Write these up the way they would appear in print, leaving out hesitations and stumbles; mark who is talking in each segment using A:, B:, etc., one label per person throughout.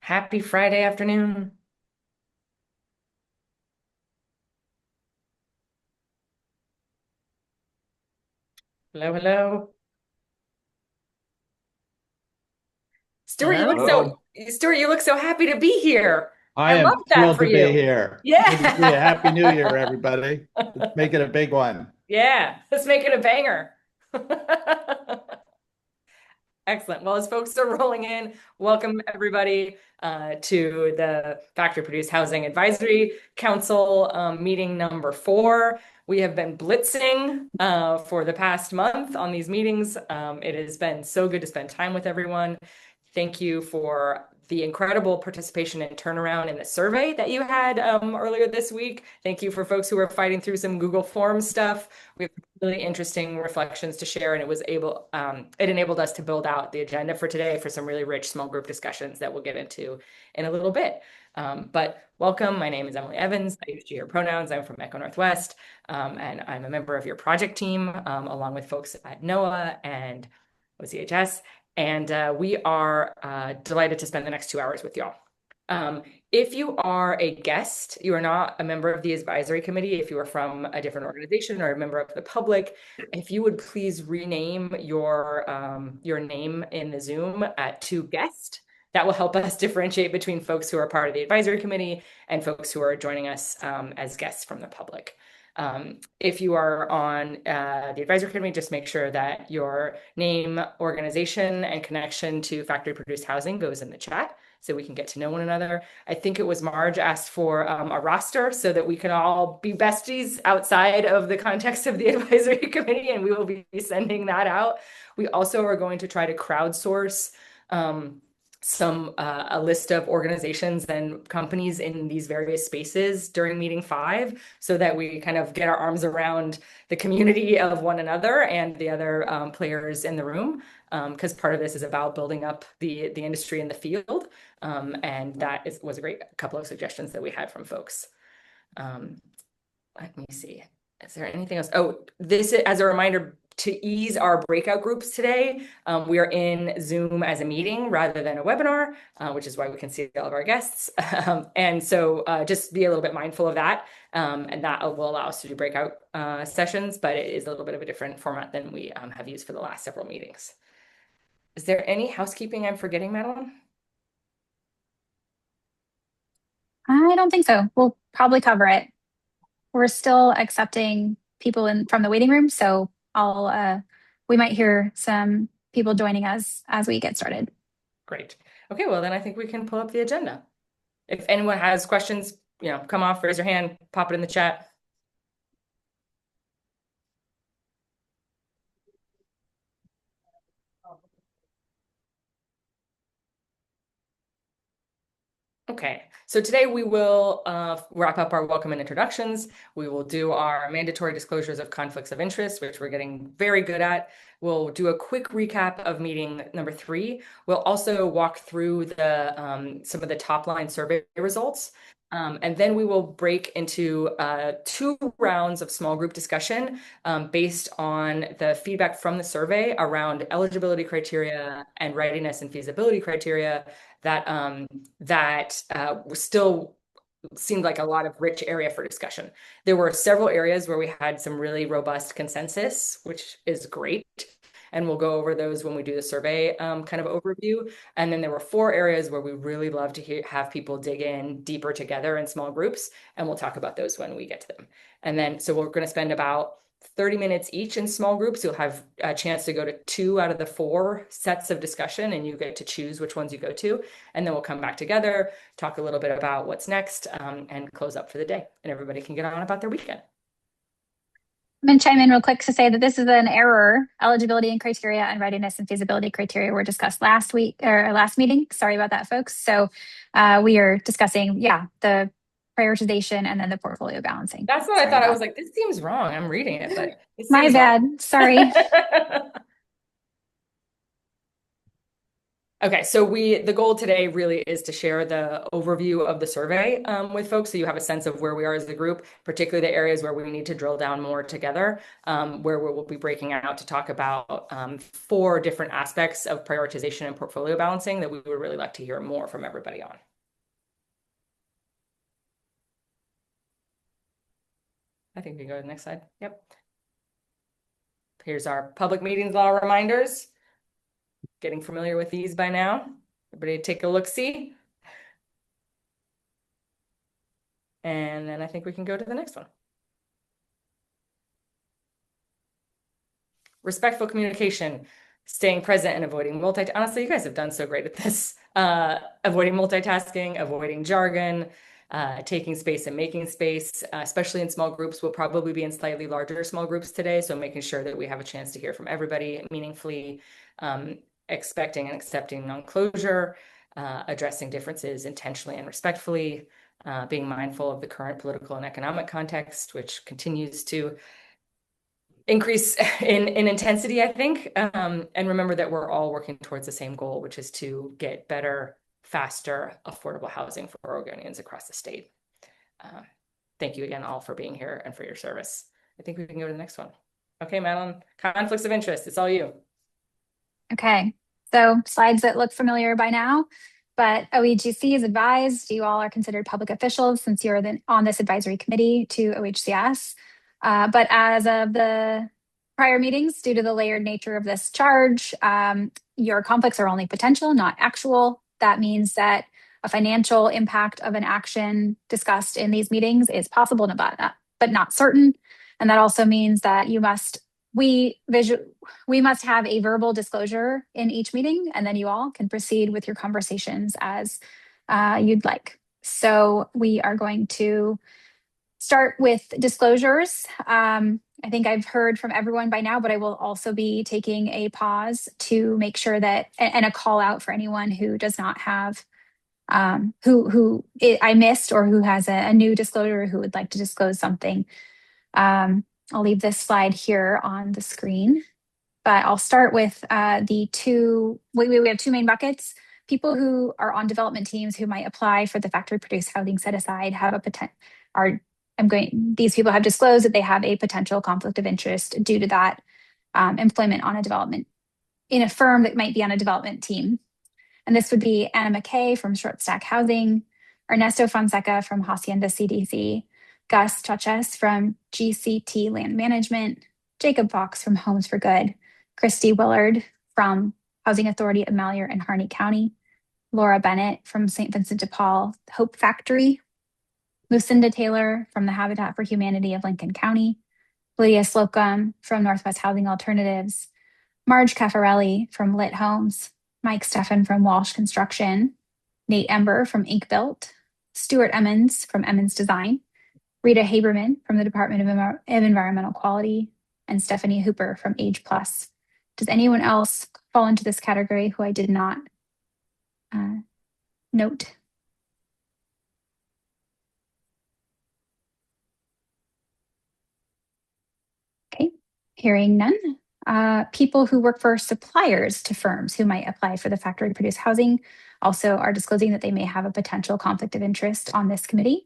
A: Happy Friday afternoon. Hello, hello. Stuart, you look
B: Hello.
A: so Stuart, you look so happy to be here.
B: I
A: I love
B: am
A: that
B: thrilled
A: for
B: to be
A: you.
B: here. Good to see you. Happy New Year,
A: Yeah.
B: everybody. Let's make it a big one.
A: Yeah, let's make it a banger. Excellent. Well, as folks are rolling in, welcome everybody to the Factory Produced Housing Advisory Council meeting number 4. We have been blitzing for the past month on these meetings. It has been so good to spend time with everyone. Thank you for the incredible participation and turnaround in the survey that you had earlier this week. Thank you for folks who are fighting through some Google Forms stuff. We have really interesting reflections to share, and it enabled us to build out the agenda for today for some really rich small group discussions that we'll get into in a little bit. But welcome. My name is Emily Evans. I use she, her pronouns. I'm from Echo Northwest, and I'm a member of your project team, along with folks at NOAA and OCHS. And we are delighted to spend the next 2 hours with y'all. If you are a guest, you are not a member of the advisory committee. If you are from a different organization or a member of the public, if you would please rename your name in the Zoom to guest, that will help us differentiate between folks who are part of the advisory committee and folks who are joining us as guests from the public. If you are on the advisory committee, just make sure that your name, organization, and connection to Factory Produced Housing goes in the chat so we can get to know one another. I think it was Marge asked for a roster so that we can all be besties outside of the context of the advisory committee, and we will be sending that out. We also are going to try to crowdsource a list of organizations and companies in these various spaces during meeting 5 so that we kind of get our arms around the community of one another and the other players in the room, because part of this is about building up the industry in the field. And was a great couple of suggestions that we had from folks. Um, Let me see. Is there anything else? Oh, this as a reminder to ease our breakout groups today. We are in Zoom as a meeting rather than a webinar, which is why we can see all of our guests. And so just be a little bit mindful of that. And that will allow us to do breakout sessions, but it is a little bit of a different format than we have used for the last several meetings. Is there any housekeeping I'm forgetting, Madeline?
B: I don't think so. We'll probably cover it. We're still accepting people in from the waiting room, so we might hear some people joining us as we get started.
A: Great. Okay, well, then I think we can pull up the agenda. If anyone has questions, come off, raise your hand, pop it in the chat. Okay, so today we will wrap up our welcome and introductions. We will do our mandatory disclosures of conflicts of interest, which we're getting very good at. We'll do a quick recap of meeting number 3. We'll also walk through some of the top line survey results. And then we will break into 2 rounds of small group discussion based on the feedback from the survey around eligibility criteria and readiness and feasibility criteria that still seemed like a lot of rich area for discussion. There were several areas where we had some really robust consensus, which is great. And we'll go over those when we do the survey kind of overview. And then there were 4 areas where we really love to have people dig in deeper together in small groups. And we'll talk about those when we get to them. And then, so we're going to spend about 30 minutes each in small groups. You'll have a chance to go to 2 out of the 4 sets of discussion, and you get to choose which ones you go to. And then we'll come back together, talk a little bit about what's next, and close up for the day. And everybody can get on about their weekend.
B: I'm going to chime in real quick to say that this is an error. Eligibility and criteria and readiness and feasibility criteria were discussed last week or last meeting. Sorry about that, folks. So we are discussing, the prioritization and then the portfolio balancing.
A: That's what I
B: Sorry
A: thought. I
B: about
A: was like, this seems wrong. I'm reading it, but it
B: my
A: seems wrong.
B: bad. Sorry.
A: Okay, so the goal today really is to share the overview of the survey with folks so you have a sense of where we are as a group, particularly the areas where we need to drill down more together, where we'll be breaking out to talk about 4 different aspects of prioritization and portfolio balancing that we would really like to hear more from everybody on. I think we can go to the next slide. Yep. Here's our public meetings law reminders. Getting familiar with these by now. Everybody take a look-see. And then I think we can go to the next one. Respectful communication, staying present and avoiding honestly, you guys have done so great at this. Avoiding multitasking, avoiding jargon, taking space and making space, especially in small groups. We'll probably be in slightly larger small groups today, so making sure that we have a chance to hear from everybody meaningfully, expecting and accepting non-closure, addressing differences intentionally and respectfully, being mindful of the current political and economic context, which continues to increase in intensity, I think. And remember that we're all working towards the same goal, which is to get better, faster, affordable housing for Oregonians across the state. Thank you again all for being here and for your service. I think we can go to the next one. Okay, Madeline, conflicts of interest, it's all you.
B: Okay, so slides that look familiar by now, but OEGC is advised you all are considered public officials since you're on this advisory committee to OHCS. But as of the prior meetings, due to the layered nature of this charge, your conflicts are only potential, not actual. That means that a financial impact of an action discussed in these meetings is possible, but not certain. And that also means that we must have a verbal disclosure in each meeting, and then you all can proceed with your conversations as you'd like. So we are going to start with disclosures. I think I've heard from everyone by now, but I will also be taking a pause to make sure that, and a call out for anyone who does not have, I missed or who has a new disclosure who would like to disclose something. I'll leave this slide here on the screen, but I'll start with we have 2 main buckets. People who are on development teams who might apply for the factory produced housing set aside have these people have disclosed that they have a potential conflict of interest due to that employment on a development in a firm that might be on a development team. And this would be Anna McKay from Short Stack Housing, Ernesto Fonseca from Hacienda CDC, Gus Chaches from GCT Land Management, Jacob Fox from Homes for Good, Christy Willard from Housing Authority of Malheur and Harney County, Laura Bennett from St. Vincent de Paul Hope Factory, Lucinda Taylor from the Habitat for Humanity of Lincoln County, Lydia Slocum from Northwest Housing Alternatives, Marge Caffarelli from Lit Homes, Mike Steffen from Walsh Construction, Nate Ember from Ink Built, Stuart Emmons from Emmons Design, Rita Haberman from the Department of Environmental Quality, and Stephanie Hooper from Age Plus. Does anyone else fall into this category who I did not note? Okay, hearing none. People who work for suppliers to firms who might apply for the factory produced housing also are disclosing that they may have a potential conflict of interest on this committee.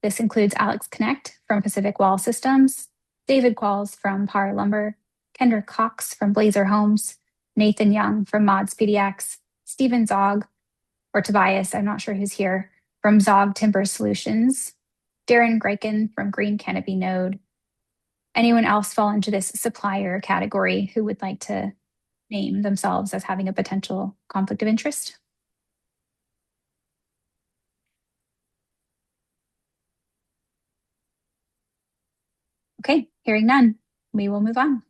B: This includes Alex Connect from Pacific Wall Systems, David Qualls from Par Lumber, Kendra Cox from Blazer Homes, Nathan Young from Mods PDX, Stephen Zog, or Tobias, I'm not sure who's here, from Zog Timber Solutions, Darren Greiken from Green Canopy Node. Anyone else fall into this supplier category who would like to name themselves as having a potential conflict of interest? Okay, hearing none, we will move on.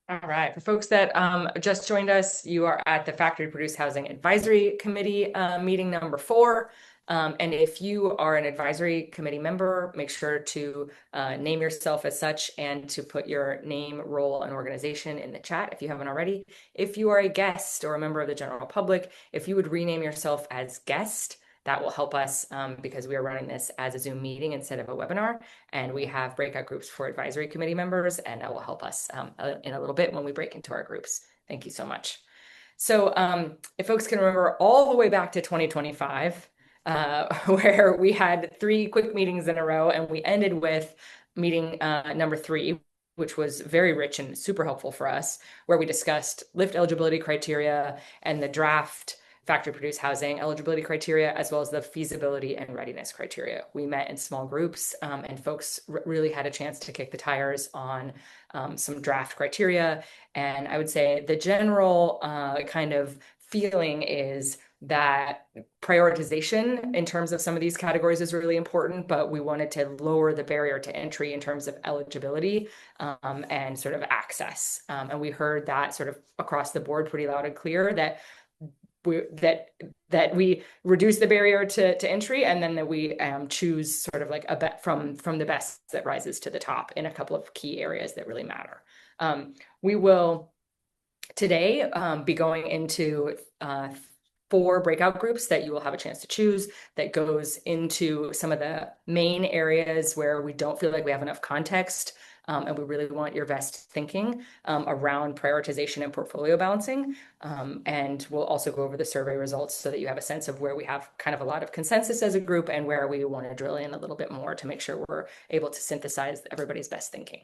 A: All right, for folks that just joined us, you are at the Factory Produced Housing Advisory Committee meeting number 4. And if you are an advisory committee member, make sure to name yourself as such and to put your name, role, and organization in the chat if you haven't already. If you are a guest or a member of the general public, if you would rename yourself as guest, that will help us because we are running this as a Zoom meeting instead of a webinar. And we have breakout groups for advisory committee members, and that will help us in a little bit when we break into our groups. Thank you so much. So if folks can remember all the way back to 2025, where we had 3 quick meetings in a row, and we ended with meeting number 3, which was very rich and super helpful for us, where we discussed lift eligibility criteria and the draft factory produced housing eligibility criteria, as well as the feasibility and readiness criteria. We met in small groups, and folks really had a chance to kick the tires on some draft criteria. And I would say the general kind of feeling is that prioritization in terms of some of these categories is really important, but we wanted to lower the barrier to entry in terms of eligibility and sort of access. And we heard that sort of across the board pretty loud and clear that we reduce the barrier to entry, and then that we choose sort of like a bet from the best that rises to the top in a couple of key areas that really matter. We will today be going into 4 breakout groups that you will have a chance to choose that goes into some of the main areas where we don't feel like we have enough context. And we really want your best thinking around prioritization and portfolio balancing. And we'll also go over the survey results so that you have a sense of where we have kind of a lot of consensus as a group and where we want to drill in a little bit more to make sure we're able to synthesize everybody's best thinking.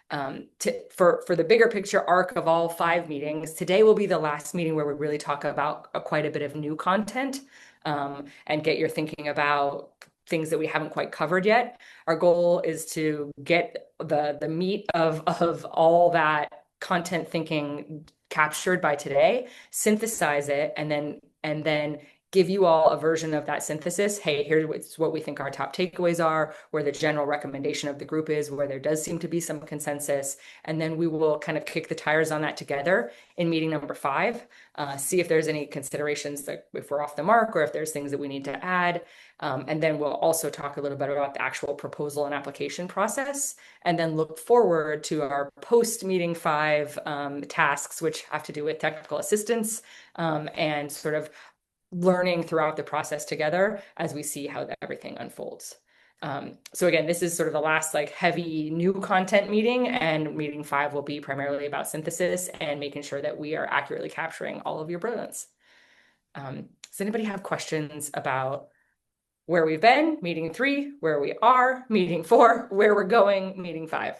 A: For the bigger picture arc of all 5 meetings, today will be the last meeting where we really talk about quite a bit of new content and get your thinking about things that we haven't quite covered yet. Our goal is to get the meat of all that content thinking captured by today, synthesize it, and then give you all a version of that synthesis. Hey, here's what we think our top takeaways are, where the general recommendation of the group is, where there does seem to be some consensus. And then we will kind of kick the tires on that together in meeting number 5, see if there's any considerations that if we're off the mark or if there's things that we need to add. And then we'll also talk a little bit about the actual proposal and application process, and then look forward to our post-meeting 5 tasks, which have to do with technical assistance and sort of learning throughout the process together as we see how everything unfolds. So again, this is sort of the last like heavy new content meeting, and meeting 5 will be primarily about synthesis and making sure that we are accurately capturing all of your brilliance. Does anybody have questions about where we've been, meeting 3, where we are, meeting 4, where we're going, meeting 5?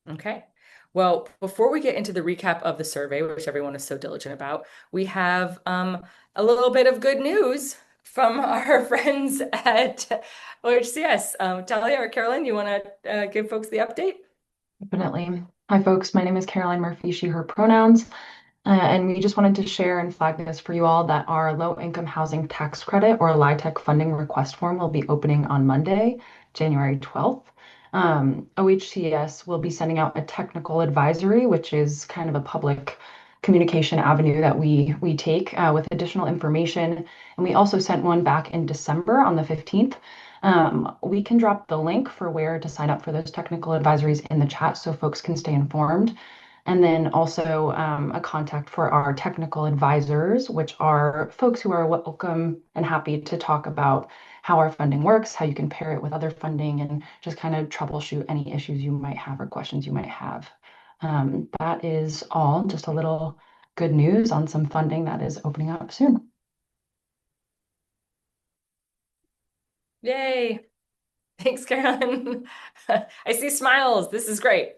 A: Okay. Well, before we get into the recap of the survey, which everyone is so diligent about, we have a little bit of good news from our friends at OHCS. Talia or Carolyn, you want to give folks the update?
C: Definitely. Hi, folks. My name is Caroline Murphy, she, her pronouns. And we just wanted to share and flag this for you all that our low-income housing tax credit or LIHTC funding request form will be opening on Monday, January 12th. OHCS will be sending out a technical advisory, which is kind of a public communication avenue that we take with additional information. And we also sent one back in December on the 15th. We can drop the link for where to sign up for those technical advisories in the chat so folks can stay informed. And then also a contact for our technical advisors, which are folks who are welcome and happy to talk about how our funding works, how you can pair it with other funding, and just kind of troubleshoot any issues you might have or questions you might have. That is all, just a little good news on some funding that is opening up soon.
A: Yay. Thanks, Carolyn. I see smiles. This is great.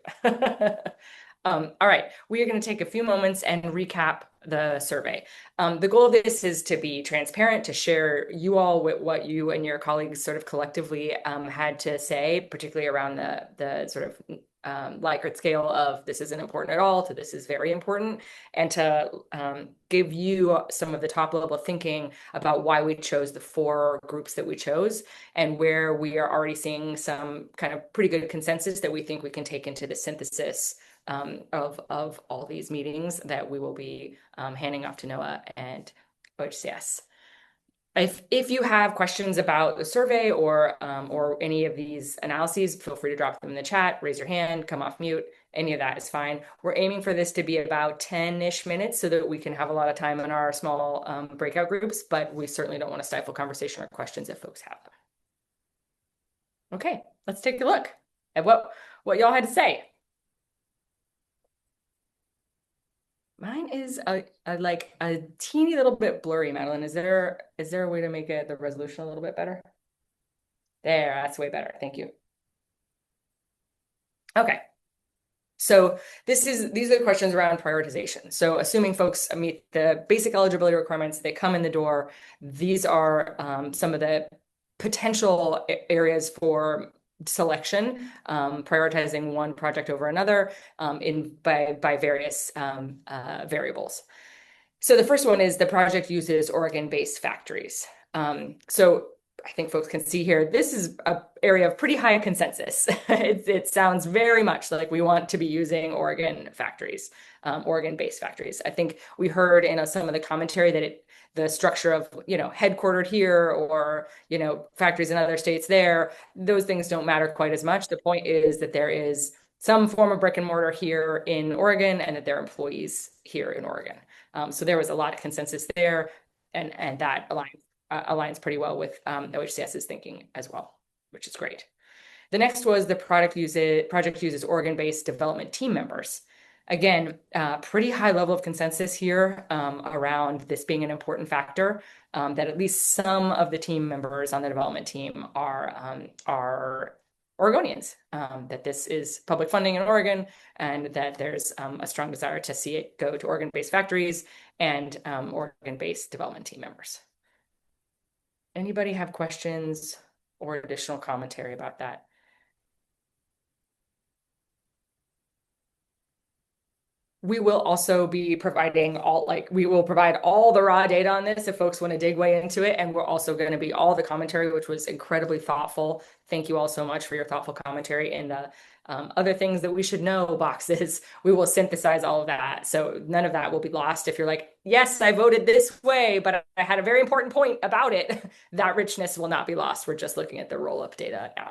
A: All right, we are going to take a few moments and recap the survey. The goal of this is to be transparent, to share you all with what you and your colleagues sort of collectively had to say, particularly around the sort of Likert scale of this isn't important at all to this is very important, and to give you some of the top level thinking about why we chose the 4 groups that we chose and where we are already seeing some kind of pretty good consensus that we think we can take into the synthesis of all these meetings that we will be handing off to NOAA and OHCS. if you have questions about the survey or any of these analyses, feel free to drop them in the chat, raise your hand, come off mute. Any of that is fine. We're aiming for this to be about 10-ish minutes so that we can have a lot of time in our small breakout groups, but we certainly don't want to stifle conversation or questions if folks have them. Okay, let's take a look at what y'all had to say. Mine is like a teeny little bit blurry, Madeline. Is there a way to make the resolution a little bit better? There, that's way better. Thank you. Okay. So these are the questions around prioritization. So assuming folks meet the basic eligibility requirements, they come in the door. These are some of the potential areas for selection, prioritizing one project over another by various variables. So the first one is the project uses Oregon-based factories. So I think folks can see here, this is an area of pretty high consensus. It sounds very much like we want to be using Oregon factories, Oregon-based factories. I think we heard in some of the commentary that the structure of, headquartered here or, factories in other states there, those things don't matter quite as much. The point is that there is some form of brick and mortar here in Oregon and that there are employees here in Oregon. So there was a lot of consensus there, and that aligns pretty well with OHCS's thinking as well, which is great. The next was the project uses Oregon-based development team members. Again, pretty high level of consensus here around this being an important factor, that at least some of the team members on the development team are Oregonians, that this is public funding in Oregon, and that there's a strong desire to see it go to Oregon-based factories and Oregon-based development team members. Anybody have questions or additional commentary about that? We will also be providing we will provide all the raw data on this if folks want to dig way into it. And we're also going to be all the commentary, which was incredibly thoughtful. Thank you all so much for your thoughtful commentary in the other things that we should know boxes. We will synthesize all of that. So none of that will be lost. If you're like, yes, I voted this way, but I had a very important point about it, that richness will not be lost. We're just looking at the roll-up data now.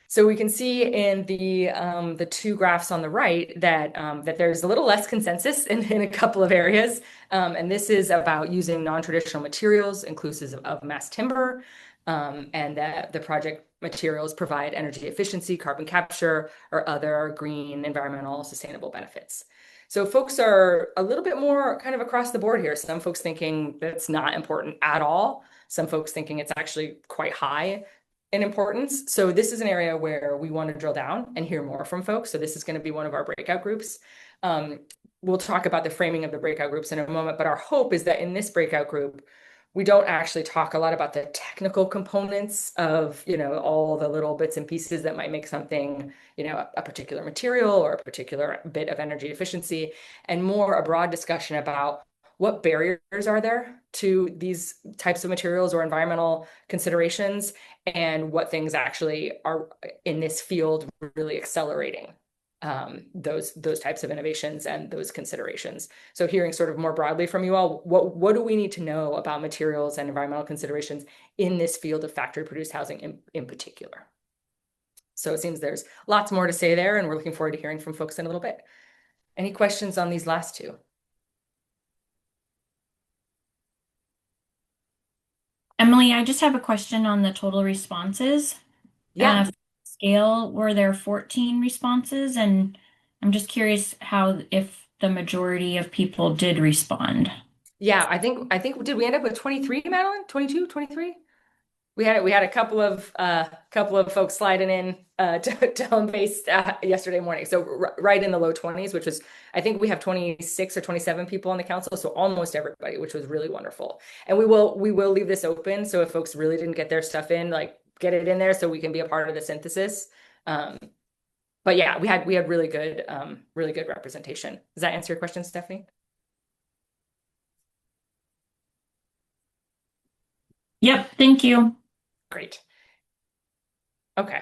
A: So we can see in the two graphs on the right that that there's a little less consensus in a couple of areas, and this is about using non-traditional materials, inclusive of mass timber, and that the project materials provide energy efficiency, carbon capture, or other green, environmental, sustainable benefits. So folks are a little bit more kind of across the board here. Some folks thinking that's not important at all. Some folks thinking it's actually quite high in importance. So this is an area where we want to drill down and hear more from folks. So this is going to be one of our breakout groups. We'll talk about the framing of the breakout groups in a moment, but our hope is that in this breakout group, we don't actually talk a lot about the technical components of, all the little bits and pieces that might make something, a particular material or a particular bit of energy efficiency, and more a broad discussion about what barriers are there to these types of materials or environmental considerations, and what things actually are in this field really accelerating those types of innovations and those considerations. So hearing sort of more broadly from you all, what do we need to know about materials and environmental considerations in this field of factory produced housing in particular? So it seems there's lots more to say there, and we're looking forward to hearing from folks in a little bit. Any questions on these last two?
D: Emily, I just have a question on the total responses.
A: Yeah.
D: Scale, were there 14 responses? And I'm just curious if the majority of people did respond.
A: Yeah, I think did we end up with 23, Madeline? 22, 23? We had a couple of folks sliding in to home base yesterday morning. So right in the low 20s, which was, I think we have 26 or 27 people on the council, so almost everybody, which was really wonderful. And we will leave this open, so if folks really didn't get their stuff in, like get it in there so we can be a part of the synthesis. But yeah, we had really good representation. Does that answer your question, Stephanie?
D: Yep, thank you.
A: Great. Okay.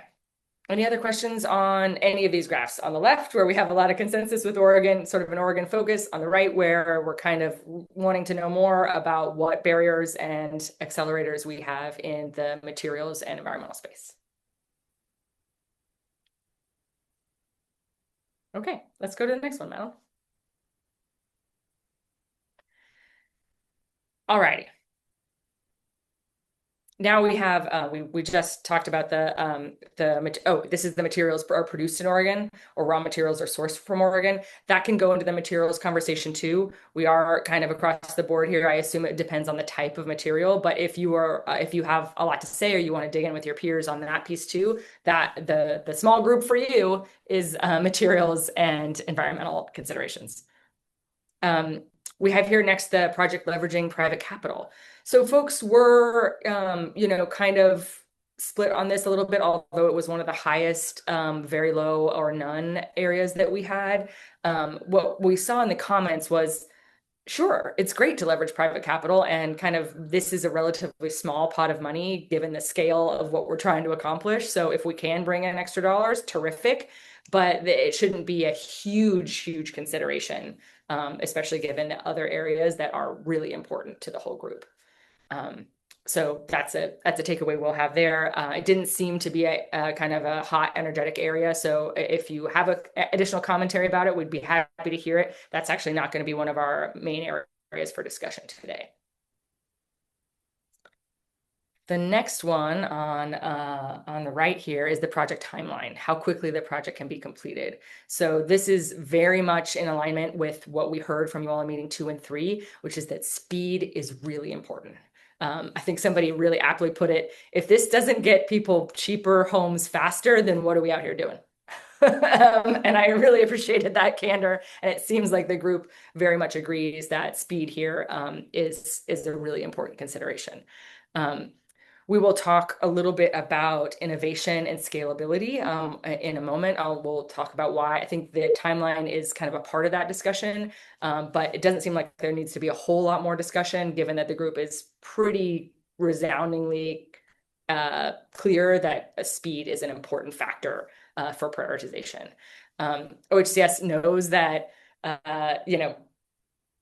A: Any other questions on any of these graphs? On the left, where we have a lot of consensus with Oregon, sort of an Oregon focus. On the right, where we're kind of wanting to know more about what barriers and accelerators we have in the materials and environmental space. Okay, let's go to the next one, Mel. All righty. Now we have we just talked about this is the materials are produced in Oregon, or raw materials are sourced from Oregon. That can go into the materials conversation too. We are kind of across the board here. I assume it depends on the type of material, but if you have a lot to say or you want to dig in with your peers on that piece too, that the small group for you is materials and environmental considerations. We have here next the project leveraging private capital. So folks were, kind of split on this a little bit, although it was one of the highest, very low or none areas that we had. What we saw in the comments was, sure, it's great to leverage private capital, and kind of this is a relatively small pot of money given the scale of what we're trying to accomplish. So if we can bring in extra dollars, terrific, but it shouldn't be a huge consideration, especially given the other areas that are really important to the whole group. So that's a takeaway we'll have there. It didn't seem to be a kind of a hot, energetic area. So if you have additional commentary about it, we'd be happy to hear it. That's actually not going to be one of our main areas for discussion today. The next one on the right here is the project timeline, how quickly the project can be completed. So this is very much in alignment with what we heard from you all in meeting 2 and 3, which is that speed is really important. I think somebody really aptly put it, if this doesn't get people cheaper homes faster, then what are we out here doing? And I really appreciated that candor. And it seems like the group very much agrees that speed here is a really important consideration. We will talk a little bit about innovation and scalability in a moment. We'll talk about why I think the timeline is kind of a part of that discussion, but it doesn't seem like there needs to be a whole lot more discussion, given that the group is pretty resoundingly clear that speed is an important factor for prioritization. OHCS knows that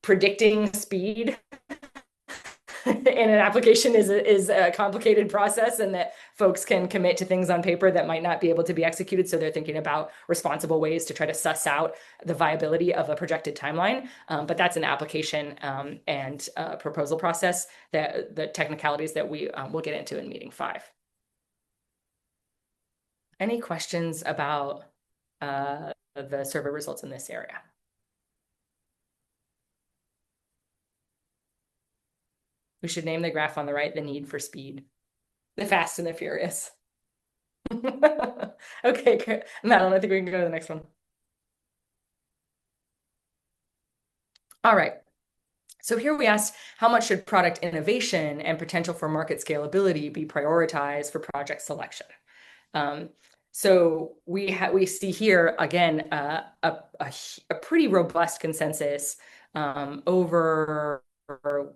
A: predicting speed in an application is a complicated process, and that folks can commit to things on paper that might not be able to be executed. So they're thinking about responsible ways to try to suss out the viability of a projected timeline. But that's an application and proposal process, that the technicalities that we will get into in meeting 5. Any questions about the survey results in this area? We should name the graph on the right the need for speed, the fast and the furious. Okay, Madeline, I think we can go to the next one. All right. So here we asked, how much should product innovation and potential for market scalability be prioritized for project selection? So we see here again a pretty robust consensus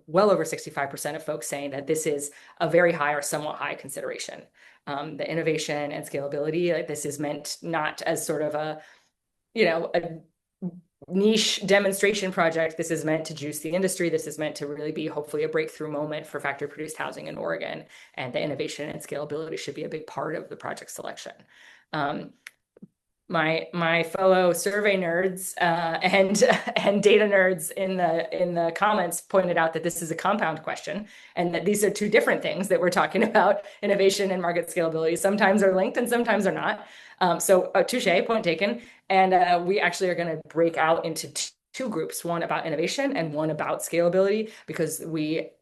A: well over 65% of folks saying that this is a very high or somewhat high consideration. The innovation and scalability, like this is meant not as sort of a niche demonstration project. This is meant to juice the industry. This is meant to really be hopefully a breakthrough moment for factory produced housing in Oregon, and the innovation and scalability should be a big part of the project selection. My fellow survey nerds and data nerds in the comments pointed out that this is a compound question, and that these are two different things that we're talking about: innovation and market scalability. Sometimes are linked and sometimes are not. So touche, point taken. And we actually are going to break out into two groups, one about innovation and one about scalability, because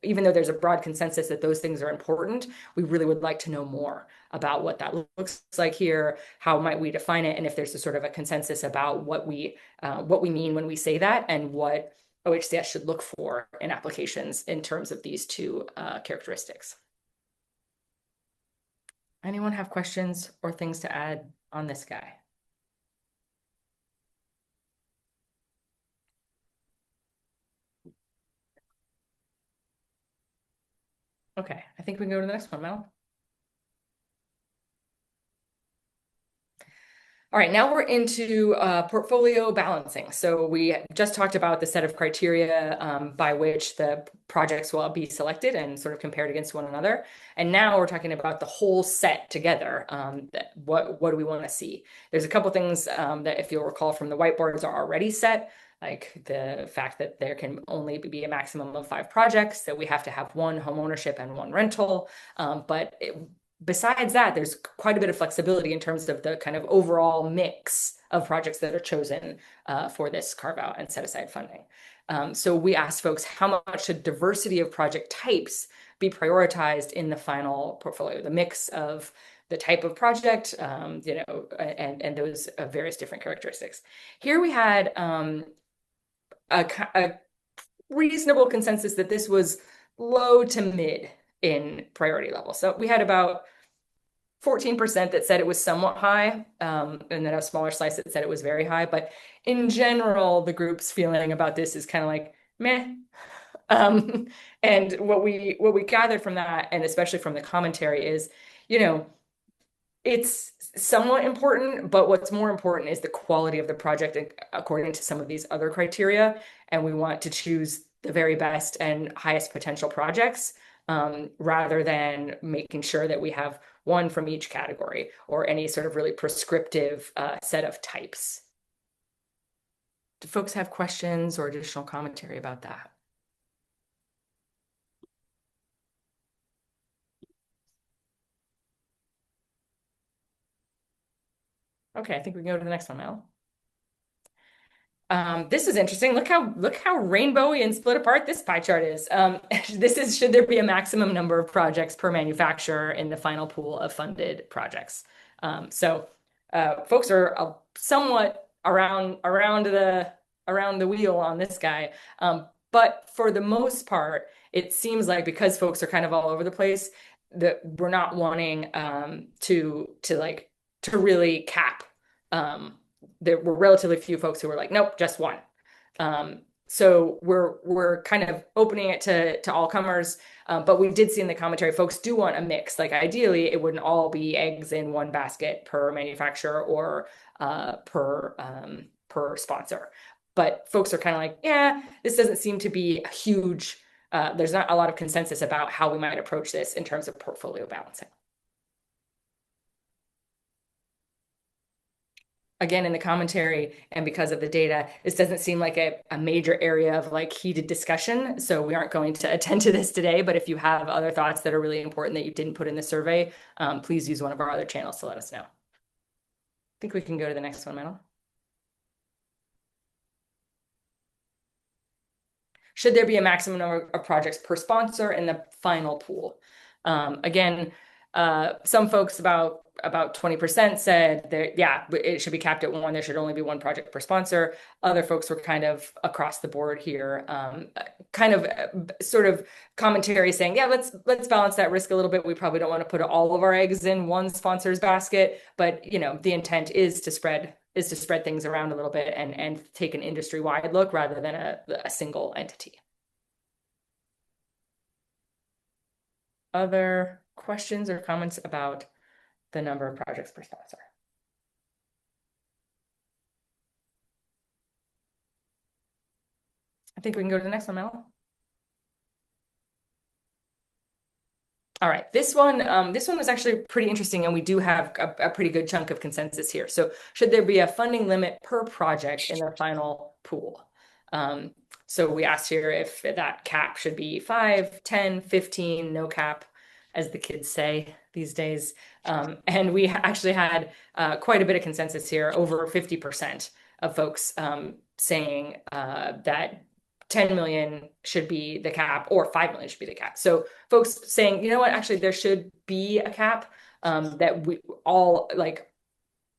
A: even though there's a broad consensus that those things are important, we really would like to know more about what that looks like here, how might we define it, and if there's a sort of a consensus about what we mean when we say that, and what OHCS should look for in applications in terms of these two characteristics. Anyone have questions or things to add on this guy? Okay, I think we can go to the next one, Mel. All right, now we're into portfolio balancing. So we just talked about the set of criteria by which the projects will be selected and sort of compared against one another. And now we're talking about the whole set together. What do we want to see? There's a couple things that, if you'll recall from the whiteboards, are already set, like the fact that there can only be a maximum of 5 projects, that we have to have 1 home ownership and 1 rental. Besides that, there's quite a bit of flexibility in terms of the kind of overall mix of projects that are chosen for this carve out and set aside funding. So we asked folks, how much should diversity of project types be prioritized in the final portfolio? The mix of the type of project, and those various different characteristics. Here we had a reasonable consensus that this was low to mid in priority level. So we had about 14% that said it was somewhat high, and then a smaller slice that said it was very high. But in general, the group's feeling about this is kind of like meh. And what we gathered from that, and especially from the commentary, is, it's somewhat important, but what's more important is the quality of the project according to some of these other criteria. And we want to choose the very best and highest potential projects, rather than making sure that we have 1 from each category or any sort of really prescriptive set of types. Do folks have questions or additional commentary about that? Okay, I think we can go to the next one now. This is interesting. Look how rainbowy and split apart this pie chart is. This is, should there be a maximum number of projects per manufacturer in the final pool of funded projects? So folks are somewhat around the wheel on this guy. But for the most part, it seems like, because folks are kind of all over the place, that we're not wanting to really cap. There were relatively few folks who were like, nope, just 1. So we're kind of opening it to all comers, but we did see in the commentary folks do want a mix. Like, ideally, it wouldn't all be eggs in 1 basket per manufacturer or per sponsor. But folks are kind of like, yeah, this doesn't seem to be a huge. There's not a lot of consensus about how we might approach this in terms of portfolio balancing. Again, in the commentary and because of the data, this doesn't seem like a major area of heated discussion. So we aren't going to attend to this today, but if you have other thoughts that are really important that you didn't put in the survey, please use one of our other channels to let us know. I think we can go to the next one, Metal. Should there be a maximum number of projects per sponsor in the final pool? Again, some folks, about 20%, said that, yeah, it should be capped at 1. There should only be 1 project per sponsor. Other folks were kind of across the board here, sort of commentary saying, yeah, let's balance that risk a little bit. We probably don't want to put all of our eggs in 1 sponsor's basket, but the intent is to spread things around a little bit and take an industry-wide look rather than a single entity. Other questions or comments about the number of projects per sponsor? I think we can go to the next one, Mel. All right, this one was actually pretty interesting, and we do have a pretty good chunk of consensus here. So should there be a funding limit per project in the final pool? So we asked here if that cap should be 5, 10, 15, no cap, as the kids say these days. And we actually had quite a bit of consensus here, over 50% of folks saying that 10 million should be the cap, or 5 million should be the cap. So folks saying, you know what, actually there should be a cap, that we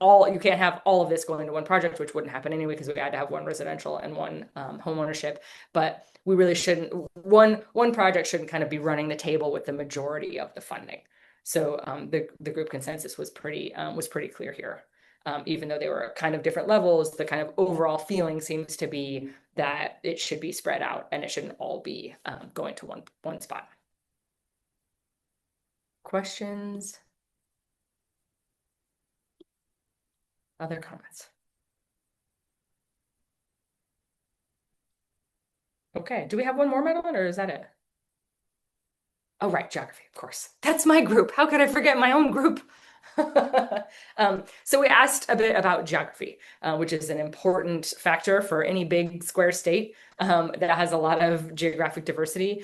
A: you can't have all of this going into 1 project, which wouldn't happen anyway, because we had to have 1 residential and 1 home ownership. But we really shouldn't, one project shouldn't kind of be running the table with the majority of the funding. So the group consensus was pretty clear here. Even though they were kind of different levels, the kind of overall feeling seems to be that it should be spread out and it shouldn't all be going to one spot. Questions? Other comments? Okay, do we have one more, Madeline, or is that it? Oh, right, geography, of course. That's my group. How could I forget my own group? So we asked a bit about geography, which is an important factor for any big square state that has a lot of geographic diversity.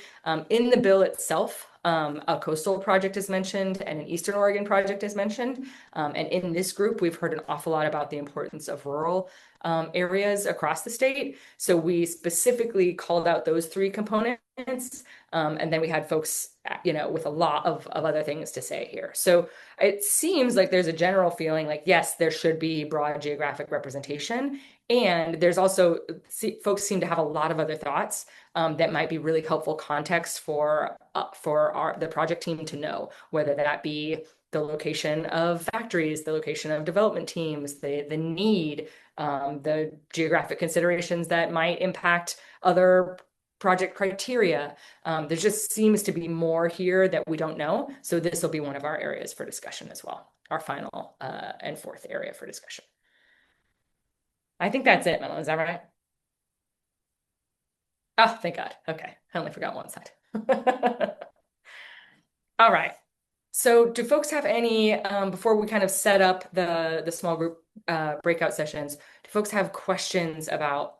A: In the bill itself, a coastal project is mentioned and an Eastern Oregon project is mentioned. And in this group, we've heard an awful lot about the importance of rural areas across the state. So we specifically called out those three components. And then we had folks, with a lot of other things to say here. So it seems like there's a general feeling like, yes, there should be broad geographic representation. And there's also, folks seem to have a lot of other thoughts that might be really helpful context for the project team to know, whether that be the location of factories, the location of development teams, the need, the geographic considerations that might impact other project criteria. There just seems to be more here that we don't know. So this will be one of our areas for discussion as well, our final and fourth area for discussion. I think that's it, Madeline. Is that right? Oh, thank God. Okay. I only forgot one side. All right. So do folks have any, before we kind of set up the small group breakout sessions, do folks have questions about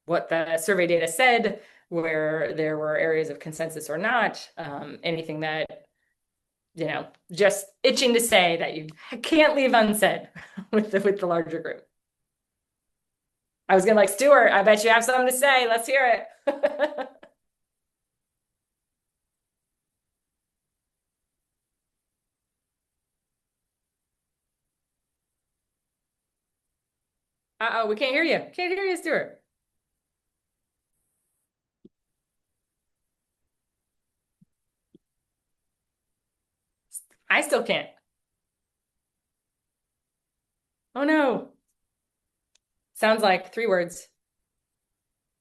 A: what the survey data said, where there were areas of consensus or not, anything that, just itching to say that you can't leave unsaid with the larger group? I was gonna Stuart, I bet you have something to say. Let's hear it. Uh-oh, we can't hear you. Can't hear you, Stuart. I still can't. Oh no. Sounds like 3 words.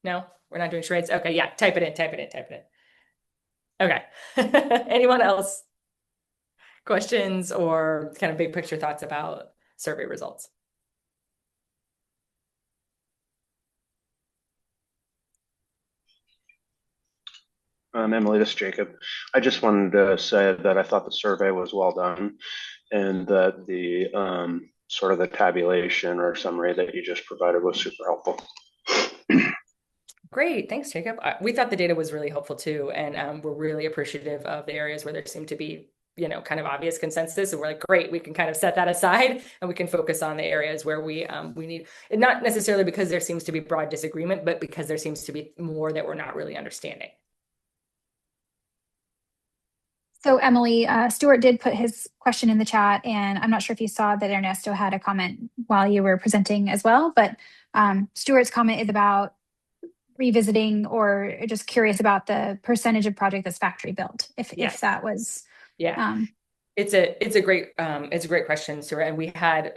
A: No, we're not doing charades. Okay, yeah, type it in. Okay. Anyone else? Questions or kind of big picture thoughts about survey results?
E: Emily, this is Jacob. I just wanted to say that I thought the survey was well done and that the sort of the tabulation or summary that you just provided was super helpful.
A: Great, thanks, Jacob. We thought the data was really helpful too, and we're really appreciative of the areas where there seemed to be, kind of obvious consensus. And we're like, great, we can kind of set that aside and we can focus on the areas where we need, not necessarily because there seems to be broad disagreement, but because there seems to be more that we're not really understanding.
B: So Emily, Stuart did put his question in the chat, and I'm not sure if you saw that Ernesto had a comment while you were presenting as well, but Stuart's comment is about revisiting or just curious about the percentage of project that's factory built, if that was.
A: Yeah, it's a great question, Stuart. And we had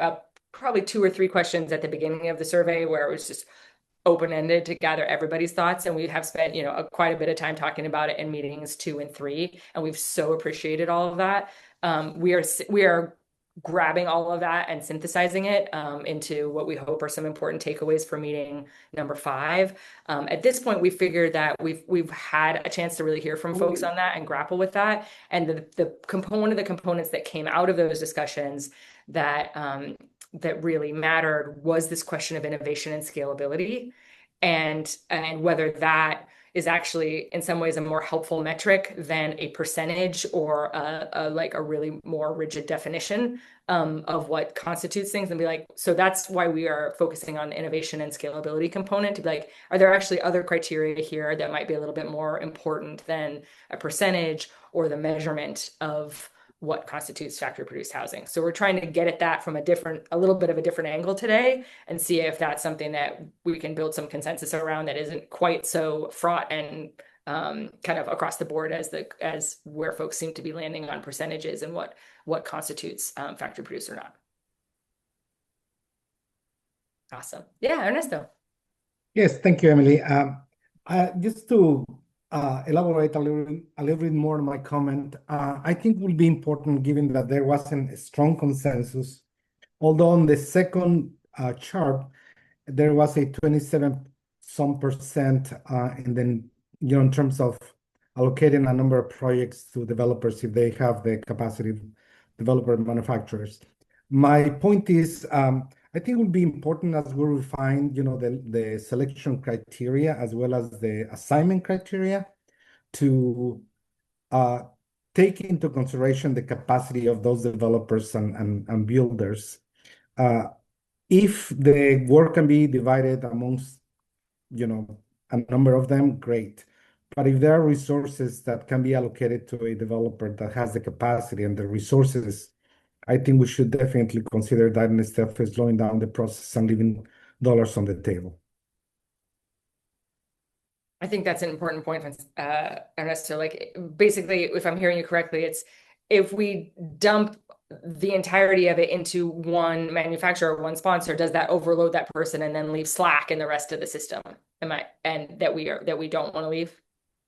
A: probably 2 or 3 questions at the beginning of the survey where it was just open-ended to gather everybody's thoughts, and we have spent quite a bit of time talking about it in meetings 2 and 3, and we've so appreciated all of that. We are grabbing all of that and synthesizing it into what we hope are some important takeaways for meeting number 5. At this point, we figured that we've had a chance to really hear from folks on that and grapple with that, and the components that came out of those discussions that really mattered was this question of innovation and scalability, and whether that is actually in some ways a more helpful metric than a percentage or a really more rigid definition of what constitutes things, and be like, so that's why we are focusing on the innovation and scalability component, to be like, are there actually other criteria here that might be a little bit more important than a percentage or the measurement of what constitutes factory produced housing? So we're trying to get at that from a little bit of a different angle today, and see if that's something that we can build some consensus around that isn't quite so fraught and kind of across the board as where folks seem to be landing on percentages and what constitutes factory produced or not. Awesome. Yeah, Ernesto.
F: Yes, thank you, Emily. Just to elaborate a little bit more on my comment, I think it will be important, given that there wasn't a strong consensus although on the second chart, there was a 27 some percent, and then, in terms of allocating a number of projects to developers if they have the capacity, developer manufacturers. My point is, I think it will be important as we refine, the selection criteria as well as the assignment criteria to take into consideration the capacity of those developers and builders. If the work can be divided amongst, a number of them, great. But if there are resources that can be allocated to a developer that has the capacity and the resources, I think we should definitely consider that instead of slowing down the process and leaving dollars on the table.
A: I think that's an important point, Ernesto. Like, basically, if I'm hearing you correctly, it's if we dump the entirety of it into one manufacturer or one sponsor, does that overload that person and then leave slack in the rest of the system? And that we don't want to leave?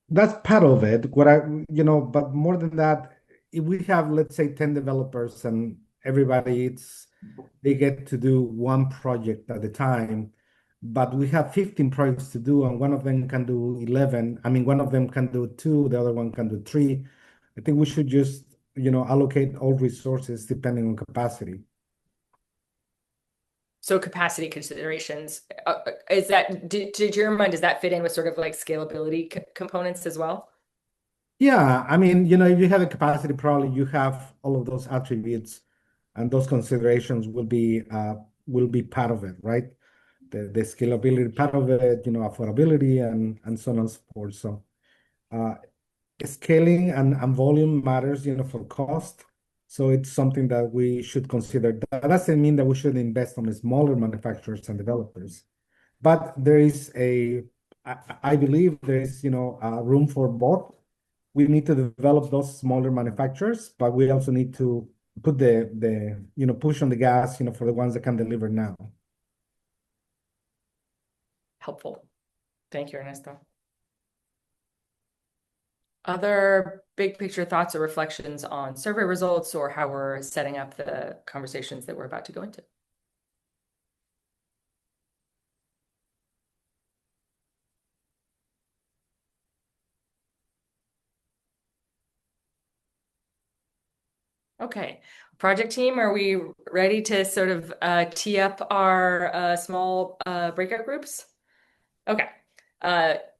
F: That's part of it. But more than that, if we have, let's say, 10 developers and everybody they get to do one project at a time, but we have 15 projects to do, and one of them can do 11. I mean, one of them can do 2, the other one can do 3. I think we should just, allocate all resources depending on capacity.
A: So capacity considerations, is that, to your mind, does that fit in with sort of like scalability components as well?
F: Yeah, I mean, if you have a capacity, probably you have all of those attributes, and those considerations will be part of it, right? The scalability part of it, affordability and so on and so forth. So scaling and volume matters, for cost. So it's something that we should consider. That doesn't mean that we should invest on the smaller manufacturers and developers, but I believe there is, room for both. We need to develop those smaller manufacturers, but we also need to put the push on the gas, for the ones that can deliver now.
A: Helpful. Thank you, Ernesto. Other big picture thoughts or reflections on survey results or how we're setting up the conversations that we're about to go into? Okay, project team, are we ready to sort of tee up our small breakout groups? Okay.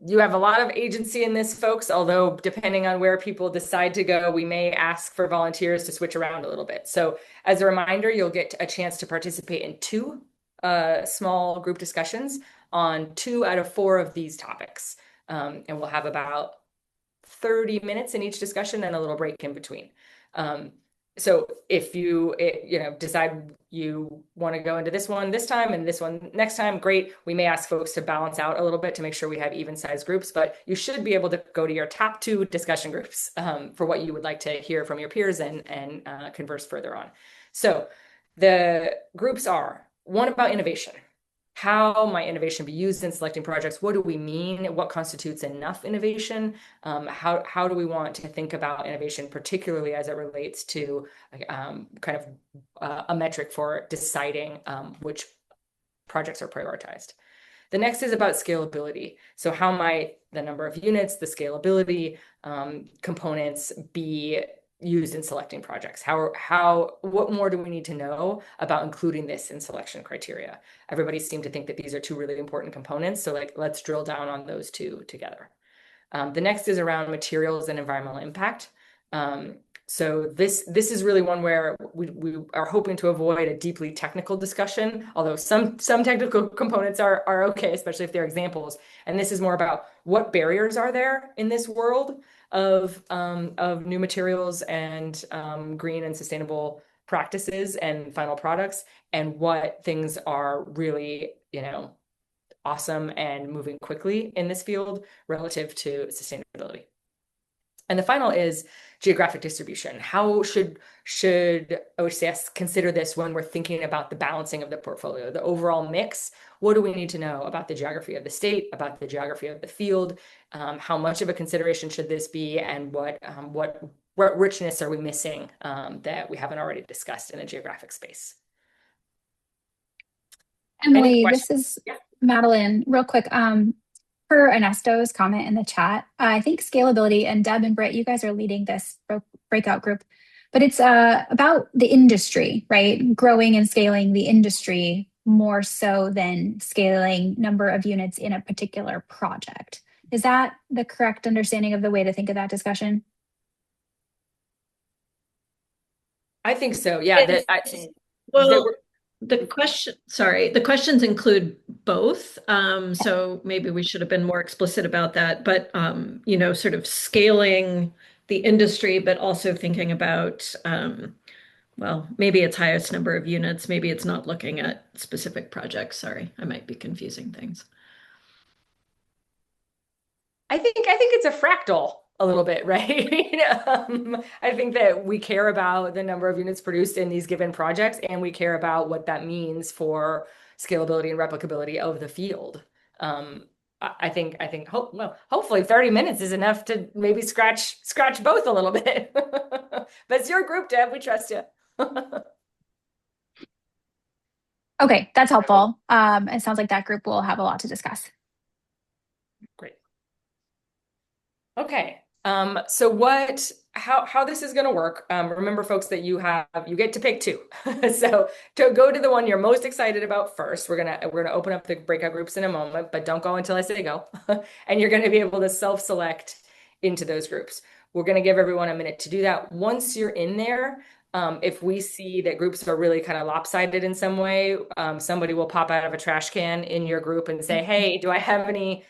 A: You have a lot of agency in this, folks, although depending on where people decide to go, we may ask for volunteers to switch around a little bit. So as a reminder, you'll get a chance to participate in 2 small group discussions on 2 out of 4 of these topics. And we'll have about 30 minutes in each discussion and a little break in between. So if you decide you want to go into this one this time and this one next time, great. We may ask folks to balance out a little bit to make sure we have even sized groups, but you should be able to go to your top 2 discussion groups for what you would like to hear from your peers and converse further on. So the groups are: one, about innovation. How might innovation be used in selecting projects? What do we mean? What constitutes enough innovation? How do we want to think about innovation, particularly as it relates to kind of a metric for deciding which projects are prioritized? The next is about scalability. So how might the number of units, the scalability components be used in selecting projects? What more do we need to know about including this in selection criteria? Everybody seemed to think that these are 2 really important components. So let's drill down on those 2 together. The next is around materials and environmental impact. So this is really one where we are hoping to avoid a deeply technical discussion, although some technical components are okay, especially if they're examples. And this is more about what barriers are there in this world of new materials and green and sustainable practices and final products, and what things are really, awesome and moving quickly in this field relative to sustainability. And the final is geographic distribution. How should OHCS consider this when we're thinking about the balancing of the portfolio, the overall mix? What do we need to know about the geography of the state, about the geography of the field? How much of a consideration should this be, and what richness are we missing that we haven't already discussed in a geographic space?
B: Emily,
A: questions?
B: this is
A: Yeah.
B: Madeline. Real quick, per Ernesto's comment in the chat, I think scalability, and Deb and Britt, you guys are leading this breakout group, but it's about the industry, right? Growing and scaling the industry more so than scaling number of units in a particular project. Is that the correct understanding of the way to think of that discussion?
A: I think so. Yeah.
G: Well, the questions include both. So maybe we should have been more explicit about that. But sort of scaling the industry, but also thinking about, well, maybe it's highest number of units, maybe it's not looking at specific projects. Sorry, I might be confusing things.
A: I think it's a fractal a little bit, right? I think that we care about the number of units produced in these given projects, and we care about what that means for scalability and replicability of the field. I think hopefully 30 minutes is enough to maybe scratch both a little bit. But it's your group, Deb. We trust you.
B: Okay, that's helpful. It sounds like that group will have a lot to discuss.
A: Great. Okay. So how this is going to work, remember folks that you get to pick two. So to go to the one you're most excited about first, we're going to open up the breakout groups in a moment, but don't go until I say go. And you're going to be able to self-select into those groups. We're going to give everyone a minute to do that. Once you're in there, if we see that groups are really kind of lopsided in some way, somebody will pop out of a trash can in your group and say, hey, do I have any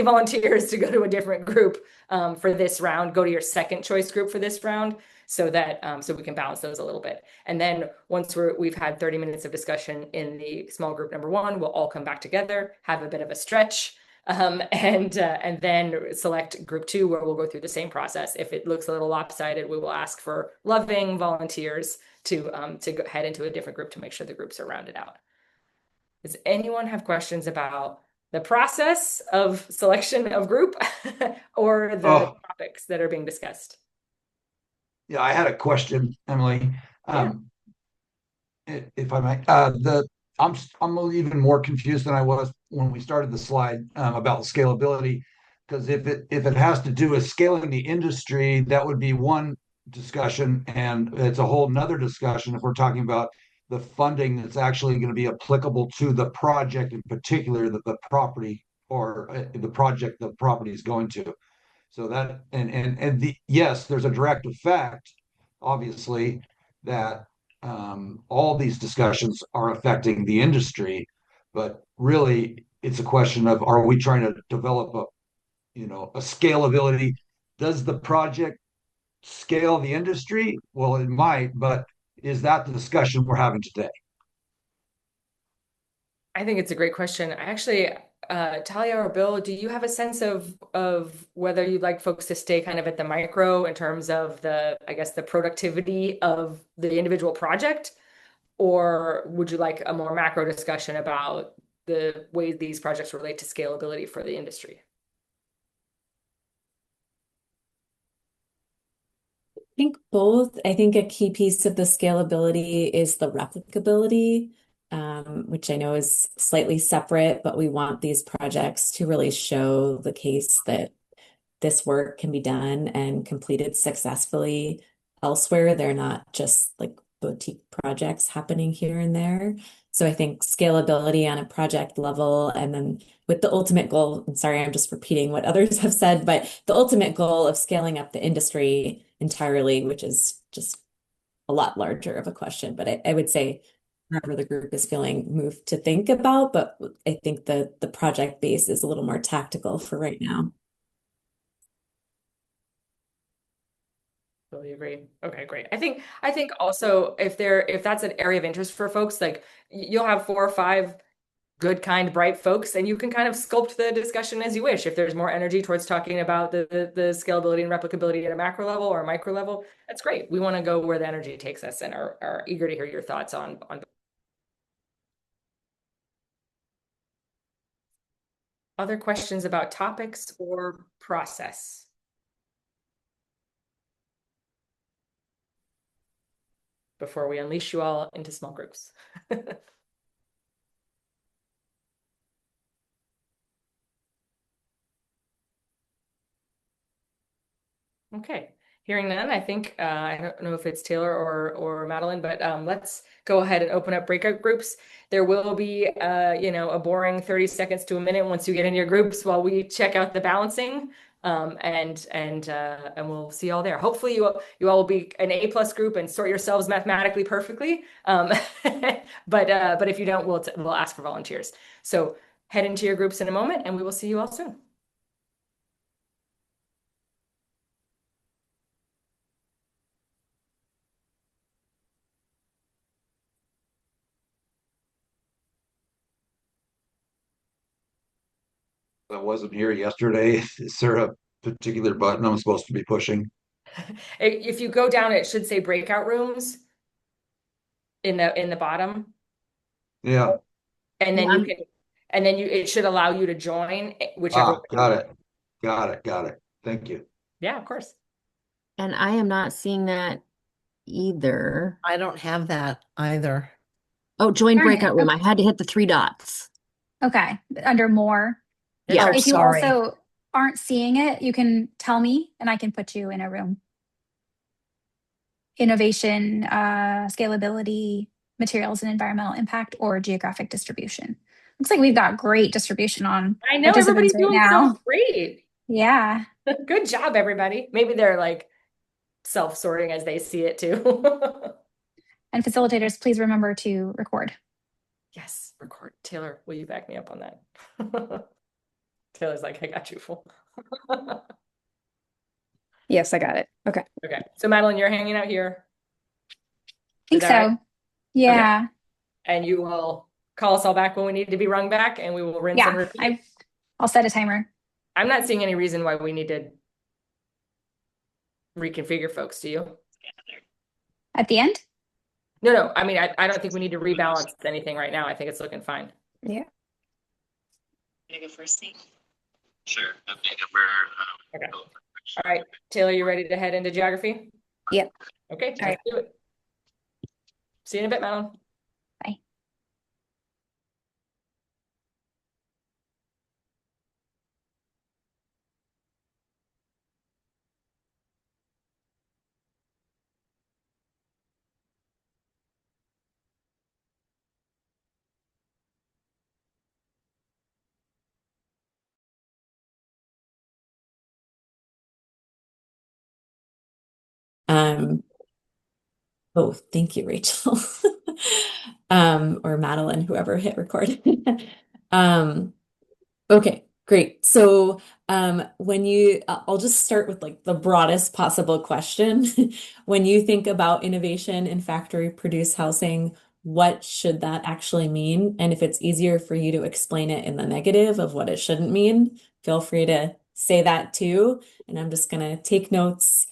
A: volunteers to go to a different group for this round? Go to your second choice group for this round, so that so we can balance those a little bit. And then once we've had 30 minutes of discussion in the small group number one, we'll all come back together, have a bit of a stretch, and then select group two, where we'll go through the same process. If it looks a little lopsided, we will ask for loving volunteers to head into a different group to make sure the groups are rounded out. Does anyone have questions about the process of selection of group or the topics that are being discussed?
H: Yeah, I had a question, Emily. If I might. I'm even more confused than I was when we started the slide about scalability, because if it has to do with scaling the industry, that would be one discussion, and it's a whole nother discussion if we're talking about the funding that's actually going to be applicable to the project in particular, that the property or the project the property is going to. So that yes, there's a direct effect, obviously, that all these discussions are affecting the industry, but really it's a question of, are we trying to develop a scalability? Does the project scale the industry? Well, it might, but is that the discussion we're having today?
A: I think it's a great question. I actually, Talia or Bill, do you have a sense of whether you'd like folks to stay kind of at the micro in terms of the productivity of the individual project, or would you like a more macro discussion about the way these projects relate to scalability for the industry?
I: I think both. I think a key piece of the scalability is the replicability, which I know is slightly separate, but we want these projects to really show the case that this work can be done and completed successfully elsewhere. They're not just like boutique projects happening here and there. So I think scalability on a project level, and then with the ultimate goal, I'm sorry, I'm just repeating what others have said, but the ultimate goal of scaling up the industry entirely, which is just a lot larger of a question. But I would say wherever the group is feeling moved to think about, but I think the project base is a little more tactical for right now.
A: Totally agree. Okay, great. I think also if that's an area of interest for folks, like you'll have 4 or 5 good, kind, bright folks, and you can kind of sculpt the discussion as you wish. If there's more energy towards talking about the scalability and replicability at a macro level or a micro level, that's great. We want to go where the energy takes us and are eager to hear your thoughts on. Other questions about topics or process? Before we unleash you all into small groups. Okay, hearing none, I think I don't know if it's Taylor or Madeline, but let's go ahead and open up breakout groups. There will be a boring 30 seconds to a minute once you get in your groups while we check out the balancing. And we'll see you all there. Hopefully you all will be an A+ group and sort yourselves mathematically perfectly. But if you don't, we'll ask for volunteers. So head into your groups in a moment, and we will see you all soon.
H: I wasn't here yesterday. Is there a particular button I'm supposed to be pushing?
A: If you go down, it should say breakout rooms in the bottom,
H: Yeah.
A: and then it should allow you to join whichever.
H: Got it. Got it. Thank you.
A: Yeah, of course.
J: And I am not seeing that either.
K: I don't have that either.
J: Oh, join
B: Darn it.
J: breakout room. I had to hit the 3 dots.
B: Okay, under more.
J: Yeah.
K: Oh,
B: If you
K: sorry.
B: also aren't seeing it, you can tell me and I can put you in a room. Innovation, scalability, materials and environmental impact, or geographic distribution. Looks like we've got great distribution on
A: I know
B: participants
A: everybody's
B: right
A: doing
B: now.
A: so great.
B: Yeah.
A: Good job, everybody. Maybe they're like self-sorting as they see it too.
B: And facilitators, please remember to record.
A: Yes, record. Taylor, will you back me up on that? Taylor's like, I got you, fool.
B: Yes, I got it. Okay.
A: Okay, so Madeline, you're hanging out here,
B: I think
A: Is
B: so.
A: that right?
B: Yeah.
A: and you will call us all back when we need to be rung back, and we will rinse and
B: Yeah.
A: repeat.
B: I'll set a timer.
A: I'm not seeing any reason why we need to reconfigure folks, do you?
B: At the end?
A: No. I mean, I don't think we need to rebalance anything right now. I think it's looking fine.
B: Yeah.
L: Can I go first, Steve?
E: Sure.
A: Okay. All right, Taylor, you ready to head into geography?
B: Yep.
A: Okay,
B: All right.
A: let's do it. See you in a bit, Madeline.
B: Bye.
I: Oh, thank you, Rachel. Or Madeline, whoever hit record. Okay, great. So I'll just start with like the broadest possible question. When you think about innovation in factory produced housing, what should that actually mean? And if it's easier for you to explain it in the negative of what it shouldn't mean, feel free to say that too. And I'm just gonna take notes.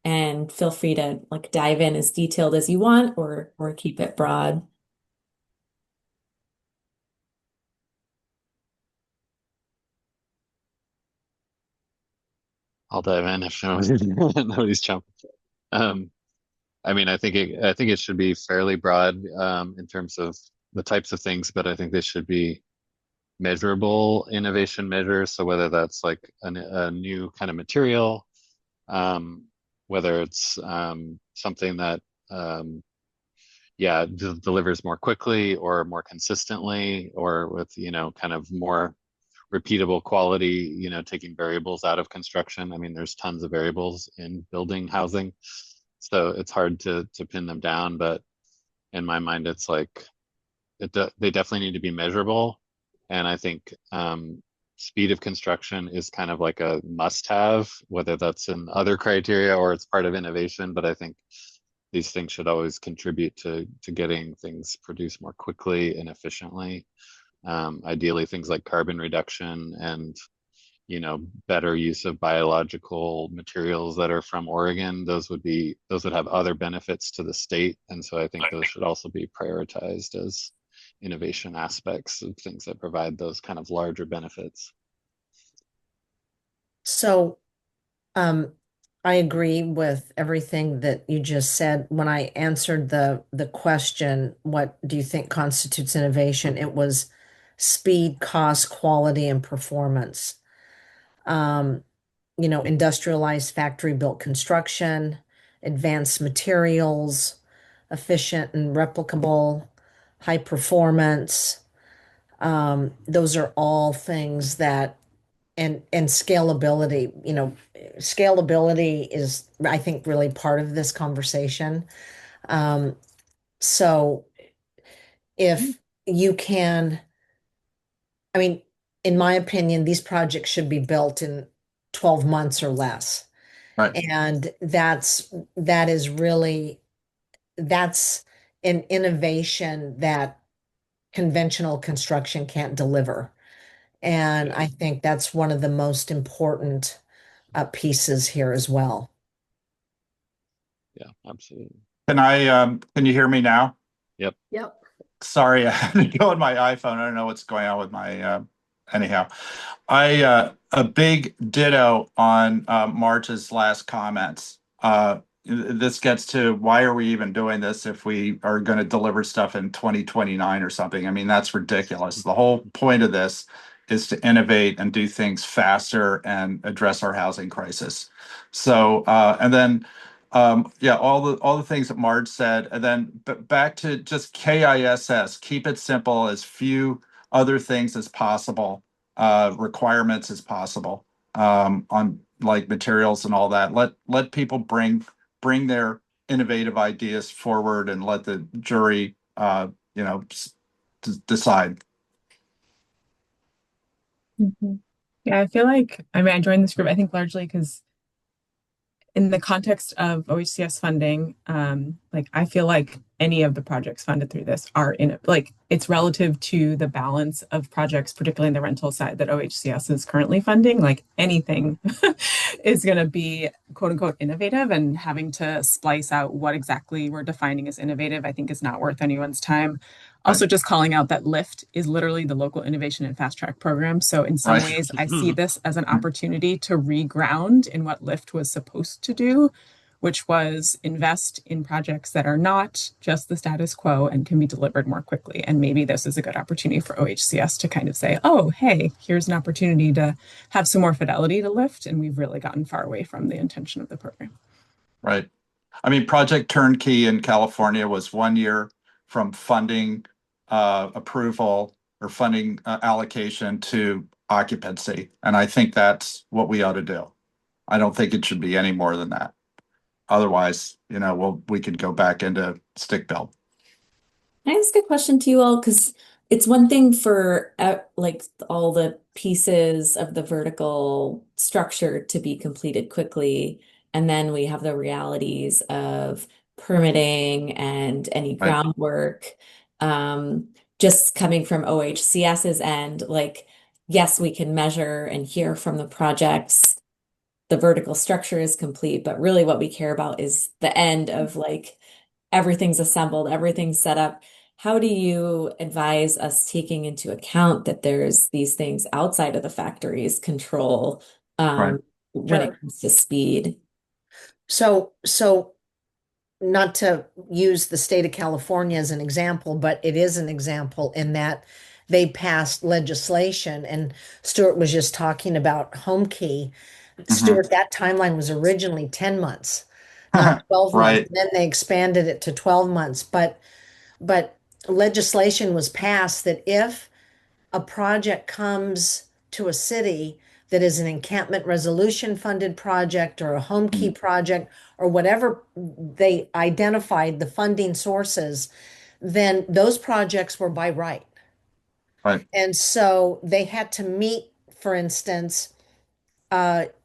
I: And feel free to like dive in as detailed as you want or keep it broad.
L: I'll dive in if nobody's jumping. I mean, I think it should be fairly broad in terms of the types of things, but I think they should be measurable innovation measures. So whether that's like a new kind of material, whether it's something that delivers more quickly or more consistently, or with kind of more repeatable quality, taking variables out of construction. I mean, there's tons of variables in building housing, so it's hard to pin them down. But in my mind, it's like they definitely need to be measurable, and I think speed of construction is kind of like a must-have, whether that's in other criteria or it's part of innovation. But I think these things should always contribute to getting things produced more quickly and efficiently. Ideally, things like carbon reduction and better use of biological materials that are from Oregon. Those would have other benefits to the state, and so I think those should also be prioritized as innovation aspects of things that provide those kind of larger benefits.
K: So, I agree with everything that you just said. When I answered the question, what do you think constitutes innovation? It was speed, cost, quality, and performance. industrialized factory built construction, advanced materials, efficient and replicable, high performance. Those are all things that, and scalability, scalability is, I think, really part of this conversation. So if you can, I mean, in my opinion, these projects should be built in 12 months or less.
H: Right.
K: And that's an innovation that conventional construction can't deliver. And I think that's one of the most important pieces here as well.
L: Yeah, absolutely.
M: Can you hear me now?
L: Yep.
G: Yep.
M: Sorry, I had to go on my iPhone. I don't know what's going on with my anyhow. A big ditto on Marge's last comments. This gets to why are we even doing this if we are going to deliver stuff in 2029 or something? I mean, that's ridiculous. The whole point of this is to innovate and do things faster and address our housing crisis. So, and then yeah, all the things that Marge said, and then back to just KISS, keep it simple, as few other things as possible, requirements as possible, on like materials and all that. Let people bring their innovative ideas forward and let the jury, decide.
N: Yeah, I feel like, I joined this group, I think largely because in the context of OHCS funding, I feel like any of the projects funded through this are it's relative to the balance of projects, particularly in the rental side that OHCS is currently funding. Like anything is going to be quote unquote innovative, and having to splice out what exactly we're defining as innovative, I think is not worth anyone's time. Also, just calling out that LIFT is literally the local innovation and fast track program. So in some ways, I see this as an opportunity to reground in what LIFT was supposed to do, which was invest in projects that are not just the status quo and can be delivered more quickly. And maybe this is a good opportunity for OHCS to kind of say, oh, hey, here's an opportunity to have some more fidelity to LIFT. And we've really gotten far away from the intention of the program.
M: Right. I mean, Project Turnkey in California was 1 year from funding approval or funding allocation to occupancy. And I think that's what we ought to do. I don't think it should be any more than that. Otherwise, we could go back into stick built.
I: Can I ask a question to you all? Because it's one thing for all the pieces of the vertical structure to be completed quickly, and then we have the realities of permitting and any groundwork. Just coming from OHCS's end, yes, we can measure and hear from the projects. The vertical structure is complete, but really what we care about is the end of everything's assembled, everything's set up. How do you advise us taking into account that there's these things outside of the factory's control when it comes to speed?
K: So not to use the state of California as an example, but it is an example in that they passed legislation, and Stuart was just talking about Homekey. Stuart, that timeline was originally 10 months, not 12 months. And then they expanded it to 12 months. But legislation was passed that if a project comes to a city that is an encampment resolution funded project or a Homekey project or whatever they identified the funding sources, then those projects were by right.
M: Right.
K: And so they had to meet, for instance,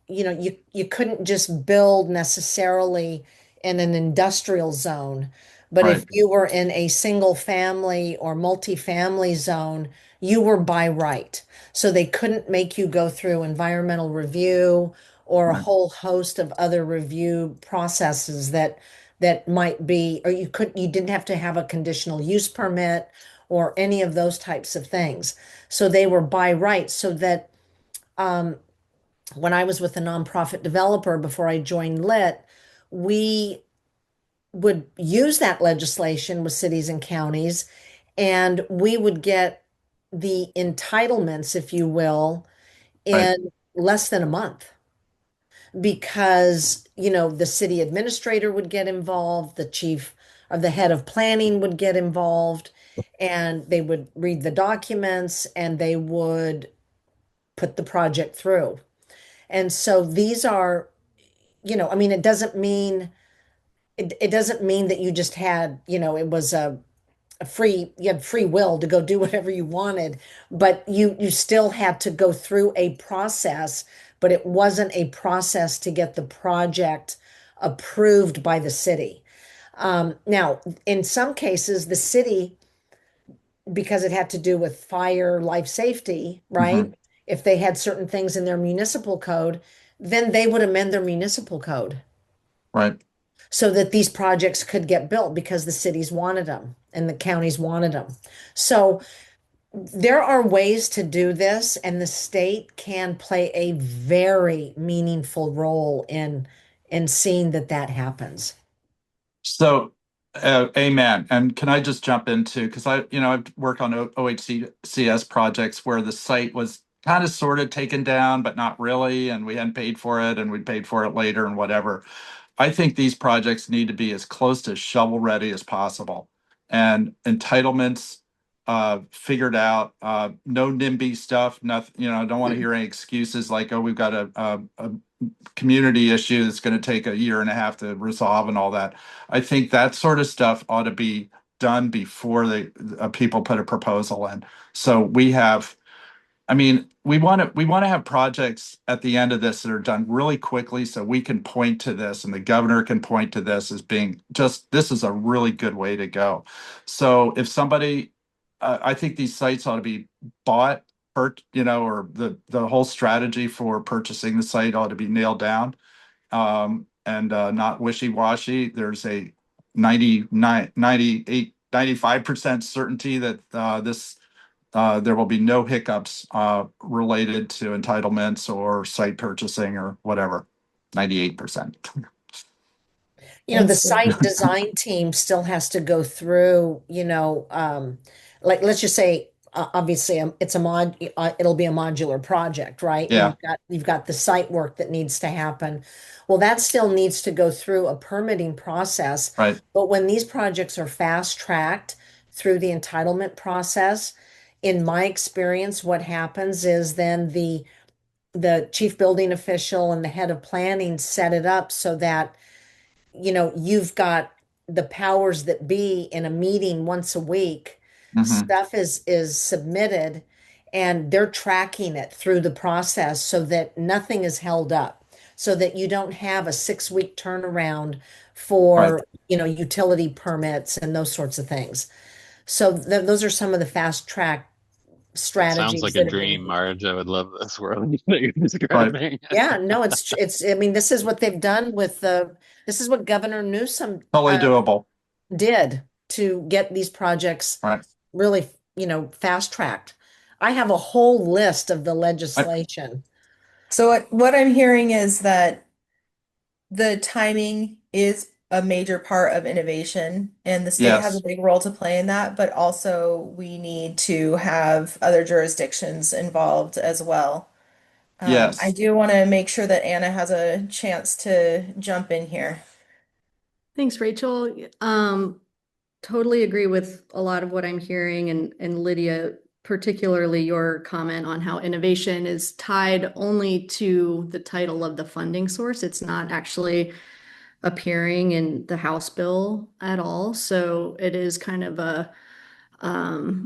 K: you couldn't just build necessarily in an industrial zone, but if you were in a single family or multifamily zone, you were by right. So they couldn't make you go through environmental review or a whole host of other review processes that might be, or you didn't have to have a conditional use permit or any of those types of things. So they were by right, so that when I was with a nonprofit developer before I joined LIT, we would use that legislation with cities and counties, and we would get the entitlements, if you will, in less than a month. because, the city administrator would get involved, the chief or the head of planning would get involved, and they would read the documents and they would put the project through. And so these are, I mean, it doesn't mean that you just had, it was you had free will to go do whatever you wanted, but you still had to go through a process, but it wasn't a process to get the project approved by the city. Now, in some cases, the city, because it had to do with fire, life safety, right? If they had certain things in their municipal code, then they would amend their municipal code
M: Right.
K: so that these projects could get built because the cities wanted them and the counties wanted them. So there are ways to do this, and the state can play a very meaningful role in seeing that happens.
M: So, amen. And can I just jump into, because I've worked on OHCS projects where the site was kind of sort of taken down, but not really, and we hadn't paid for it, and we paid for it later and whatever. I think these projects need to be as close to shovel ready as possible, and entitlements figured out. No NIMBY stuff. Nothing. I don't want to hear any excuses like, "Oh, we've got a community issue that's going to take a year and a half to resolve," and all that. I think that sort of stuff ought to be done before people put a proposal in. So we want to have projects at the end of this that are done really quickly, so we can point to this and the governor can point to this as being this is a really good way to go. So if somebody, I think these sites ought to be bought, or the whole strategy for purchasing the site ought to be nailed down, and not wishy-washy. There's a 99, 98, 95% certainty that there will be no hiccups related to entitlements or site purchasing or whatever. 98%.
K: The site design team still has to go through, like, let's just say, obviously, it'll be a modular project, right?
M: Yeah.
K: You've got the site work that needs to happen. Well, that still needs to go through a permitting process.
M: Right.
K: But when these projects are fast-tracked through the entitlement process, in my experience, what happens is then the chief building official and the head of planning set it up so that, you've got the powers that be in a meeting once a week. Stuff is submitted and they're tracking it through the process so that nothing is held up, so that you don't have a 6-week turnaround for, utility permits and those sorts of things. So those are some of the fast track strategies.
L: Sounds like a dream, Marge. I would love this world that you're describing.
K: Yeah, no, it's, I mean, this is what they've done this is what Governor Newsom
M: Totally doable.
K: did to get these projects really, fast tracked. I have a whole list of the legislation.
O: So what I'm hearing is that the timing is a major part of innovation, and the state has a big role to play in that, but also we need to have other jurisdictions involved as well.
M: Yes.
O: I do want to make sure that Anna has a chance to jump in here.
P: Thanks, Rachel. Totally agree with a lot of what I'm hearing, and Lydia, particularly your comment on how innovation is tied only to the title of the funding source. It's not actually appearing in the House bill at all. So it is kind of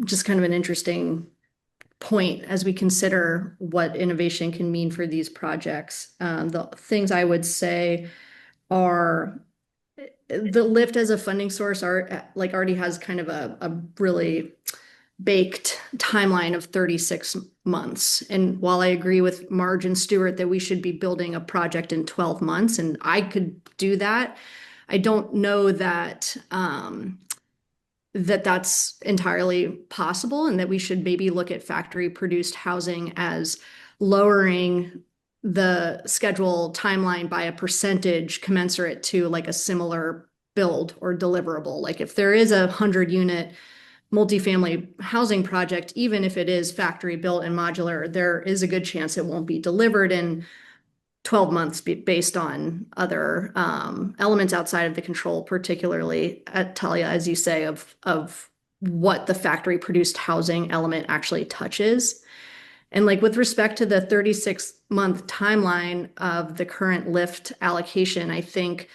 P: just kind of an interesting point as we consider what innovation can mean for these projects. The things I would say are the LIFT as a funding source already has kind of a really baked timeline of 36 months. And while I agree with Marge and Stuart that we should be building a project in 12 months, and I could do that, I don't know that that's entirely possible, and that we should maybe look at factory produced housing as lowering the schedule timeline by a percentage commensurate to like a similar build or deliverable. Like if there is 100-unit multifamily housing project, even if it is factory built and modular, there is a good chance it won't be delivered in 12 months based on other elements outside of the control, particularly at Talia, as you say, of what the factory produced housing element actually touches. And like with respect to the 36-month timeline of the current lift allocation, I think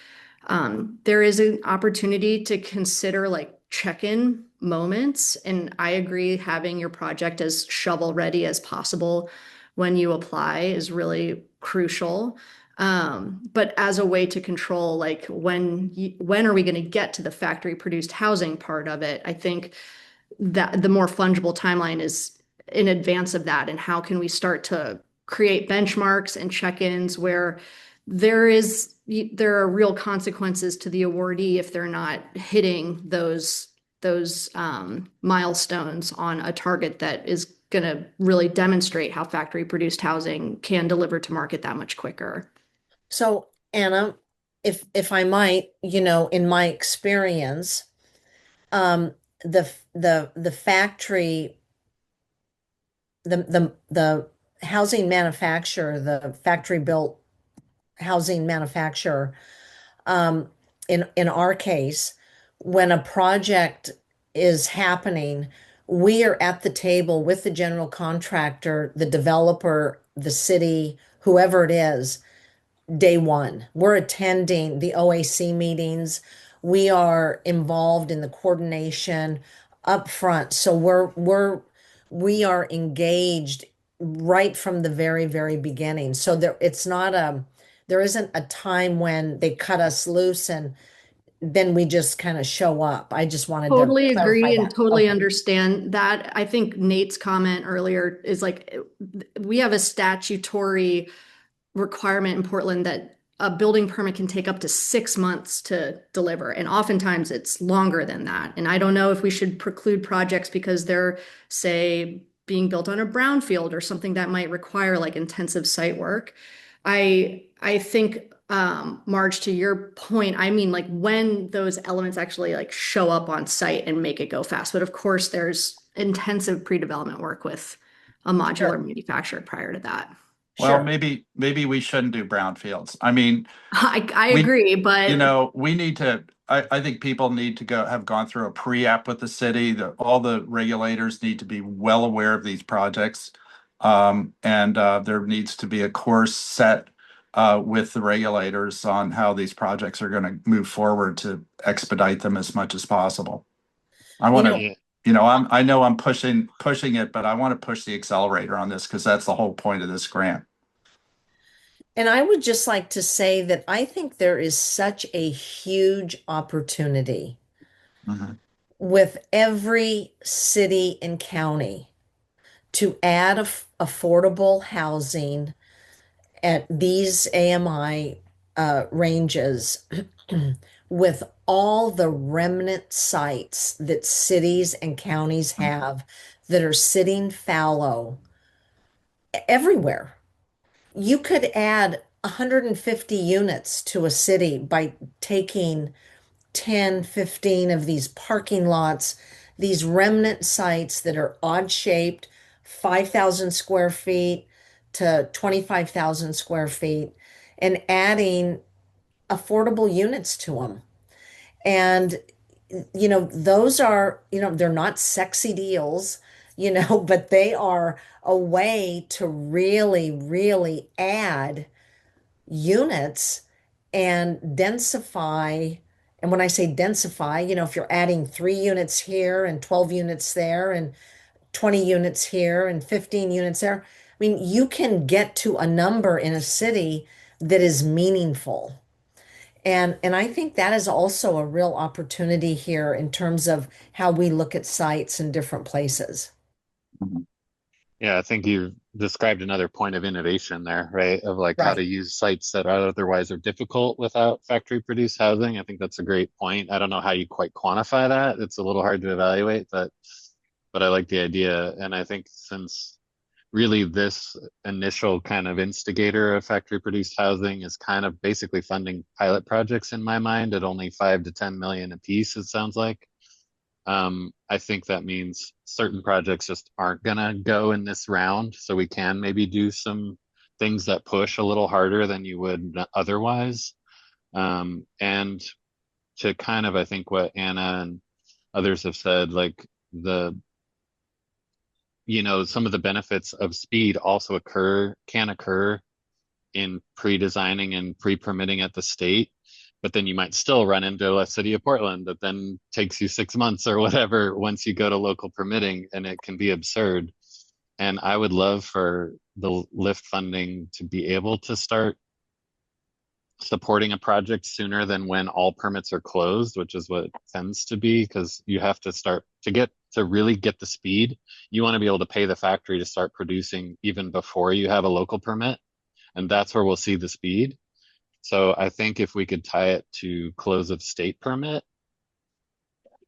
P: there is an opportunity to consider like check-in moments. And I agree, having your project as shovel ready as possible when you apply is really crucial. But as a way to control, like when are we going to get to the factory produced housing part of it? I think that the more fungible timeline is in advance of that. And how can we start to create benchmarks and check-ins where there are real consequences to the awardee if they're not hitting those milestones on a target that is going to really demonstrate how factory produced housing can deliver to market that much quicker.
K: So Anna, if I might, in my experience, the factory, the housing manufacturer, the factory built housing manufacturer, in our case, when a project is happening, we are at the table with the general contractor, the developer, the city, whoever it is, day one. We're attending the OAC meetings. We are involved in the coordination up front. So we are engaged right from the very, very beginning. So there isn't a time when they cut us loose and then we just kind of show up. I just wanted to
P: totally agree
K: clarify
P: and
K: that.
P: totally
K: Okay.
P: understand that. I think Nate's comment earlier is like, we have a statutory requirement in Portland that a building permit can take up to 6 months to deliver. And oftentimes it's longer than that. And I don't know if we should preclude projects because they're, say, being built on a brownfield or something that might require like intensive site work. I think, Marge, to your point, I mean, like when those elements actually like show up on site and make it go fast. But of course, there's intensive pre-development work with a modular manufacturer prior to that.
M: Well, maybe we shouldn't do brownfields. I mean,
P: I agree, but
M: we need to. I think people need to have gone through a pre-app with the city. All the regulators need to be well aware of these projects, and there needs to be a course set with the regulators on how these projects are going to move forward to expedite them as much as possible. I want to. I know I'm pushing it, but I want to push the accelerator on this because that's the whole point of this grant.
K: And I would just like to say that I think there is such a huge opportunity with every city and county to add affordable housing at these AMI ranges with all the remnant sites that cities and counties have that are sitting fallow everywhere. You could add 150 units to a city by taking 10, 15 of these parking lots, these remnant sites that are odd shaped, 5,000 square feet to 25,000 square feet, and adding affordable units to them. And, those are, they're not sexy deals, but they are a way to really, really add units and densify. And when I say densify, if you're adding 3 units here and 12 units there and 20 units here and 15 units there, I mean, you can get to a number in a city that is meaningful. And I think that is also a real opportunity here in terms of how we look at sites in different places.
L: Yeah, I think you described another point of innovation there, right? Of like how to use sites that otherwise are difficult without factory produced housing. I think that's a great point. I don't know how you quite quantify that. It's a little hard to evaluate, but I like the idea. And I think since really this initial kind of instigator of factory produced housing is kind of basically funding pilot projects in my mind at only 5 to 10 million a piece, it sounds like. I think that means certain projects just aren't gonna go in this round. So we can maybe do some things that push a little harder than you would otherwise. And to kind of, I think what Anna and others have said, like some of the benefits of speed also can occur in pre-designing and pre-permitting at the state, but then you might still run into a city of Portland that then takes you 6 months or whatever once you go to local permitting, and it can be absurd. And I would love for the LIFT funding to be able to start supporting a project sooner than when all permits are closed, which is what it tends to be, because you have to start to really get the speed. You want to be able to pay the factory to start producing even before you have a local permit. And that's where we'll see the speed. So I think if we could tie it to close of state permit,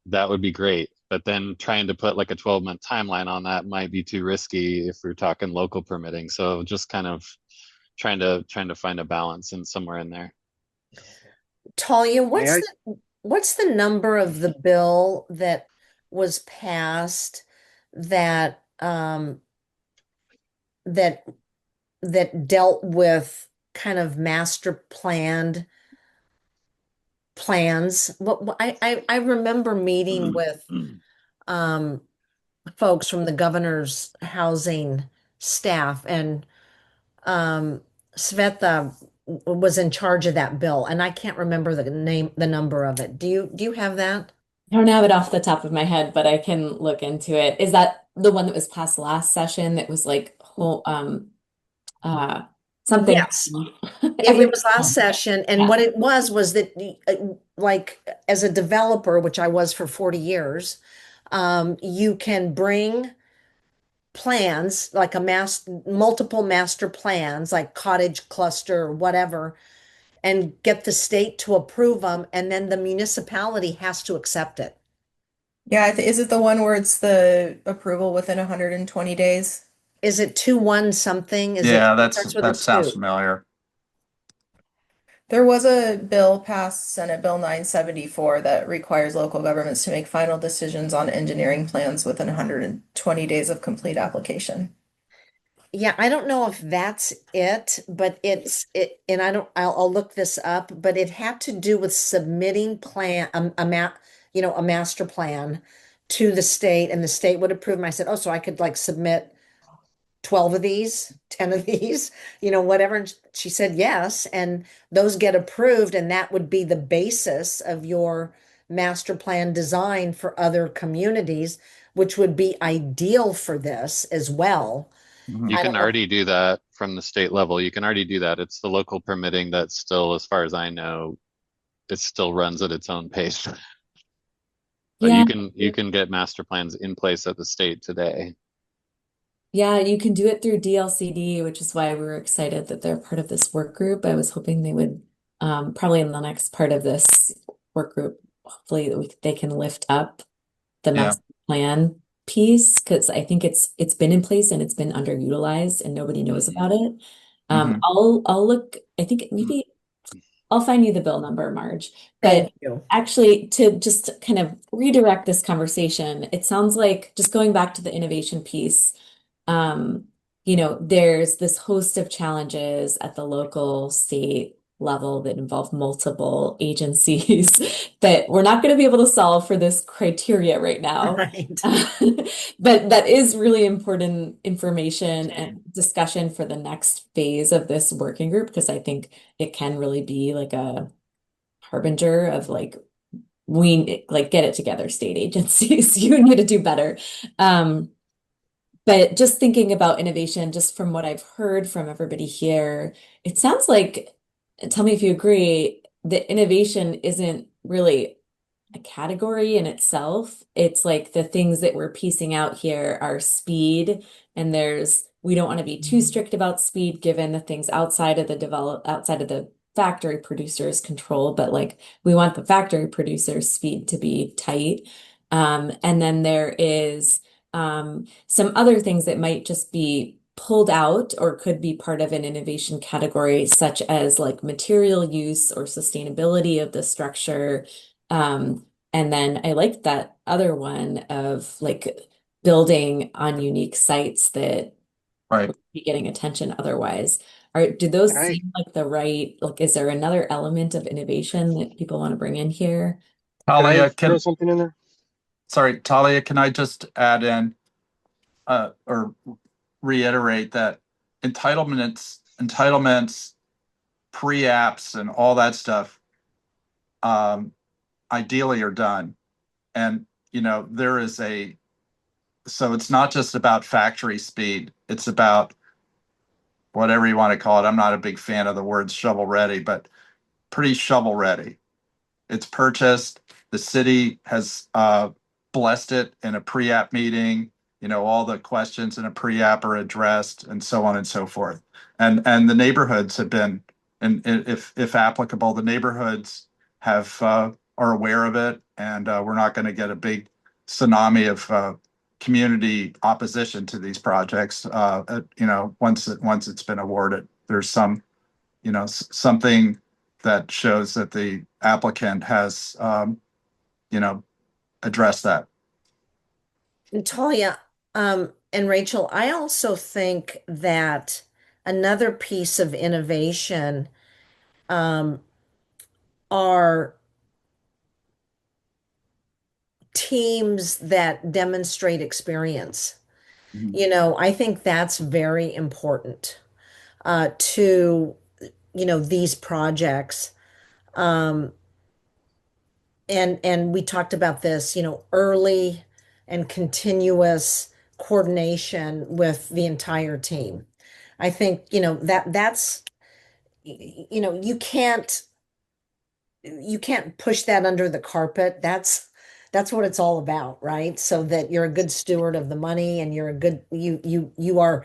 L: that would be great. But then trying to put like a 12-month timeline on that might be too risky if we're talking local permitting. So just kind of trying to find a balance and somewhere in there.
K: Talia, what's the number of the bill that was passed that that dealt with kind of master plans? What I remember meeting with folks from the governor's housing staff, and Sveta was in charge of that bill, and I can't remember the number of it. Do you have that?
I: I don't have it off the top of my head, but I can look into it. Is that the one that was passed last session that was like whole something?
K: Yes. It was last session, and what it was that like as a developer, which I was for 40 years, you can bring plans like multiple master plans like cottage cluster or whatever, and get the state to approve them, and then the municipality has to accept it.
O: Yeah, is it the one where it's the approval within 120 days?
K: Is it 2-1 something?
M: That sounds familiar.
O: There was a bill passed, Senate Bill 974, that requires local governments to make final decisions on engineering plans within 120 days of complete application.
K: Yeah, I don't know if that's it, but and I'll look this up, but it had to do with submitting a master plan to the state, and the state would approve them. I said, oh, so I could like submit 12 of these, 10 of these, whatever. And she said yes, and those get approved, and that would be the basis of your master plan design for other communities, which would be ideal for this as well.
L: You can already do that from the state level. You can already do that. It's the local permitting that still, as far as I know, it still runs at its own pace. But you can get master plans in place at the state today.
I: Yeah, you can do it through DLCD, which is why we were excited that they're part of this work group. I was hoping they would, probably in the next part of this work group, hopefully they can lift up the master plan piece, because I think it's been in place and it's been underutilized and nobody knows about it. I'll look, I think maybe I'll find you the bill number, Marge. But actually, to just kind of redirect this conversation, it sounds like, just going back to the innovation piece, there's this host of challenges at the local, state level that involve multiple agencies that we're not going to be able to solve for this criteria right now.
K: Right.
I: But that is really important information and discussion for the next phase of this working group, because I think it can really be like a harbinger of like, we like, get it together, state agencies, you need to do better. But just thinking about innovation, just from what I've heard from everybody here, it sounds like, tell me if you agree, that innovation isn't really a category in itself. It's like the things that we're piecing out here are speed, and we don't want to be too strict about speed given the things outside of the factory producer's control, but like we want the factory producer's speed to be tight. And then there is some other things that might just be pulled out or could be part of an innovation category, such as like material use or sustainability of the structure. And then I like that other one of like building on unique sites that
M: Right.
I: be getting attention otherwise. Do those seem like the right, like, is there another element of innovation that people want to bring in here?
M: Talia,
E: throw something in there?
M: Sorry, Talia, can I just add in or reiterate that entitlements, pre-apps and all that stuff ideally are done. And, you know, so it's not just about factory speed. It's about whatever you want to call it. I'm not a big fan of the word shovel ready, but pretty shovel ready. It's purchased. The city has blessed it in a pre-app meeting. You know, all the questions in a pre-app are addressed and so on and so forth. And the neighborhoods have been, and if applicable, the neighborhoods have are aware of it, and we're not going to get a big tsunami of community opposition to these projects. You know, once it's been awarded, there's some, you know, something that shows that the applicant has, you know, addressed that.
K: Talia, and Rachel, I also think that another piece of innovation are teams that demonstrate experience. You know, I think that's very important to, you know, these projects. And we talked about this, you know, early and continuous coordination with the entire team. I think, you know, that's, you know, you can't push that under the carpet. That's what it's all about, right? So that you're a good steward of the money and you're a good you're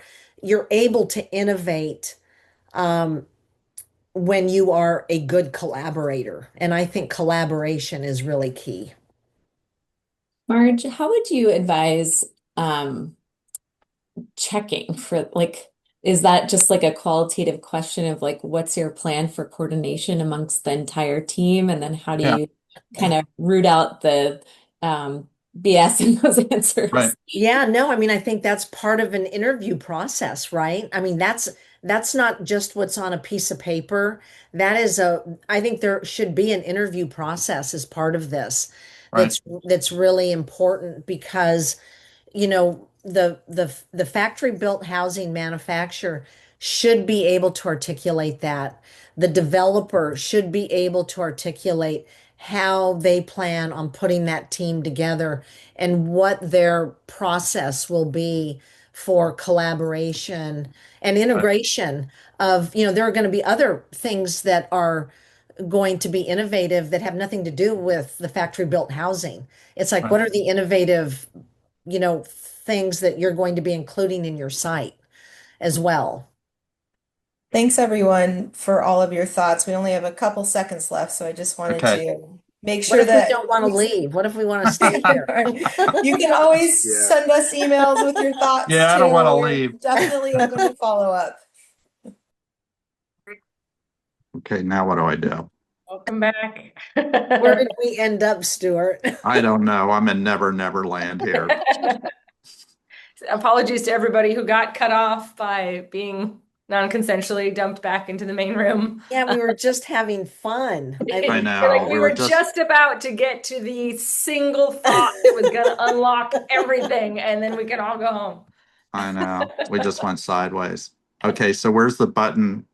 K: able to innovate when you are a good collaborator. And I think collaboration is really key.
I: Marge, how would you advise checking for, like, is that just like a qualitative question of like, what's your plan for coordination amongst the entire team? And then how do you kind of root out the BS in those answers?
M: Right.
K: Yeah, no, I mean, I think that's part of an interview process, right? I mean, that's not just what's on a piece of paper. I think there should be an interview process as part of this.
M: Right.
K: That's really important because, you know, the factory built housing manufacturer should be able to articulate that. The developer should be able to articulate how they plan on putting that team together and what their process will be for collaboration and integration of, you know, there are going to be other things that are going to be innovative that have nothing to do with the factory built housing. It's like, what are the innovative, you know, things that you're going to be including in your site as well?
O: Thanks everyone for all of your thoughts. We only have a couple seconds left, so I just wanted to make sure
K: What if
O: that
K: we don't want to leave? What if we want to stay here?
O: you can always send us emails with your thoughts.
M: Yeah, I don't want to
O: We're
M: leave.
O: definitely open to follow up.
M: Okay, now what do I do?
A: Welcome back.
K: Where did we end up, Stuart?
M: I don't know. I'm in Never Land here.
A: Apologies to everybody who got cut off by being non-consensually dumped back into the main room.
K: Yeah, we were just having fun.
M: I know.
A: We were just about to get to the single thought that was going to unlock everything, and then we could all go home.
M: I know. We just went sideways. Okay, so where's the button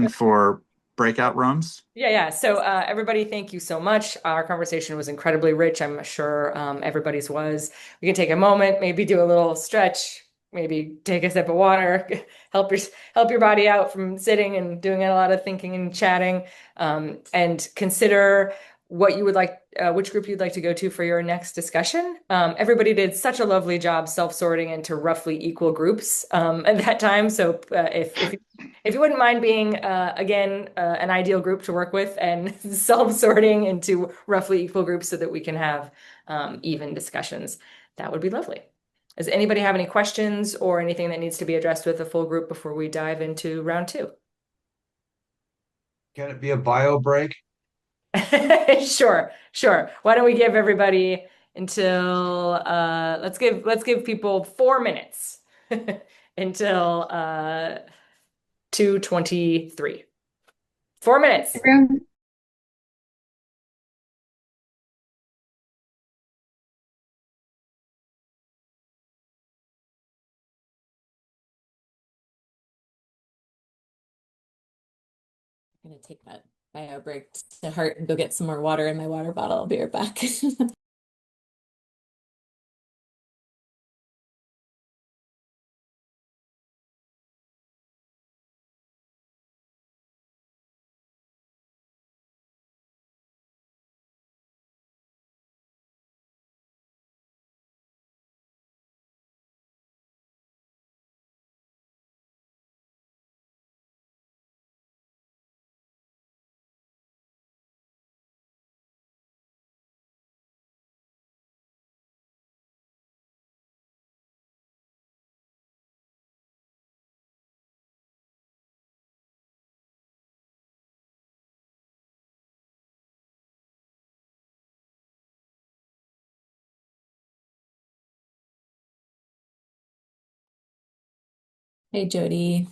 M: for breakout rooms?
A: Yeah. So everybody, thank you so much. Our conversation was incredibly rich. I'm sure everybody's was. We can take a moment, maybe do a little stretch, maybe take a sip of water, help your body out from sitting and doing a lot of thinking and chatting, and consider what you would like, which group you'd like to go to for your next discussion. Everybody did such a lovely job self-sorting into roughly equal groups at that time. So if you wouldn't mind being, again, an ideal group to work with and self-sorting into roughly equal groups so that we can have even discussions, that would be lovely. Does anybody have any questions or anything that needs to be addressed with a full group before we dive into round 2?
H: Can it be a bio break?
A: Sure. Why don't we give everybody until let's give people 4 minutes. until 2:23. 4 minutes.
B: Room.
I: I'm gonna take that bio break to heart and go get some more water in my water bottle. I'll be right back. Hey, Jody.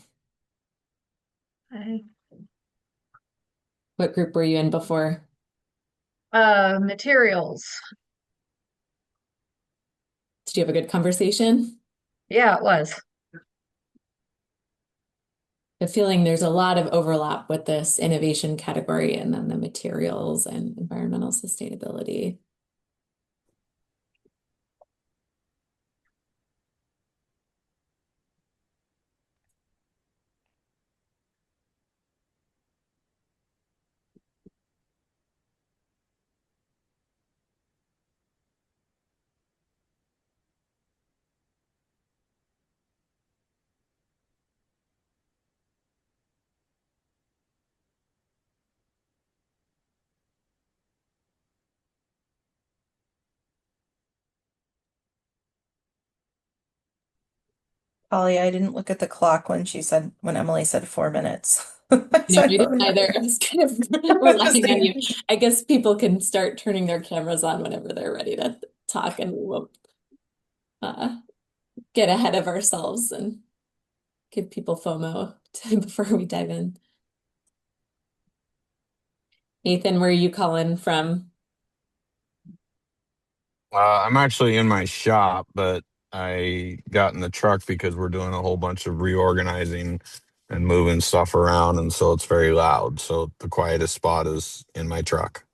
Q: Hi.
I: What group were you in before?
Q: Materials.
I: Did you have a good conversation?
Q: Yeah, it was.
I: The feeling there's a lot of overlap with this innovation category and then the materials and environmental sustainability.
O: Holly, I didn't look at the clock when Emily said 4 minutes.
I: No, I
O: So I
I: didn't
O: don't
I: either.
O: know.
I: I was kind of
O: I'm just
I: relying on you.
O: saying.
I: I guess people can start turning their cameras on whenever they're ready to talk, and we won't get ahead of ourselves and give people FOMO before we dive in. Nathan, where are you calling from?
R: I'm actually in my shop, but I got in the truck because we're doing a whole bunch of reorganizing and moving stuff around, and so it's very loud. So the quietest spot is in my truck.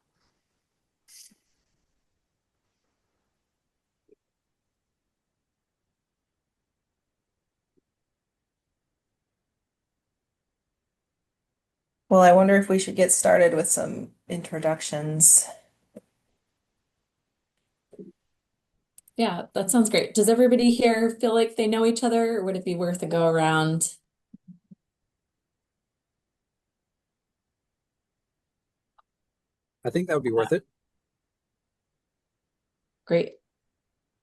O: Well, I wonder if we should get started with some introductions.
I: Yeah, that sounds great. Does everybody here feel like they know each other, or would it be worth a go around?
S: I think that would be worth it.
I: Great.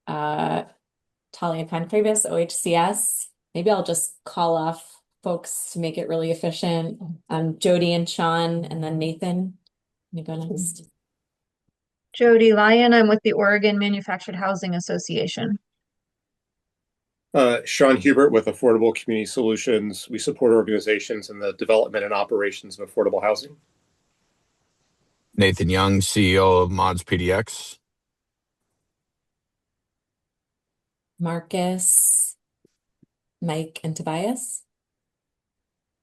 I: Talia Pancravis, OHCS. Maybe I'll just call off folks to make it really efficient. Jody and Sean, and then Nathan. You go next.
Q: Jody Lyon, I'm with the Oregon Manufactured Housing Association.
T: Sean Hubert with Affordable Community Solutions. We support organizations in the development and operations of affordable housing.
R: Nathan Young, CEO of Mods PDX.
I: Marcus, Mike, and Tobias.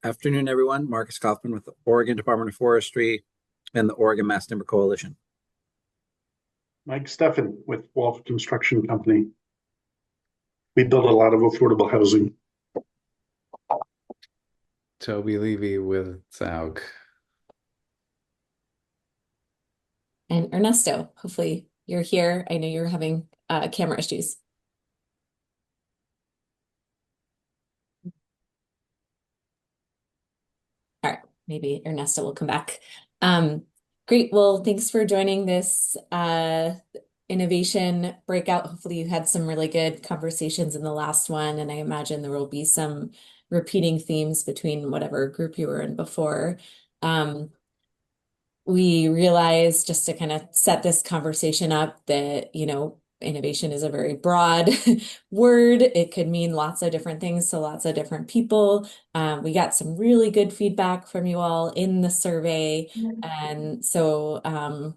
S: Afternoon, everyone. Marcus Kaufman with the Oregon Department of Forestry and the Oregon Mass Timber Coalition.
U: Mike Steffen with Wolf Construction Company. We build a lot of affordable housing.
V: Toby Levy with Zaug.
I: And Ernesto, hopefully you're here. I know you're having camera issues. All right, maybe Ernesto will come back. Great. Well, thanks for joining this innovation breakout. Hopefully you had some really good conversations in the last one, and I imagine there will be some repeating themes between whatever group you were in before. We realized, just to kind of set this conversation up, that, innovation is a very broad word. It could mean lots of different things to lots of different people. We got some really good feedback from you all in the survey. And so,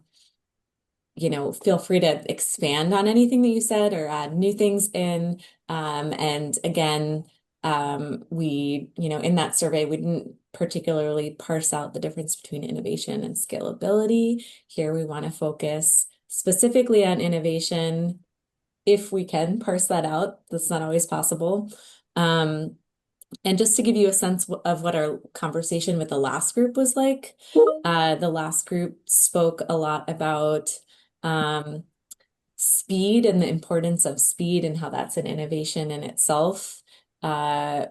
I: feel free to expand on anything that you said or add new things in. And again, in that survey, we didn't particularly parse out the difference between innovation and scalability. Here we want to focus specifically on innovation, if we can parse that out. That's not always possible. And just to give you a sense of what our conversation with the last group was like, the last group spoke a lot about speed and the importance of speed and how that's an innovation in itself.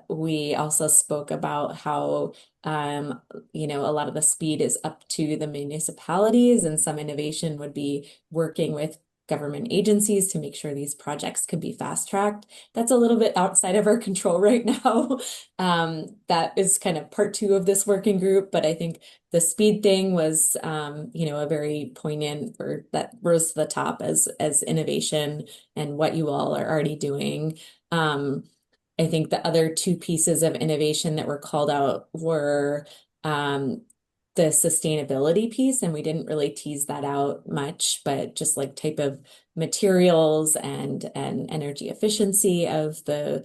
I: We also spoke about how a lot of the speed is up to the municipalities, and some innovation would be working with government agencies to make sure these projects could be fast-tracked. That's a little bit outside of our control right now. That is kind of part 2 of this working group, but I think the speed thing was, a very poignant, or that rose to the top as innovation and what you all are already doing. I think the other 2 pieces of innovation that were called out were the sustainability piece, and we didn't really tease that out much, but just like type of materials and energy efficiency of the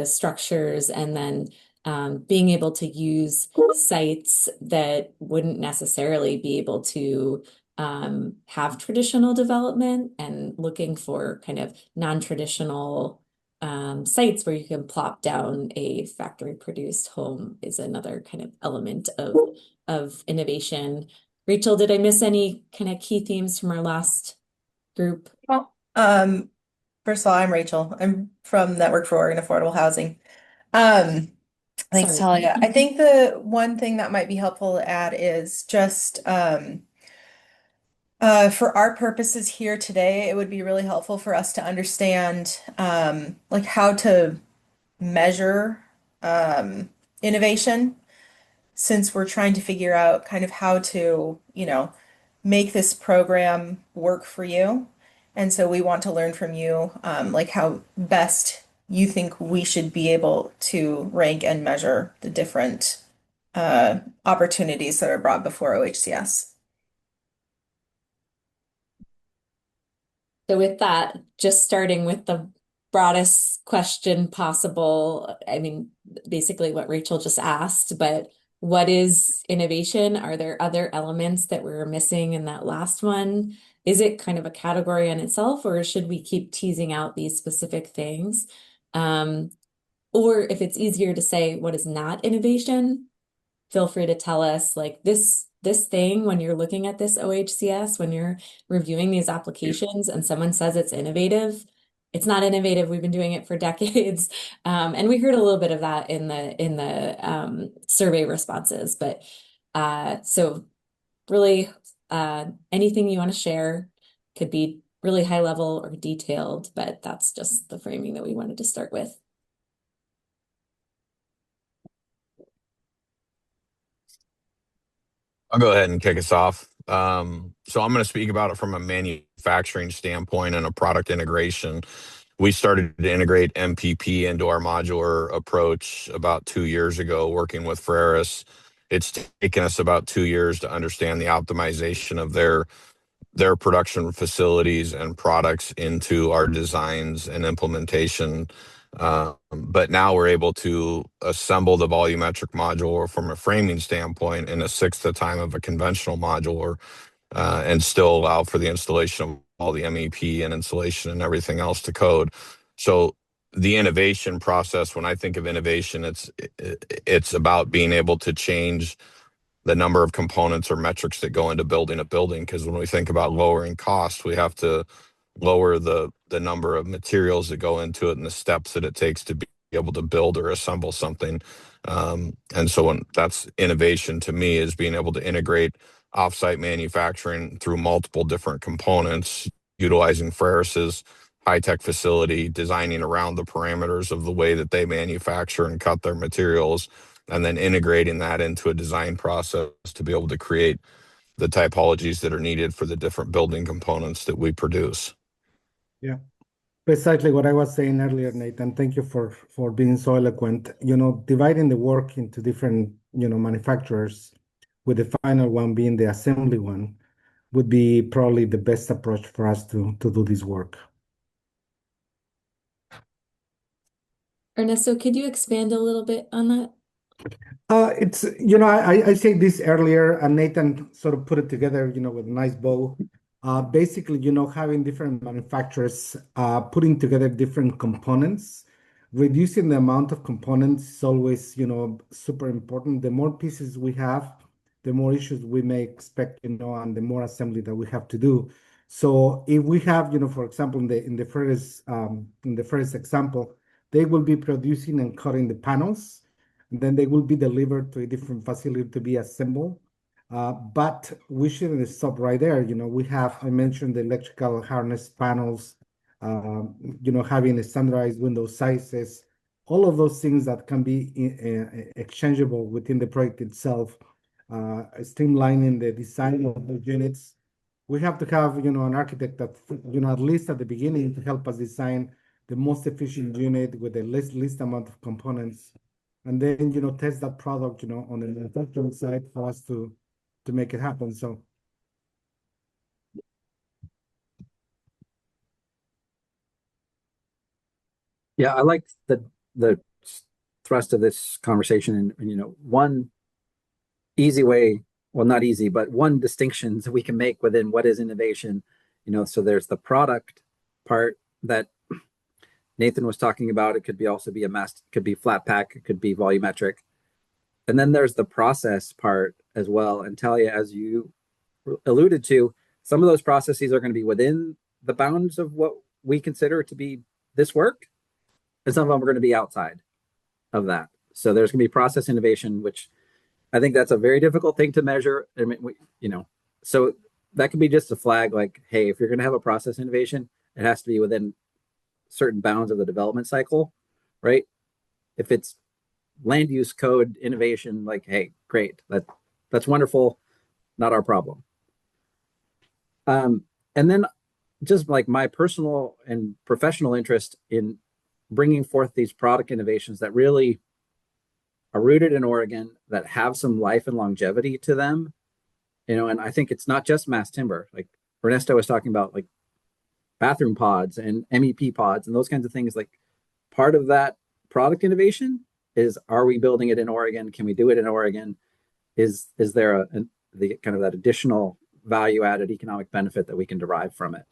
I: structures, and then being able to use sites that wouldn't necessarily be able to have traditional development, and looking for kind of non-traditional sites where you can plop down a factory produced home is another kind of element of innovation. Rachel, did I miss any kind of key themes from our last group?
O: Well, first of all, I'm Rachel. I'm from Network for Oregon Affordable Housing. Thanks,
I: Sorry.
O: Talia. I think the one thing that might be helpful to add is just for our purposes here today, it would be really helpful for us to understand like how to measure innovation, since we're trying to figure out kind of how to, make this program work for you. And so we want to learn from you, like how best you think we should be able to rank and measure the different opportunities that are brought before OHCS.
I: So with that, just starting with the broadest question possible, I mean, basically what Rachel just asked, but what is innovation? Are there other elements that we're missing in that last one? Is it kind of a category in itself, or should we keep teasing out these specific things? Or if it's easier to say what is not innovation, feel free to tell us, like, this thing, when you're looking at this OHCS, when you're reviewing these applications and someone says it's innovative, it's not innovative. We've been doing it for decades. And we heard a little bit of that in the survey responses. But so really anything you want to share, could be really high level or detailed, but that's just the framing that we wanted to start with.
R: I'll go ahead and kick us off. So I'm going to speak about it from a manufacturing standpoint and a product integration. We started to integrate MPP into our modular approach about 2 years ago, working with Freris. It's taken us about 2 years to understand the optimization of their production facilities and products into our designs and implementation. But now we're able to assemble the volumetric module from a framing standpoint in a 1/6 the time of a conventional module, and still allow for the installation of all the MEP and installation and everything else to code. So the innovation process, when I think of innovation, it's about being able to change the number of components or metrics that go into building a building. Because when we think about lowering costs, we have to lower the number of materials that go into it and the steps that it takes to be able to build or assemble something. And so that's innovation to me, is being able to integrate offsite manufacturing through multiple different components, utilizing Freris's high-tech facility, designing around the parameters of the way that they manufacture and cut their materials, and then integrating that into a design process to be able to create the typologies that are needed for the different building components that we produce.
F: Yeah. Precisely what I was saying earlier, Nathan. Thank you for being so eloquent. Dividing the work into different, manufacturers, with the final one being the assembly one, would be probably the best approach for us to do this work.
I: Ernesto, could you expand a little bit on that?
F: It's, I said this earlier, and Nathan sort of put it together, with a nice bow. Basically, having different manufacturers putting together different components, reducing the amount of components is always, super important. The more pieces we have, the more issues we may expect, and the more assembly that we have to do. So if we have, for example, in the first example, they will be producing and cutting the panels, and then they will be delivered to a different facility to be assembled. But we shouldn't stop right there. I mentioned the electrical harness panels, having standardized window sizes, all of those things that can be exchangeable within the project itself, streamlining the design of the units. We have to have, an architect that, at least at the beginning, to help us design the most efficient unit with the least amount of components. And then, test that product, on the manufacturing side for us to make it happen. So
S: yeah, I like the thrust of this conversation, and one easy way, well, not easy, but one distinction that we can make within what is innovation. So there's the product part that Nathan was talking about. It could be also be could be flat pack, it could be volumetric. And then there's the process part as well. And Talia, as you alluded to, some of those processes are going to be within the bounds of what we consider to be this work, and some of them are going to be outside of that. So there's going to be process innovation, which I think that's a very difficult thing to measure. I mean, so that could be just a flag like, hey, if you're going to have a process innovation, it has to be within certain bounds of the development cycle, right? If it's land use code innovation, like, hey, great, that's wonderful, not our problem. And then just like my personal and professional interest in bringing forth these product innovations that really are rooted in Oregon, that have some life and longevity to them, and I think it's not just mass timber. Like Ernesto was talking about, like bathroom pods and MEP pods and those kinds of things. Like part of that product innovation is, are we building it in Oregon? Can we do it in Oregon? Is there the kind of that additional value added economic benefit that we can derive from it?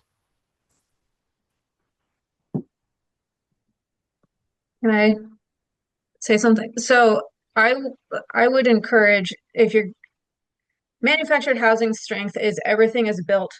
Q: Can I say something? So I would encourage, if your manufactured housing strength is everything is built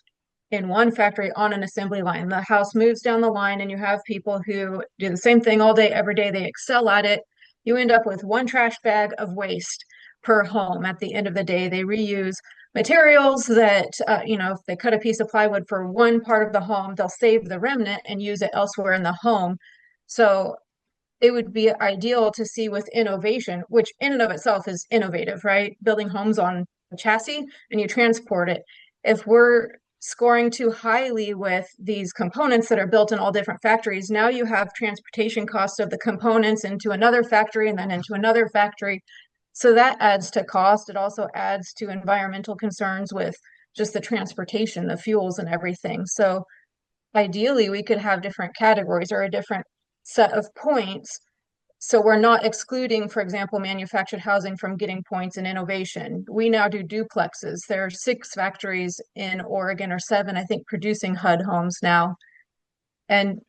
Q: in one factory on an assembly line. The house moves down the line and you have people who do the same thing all day, every day. They excel at it. You end up with one trash bag of waste per home. At the end of the day, they reuse materials that, if they cut a piece of plywood for one part of the home, they'll save the remnant and use it elsewhere in the home. So it would be ideal to see with innovation, which in and of itself is innovative, right? Building homes on a chassis and you transport it. If we're scoring too highly with these components that are built in all different factories, now you have transportation costs of the components into another factory and then into another factory. So that adds to cost. It also adds to environmental concerns with just the transportation, the fuels and everything. So ideally we could have different categories or a different set of points. So we're not excluding, for example, manufactured housing from getting points in innovation. We now do duplexes. There are 6 factories in Oregon, or 7, I think, producing HUD homes now. And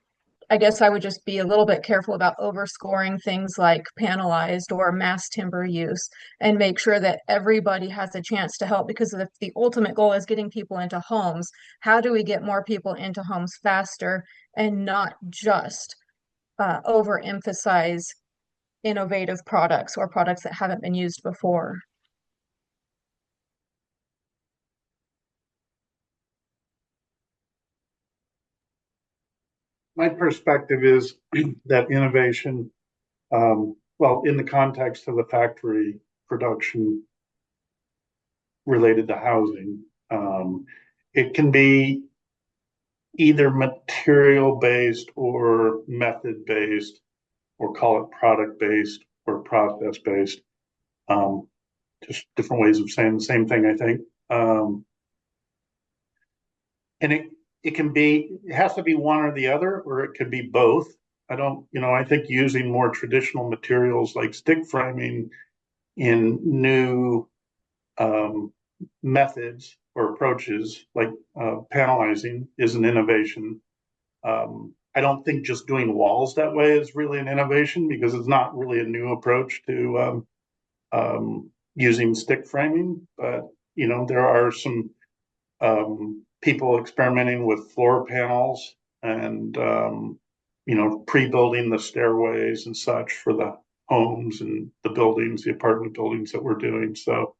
Q: I guess I would just be a little bit careful about overscoring things like panelized or mass timber use, and make sure that everybody has a chance to help, because the ultimate goal is getting people into homes. How do we get more people into homes faster and not just overemphasize innovative products or products that haven't been used before?
U: My perspective is that innovation, well, in the context of the factory production related to housing, it can be either material based or method based, or call it product based or process based. Just different ways of saying the same thing, I think. And it has to be one or the other, or it could be both. I think using more traditional materials like stick framing in new methods or approaches like panelizing is an innovation. I don't think just doing walls that way is really an innovation, because it's not really a new approach to using stick framing. But there are some people experimenting with floor panels and pre-building the stairways and such for the homes and the buildings, the apartment buildings that we're doing. So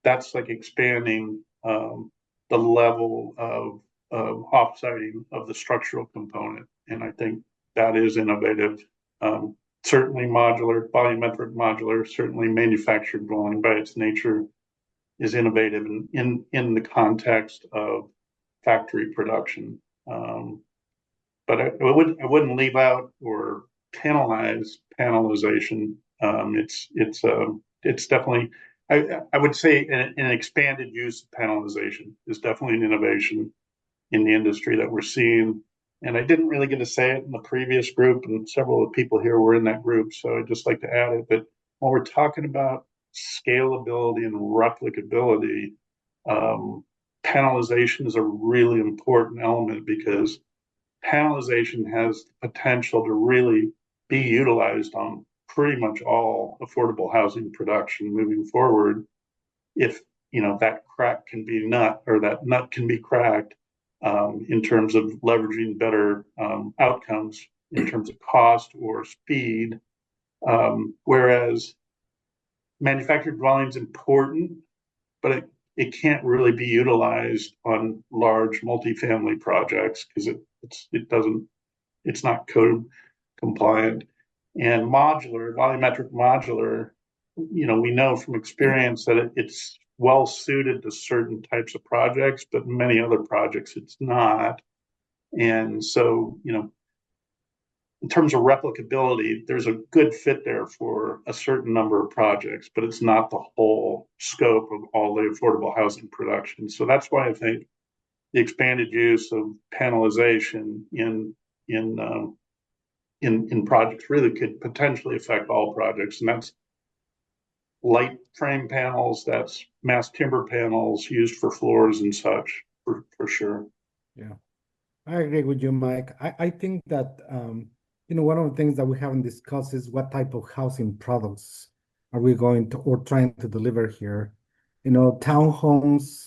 U: that's like expanding the level of offsiting of the structural component. And I think that is innovative. Certainly modular, volumetric modular, certainly manufactured dwelling by its nature is innovative in the context of factory production. But I wouldn't leave out or penalize panelization. It's definitely, I would say an expanded use of panelization is definitely an innovation in the industry that we're seeing. And I didn't really get to say it in the previous group, and several of the people here were in that group, so I'd just like to add it. But when we're talking about scalability and replicability, panelization is a really important element, because panelization has the potential to really be utilized on pretty much all affordable housing production moving forward. If that crack can be nut, or that nut can be cracked, in terms of leveraging better outcomes in terms of cost or speed. Whereas manufactured dwelling is important, but it can't really be utilized on large multifamily projects because it's not code compliant. And modular, volumetric modular, we know from experience that it's well suited to certain types of projects, but many other projects it's not. And so, in terms of replicability, there's a good fit there for a certain number of projects, but it's not the whole scope of all the affordable housing production. So that's why I think the expanded use of panelization in projects really could potentially affect all projects. And that's light frame panels, that's mass timber panels used for floors and such, for sure.
F: Yeah, I agree with you, Mike. I think that one of the things that we haven't discussed is what type of housing products are we going to or trying to deliver here. Townhomes,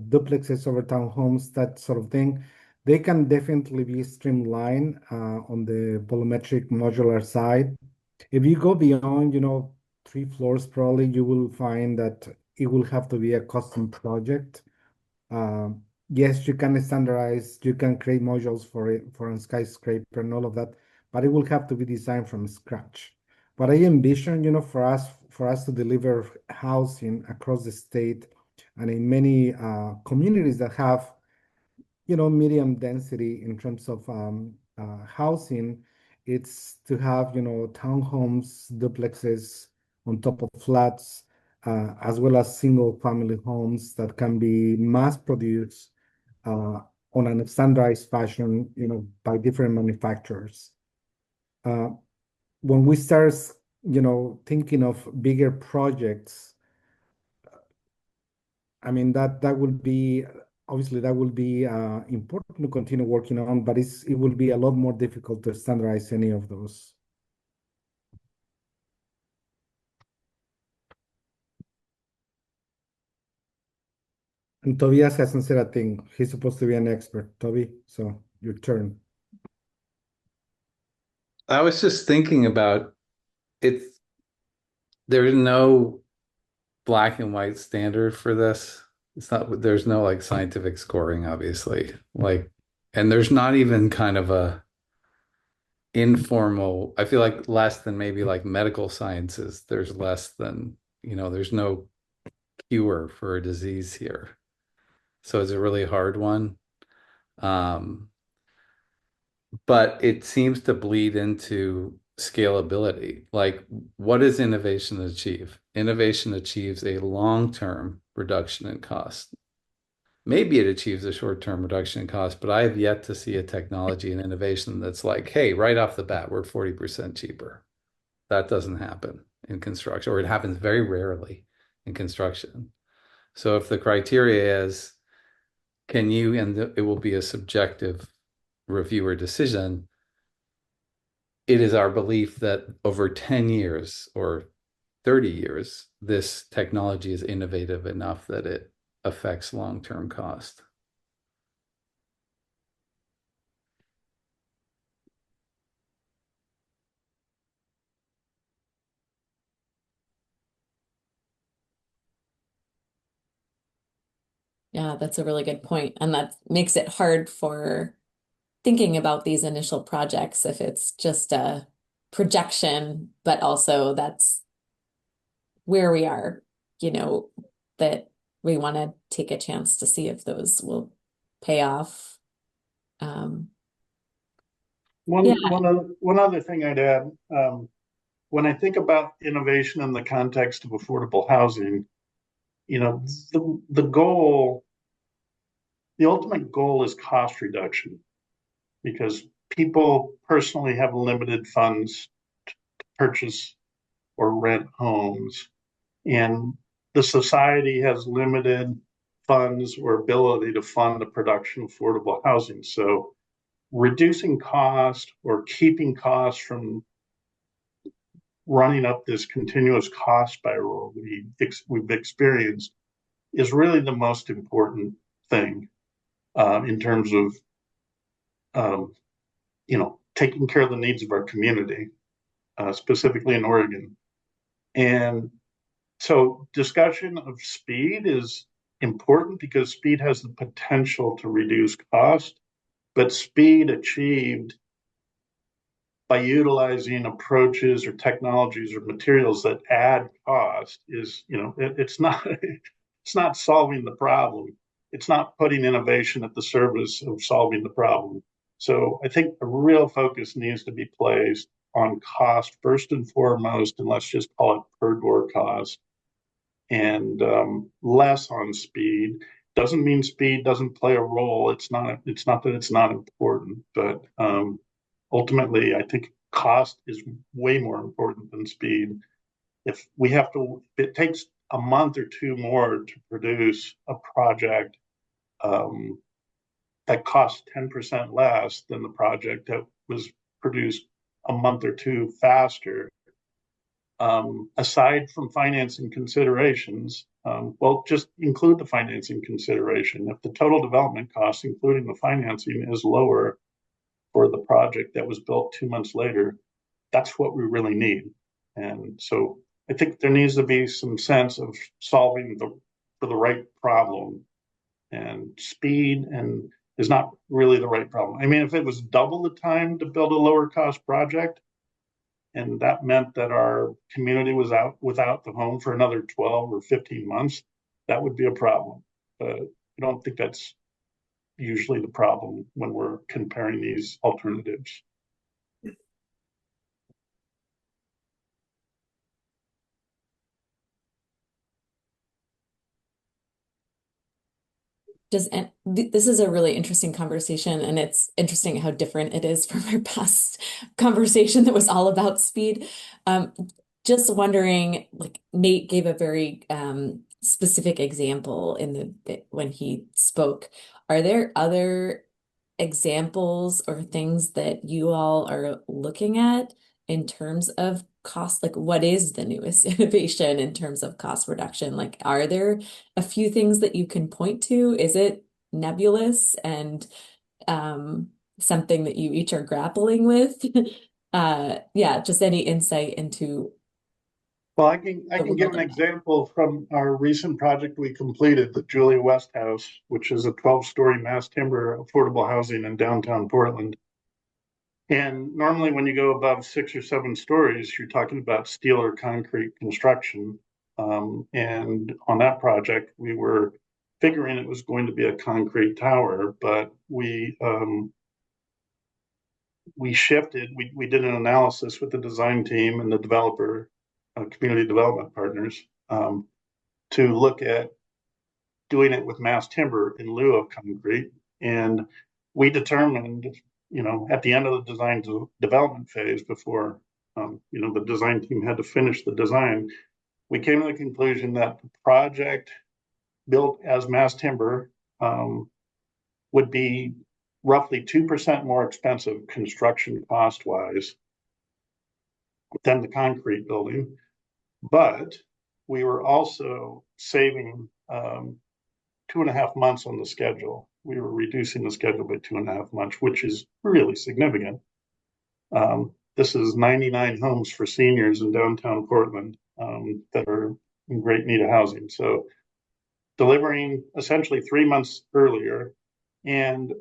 F: duplexes over townhomes, that sort of thing. They can definitely be streamlined on the volumetric modular side. If you go beyond, 3 floors, probably you will find that it will have to be a custom project. Yes, you can standardize, you can create modules for it, for a skyscraper and all of that, but it will have to be designed from scratch. But I envision, for us to deliver housing across the state and in many communities that have, medium density in terms of housing, it's to have, townhomes, duplexes on top of flats, as well as single family homes that can be mass produced on a standardized fashion, by different manufacturers. When we start, thinking of bigger projects, I mean, that will be, obviously that will be important to continue working on, but it will be a lot more difficult to standardize any of those. And Tobias hasn't said a thing. He's supposed to be an expert, Toby. So your turn.
V: I was just thinking about it. There's no black and white standard for this. There's no like scientific scoring, obviously. And there's not even kind of a informal, I feel like less than maybe like medical sciences. There's less than, there's no cure for a disease here. So it's a really hard one. But it seems to bleed into scalability. Like, what does innovation achieve? Innovation achieves a long-term reduction in cost. Maybe it achieves a short-term reduction in cost, but I have yet to see a technology and innovation that's like, hey, right off the bat, we're 40% cheaper. That doesn't happen in construction, or it happens very rarely in construction. So if the criteria is, can you, and it will be a subjective reviewer decision, it is our belief that over 10 years or 30 years, this technology is innovative enough that it affects long-term cost.
I: Yeah, that's a really good point. And that makes it hard for thinking about these initial projects if it's just a projection, but also that's where we are, that we want to take a chance to see if those will pay off.
U: One other thing I'd add, when I think about innovation in the context of affordable housing, the ultimate goal is cost reduction, because people personally have limited funds to purchase or rent homes, and the society has limited funds or ability to fund the production of affordable housing. So reducing cost or keeping costs from running up this continuous cost spiral we've experienced is really the most important thing in terms of taking care of the needs of our community, specifically in Oregon. And so discussion of speed is important because speed has the potential to reduce cost, but speed achieved by utilizing approaches or technologies or materials that add cost is, it's not solving the problem. It's not putting innovation at the service of solving the problem. So I think a real focus needs to be placed on cost first and foremost, and let's just call it per door cost, and less on speed. Doesn't mean speed doesn't play a role. It's not that it's not important, but ultimately, I think cost is way more important than speed. If it takes a month or two more to produce a project that costs 10% less than the project that was produced a month or two faster, aside from financing considerations, well, just include the financing consideration. If the total development cost, including the financing, is lower for the project that was built 2 months later, that's what we really need. And so I think there needs to be some sense of solving for the right problem, and speed is not really the right problem. I mean, if it was double the time to build a lower cost project, and that meant that our community was out without the home for another 12 or 15 months, that would be a problem. But I don't think that's usually the problem when we're comparing these alternatives.
I: This is a really interesting conversation, and it's interesting how different it is from our past conversation that was all about speed. Just wondering, like Nate gave a very specific example when he spoke. Are there other examples or things that you all are looking at in terms of cost? Like, what is the newest innovation in terms of cost reduction? Like, are there a few things that you can point to? Is it nebulous and something that you each are grappling with? Yeah, just any insight into.
U: Well, I can give an example from our recent project we completed, the Julia West House, which is a 12-story mass timber affordable housing in downtown Portland. And normally when you go above 6 or 7 stories, you're talking about steel or concrete construction. And on that project, we were figuring it was going to be a concrete tower, but we shifted. We did an analysis with the design team and the developer, community development partners, to look at doing it with mass timber in lieu of concrete. And we determined, at the end of the design development phase, before the design team had to finish the design, we came to the conclusion that the project built as mass timber would be roughly 2% more expensive construction cost-wise than the concrete building. But we were also saving 2.5 months on the schedule. We were reducing the schedule by 2.5 months, which is really significant. This is 99 homes for seniors in downtown Portland that are in great need of housing. So delivering essentially 3 months earlier, and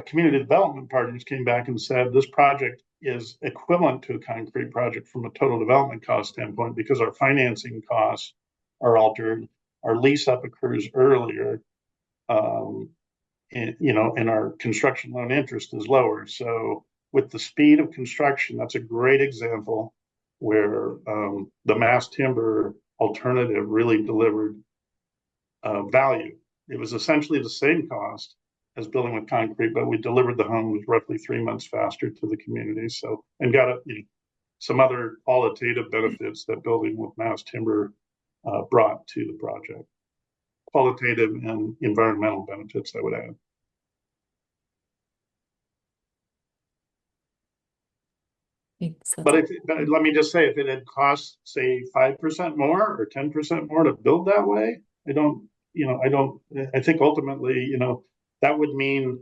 U: community development partners came back and said this project is equivalent to a concrete project from a total development cost standpoint because our financing costs are altered, our lease up occurs earlier, and our construction loan interest is lower. So with the speed of construction, that's a great example where the mass timber alternative really delivered value. It was essentially the same cost as building with concrete, but we delivered the homes roughly 3 months faster to the community. So, and got some other qualitative benefits that building with mass timber brought to the project. Qualitative and environmental benefits, I would add. But let me just say, if it had cost, say, 5% more or 10% more to build that way, I think ultimately, that would mean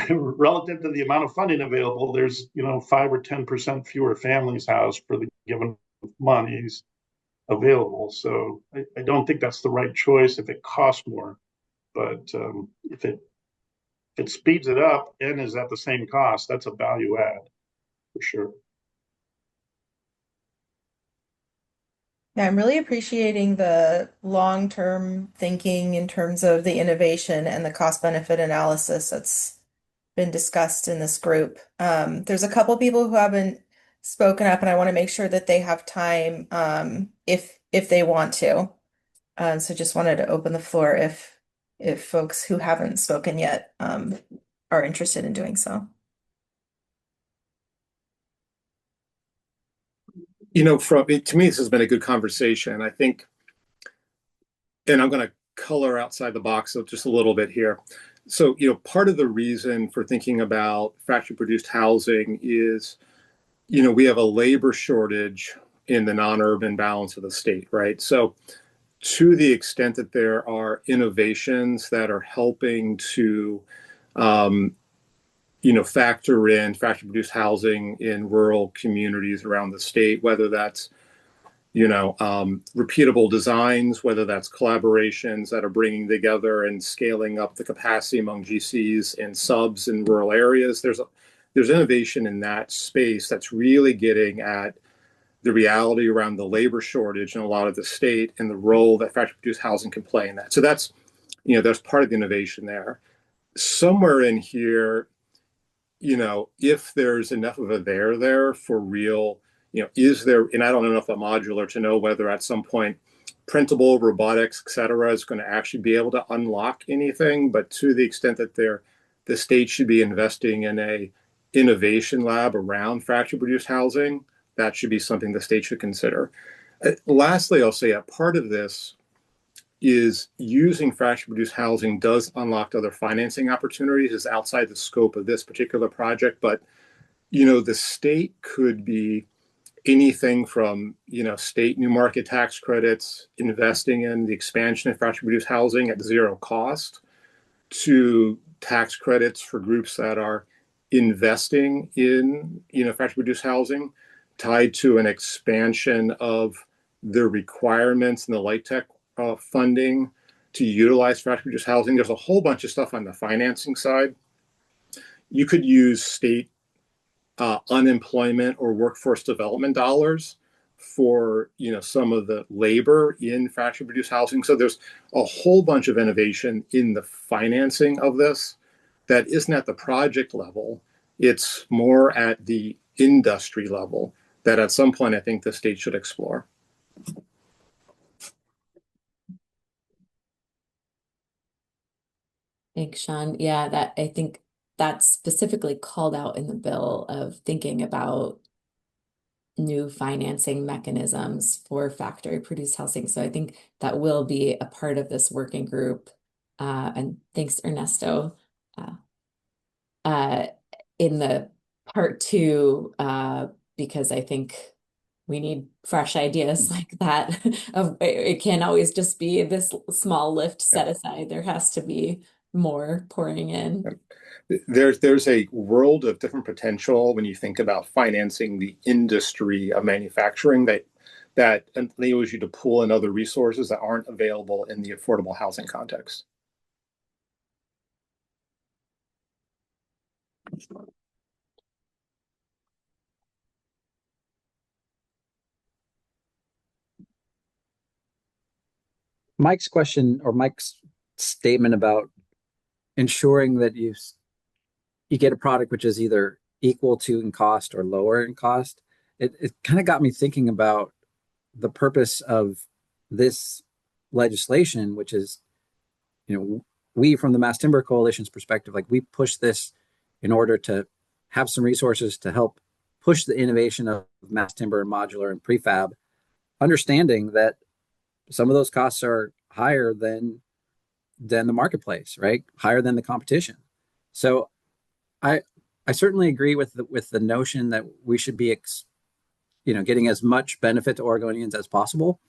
U: relative to the amount of funding available, there's 5 or 10% fewer families housed for the given monies available. So I don't think that's the right choice if it costs more. But if it speeds it up and is at the same cost, that's a value add for sure.
O: Yeah, I'm really appreciating the long-term thinking in terms of the innovation and the cost-benefit analysis that's been discussed in this group. There's a couple people who haven't spoken up, and I want to make sure that they have time if they want to. So just wanted to open the floor if folks who haven't spoken yet are interested in doing so.
T: To me, this has been a good conversation. I think, and I'm going to color outside the box just a little bit here. So, part of the reason for thinking about factory produced housing is, we have a labor shortage in the non-urban balance of the state, right? So to the extent that there are innovations that are helping to, factor in factory produced housing in rural communities around the state, whether that's, repeatable designs, whether that's collaborations that are bringing together and scaling up the capacity among GCs and subs in rural areas. There's innovation in that space that's really getting at the reality around the labor shortage in a lot of the state and the role that factory produced housing can play in that. So that's, there's part of the innovation there. Somewhere in here, if there's enough of a there for real, is there, and I don't know enough about modular to know whether at some point printable, robotics, et cetera, is going to actually be able to unlock anything. But to the extent that the state should be investing in a innovation lab around factory produced housing, that should be something the state should consider. Lastly, I'll say a part of this is using factory produced housing does unlock other financing opportunities. Is outside the scope of this particular project, but the state could be anything from state new market tax credits, investing in the expansion of factory produced housing at zero cost, to tax credits for groups that are investing in factory produced housing, tied to an expansion of the requirements and the light tech funding to utilize factory produced housing. There's a whole bunch of stuff on the financing side. You could use state unemployment or workforce development dollars for, you know, some of the labor in factory produced housing. So there's a whole bunch of innovation in the financing of this that isn't at the project level. It's more at the industry level that at some point I think the state should explore.
I: Thanks, Sean. Yeah, that I think that's specifically called out in the bill of thinking about new financing mechanisms for factory produced housing. So I think that will be a part of this working group. And thanks, Ernesto. In the part two, because I think we need fresh ideas like that. It can't always just be this small lift set aside. There has to be more pouring in.
T: There's a world of different potential when you think about financing the industry of manufacturing that enables you to pull in other resources that aren't available in the affordable housing context.
S: Mike's question, or Mike's statement about ensuring that you get a product which is either equal to in cost or lower in cost, it kind of got me thinking about the purpose of this legislation, which is, you know, we from the Mass Timber Coalition's perspective, like we push this in order to have some resources to help push the innovation of mass timber and modular and prefab, understanding that some of those costs are higher than the marketplace, right? Higher than the competition. So I certainly agree with the notion that we should be getting as much benefit to Oregonians as possible.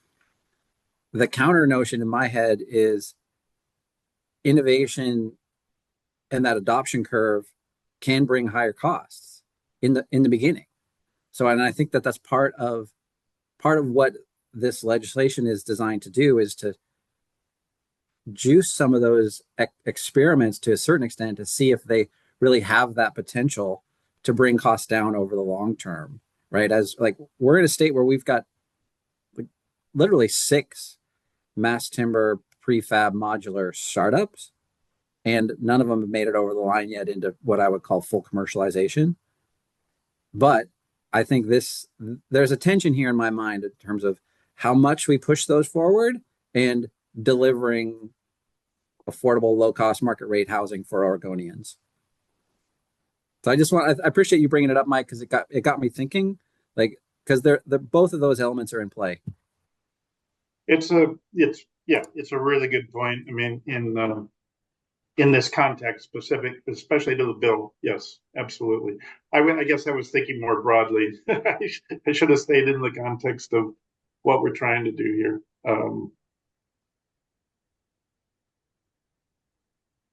S: The counter notion in my head is innovation and that adoption curve can bring higher costs in the beginning. So, and I think that that's part of what this legislation is designed to do, is to juice some of those experiments to a certain extent to see if they really have that potential to bring costs down over the long term, right? As like we're in a state where we've got like literally 6 mass timber prefab modular startups, and none of them have made it over the line yet into what I would call full commercialization. But I think there's a tension here in my mind in terms of how much we push those forward and delivering affordable, low-cost market rate housing for Oregonians. So I appreciate you bringing it up, Mike, because it got me thinking, like, because they're both of those elements are in play.
U: It's a really good point. I mean, in this context specific, especially to the bill, yes, absolutely. I guess I was thinking more broadly. I should have stayed in the context of what we're trying to do here.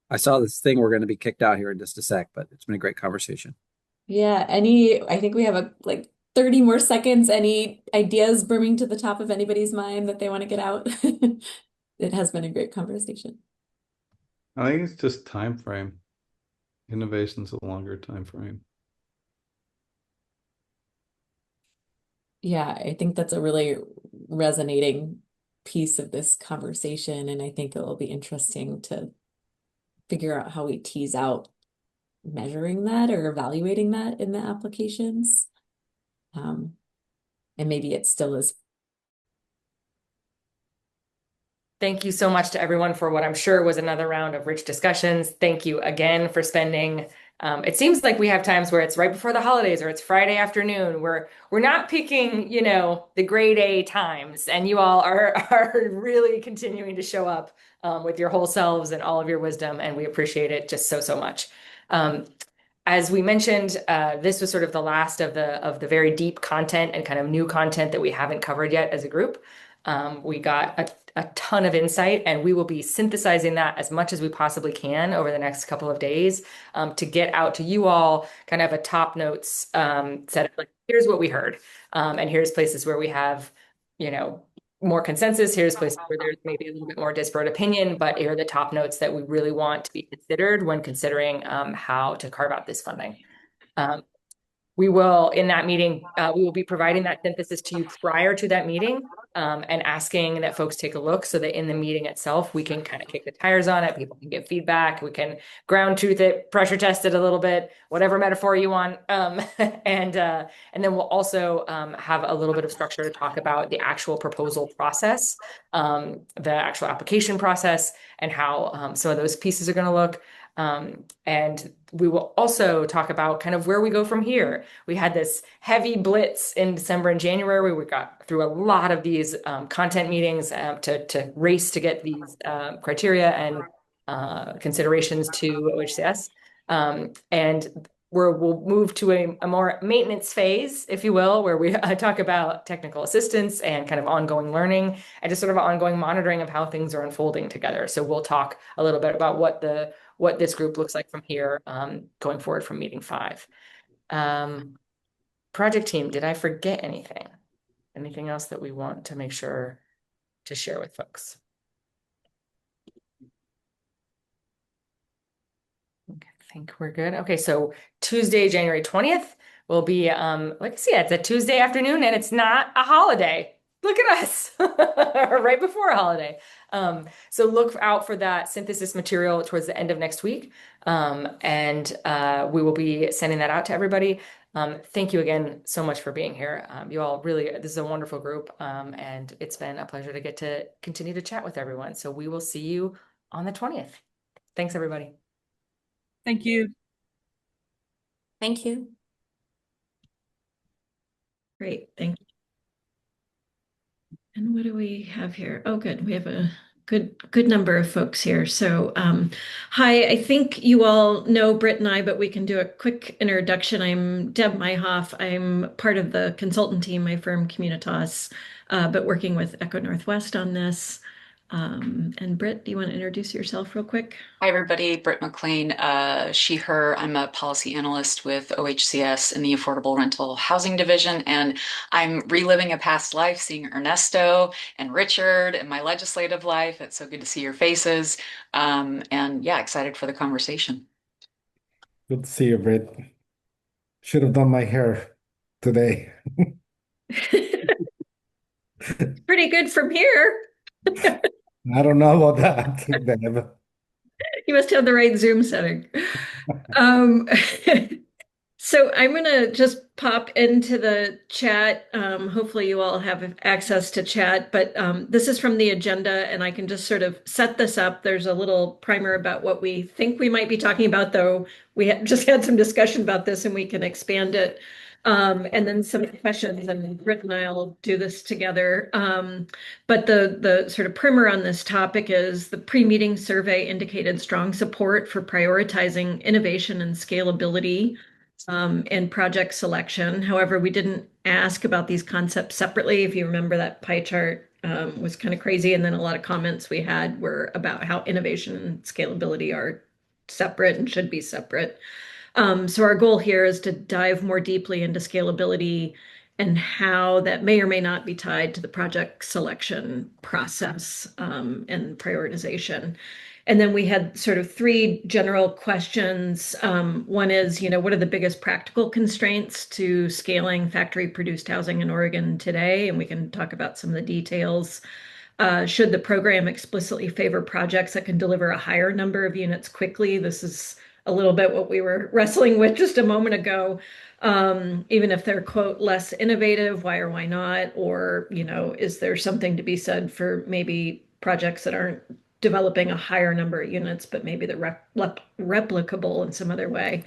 S: I saw this thing, we're going to be kicked out here in just a sec, but it's been a great conversation.
I: Yeah, I think we have like 30 more seconds. Any ideas brimming to the top of anybody's mind that they want to get out? It has been a great conversation.
V: I think it's just time frame. Innovation's a longer time frame.
I: Yeah, I think that's a really resonating piece of this conversation, and I think it will be interesting to figure out how we tease out measuring that or evaluating that in the applications. And maybe it still is.
A: Thank you so much to everyone for what I'm sure was another round of rich discussions. Thank you again for spending. It seems like we have times where it's right before the holidays or it's Friday afternoon. We're not picking, the grade A times, and you all are really continuing to show up with your whole selves and all of your wisdom, and we appreciate it just so much. As we mentioned, this was sort of the last of the very deep content and kind of new content that we haven't covered yet as a group. We got a ton of insight, and we will be synthesizing that as much as we possibly can over the next couple of days to get out to you all kind of a top notes set of like, here's what we heard, and here's places where we have, more consensus. Here's places where there's maybe a little bit more disparate opinion, but here are the top notes that we really want to be considered when considering how to carve out this funding. We will, in that meeting, we will be providing that synthesis to you prior to that meeting, and asking that folks take a look so that in the meeting itself, we can kind of kick the tires on it. People can give feedback. We can ground truth it, pressure test it a little bit, whatever metaphor you want. And then we'll also have a little bit of structure to talk about the actual proposal process, the actual application process, and how some of those pieces are going to look. And we will also talk about kind of where we go from here. We had this heavy blitz in December and January where we got through a lot of these content meetings to race to get these criteria and considerations to OHCS. And we'll move to a more maintenance phase, if you will, where we talk about technical assistance and kind of ongoing learning and just sort of ongoing monitoring of how things are unfolding together. So we'll talk a little bit about what this group looks like from here, going forward from meeting 5. Project team, did I forget anything? Anything else that we want to make sure to share with folks? Okay, I think we're good. Okay, so Tuesday, January 20th will be, like I said, it's a Tuesday afternoon and it's not a holiday. Look at us, right before a holiday. So look out for that synthesis material towards the end of next week. And we will be sending that out to everybody. Thank you again so much for being here. You all really, this is a wonderful group. And it's been a pleasure to get to continue to chat with everyone. So we will see you on the 20th. Thanks, everybody.
N: Thank you.
J: Thank you.
G: Great, thank you. And what do we have here? Oh, good. We have a good number of folks here. So, hi, I think you all know Britt and I, but we can do a quick introduction. I'm Deb Myhoff. I'm part of the consultant team, my firm Communitas, but working with Echo Northwest on this. And Britt, do you want to introduce yourself real quick?
C: Hi, everybody. Britt McLean, she, her. I'm a policy analyst with OHCS in the Affordable Rental Housing Division, and I'm reliving a past life, seeing Ernesto and Richard in my legislative life. It's so good to see your faces. And yeah, excited for the conversation.
F: Good to see you, Britt. Should have done my hair today.
G: Pretty good from here.
F: I don't know about that, Deb.
G: You must have the right Zoom setting. So I'm going to just pop into the chat. Hopefully you all have access to chat, but this is from the agenda and I can just sort of set this up. There's a little primer about what we think we might be talking about, though we just had some discussion about this and we can expand it. And then some questions, and Britt and I'll do this together. But the sort of primer on this topic is the pre-meeting survey indicated strong support for prioritizing innovation and scalability in project selection. However, we didn't ask about these concepts separately. If you remember, that pie chart was kind of crazy. And then a lot of comments we had were about how innovation and scalability are separate and should be separate. So our goal here is to dive more deeply into scalability and how that may or may not be tied to the project selection process and prioritization. And then we had sort of 3 general questions. One is, what are the biggest practical constraints to scaling factory-produced housing in Oregon today? And we can talk about some of the details. Should the program explicitly favor projects that can deliver a higher number of units quickly? This is a little bit what we were wrestling with just a moment ago. Even if they're, quote, less innovative, why or why not? Or, is there something to be said for maybe projects that aren't developing a higher number of units, but maybe they're replicable in some other way?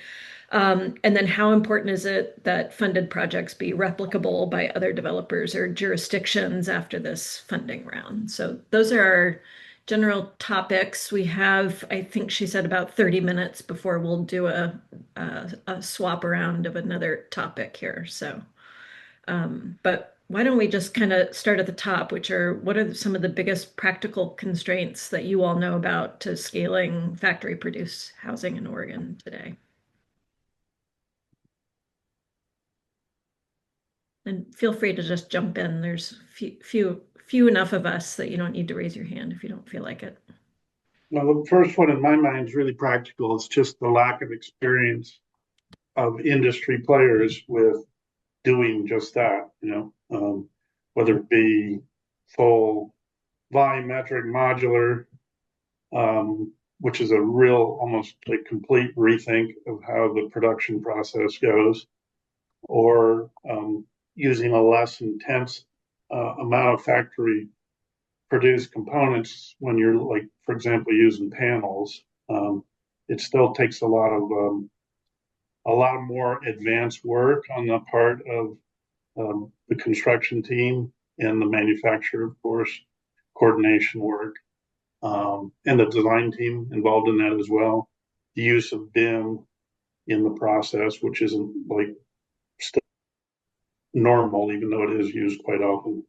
G: And then how important is it that funded projects be replicable by other developers or jurisdictions after this funding round? So those are our general topics. We have, I think she said, about 30 minutes before we'll do a swap around of another topic here. So, but why don't we just kind of start at the top, which are, what are some of the biggest practical constraints that you all know about to scaling factory-produced housing in Oregon today? And feel free to just jump in. There's few enough of us that you don't need to raise your hand if you don't feel like it.
U: Well, the first one in my mind is really practical. It's just the lack of experience of industry players with doing just that, whether it be full volumetric modular, which is a real almost like complete rethink of how the production process goes, or using a less intense amount of factory produced components when you're, like, for example, using panels. It still takes a lot more advanced work on the part of the construction team and the manufacturer, of course, coordination work, and the design team involved in that as well. The use of BIM in the process, which isn't like still normal, even though it is used quite often.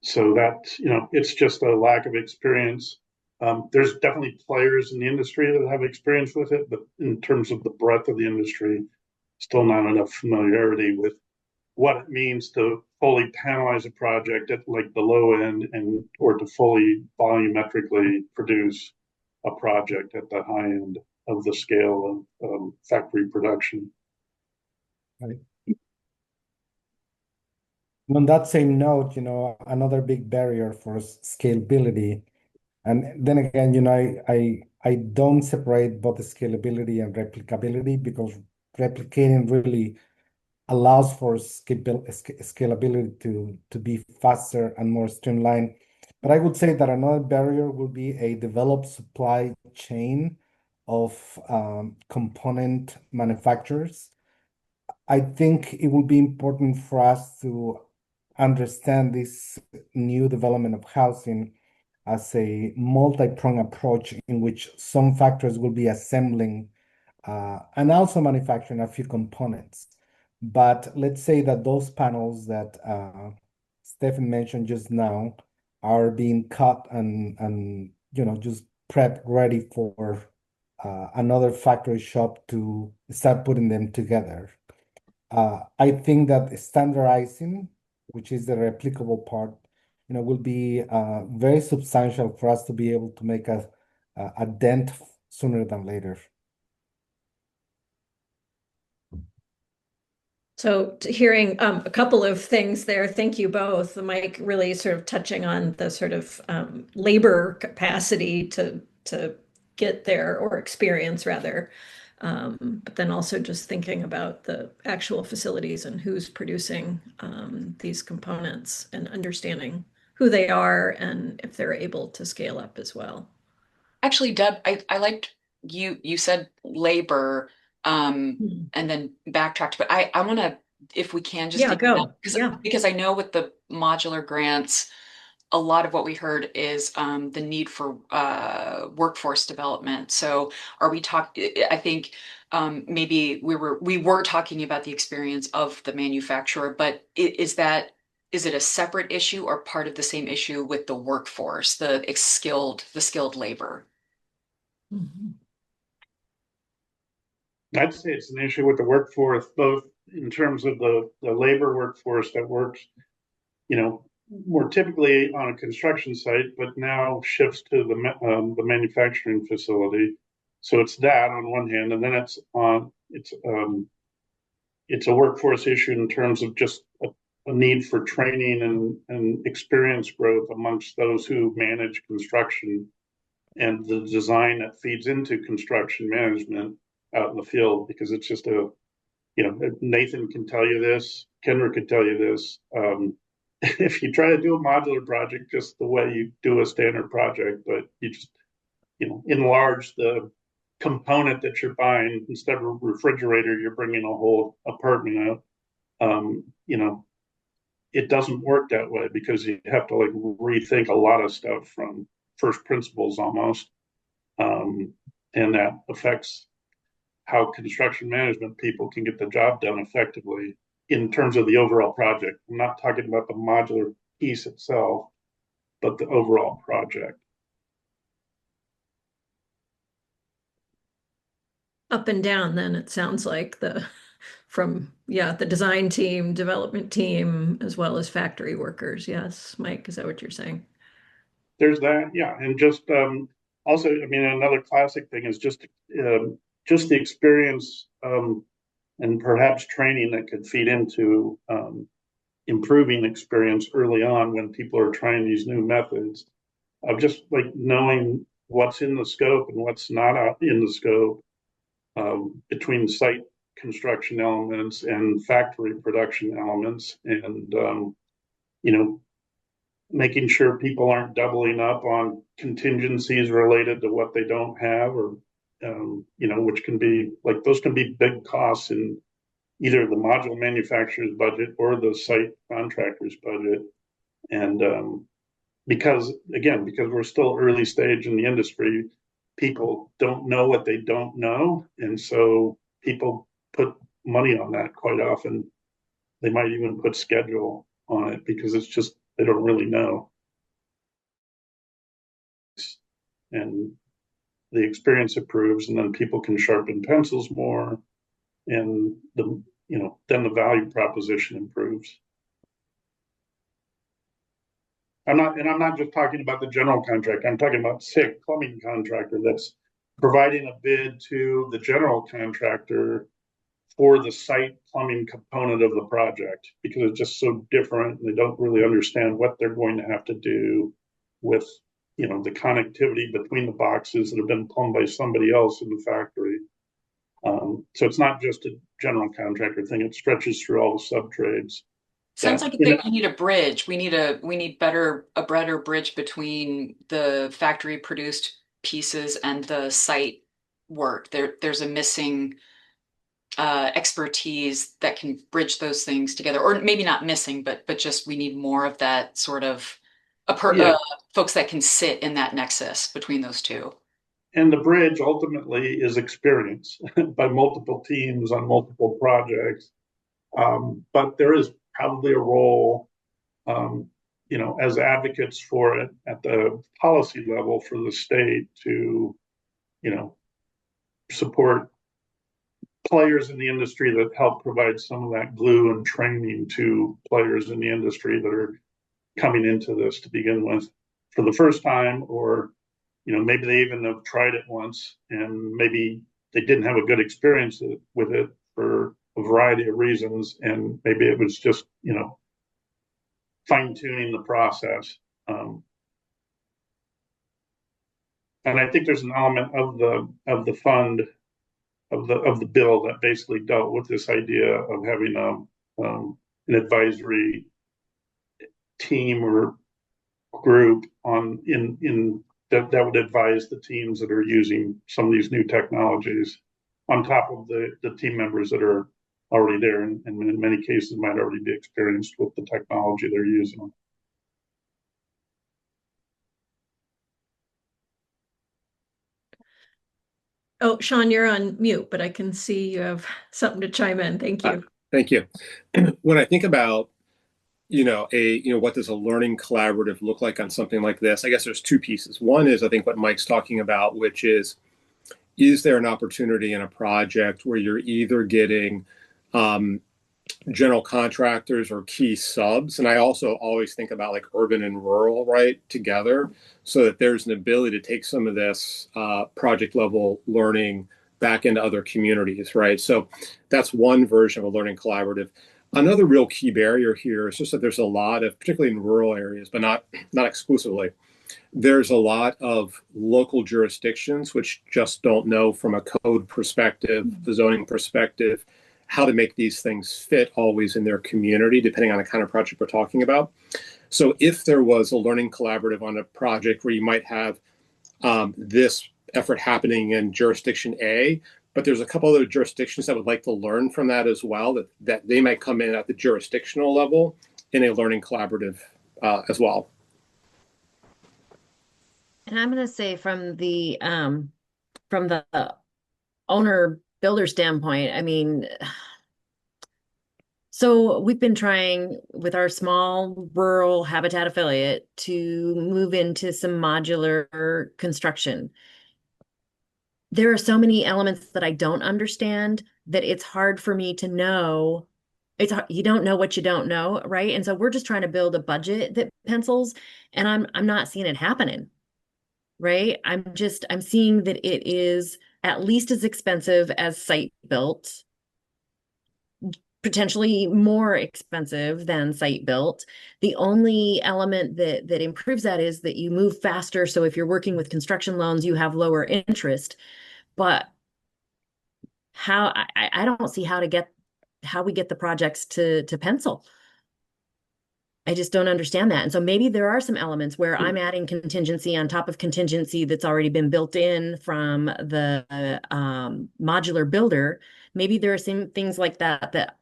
U: So that, it's just a lack of experience. There's definitely players in the industry that have experience with it, but in terms of the breadth of the industry, still not enough familiarity with what it means to fully panelize a project at like the low end or to fully volumetrically produce a project at the high end of the scale of factory production.
F: Right. On that same note, another big barrier for scalability, and then again, I don't separate both the scalability and replicability, because replicating really allows for scalability to be faster and more streamlined. But I would say that another barrier will be a developed supply chain of component manufacturers. I think it will be important for us to understand this new development of housing as a multi-pronged approach in which some factors will be assembling and also manufacturing a few components. But let's say that those panels that Stephen mentioned just now are being cut and just prepped ready for another factory shop to start putting them together. I think that standardizing, which is the replicable part, will be very substantial for us to be able to make a dent sooner than later.
G: So hearing a couple of things there, thank you both. Mike really sort of touching on the sort of labor capacity to get there, or experience rather. But then also just thinking about the actual facilities and who's producing these components, and understanding who they are and if they're able to scale up as well.
C: Actually, Deb, I liked you said labor and then backtracked, but I want to, if we can, just
G: go.
C: Because I know with the modular grants, a lot of what we heard is the need for workforce development. So are we talking, I think maybe we were talking about the experience of the manufacturer, but is it a separate issue or part of the same issue with the workforce, the skilled labor?
G: Mm-hmm.
U: I'd say it's an issue with the workforce, both in terms of the labor workforce that works, more typically on a construction site, but now shifts to the manufacturing facility. So it's that on one hand, and then it's a workforce issue in terms of just a need for training and experience growth amongst those who manage construction, and the design that feeds into construction management out in the field, because it's just Nathan can tell you this, Kendra can tell you this. If you try to do a modular project just the way you do a standard project, but you just, enlarge the component that you're buying, instead of a refrigerator, you're bringing a whole apartment out. It doesn't work that way, because you have to like rethink a lot of stuff from first principles almost. And that affects how construction management people can get the job done effectively in terms of the overall project. I'm not talking about the modular piece itself, but the overall project.
G: Up and down, then it sounds like the design team, development team, as well as factory workers. Yes, Mike, is that what you're saying?
U: There's that, yeah. And just also, another classic thing is just just the experience and perhaps training that could feed into improving experience early on when people are trying these new methods of just like knowing what's in the scope and what's not in the scope between site construction elements and factory production elements, and making sure people aren't doubling up on contingencies related to what they don't have, or which can be like, those can be big costs in either the module manufacturer's budget or the site contractor's budget. And because we're still early stage in the industry, people don't know what they don't know, and so people put money on that quite often. They might even put schedule on it because it's just, they don't really know. And the experience improves, and then people can sharpen pencils more, and then the value proposition improves. I'm not just talking about the general contractor. I'm talking about SIC plumbing contractor that's providing a bid to the general contractor for the site plumbing component of the project, because it's just so different, and they don't really understand what they're going to have to do with the connectivity between the boxes that have been plumbed by somebody else in the factory. So it's not just a general contractor thing; it stretches through all the sub trades.
C: Sounds like we need a bridge. We need a better bridge between the factory produced pieces and the site work. There's a missing expertise that can bridge those things together, or maybe not missing, but just we need more of that sort of folks that can sit in that nexus between those two.
U: And the bridge ultimately is experience by multiple teams on multiple projects. But there is probably a role, as advocates for it at the policy level for the state to, support players in the industry that help provide some of that glue and training to players in the industry that are coming into this to begin with for the first time, or maybe they even have tried it once and maybe they didn't have a good experience with it for a variety of reasons, and maybe it was just fine-tuning the process. And I think there's an element of the fund of the bill that basically dealt with this idea of having an advisory team or group that would advise the teams that are using some of these new technologies on top of the team members that are already there, and in many cases might already be experienced with the technology they're using.
G: Oh, Sean, you're on mute, but I can see you have something to chime in. Thank you.
T: Thank you. When I think about, what does a learning collaborative look like on something like this? I guess there's two pieces. One is, I think, what Mike's talking about, which is there an opportunity in a project where you're either getting general contractors or key subs? And I also always think about like urban and rural, right, together, so that there's an ability to take some of this project level learning back into other communities, right? So that's one version of a learning collaborative. Another real key barrier here is just that there's a lot of, particularly in rural areas, but not exclusively, there's a lot of local jurisdictions which just don't know from a code perspective, the zoning perspective, how to make these things fit always in their community, depending on the kind of project we're talking about. So if there was a learning collaborative on a project where you might have this effort happening in jurisdiction A, but there's a couple other jurisdictions that would like to learn from that as well, that they might come in at the jurisdictional level in a learning collaborative as well.
J: And I'm going to say from the owner builder standpoint, I mean, so we've been trying with our small rural habitat affiliate to move into some modular construction. There are so many elements that I don't understand that it's hard for me to know. You don't know what you don't know, right? And so we're just trying to build a budget that pencils, and I'm not seeing it happening. Right? I'm seeing that it is at least as expensive as site built, potentially more expensive than site built. The only element that improves that is that you move faster. So if you're working with construction loans, you have lower interest. But how I don't see how we get the projects to pencil. I just don't understand that. And so maybe there are some elements where I'm adding contingency on top of contingency that's already been built in from the modular builder. Maybe there are some things like that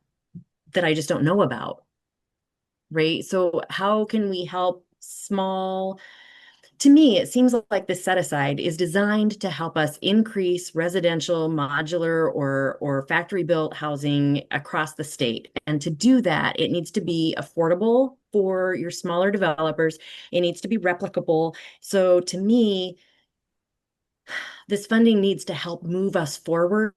J: I just don't know about. Right? So how can we help small? To me, it seems like the set aside is designed to help us increase residential, modular, or factory built housing across the state. And to do that, it needs to be affordable for your smaller developers. It needs to be replicable. So to me, this funding needs to help move us forward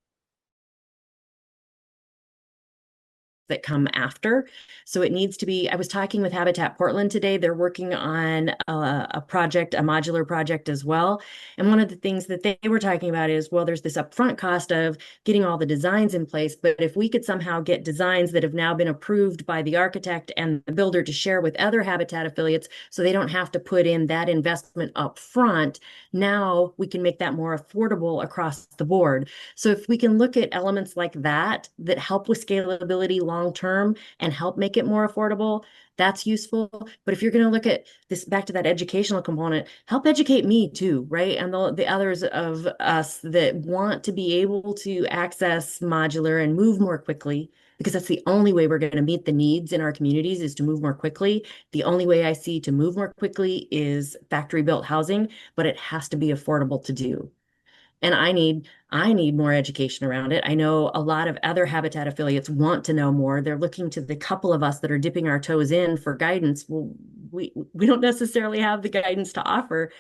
J: that come after. So it needs to be, I was talking with Habitat Portland today. They're working on a project, a modular project as well. And one of the things that they were talking about is, well, there's this upfront cost of getting all the designs in place. But if we could somehow get designs that have now been approved by the architect and the builder to share with other Habitat affiliates, so they don't have to put in that investment up front, now we can make that more affordable across the board. So if we can look at elements like that help with scalability long-term and help make it more affordable, that's useful. But if you're going to look at this back to that educational component, help educate me too, right? And the others of us that want to be able to access modular and move more quickly, because that's the only way we're going to meet the needs in our communities is to move more quickly. The only way I see to move more quickly is factory built housing, but it has to be affordable to do. And I need more education around it. I know a lot of other Habitat affiliates want to know more. They're looking to the couple of us that are dipping our toes in for guidance. Well, we don't necessarily have the guidance to offer.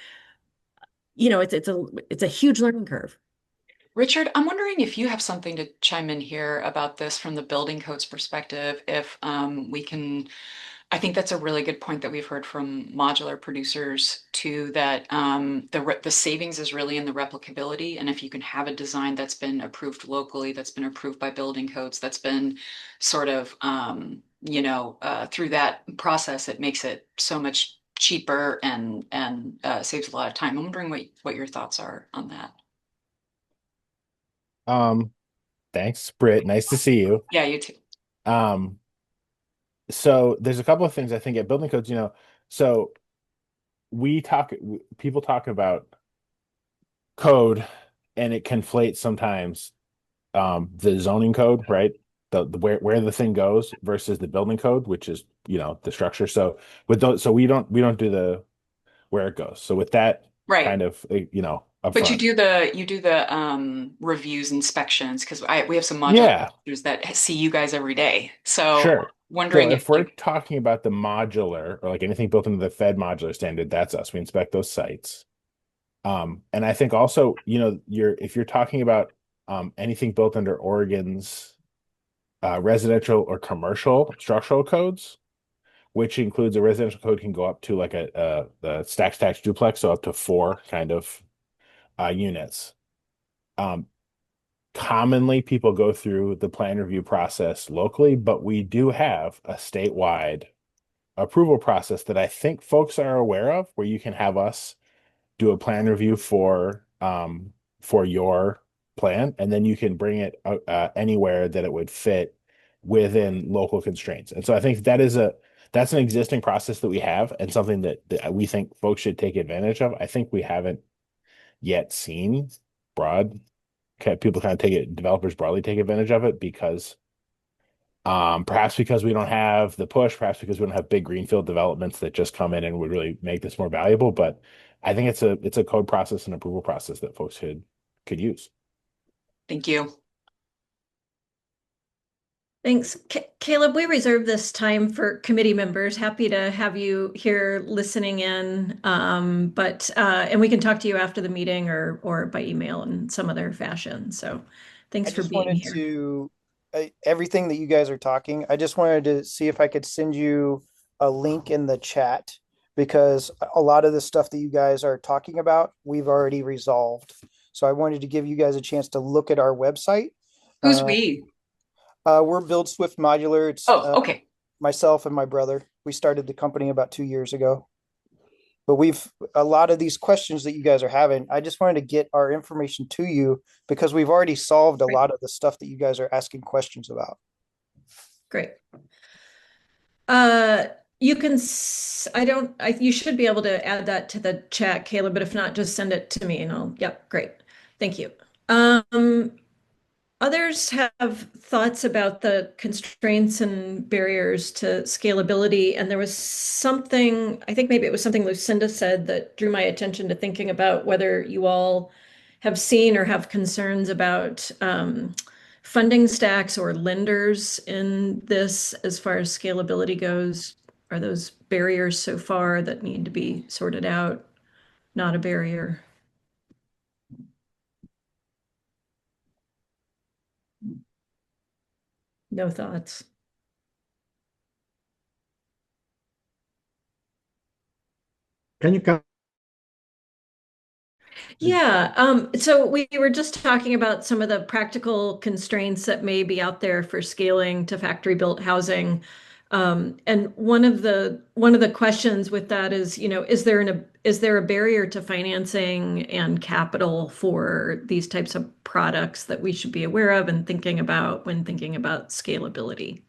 J: You know, it's a huge learning curve.
C: Richard, I'm wondering if you have something to chime in here about this from the building codes perspective, if we can. I think that's a really good point that we've heard from modular producers too, that the savings is really in the replicability. And if you can have a design that's been approved locally, that's been approved by building codes, that's been sort of, through that process, it makes it so much cheaper and saves a lot of time. I'm wondering what your thoughts are on that.
D: Thanks, Britt. Nice to see you.
C: Yeah, you too.
D: So there's a couple of things I think at building codes, so people talk about code and it conflates sometimes the zoning code, right? The where the thing goes versus the building code, which is, the structure. So with those, so we don't do the where it goes. So with that
C: Right.
D: kind of,
C: But you
D: upfront.
C: do the reviews, inspections, because we have some modular
D: Yeah,
C: producers that see you guys every day. So
D: sure. So
C: wondering
D: if we're talking about the modular or like anything built into the Fed modular standard, that's us. We inspect those sites. And I think also, if you're talking about anything built under Oregon's residential or commercial structural codes, which includes a residential code can go up to like the stack stacked duplex, so up to 4 kind of units. Commonly, people go through the plan review process locally, but we do have a statewide approval process that I think folks are aware of, where you can have us do a plan review for your plan, and then you can bring it anywhere that it would fit within local constraints. And so I think that's an existing process that we have and something that we think folks should take advantage of. I think we haven't yet seen people developers broadly take advantage of it because perhaps because we don't have the push, perhaps because we don't have big greenfield developments that just come in and would really make this more valuable. But I think it's a code process and approval process that folks could use.
C: Thank you.
G: Thanks. Caleb, we reserve this time for committee members. Happy to have you here listening in. And we can talk to you after the meeting or by email in some other fashion. So thanks for being here.
P: Everything that you guys are talking, I just wanted to see if I could send you a link in the chat, because a lot of the stuff that you guys are talking about, we've already resolved. So I wanted to give you guys a chance to look at our website.
C: Who's we?
P: We're Build Swift Modular. It's
C: okay.
P: Myself and my brother. We started the company about 2 years ago. But a lot of these questions that you guys are having, I just wanted to get our information to you because we've already solved a lot of the stuff that you guys are asking questions about.
G: Great. You can, you should be able to add that to the chat, Caleb, but if not, just send it to me and yep, great. Thank you. Others have thoughts about the constraints and barriers to scalability. And there was something, I think maybe it was something Lucinda said that drew my attention to thinking about whether you all have seen or have concerns about funding stacks or lenders in this as far as scalability goes. Are those barriers so far that need to be sorted out? Not a barrier. No thoughts.
F: Can you come?
G: Yeah, so we were just talking about some of the practical constraints that may be out there for scaling to factory built housing. And one of the questions with that is, is there a barrier to financing and capital for these types of products that we should be aware of and thinking about when thinking about scalability?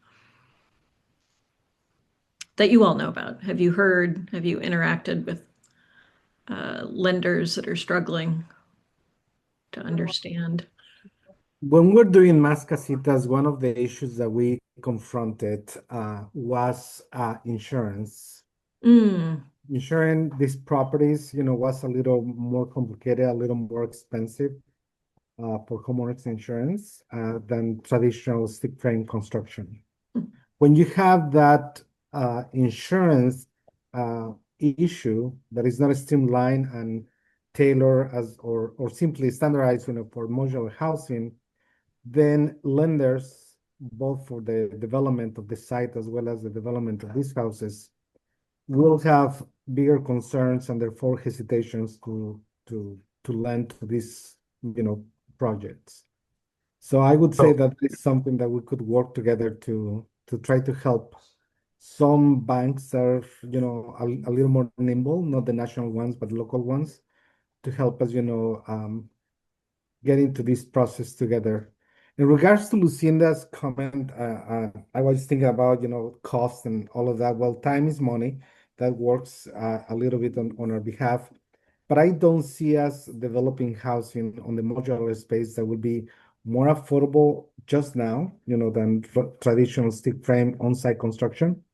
G: That you all know about. Have you interacted with lenders that are struggling to understand?
F: When we're doing Más Casitas, one of the issues that we confronted was insurance. Insuring these properties, was a little more complicated, a little more expensive for homeowners insurance than traditional stick frame construction. When you have that insurance issue that is not streamlined and tailored or simply standardized, for modular housing, then lenders, both for the development of the site as well as the development of these houses, will have bigger concerns and therefore hesitations to lend to these, projects. So I would say that it's something that we could work together to try to help. Some banks are, a little more nimble, not the national ones, but local ones, to help us, get into this process together. In regards to Lucinda's comment, I was thinking about, cost and all of that. Well, time is money. That works a little bit on our behalf. But I don't see us developing housing on the modular space that would be more affordable just now, than traditional stick frame on-site construction.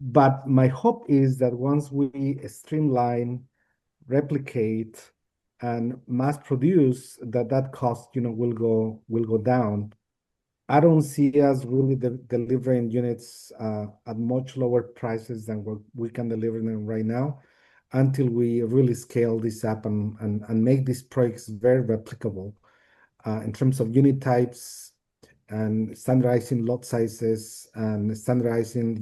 F: But my hope is that once we streamline, replicate, and mass produce, that cost, will go down. I don't see us really delivering units at much lower prices than what we can deliver them right now, until we really scale this up and make these projects very replicable in terms of unit types and standardizing lot sizes and standardizing,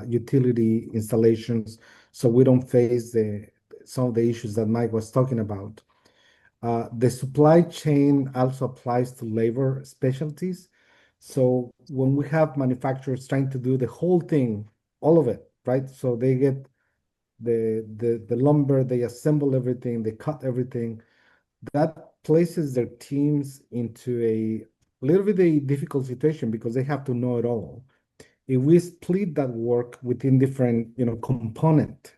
F: utility installations, so we don't face some of the issues that Mike was talking about. The supply chain also applies to labor specialties. So when we have manufacturers trying to do the whole thing, all of it, right? So they get the lumber, they assemble everything, they cut everything. That places their teams into a little bit a difficult situation because they have to know it all. If we split that work within different, component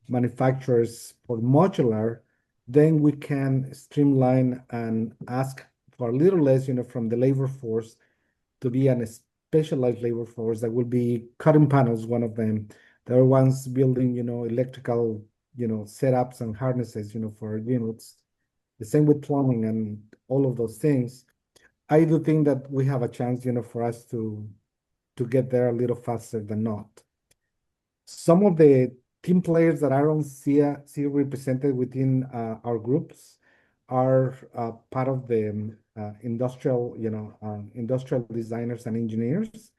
F: manufacturers for modular, then we can streamline and ask for a little less, from the labor force to be a specialized labor force that will be cutting panels, one of them. There are ones building, electrical, setups and harnesses, for units. The same with plumbing and all of those things. I do think that we have a chance, for us to get there a little faster than not. Some of the team players that I don't see represented within our groups are part of the industrial designers and engineers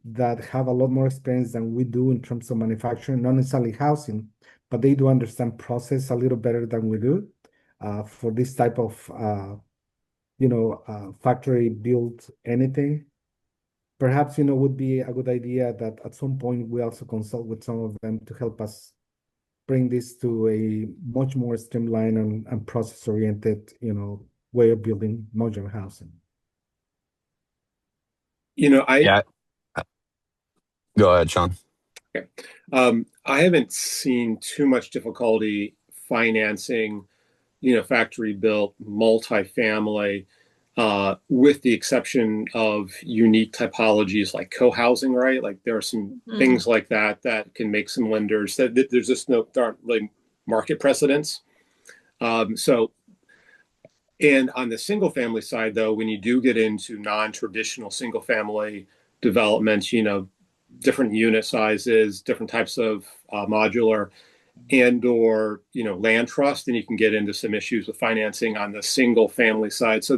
F: that have a lot more experience than we do in terms of manufacturing, not necessarily housing, but they do understand process a little better than we do. for this type of factory built anything. Perhaps would be a good idea that at some point we also consult with some of them to help us bring this to a much more streamlined and process oriented way of building modular housing.
R: Yeah. Go ahead, Sean.
T: Okay. I haven't seen too much difficulty financing, factory built multifamily, with the exception of unique typologies like co-housing, right? Like there are some things like that can make some lenders that there's just there aren't really market precedents. And on the single family side, though, when you do get into non-traditional single family developments, different unit sizes, different types of modular and or land trust, and you can get into some issues with financing on the single family side. So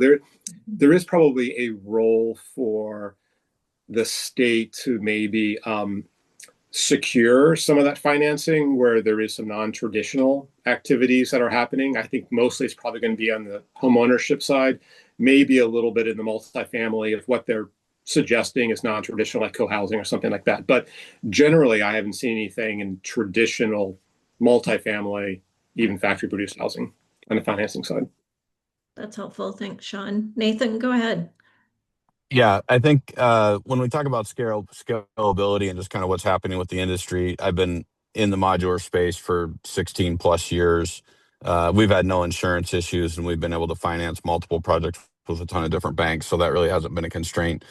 T: there is probably a role for the state to maybe secure some of that financing where there is some non-traditional activities that are happening. I think mostly it's probably going to be on the home ownership side, maybe a little bit in the multifamily if what they're suggesting is non-traditional, like co-housing or something like that. But generally, I haven't seen anything in traditional multifamily, even factory produced housing on the financing side.
G: That's helpful. Thanks, Sean. Nathan, go ahead.
R: Yeah, I think when we talk about scalability and just kind of what's happening with the industry, I've been in the modular space for 16 plus years. We've had no insurance issues and we've been able to finance multiple projects with a ton of different banks. So that really hasn't been a constraint.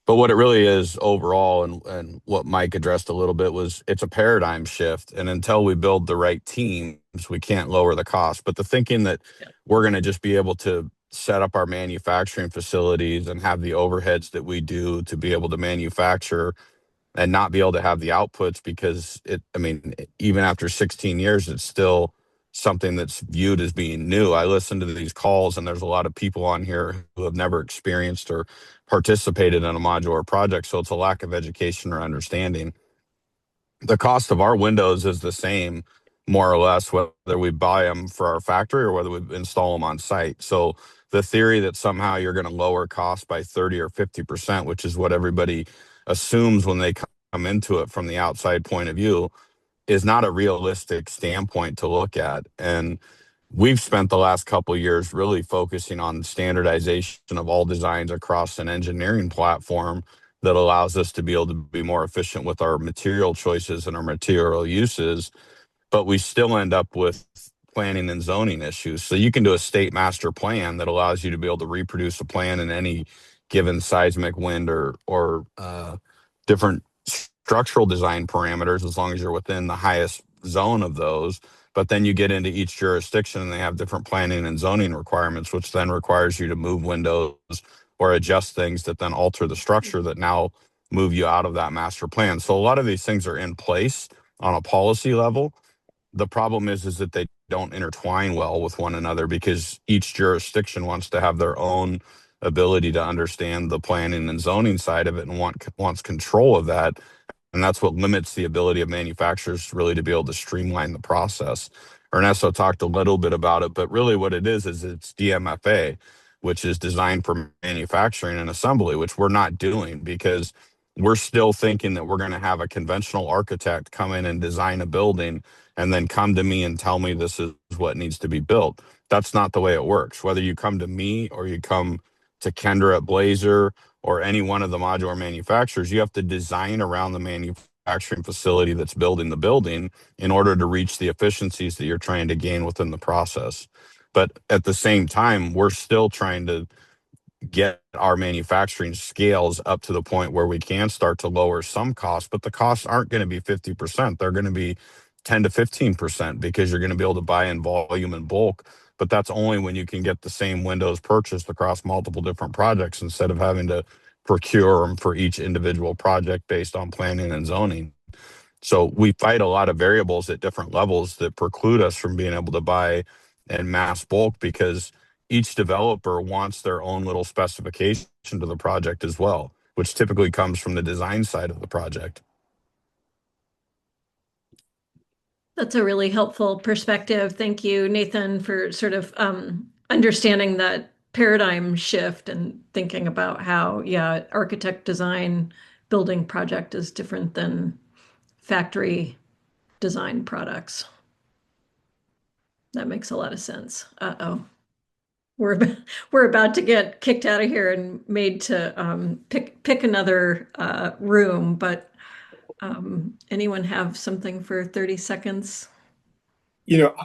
R: But what it really is overall, and what Mike addressed a little bit, was it's a paradigm shift. And until we build the right teams, we can't lower the cost. But the thinking that we're going to just be able to set up our manufacturing facilities and have the overheads that we do to be able to manufacture and not be able to have the outputs, because even after 16 years, it's still something that's viewed as being new. I listen to these calls and there's a lot of people on here who have never experienced or participated in a modular project. So it's a lack of education or understanding. The cost of our windows is the same, more or less, whether we buy them for our factory or whether we install them on site. So the theory that somehow you're going to lower costs by 30 or 50%, which is what everybody assumes when they come into it from the outside point of view, is not a realistic standpoint to look at. And we've spent the last couple of years really focusing on standardization of all designs across an engineering platform that allows us to be able to be more efficient with our material choices and our material uses, but we still end up with planning and zoning issues. So you can do a state master plan that allows you to be able to reproduce a plan in any given seismic, wind, or different structural design parameters, as long as you're within the highest zone of those. But then you get into each jurisdiction and they have different planning and zoning requirements, which then requires you to move windows or adjust things that then alter the structure that now move you out of that master plan. So a lot of these things are in place on a policy level. The problem is that they don't intertwine well with one another, because each jurisdiction wants to have their own ability to understand the planning and zoning side of it and wants control of that. And that's what limits the ability of manufacturers really to be able to streamline the process. Ernesto talked a little bit about it, but really what it is it's DMFA, which is designed for manufacturing and assembly, which we're not doing, because we're still thinking that we're going to have a conventional architect come in and design a building and then come to me and tell me this is what needs to be built. That's not the way it works. Whether you come to me or you come to Kendra at Blazer or any one of the modular manufacturers, you have to design around the manufacturing facility that's building the building in order to reach the efficiencies that you're trying to gain within the process. But at the same time, we're still trying to get our manufacturing scales up to the point where we can start to lower some costs, but the costs aren't going to be 50%. They're going to be 10 to 15%, because you're going to be able to buy in volume and bulk. But that's only when you can get the same windows purchased across multiple different projects instead of having to procure them for each individual project based on planning and zoning. So we fight a lot of variables at different levels that preclude us from being able to buy in mass bulk, because each developer wants their own little specification to the project as well, which typically comes from the design side of the project.
G: That's a really helpful perspective. Thank you, Nathan, for sort of understanding that paradigm shift and thinking about how, yeah, architect design building project is different than factory design products. That makes a lot of sense. Uh-oh. We're about to get kicked out of here and made to pick another room, but anyone have something for 30 seconds?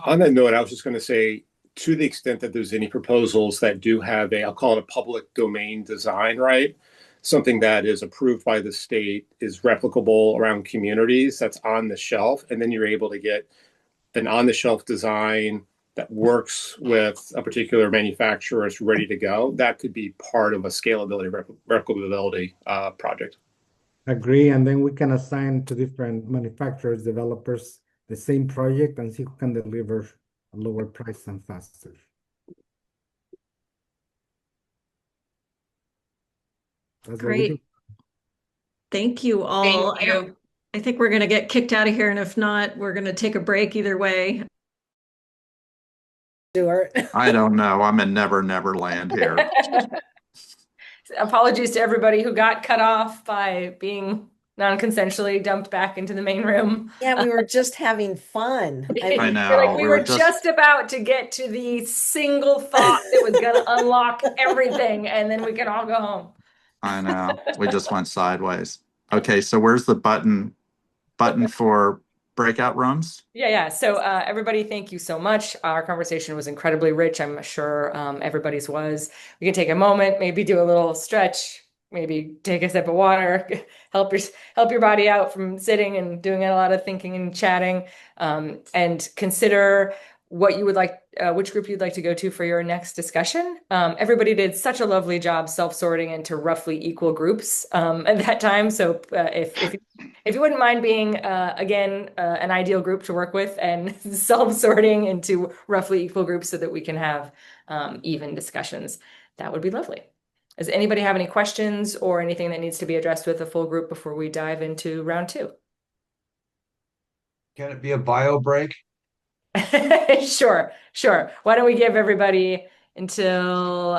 T: On that note, I was just going to say, to the extent that there's any proposals that do have I'll call it a public domain design, right? Something that is approved by the state, is replicable around communities, that's on the shelf, and then you're able to get an on-the-shelf design that works with a particular manufacturer, is ready to go. That could be part of a scalability, replicability project.
F: Agree, and then we can assign to different manufacturers, developers, the same project and see who can deliver a lower price and faster. That's
G: great. Thank you all.
C: Thank you.
G: I think we're going to get kicked out of here, and if not, we're going to take a break either way.
K: Stuart.
M: I don't know. I'm in Never Land here.
A: Apologies to everybody who got cut off by being non-consensually dumped back into the main room.
K: Yeah, we were just having fun.
M: I know.
A: Like we were just about to get to the single thought that was going to unlock everything, and then we could all go home.
M: I know. We just went sideways. Okay, so where's the button for breakout rooms?
A: Yeah. So everybody, thank you so much. Our conversation was incredibly rich. I'm sure everybody's was. We can take a moment, maybe do a little stretch, maybe take a sip of water, help your body out from sitting and doing a lot of thinking and chatting, and consider what you would like, which group you'd like to go to for your next discussion. Everybody did such a lovely job self-sorting into roughly equal groups at that time. So if you wouldn't mind being, again, an ideal group to work with and self-sorting into roughly equal groups so that we can have even discussions, that would be lovely. Does anybody have any questions or anything that needs to be addressed with a full group before we dive into round 2?
H: Can it be a bio break?
A: Sure. Why don't we give everybody until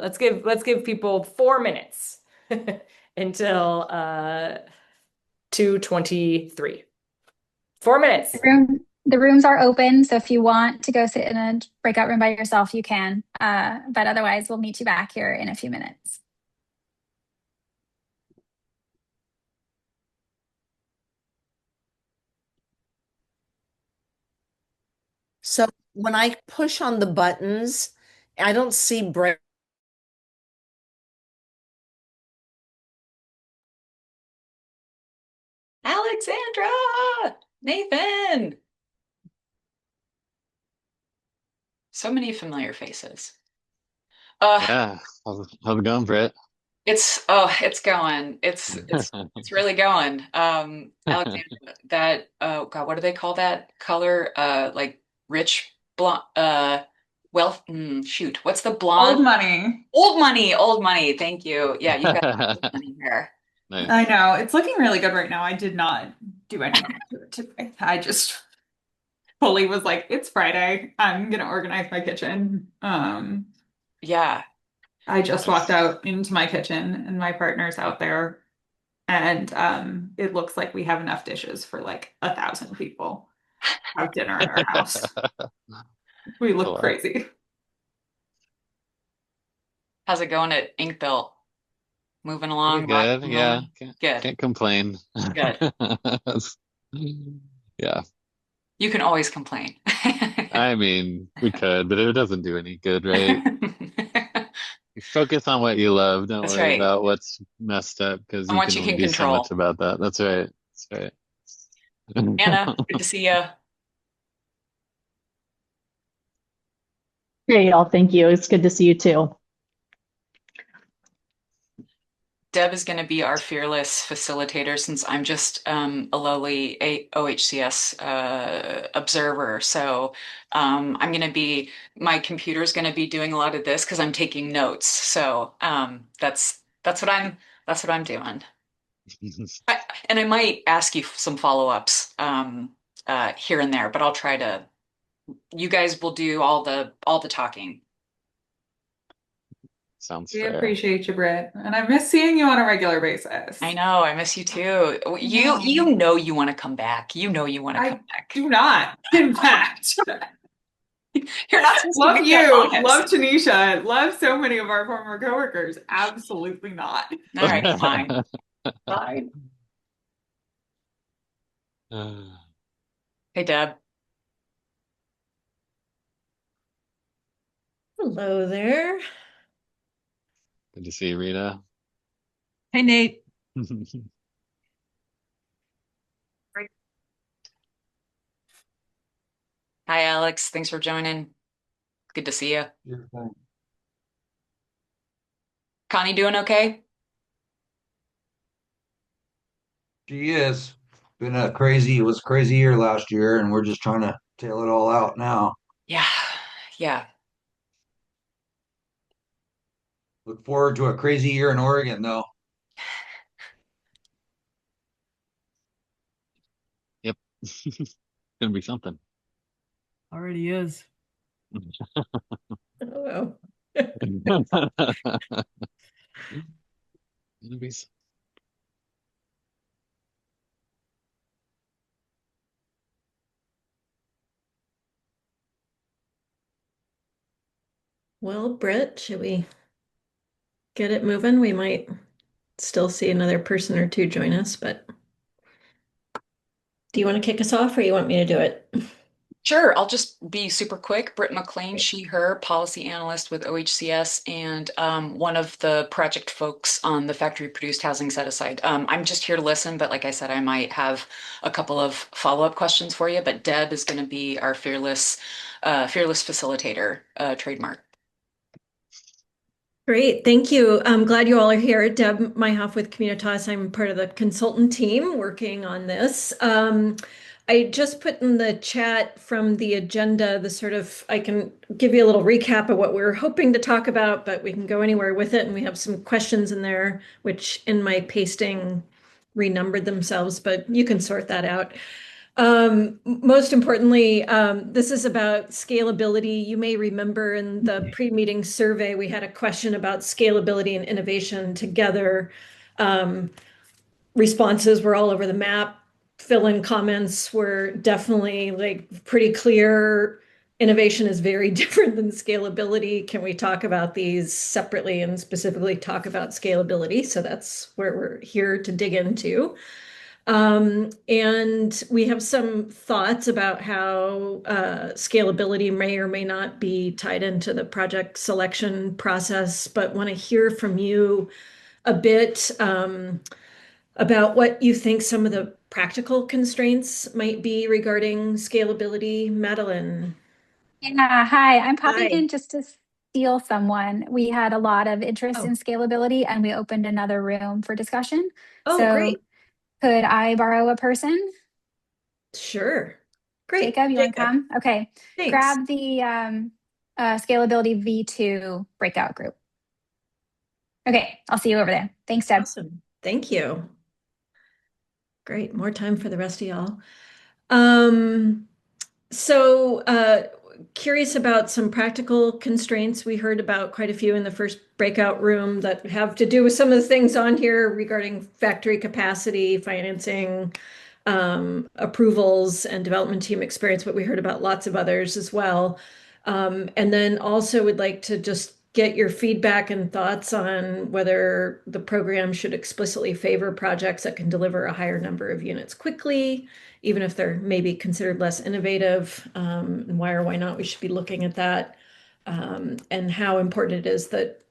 A: let's give people 4 minutes until 2:23. 4 minutes.
B: The rooms are open, so if you want to go sit in a breakout room by yourself, you can. But otherwise, we'll meet you back here in a few minutes.
K: So when I push on the buttons, I don't see break.
C: Alexandra, Nathan. So many familiar faces.
E: Yeah, how's it going, Britt?
C: It's going. It's really going. Alexandra, that God, what do they call that color? Like rich blonde wealth. Shoot, what's the blonde?
L: Old money.
C: Old money. Thank you. Yeah, you got old money hair.
E: Nice.
L: I know. It's looking really good right now. I did not do anything to it today. I just fully was like, it's Friday. I'm gonna organize my kitchen.
C: Yeah.
L: I just walked out into my kitchen and my partner's out there, and it looks like we have enough dishes for like 1,000 people have dinner at our house. We look crazy.
C: How's it going at Inkbuilt? Moving along?
E: Good, yeah.
C: Good.
E: Can't complain.
C: Good.
E: Yeah.
C: You can always complain.
E: I mean, we could, but it doesn't do any good, right? You focus on what you love. Don't
C: That's
E: worry
C: right.
E: about what's messed up, because
C: On
E: you
C: what
E: can
C: you
E: only
C: can
E: do so
C: control.
E: much about that. That's right. That's right.
C: Anna, good to see you.
W: Great, y'all. Thank you. It's good to see you too.
C: Deb is going to be our fearless facilitator since I'm just a lowly OHCS observer. So I'm going to be, my computer's going to be doing a lot of this because I'm taking notes. So that's what I'm doing. And I might ask you some follow-ups here and there, but I'll try to, you guys will do all the talking.
E: Sounds
L: We
E: fair.
L: appreciate you, Britt, and I miss seeing you on a regular basis.
C: I know, I miss you too. You know you want to come back. You know you want to come back.
L: Do not, in fact.
C: You're not supposed to
L: Love
C: be that
L: you,
C: honest.
L: love Tanisha, love so many of our former coworkers. Absolutely not.
C: All right, fine. Fine. Hey, Deb.
G: Hello there.
E: Good to see you, Rita.
O: Hey, Nate.
C: Hi, Alex. Thanks for joining. Good to see you. Connie doing okay?
H: She is. Been a crazy, it was a crazy year last year, and we're just trying to tail it all out now.
C: Yeah, yeah.
H: Look forward to a crazy year in Oregon, though.
E: Yep. Gonna be something.
O: Already is.
G: Oh,
E: Gonna be
G: well, Britt, should we get it moving? We might still see another person or two join us, but do you want to kick us off or you want me to do it?
C: Sure, I'll just be super quick. Britt McLean, she, her, policy analyst with OHCS, and one of the project folks on the factory produced housing set aside. I'm just here to listen, but like I said, I might have a couple of follow-up questions for you. But Deb is going to be our fearless facilitator, trademark.
G: Great, thank you. I'm glad you all are here. Deb Myhoff with Communitas. I'm part of the consultant team working on this. I just put in the chat from the agenda, I can give you a little recap of what we're hoping to talk about, but we can go anywhere with it. And we have some questions in there, which in my pasting renumbered themselves, but you can sort that out. Most importantly, this is about scalability. You may remember in the pre-meeting survey, we had a question about scalability and innovation together. Responses were all over the map. Fill-in comments were definitely like pretty clear. Innovation is very different than scalability. Can we talk about these separately and specifically talk about scalability? So that's where we're here to dig into. And we have some thoughts about how scalability may or may not be tied into the project selection process, but want to hear from you a bit about what you think some of the practical constraints might be regarding scalability. Madeline.
B: Yeah, hi. I'm popping
G: Hi.
B: in just to steal someone. We had a lot of interest in scalability and we opened another room for discussion.
G: Oh,
B: So
G: great.
B: could I borrow a person?
G: Sure. Great.
B: Jacob, you want to come? Okay.
G: Thanks.
B: Grab the scalability V2 breakout group. Okay, I'll see you over there. Thanks, Deb.
G: Awesome. Thank you. Great. More time for the rest of y'all. Curious about some practical constraints. We heard about quite a few in the first breakout room that have to do with some of the things on here regarding factory capacity, financing, approvals, and development team experience, but we heard about lots of others as well. And then also would like to just get your feedback and thoughts on whether the program should explicitly favor projects that can deliver a higher number of units quickly, even if they're maybe considered less innovative, and why or why not we should be looking at that, and how important it is that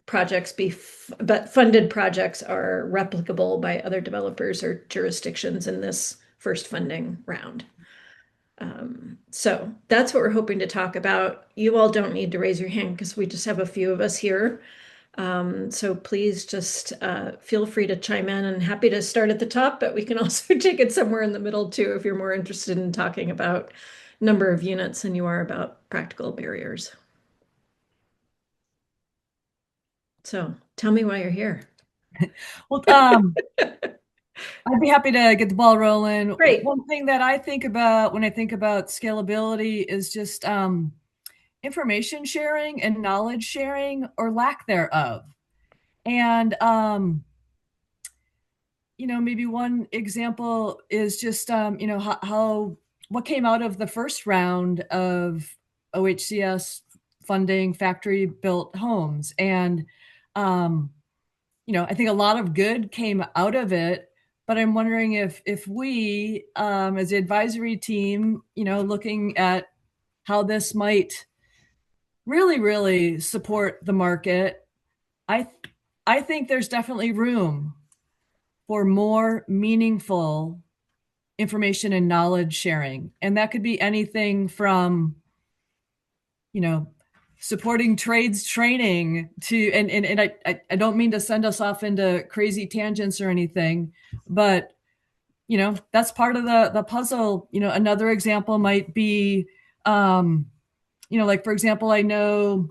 G: but funded projects are replicable by other developers or jurisdictions in this first funding round. So that's what we're hoping to talk about. You all don't need to raise your hand because we just have a few of us here. So please just feel free to chime in, and happy to start at the top, but we can also take it somewhere in the middle too if you're more interested in talking about number of units than you are about practical barriers. So tell me why you're here.
O: Well, I'd be happy to get the ball rolling.
G: Great.
O: One thing that I think about when I think about scalability is just information sharing and knowledge sharing or lack thereof. And maybe one example is just how what came out of the first round of OHCS funding factory built homes. And I think a lot of good came out of it, but I'm wondering if we, as the advisory team, looking at how this might really, really support the market, I think there's definitely room for more meaningful information and knowledge sharing. And that could be anything from, supporting trades training to, and I don't mean to send us off into crazy tangents or anything, but that's part of the puzzle. Another example might be, like, for example, I know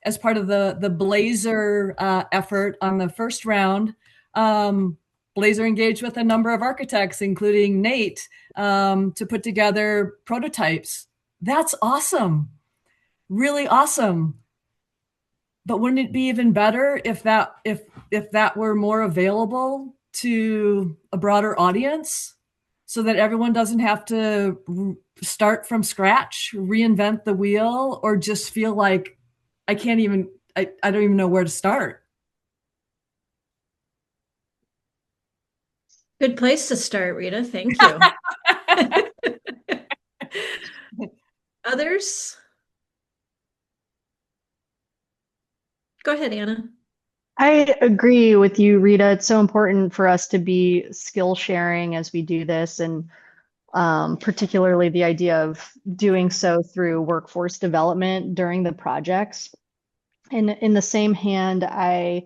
O: as part of the Blazer effort on the first round, Blazer engaged with a number of architects, including Nate, to put together prototypes. That's awesome. Really awesome. But wouldn't it be even better if that were more available to a broader audience so that everyone doesn't have to start from scratch, reinvent the wheel, or just feel like I don't even know where to start.
G: Good place to start, Rita. Thank you. Others? Go ahead, Anna.
W: I agree with you, Rita. It's so important for us to be skill sharing as we do this, and particularly the idea of doing so through workforce development during the projects. And in the same hand, I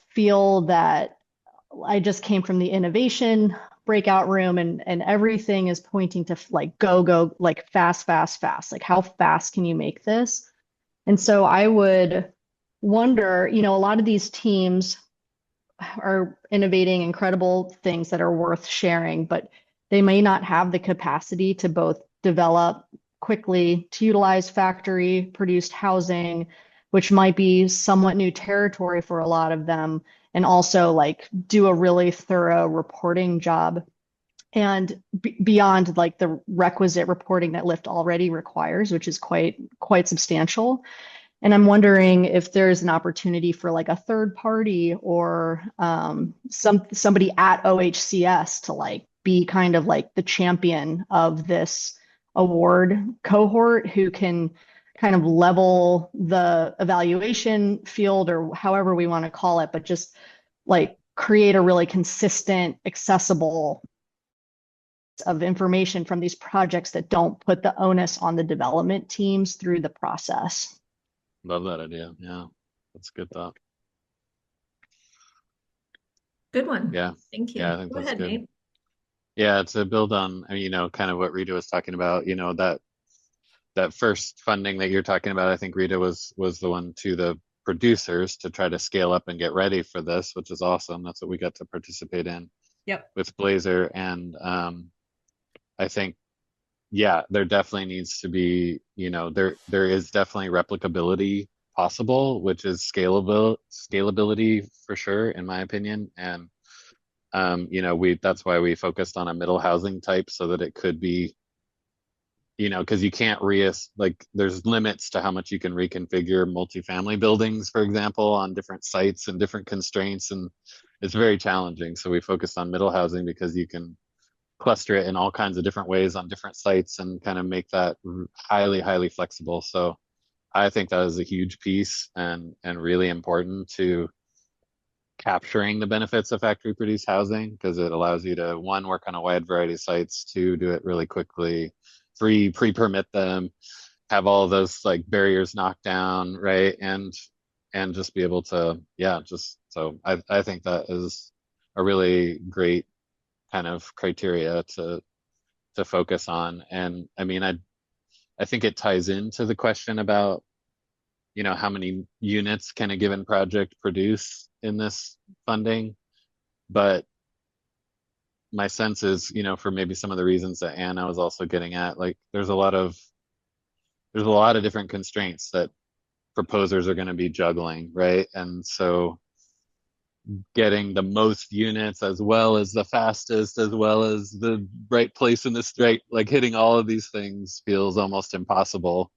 W: feel that I just came from the innovation breakout room, and everything is pointing to like go, like fast. Like, how fast can you make this? And so I would wonder, a lot of these teams are innovating incredible things that are worth sharing, but they may not have the capacity to both develop quickly, to utilize factory produced housing, which might be somewhat new territory for a lot of them, and also like do a really thorough reporting job. And beyond like the requisite reporting that LIFT already requires, which is quite substantial. And I'm wondering if there's an opportunity for like a third party or somebody at OHCS to like be kind of like the champion of this award cohort who can kind of level the evaluation field, or however we want to call it, but just like create a really consistent, accessible of information from these projects that don't put the onus on the development teams through the process.
E: Love that idea. Yeah, that's a good thought.
G: Good one.
E: Yeah.
G: Thank you.
E: Yeah, I think
G: Go
E: that's
G: ahead,
E: good.
G: Nate.
E: Yeah, to build on, kind of what Rita was talking about, that first funding that you're talking about, I think Rita was the one to the producers to try to scale up and get ready for this, which is awesome. That's what we got to participate in.
O: Yep.
E: With Blazer. And I think, yeah, there definitely needs to be, there is definitely replicability possible, which is scalability for sure, in my opinion. And that's why we focused on a middle housing type, so that it could be, because you can't there's limits to how much you can reconfigure multifamily buildings, for example, on different sites and different constraints, and it's very challenging. So we focused on middle housing because you can cluster it in all kinds of different ways on different sites and kind of make that highly, highly flexible. So I think that is a huge piece and really important to capturing the benefits of factory produced housing, because it allows you to, one, work on a wide variety of sites, two, do it really quickly, three, pre-permit them, have all of those like barriers knocked down, right? And just be able to, so I think that is a really great kind of criteria to focus on. And I mean, I think it ties into the question about, how many units can a given project produce in this funding. But my sense is, for maybe some of the reasons that Anna was also getting at, like there's a lot of different constraints that proposers are going to be juggling, right? And so getting the most units as well as the fastest, as well as the right place in the street, like hitting all of these things feels almost impossible.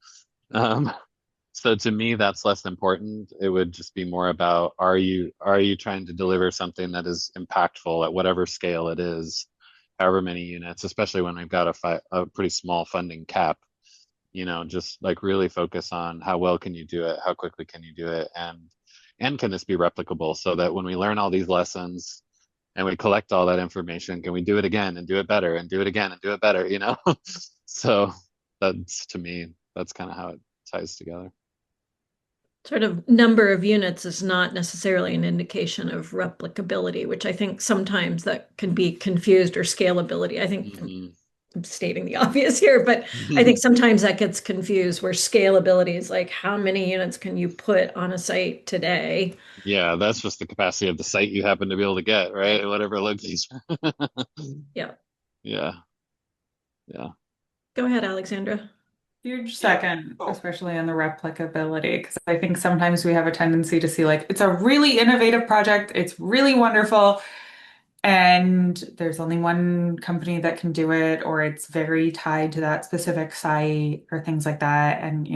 E: So to me, that's less important. It would just be more about, are you trying to deliver something that is impactful at whatever scale it is, however many units, especially when we've got a pretty small funding cap, just like really focus on how well can you do it, how quickly can you do it, and can this be replicable, so that when we learn all these lessons and we collect all that information, can we do it again and do it better and do it again and do it better, So that's, to me, that's kind of how it ties together.
G: Sort of number of units is not necessarily an indication of replicability, which I think sometimes that can be confused, or scalability. I think I'm stating the obvious here, but I think sometimes that gets confused, where scalability is like, how many units can you put on a site today?
E: Yeah, that's just the capacity of the site you happen to be able to get, right? Whatever location.
G: Yeah.
E: Yeah.
G: Go ahead, Alexandra.
L: Huge second, especially on the replicability, because I think sometimes we have a tendency to see like, it's a really innovative project, it's really wonderful, and there's only one company that can do it, or it's very tied to that specific site or things like that. And,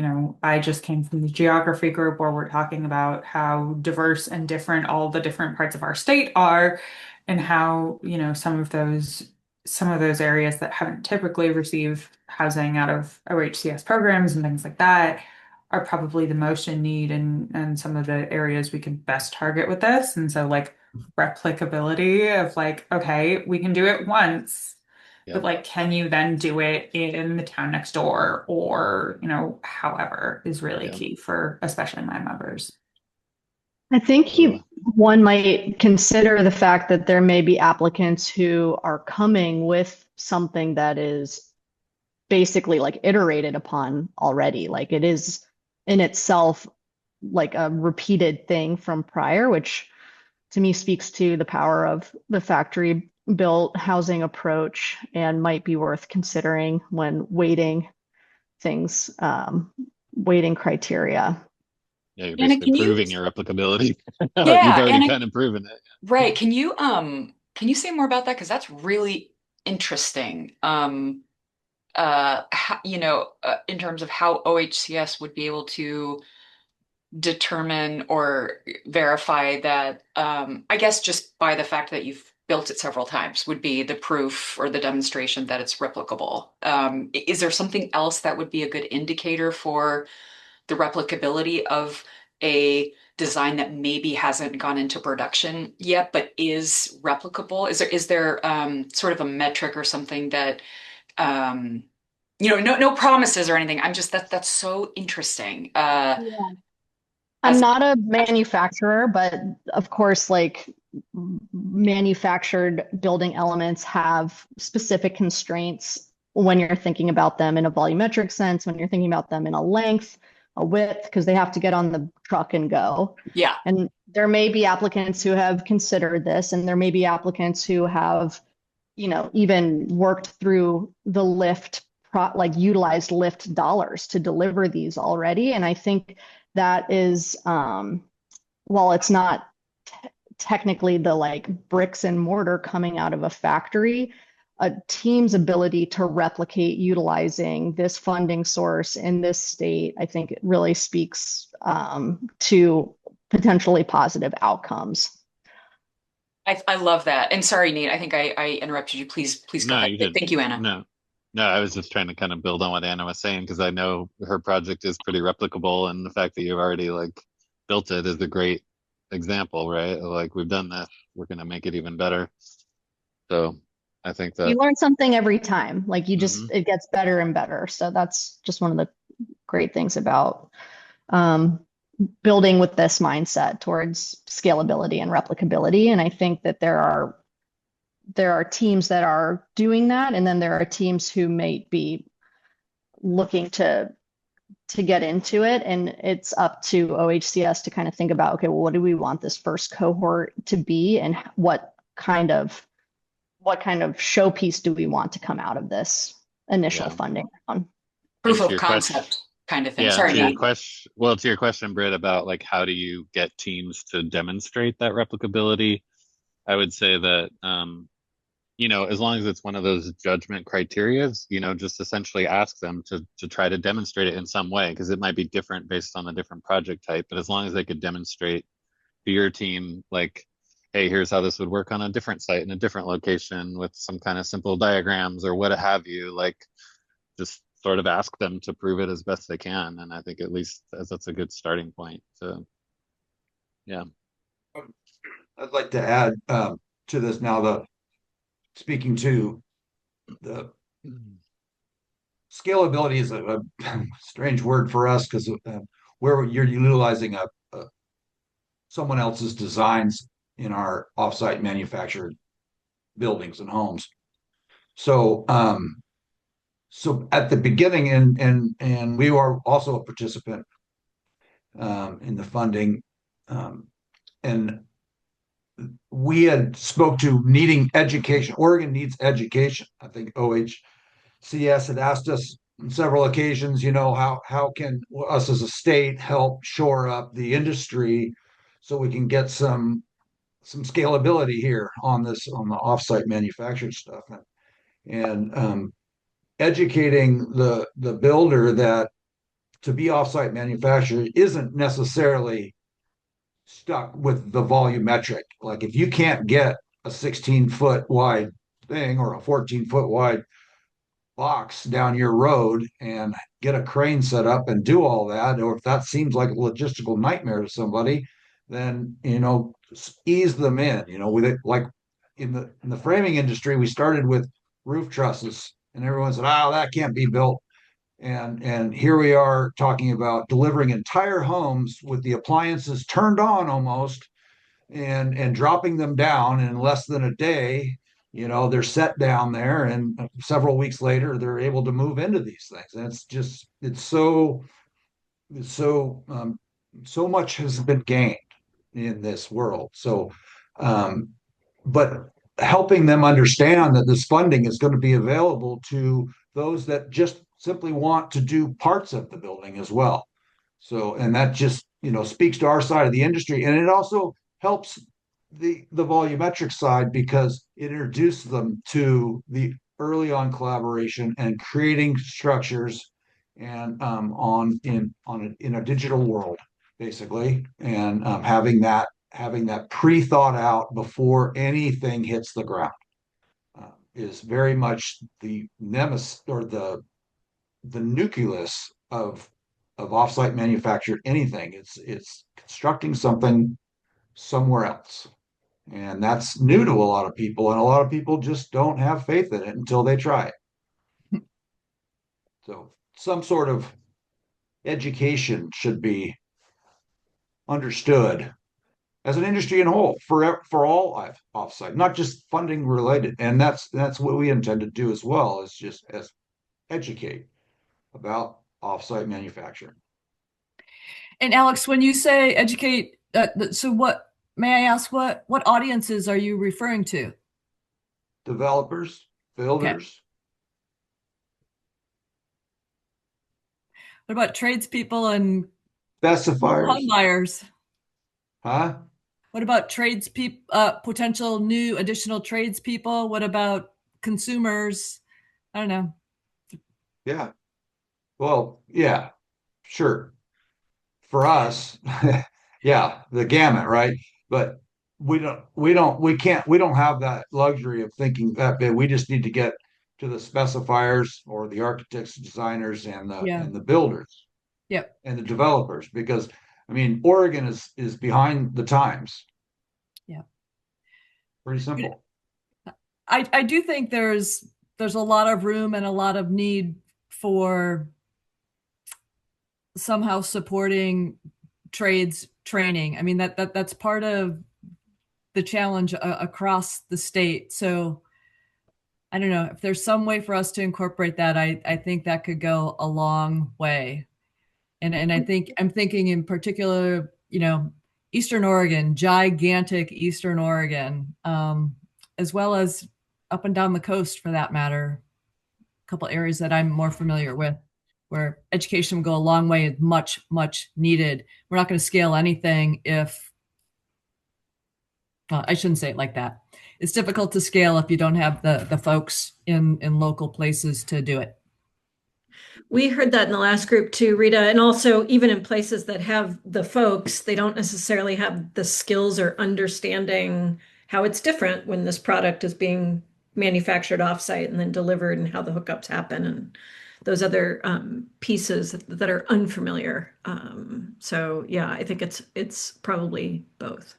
L: I just came from the geography group where we're talking about how diverse and different all the different parts of our state are, and how, some of those areas that haven't typically received housing out of OHCS programs and things like that are probably the most in need, and some of the areas we can best target with this. And so like replicability of like, okay, we can do it once, but like, can you then do it in the town next door, or, however, is really key for especially my members.
W: I think one might consider the fact that there may be applicants who are coming with something that is basically like iterated upon already. Like it is in itself like a repeated thing from prior, which to me speaks to the power of the factory built housing approach, and might be worth considering when weighting things, weighting criteria.
E: Yeah, you're
C: Anna,
E: basically proving your replicability.
C: Yeah,
E: You've already
C: Anna,
E: kind of proven it.
C: right. Can you say more about that? Because that's really interesting. How, in terms of how OHCS would be able to determine or verify that, I guess just by the fact that you've built it several times would be the proof or the demonstration that it's replicable. Is there something else that would be a good indicator for the replicability of a design that maybe hasn't gone into production yet, but is replicable? Is there sort of a metric or something that, no promises or anything. I'm just, that's so interesting.
W: I'm not a manufacturer, but of course, like manufactured building elements have specific constraints when you're thinking about them in a volumetric sense, when you're thinking about them in a length, a width, because they have to get on the truck and go.
C: Yeah.
W: And there may be applicants who have considered this, and there may be applicants who have, even worked through the utilized lift dollars to deliver these already. And I think that is, while it's not technically the like bricks and mortar coming out of a factory, a team's ability to replicate utilizing this funding source in this state, I think it really speaks to potentially positive outcomes.
C: I love that. And sorry, Nate, I think I interrupted you. Please go ahead. Thank you, Anna.
E: No, I was just trying to kind of build on what Anna was saying, because I know her project is pretty replicable, and the fact that you've already like built it is a great example, right? Like, we've done this, we're going to make it even better. So I think that
W: you learn something every time. Like you just, it gets better and better. So that's just one of the great things about building with this mindset towards scalability and replicability. And I think that there are teams that are doing that, and then there are teams who may be looking to get into it, and it's up to OHCS to kind of think about, okay, well, what do we want this first cohort to be, and what kind of what kind of showpiece do we want to come out of this initial funding round?
C: Proof
E: And to
C: of
E: your
C: concept kind of thing.
E: Yeah,
C: Sorry,
E: to your
C: Matt.
E: question, well, to your question, Britt, about like how do you get teams to demonstrate that replicability? I would say that you know, as long as it's one of those judgment criterias, you know, just essentially ask them to try to demonstrate it in some way, because it might be different based on the different project type. But as long as they could demonstrate to your team, like, hey, here's how this would work on a different site in a different location with some kind of simple diagrams or what have you, like, just sort of ask them to prove it as best they can. And I think at least that's a good starting point. So, yeah.
H: I'd like to add to this now, speaking to the scalability is a strange word for us, because where you're utilizing someone else's designs in our offsite manufactured buildings and homes. So so at the beginning, and we are also a participant in the funding, and we had spoke to needing education. Oregon needs education. I think OHCS had asked us on several occasions, you know, how can us as a state help shore up the industry so we can get some scalability here on the offsite manufactured stuff, and educating the builder that to be offsite manufactured isn't necessarily stuck with the volumetric. Like, if you can't get a 16-foot wide thing or a 14-foot wide box down your road and get a crane set up and do all that, or if that seems like a logistical nightmare to somebody, then, you know, ease them in. You know, with it, like in the framing industry, we started with roof trusses, and everyone said, "Oh, that can't be built." And here we are talking about delivering entire homes with the appliances turned on almost, and dropping them down in less than a day. You know, they're set down there, and several weeks later, they're able to move into these things. And so much has been gained in this world. So, but helping them understand that this funding is going to be available to those that just simply want to do parts of the building as well. So, and that just, you know, speaks to our side of the industry, and it also helps the volumetric side, because it introduces them to the early on collaboration and creating structures and in a digital world, basically, and having that pre-thought out before anything hits the ground is very much the nemesis, or the nucleus of offsite manufactured anything. It's constructing something somewhere else, and that's new to a lot of people, and a lot of people just don't have faith in it until they try it. So some sort of education should be understood as an industry in whole for all offsite, not just funding related. And that's what we intend to do as well, is just as educate about offsite manufacturing.
O: And Alex, when you say educate, so what, may I ask, what audiences are you referring to?
H: Developers, builders.
O: Okay. What about tradespeople and
H: specifiers,
O: home buyers?
H: Huh?
O: What about potential new additional tradespeople? What about consumers? I don't know.
H: Yeah. Well, yeah, sure. For us, yeah, the gamut, right? But we don't have that luxury of thinking that big. We just need to get to the specifiers, or the architects, designers, and the builders.
O: Yep.
H: And the developers, because I mean, Oregon is behind the times.
O: Yeah.
H: Pretty simple.
O: I do think there's a lot of room and a lot of need for somehow supporting trades training. I mean, that's part of the challenge across the state. So I don't know if there's some way for us to incorporate that. I think that could go a long way. And I think I'm thinking in particular, you know, Eastern Oregon, gigantic Eastern Oregon, as well as up and down the coast for that matter. A couple areas that I'm more familiar with where education will go a long way is much, much needed. We're not going to scale anything if, well, I shouldn't say it like that. It's difficult to scale if you don't have the folks in local places to do it.
G: We heard that in the last group too, Rita, and also even in places that have the folks, they don't necessarily have the skills or understanding how it's different when this product is being manufactured offsite and then delivered, and how the hookups happen, and those other pieces that are unfamiliar. So yeah, I think it's probably both.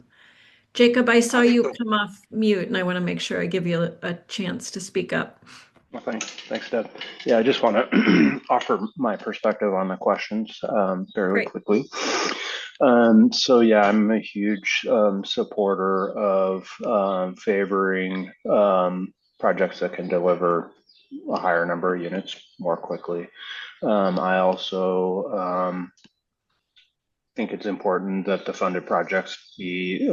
G: Jacob, I saw you come off mute, and I want to make sure I give you a chance to speak up.
Q: Well, thanks, Deb. Yeah, I just want to offer my perspective on the questions fairly quickly. So yeah, I'm a huge supporter of favoring projects that can deliver a higher number of units more quickly. I also think it's important that the funded projects be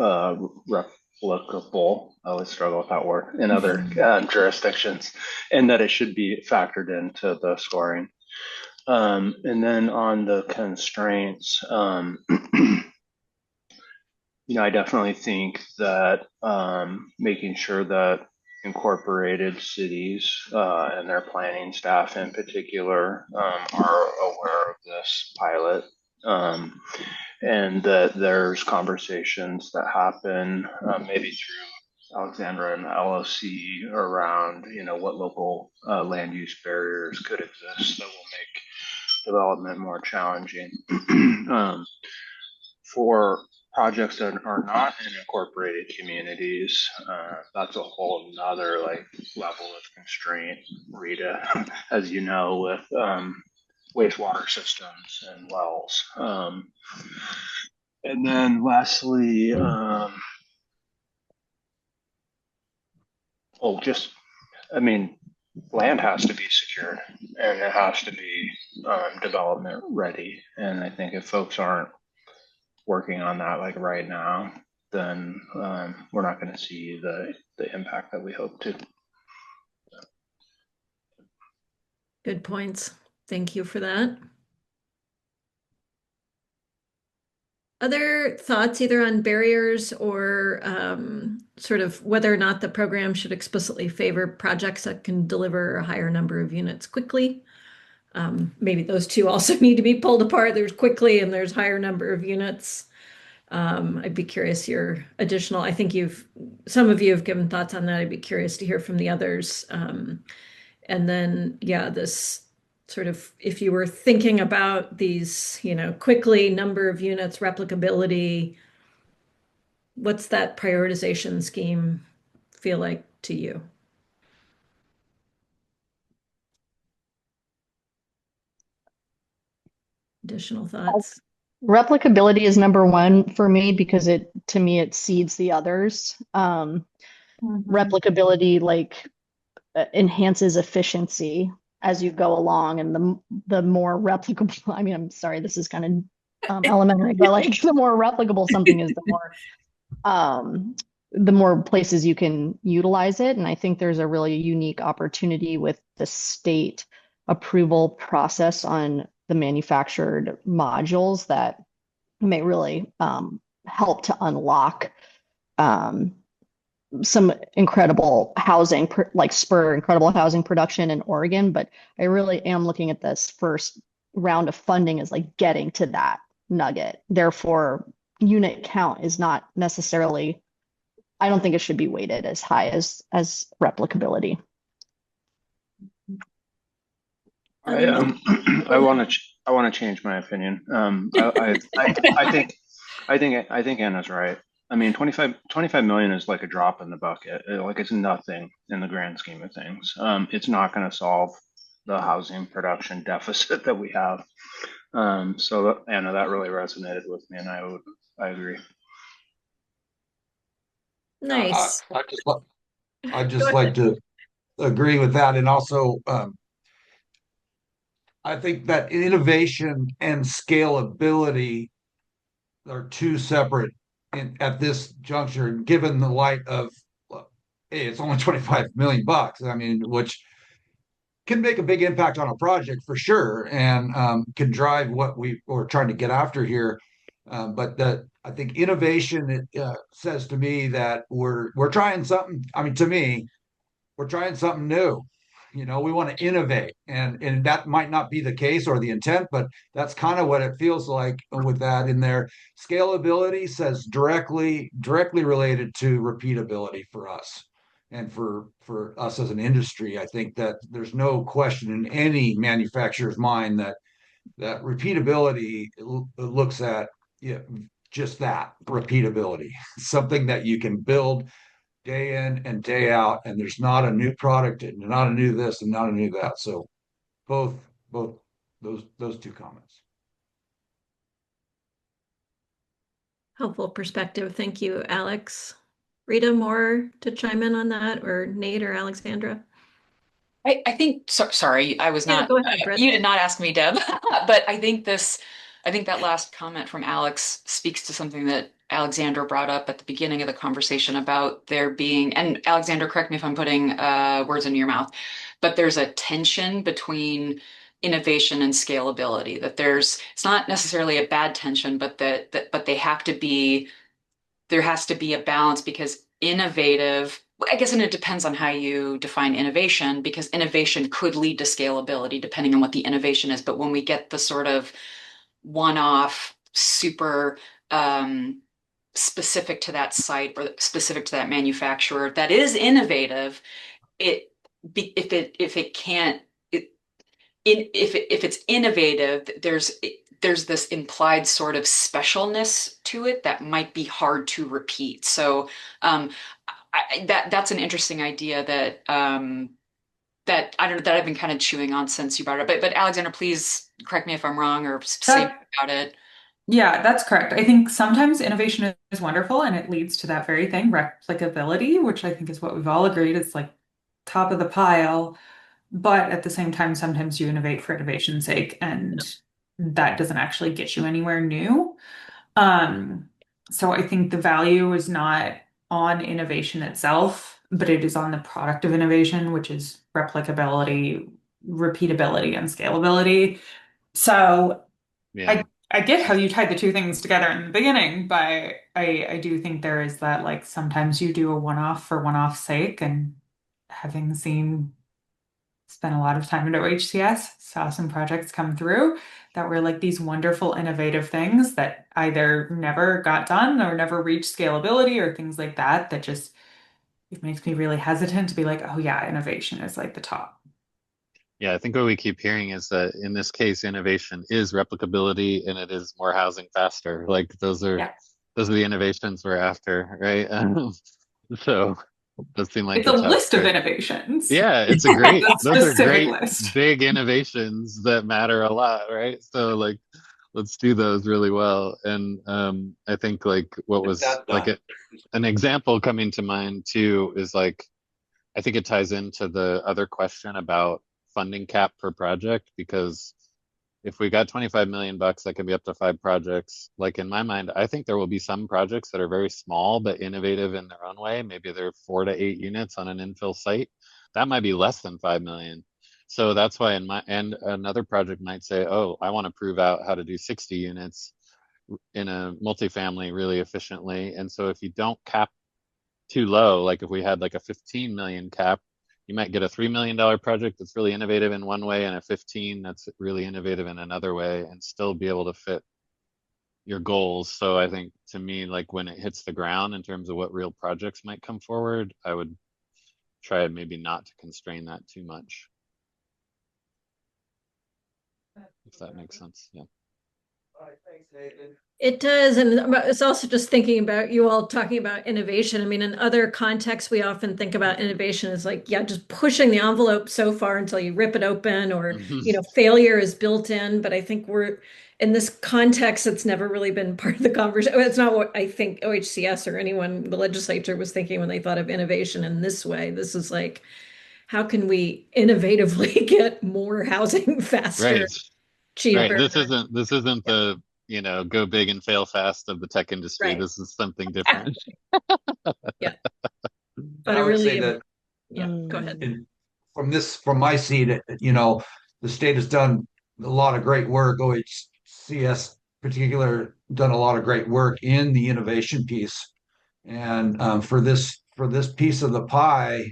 Q: replicable. I always struggle with that word in other jurisdictions, and that it should be factored into the scoring. And then on the constraints, I definitely think that making sure that incorporated cities and their planning staff in particular are aware of this pilot, and that there's conversations that happen maybe through Alexandra and LOC around, what local land use barriers could exist that will make development more challenging. For projects that are not in incorporated communities, that's a whole nother level of constraint, Rita, as you know, with wastewater systems and wells. And then lastly, land has to be secured, and it has to be development ready. And I think if folks aren't working on that right now, then we're not going to see the impact that we hope to.
G: Good points. Thank you for that. Other thoughts either on barriers or sort of whether or not the program should explicitly favor projects that can deliver a higher number of units quickly? Maybe those two also need to be pulled apart. There's quickly and there's higher number of units. I'd be curious your additional, I think some of you have given thoughts on that. I'd be curious to hear from the others. And then, yeah, this sort of, if you were thinking about these, quickly, number of units, replicability, what's that prioritization scheme feel like to you? Additional thoughts?
W: Replicability is number one for me because to me it seeds the others. Replicability enhances efficiency as you go along, and the more replicable, I'm sorry, this is kind of elementary, but the more replicable something is, the more places you can utilize it. And I think there's a really unique opportunity with the state approval process on the manufactured modules that may really help to unlock some incredible housing, spur incredible housing production in Oregon. But I really am looking at this first round of funding as getting to that nugget. Therefore, unit count is not necessarily, I don't think it should be weighted as high as replicability.
Q: I want to change my opinion. I think Anna's right. 25 million is like a drop in the bucket. It's nothing in the grand scheme of things. It's not going to solve the housing production deficit that we have. So Anna, that really resonated with me, and I agree.
G: Nice.
H: I just like to agree with that, and also I think that innovation and scalability are two separate at this juncture, given the light of hey, it's only 25 million bucks. I mean, which can make a big impact on a project for sure, and can drive what we're trying to get after here. But that I think innovation says to me that we're trying something. I mean, to me, we're trying something new. You know, we want to innovate, and that might not be the case or the intent, but that's kind of what it feels like with that in there. Scalability says directly related to repeatability for us. And for us as an industry, I think that there's no question in any manufacturer's mind that repeatability looks at, yeah, just that repeatability, something that you can build day in and day out, and there's not a new product and not a new this and not a new that. So both those two comments.
G: Helpful perspective. Thank you, Alex. Rita, more to chime in on that, or Nate or Alexandra?
C: I think, sorry, I was not,
G: go ahead, Brett.
C: you did not ask me, Deb, but I think that last comment from Alex speaks to something that Alexandra brought up at the beginning of the conversation about there being, and Alexandra, correct me if I'm putting words in your mouth, but there's a tension between innovation and scalability, that it's not necessarily a bad tension, but but they have to be, there has to be a balance, because innovative, I guess, and it depends on how you define innovation, because innovation could lead to scalability depending on what the innovation is. But when we get the sort of one-off, super specific to that site or specific to that manufacturer that is innovative, if it's innovative, there's this implied sort of specialness to it that might be hard to repeat. So that's an interesting idea that that I don't know, that I've been kind of chewing on since you brought it up. But Alexandra, please correct me if I'm wrong or say about it.
L: Yeah, that's correct. I think sometimes innovation is wonderful and it leads to that very thing, replicability, which I think is what we've all agreed is like top of the pile. But at the same time, sometimes you innovate for innovation's sake, and that doesn't actually get you anywhere new. So I think the value is not on innovation itself, but it is on the product of innovation, which is replicability, repeatability, and scalability. So
E: Yeah.
L: I get how you tied the two things together in the beginning, but I do think there is that, like, sometimes you do a one-off for one-off sake, and having spent a lot of time at OHCS, saw some projects come through that were like these wonderful, innovative things that either never got done or never reached scalability or things like that, that just, it makes me really hesitant to be like, oh yeah, innovation is like the top.
E: Yeah, I think what we keep hearing is that in this case, innovation is replicability and it is more housing faster. Like those are the innovations we're after, right? So those seem like
L: It's a list of innovations.
E: Yeah, it's a great,
L: A
E: those are
L: specific
E: great
L: list.
E: big innovations that matter a lot, right? So like, let's do those really well. And I think like what was like an example coming to mind too is like, I think it ties into the other question about funding cap per project, because if we got 25 million bucks, that could be up to 5 projects. Like in my mind, I think there will be some projects that are very small but innovative in their own way. Maybe they're 4 to 8 units on an infill site. That might be less than 5 million. So that's why and another project might say, oh, I want to prove out how to do 60 units in a multifamily really efficiently. And so if you don't cap too low, like if we had like a 15 million cap, you might get a $3 million project that's really innovative in one way and a 15 that's really innovative in another way, and still be able to fit your goals. So I think to me, like when it hits the ground in terms of what real projects might come forward, I would try maybe not to constrain that too much. If that makes sense. Yeah.
H: All right, thanks, Nathan.
G: It does. And it's also just thinking about you all talking about innovation. I mean, in other contexts, we often think about innovation as like, yeah, just pushing the envelope so far until you rip it open, or, you know, failure is built in. But I think we're in this context, it's never really been part of the conversation. It's not what I think OHCS or anyone, the legislature, was thinking when they thought of innovation in this way. This is like, how can we innovatively get more housing faster, cheaper?
E: Right. This isn't the, you know, go big and fail fast of the tech industry.
G: Right.
E: This is something different.
G: Yeah. But
H: I
G: I
H: would say
G: really,
H: that
G: yeah, go ahead.
H: from my seat, the state has done a lot of great work. OHCS particular done a lot of great work in the innovation piece, and for this piece of the pie,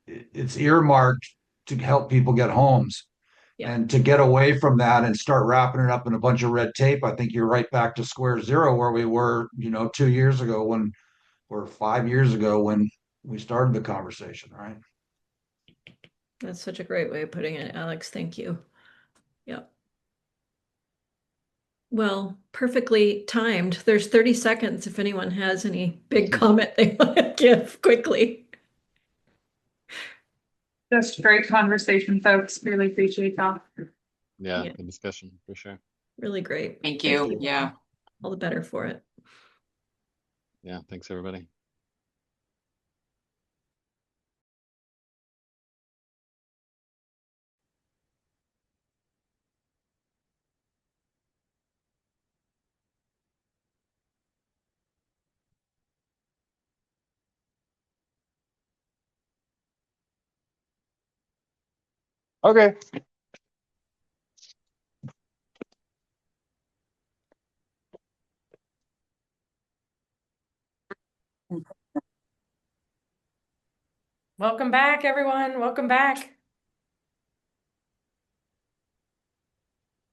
H: it's earmarked to help people get homes.
G: Yeah.
H: And to get away from that and start wrapping it up in a bunch of red tape, I think you're right back to square zero where we were, 2 years ago or 5 years ago when we started the conversation, right?
G: That's such a great way of putting it, Alex. Thank you. Yeah. Well, perfectly timed. There's 30 seconds if anyone has any big comment they want to give quickly.
L: Just great conversation, folks. Really appreciate that.
E: Yeah,
G: Yeah.
E: good discussion for sure.
G: Really great.
C: Thank you. Yeah.
G: All the better for it.
E: Yeah, thanks everybody.
P: Okay.
A: Welcome back, everyone. Welcome back.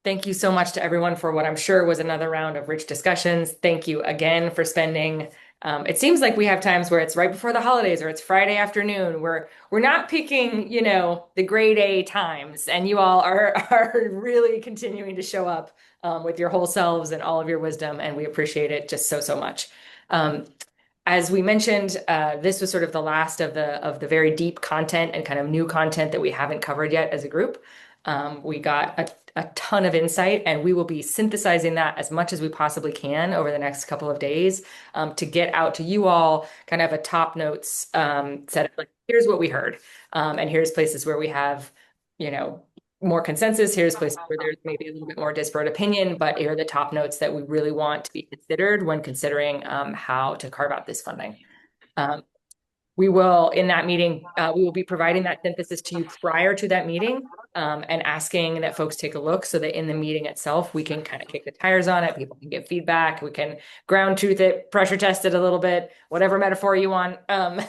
A: Thank you so much to everyone for what I'm sure was another round of rich discussions. Thank you again for spending. It seems like we have times where it's right before the holidays or it's Friday afternoon. We're not picking, the grade A times, and you all are really continuing to show up with your whole selves and all of your wisdom, and we appreciate it just so much. As we mentioned, this was sort of the last of the very deep content and kind of new content that we haven't covered yet as a group. We got a ton of insight, and we will be synthesizing that as much as we possibly can over the next couple of days to get out to you all kind of a top notes set of like, here's what we heard, and here's places where we have, more consensus. Here's places where there's maybe a little bit more disparate opinion, but here are the top notes that we really want to be considered when considering how to carve out this funding. We will, in that meeting, we will be providing that synthesis to you prior to that meeting and asking that folks take a look so that in the meeting itself, we can kind of kick the tires on it. People can give feedback. We can ground truth it, pressure test it a little bit, whatever metaphor you want. And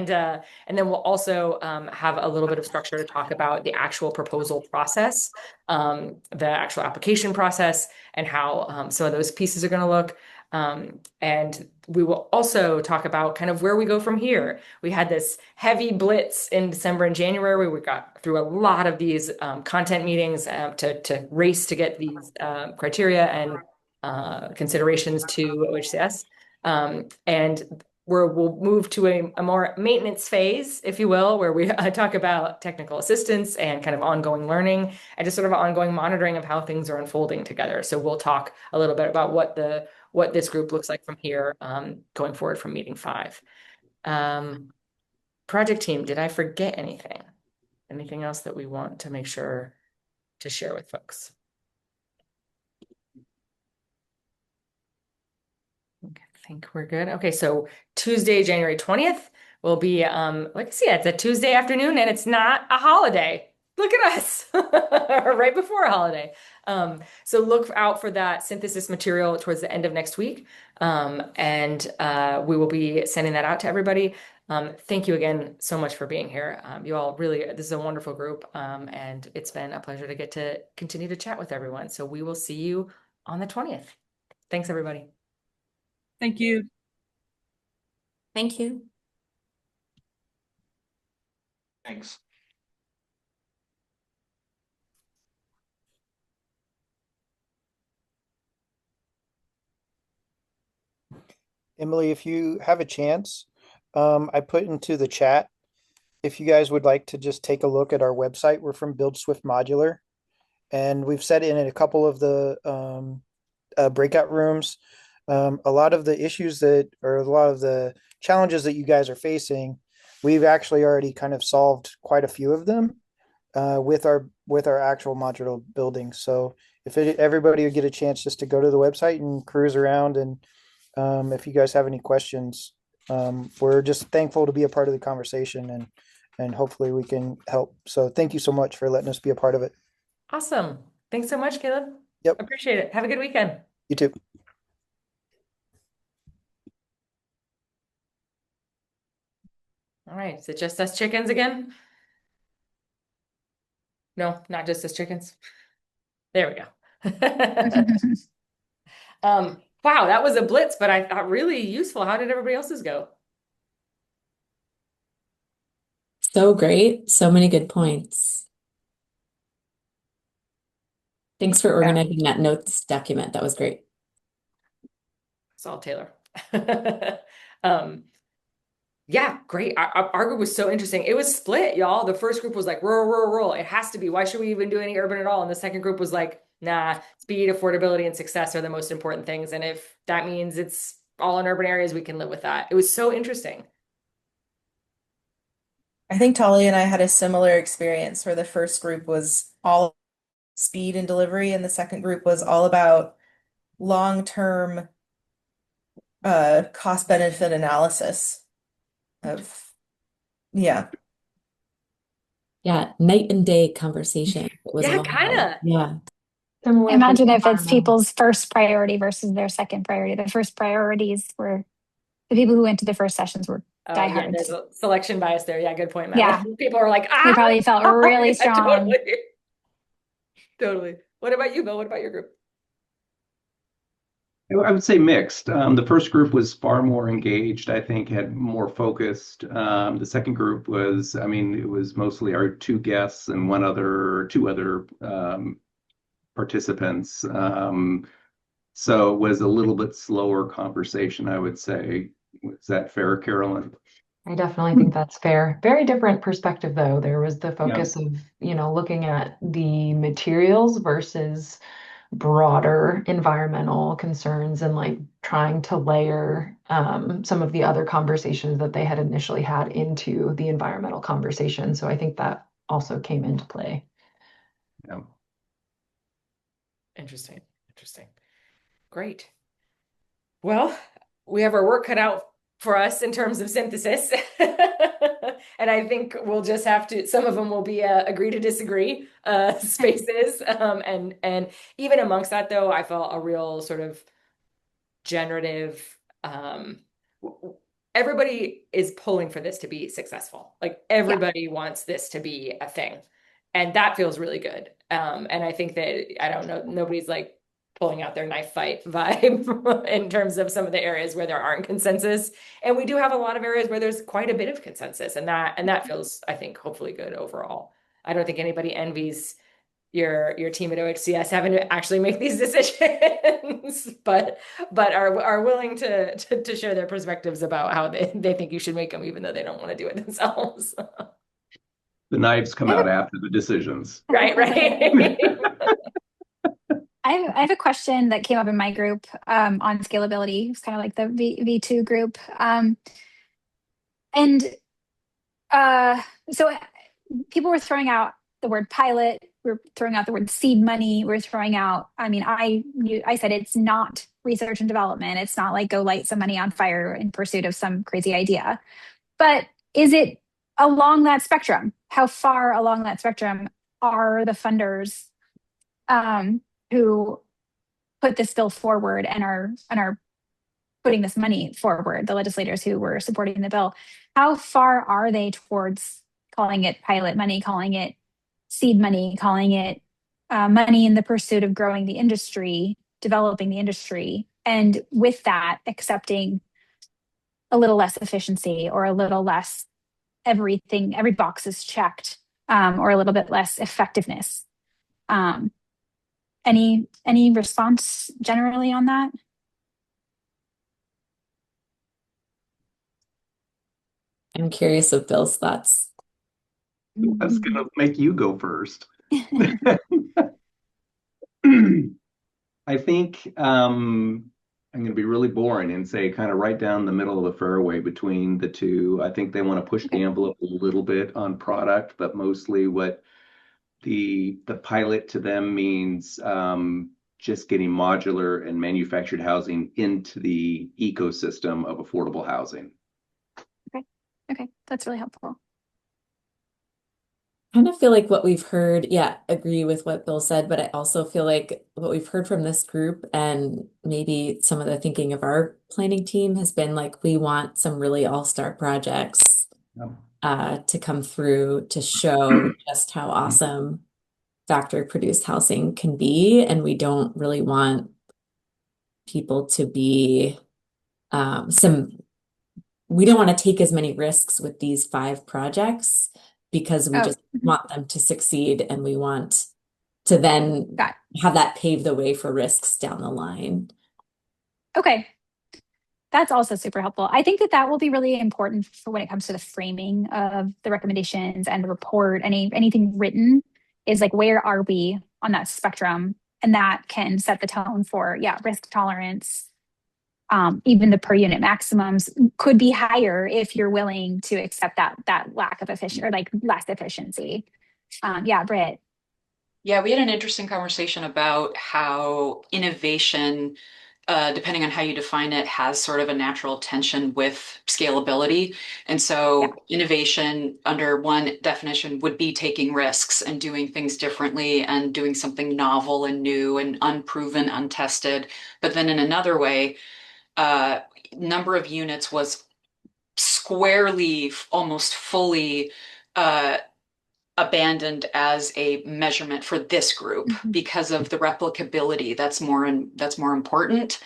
A: then we'll also have a little bit of structure to talk about the actual proposal process, the actual application process, and how some of those pieces are going to look. And we will also talk about kind of where we go from here. We had this heavy blitz in December and January where we got through a lot of these content meetings to race to get these criteria and considerations to OHCS. And we'll move to a more maintenance phase, if you will, where we talk about technical assistance and kind of ongoing learning and just sort of ongoing monitoring of how things are unfolding together. So we'll talk a little bit about what this group looks like from here going forward from meeting 5. Project team, did I forget anything? Anything else that we want to make sure to share with folks? Okay, I think we're good. Okay, so Tuesday, January 20th will be, like I said, it's a Tuesday afternoon and it's not a holiday. Look at us, right before a holiday. So look out for that synthesis material towards the end of next week. And we will be sending that out to everybody. Thank you again so much for being here. You all really, this is a wonderful group. And it's been a pleasure to get to continue to chat with everyone. So we will see you on the 20th. Thanks, everybody.
L: Thank you.
C: Thank you.
H: Thanks.
P: Emily, if you have a chance, I put into the chat, if you guys would like to just take a look at our website. We're from Build Swift Modular, and we've set in a couple of the breakout rooms. A lot of the issues a lot of the challenges that you guys are facing, we've actually already kind of solved quite a few of them with our actual modular building. So if everybody would get a chance just to go to the website and cruise around, and if you guys have any questions, we're just thankful to be a part of the conversation, and hopefully we can help. So thank you so much for letting us be a part of it.
A: Awesome. Thanks so much, Caleb.
P: Yep.
A: Appreciate it. Have a good weekend.
P: You too.
A: All right. Is it just us chickens again? No, not just us chickens. There we go. Wow, that was a blitz, but I thought really useful. How did everybody else's go?
I: So great. So many good points. Thanks for organizing that notes document. That was great.
A: It's all Taylor. Yeah, great. Our group was so interesting. It was split, y'all. The first group was like, rural, rural, rural. It has to be. Why should we even do any urban at all? And the second group was like, nah, speed, affordability, and success are the most important things. And if that means it's all in urban areas, we can live with that. It was so interesting.
S: I think Tolly and I had a similar experience where the first group was all speed and delivery, and the second group was all about long-term cost benefit analysis of, yeah.
I: Yeah, night and day conversation. It was
A: Yeah,
I: long
A: kind of.
I: Yeah.
B: Imagine if it's people's first priority versus their second priority. The first priorities were the people who went to the first sessions were
A: Yeah,
B: diehards.
A: there's a selection bias there. Yeah, good point, Matt.
B: Yeah.
A: People are like,
B: They probably felt really
A: Yeah,
B: strong.
A: Totally. What about you, Bill? What about your group?
V: I would say mixed. The first group was far more engaged, I think, had more focused. The second group was, I mean, it was mostly our two guests and two other participants. So it was a little bit slower conversation, I would say. Is that fair, Carolyn?
X: I definitely think that's fair. Very different perspective, though. There was the focus of, looking at the materials versus broader environmental concerns and like trying to layer some of the other conversations that they had initially had into the environmental conversation. So I think that also came into play.
V: Yeah.
A: Interesting. Great. Well, we have our work cut out for us in terms of synthesis. And I think we'll just have to, some of them will be agree to disagree spaces. And even amongst that, though, I felt a real sort of generative, everybody is pulling for this to be successful. Like everybody wants this to be a thing. And that feels really good. And I think that, I don't know, nobody's like pulling out their knife fight vibe in terms of some of the areas where there aren't consensus. And we do have a lot of areas where there's quite a bit of consensus, and that feels, I think, hopefully good overall. I don't think anybody envies your team at OHCS having to actually make these decisions, but are willing to share their perspectives about how they think you should make them, even though they don't want to do it themselves.
V: The knives come out after the decisions.
A: Right.
B: I have a question that came up in my group on scalability. It's kind of like the V2 group. So people were throwing out the word pilot. We're throwing out the word seed money. We're throwing out, I said it's not research and development. It's not like go light some money on fire in pursuit of some crazy idea. But is it along that spectrum? How far along that spectrum are the funders who put this bill forward and are putting this money forward, the legislators who were supporting the bill? How far are they towards calling it pilot money, calling it seed money, calling it money in the pursuit of growing the industry, developing the industry, and with that, accepting a little less efficiency or a little less every box is checked, or a little bit less effectiveness? Any response generally on that?
I: I'm curious of Bill's thoughts.
V: That's gonna make you go first. I think I'm going to be really boring and say kind of right down the middle of the fairway between the two. I think they want to push the envelope a little bit on product, but mostly what the pilot to them means just getting modular and manufactured housing into the ecosystem of affordable housing.
B: Okay, that's really helpful.
I: Kind of feel like what we've heard, yeah, agree with what Bill said, but I also feel like what we've heard from this group and maybe some of the thinking of our planning team has been like, we want some really all-star projects to come through to show just how awesome factory produced housing can be. And we don't really want people to be we don't want to take as many risks with these 5 projects because we just want them to succeed, and we want to then have that pave the way for risks down the line.
B: Okay. That's also super helpful. I think that that will be really important for when it comes to the framing of the recommendations and the report. Anything written is like, where are we on that spectrum? And that can set the tone for, risk tolerance. Even the per unit maximums could be higher if you're willing to accept that lack of efficiency or like less efficiency. Britt.
C: Yeah, we had an interesting conversation about how innovation, depending on how you define it, has sort of a natural tension with scalability. And so innovation under one definition would be taking risks and doing things differently and doing something novel and new and unproven, untested. But then in another way, number of units was squarely, almost fully abandoned as a measurement for this group because of the replicability that's more important.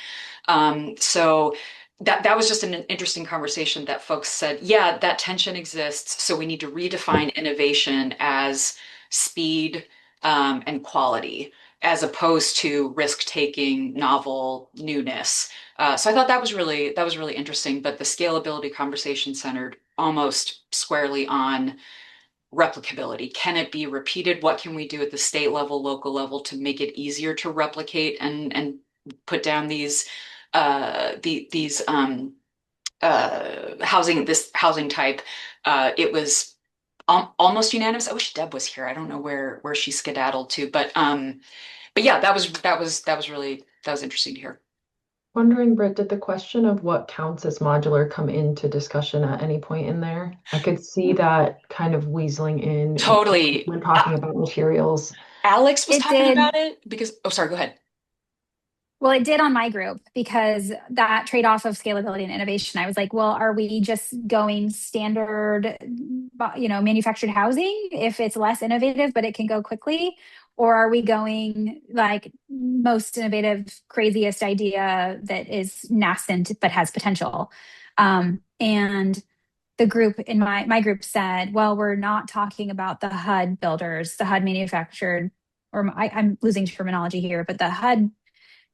C: So that was just an interesting conversation that folks said, yeah, that tension exists. So we need to redefine innovation as speed and quality, as opposed to risk-taking, novel newness. So I thought that was really interesting. But the scalability conversation centered almost squarely on replicability. Can it be repeated? What can we do at the state level, local level to make it easier to replicate and put down these housing type? It was almost unanimous. I wish Deb was here. I don't know where she skedaddled to, but yeah, that was interesting to hear.
X: Wondering, Britt, did the question of what counts as modular come into discussion at any point in there? I could see that kind of weaseling in
C: totally
X: when talking about materials.
C: Alex was talking about it because, sorry, go ahead.
B: Well, it did on my group because that trade-off of scalability and innovation, I was like, well, are we just going standard, manufactured housing if it's less innovative, but it can go quickly? Or are we going like most innovative, craziest idea that is nascent but has potential? And the group in my group said, well, we're not talking about the HUD builders, the HUD manufactured, or I'm losing terminology here, but the HUD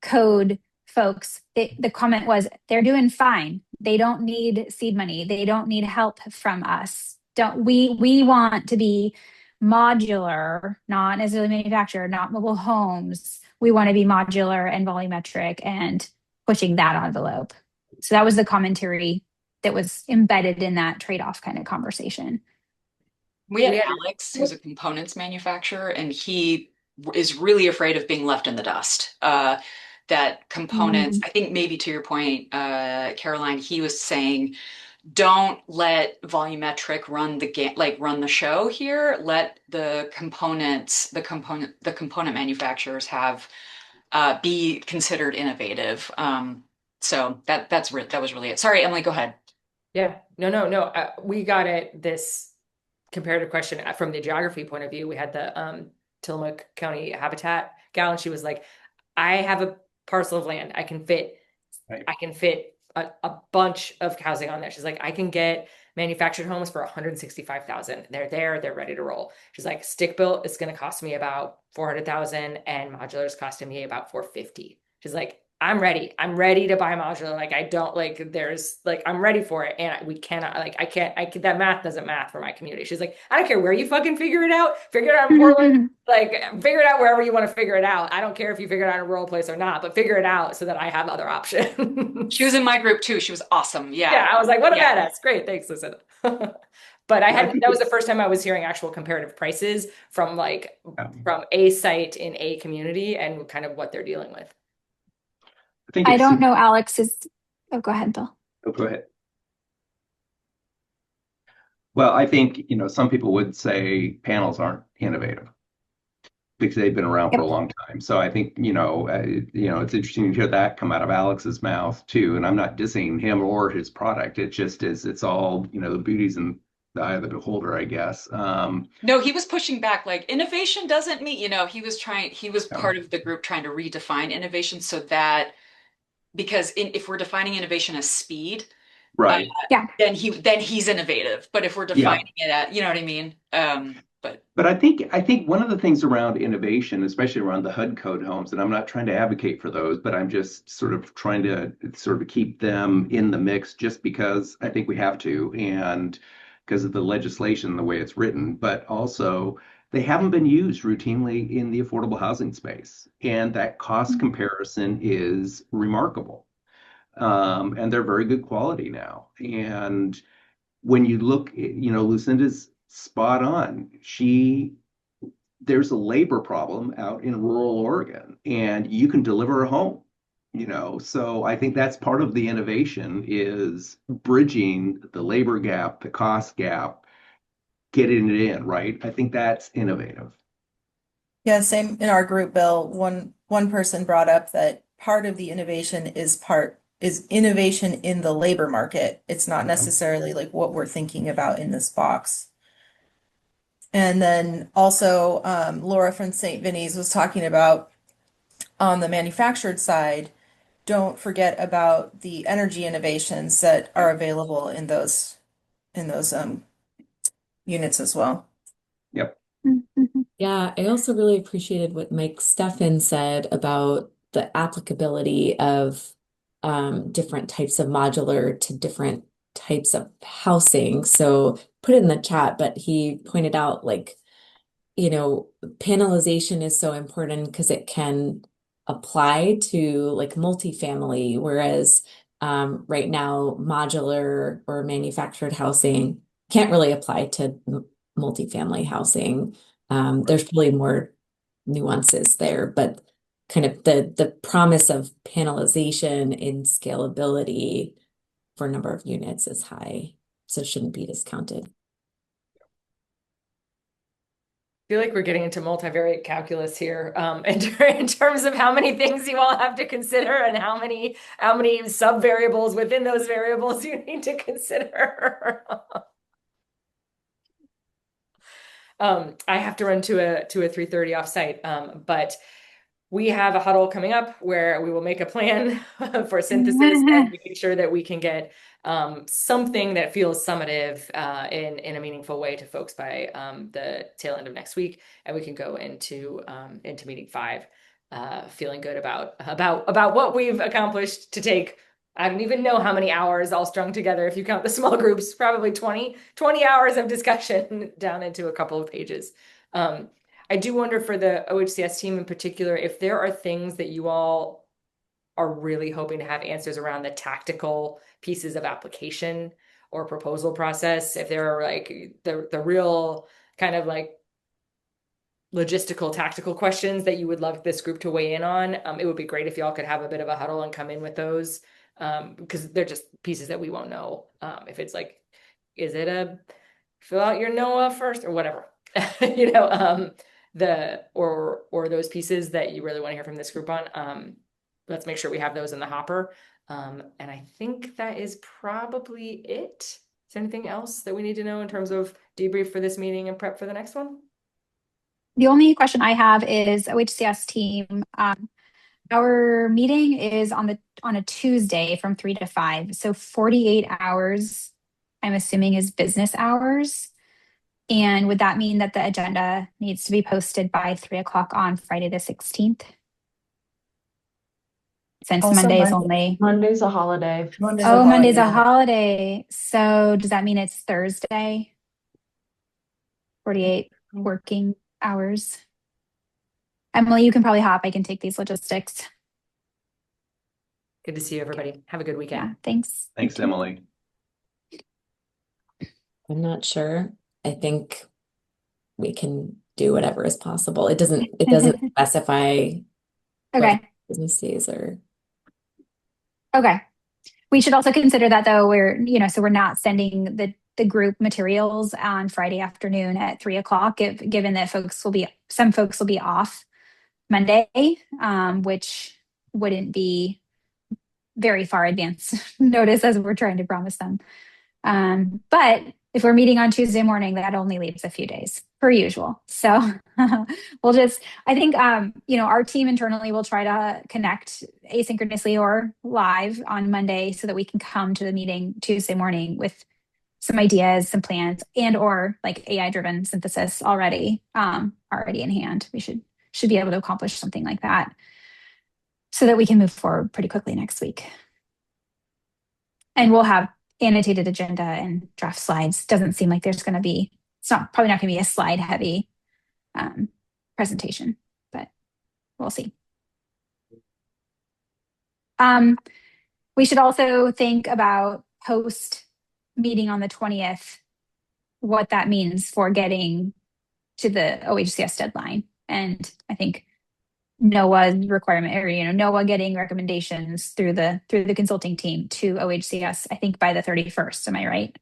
B: code folks, the comment was, they're doing fine. They don't need seed money. They don't need help from us. We want to be modular, not necessarily manufactured, not mobile homes. We want to be modular and volumetric and pushing that envelope. So that was the commentary that was embedded in that trade-off kind of conversation.
C: We had Alex, who's a components manufacturer, and he is really afraid of being left in the dust. That components, I think maybe to your point, Caroline, he was saying, don't let volumetric run the show here. Let the component manufacturers be considered innovative. So that was really it. Sorry, Emily, go ahead.
A: Yeah, no. We got it. This comparative question from the geography point of view. We had the Tillamook County Habitat gal, and she was like, I have a parcel of land. I can fit a bunch of housing on there. She's like, I can get manufactured homes for $165,000. They're there, they're ready to roll. She's like, stick built is going to cost me about $400,000 and modular is costing me about $450,000. She's like, I'm ready to buy modular. Like, I don't like, there's like, I'm ready for it. And we cannot, like, I can't, that math doesn't math for my community. She's like, I don't care where you fucking figure it out in Portland, like figure it out wherever you want to figure it out. I don't care if you figure it out in a rural place or not, but figure it out so that I have other options.
C: She was in my group too. She was awesome. Yeah.
A: Yeah. I was like, what a badass. Great. Thanks, Lisa. But that was the first time I was hearing actual comparative prices from a site in a community and kind of what they're dealing with.
B: I don't know Alex's. Oh, go ahead, Bill.
V: Oh, go ahead. Well, I think, some people would say panels aren't innovative because they've been around for a long time. So I think, it's interesting to hear that come out of Alex's mouth too. And I'm not dissing him or his product. It just is, it's all, the beauty's in the eye of the beholder, I guess.
C: No, he was pushing back, like innovation doesn't mean, he was part of the group trying to redefine innovation so that, because if we're defining innovation as speed,
V: right,
C: then he's innovative. But if we're defining it at, you know what I mean?
V: But I think one of the things around innovation, especially around the HUD code homes, and I'm not trying to advocate for those, but I'm just sort of trying to sort of keep them in the mix just because I think we have to, and because of the legislation, the way it's written, but also they haven't been used routinely in the affordable housing space. And that cost comparison is remarkable. And they're very good quality now. And when you look, Lucinda's spot on. There's a labor problem out in rural Oregon, and you can deliver a home, So I think that's part of the innovation is bridging the labor gap, the cost gap, getting it in, right? I think that's innovative.
S: Yeah, same in our group, Bill. One person brought up that part of the innovation is innovation in the labor market. It's not necessarily like what we're thinking about in this box. And then also Laura from St. Vinny's was talking about on the manufactured side, don't forget about the energy innovations that are available in those units as well.
V: Yep.
I: Yeah, I also really appreciated what Mike Steffen said about the applicability of different types of modular to different types of housing. So put it in the chat, but he pointed out panelization is so important because it can apply to like multifamily, whereas right now modular or manufactured housing can't really apply to multifamily housing. There's probably more nuances there, but kind of the promise of panelization in scalability for a number of units is high, so it shouldn't be discounted.
A: I feel like we're getting into multivariate calculus here, in terms of how many things you all have to consider and how many sub variables within those variables you need to consider. I have to run to a 3:30 offsite, but we have a huddle coming up where we will make a plan for synthesis and making sure that we can get something that feels summative in a meaningful way to folks by the tail end of next week, and we can go into meeting 5 feeling good about what we've accomplished to take. I don't even know how many hours all strung together. If you count the small groups, probably 20 hours of discussion down into a couple of pages. I do wonder for the OHCS team in particular, if there are things that you all are really hoping to have answers around the tactical pieces of application or proposal process, if there are like the real kind of like logistical, tactical questions that you would love this group to weigh in on, it would be great if y'all could have a bit of a huddle and come in with those, because they're just pieces that we won't know. If it's like, is it a fill out your NOAA first or whatever, or those pieces that you really want to hear from this group on. Let's make sure we have those in the hopper. And I think that is probably it. Is there anything else that we need to know in terms of debrief for this meeting and prep for the next one?
B: The only question I have is OHCS team. Our meeting is on a Tuesday from 3 to 5. So 48 hours, I'm assuming, is business hours. And would that mean that the agenda needs to be posted by 3 o'clock on Friday the 16th? Since
X: Also
B: Monday is only...
X: Monday's a holiday.
B: Monday's a holiday. So does that mean it's Thursday? 48 working hours. Emily, you can probably hop. I can take these logistics.
A: Good to see you, everybody. Have a good weekend.
B: Yeah, thanks.
V: Thanks, Emily.
I: I'm not sure. I think we can do whatever is possible. It doesn't specify
B: Okay.
I: business days or.
B: Okay. We should also consider that though, so we're not sending the group materials on Friday afternoon at 3 o'clock, given that some folks will be off Monday, which wouldn't be very far advance notice as we're trying to promise them. But if we're meeting on Tuesday morning, that only leaves a few days per usual. So I think, our team internally will try to connect asynchronously or live on Monday so that we can come to the meeting Tuesday morning with some ideas, some plans, and or like AI driven synthesis already in hand. We should be able to accomplish something like that so that we can move forward pretty quickly next week. And we'll have annotated agenda and draft slides. Doesn't seem like there's going to be, probably not going to be a slide heavy presentation, but we'll see. We should also think about post meeting on the 20th, what that means for getting to the OHCS deadline. And I think NOAA's requirement, or NOAA getting recommendations through the consulting team to OHCS, I think by the 31st. Am I right?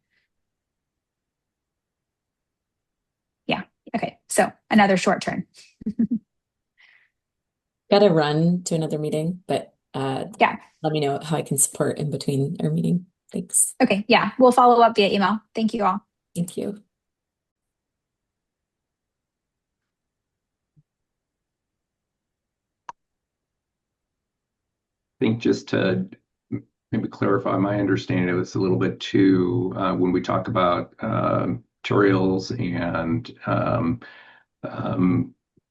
B: Yeah. Okay. So another short turn.
I: Gotta run to another meeting, but
B: yeah,
I: let me know how I can support in between our meeting. Thanks.
B: Okay. Yeah. We'll follow up via email. Thank you all.
I: Thank you.
V: I think just to maybe clarify my understanding of this a little bit too, when we talk about materials and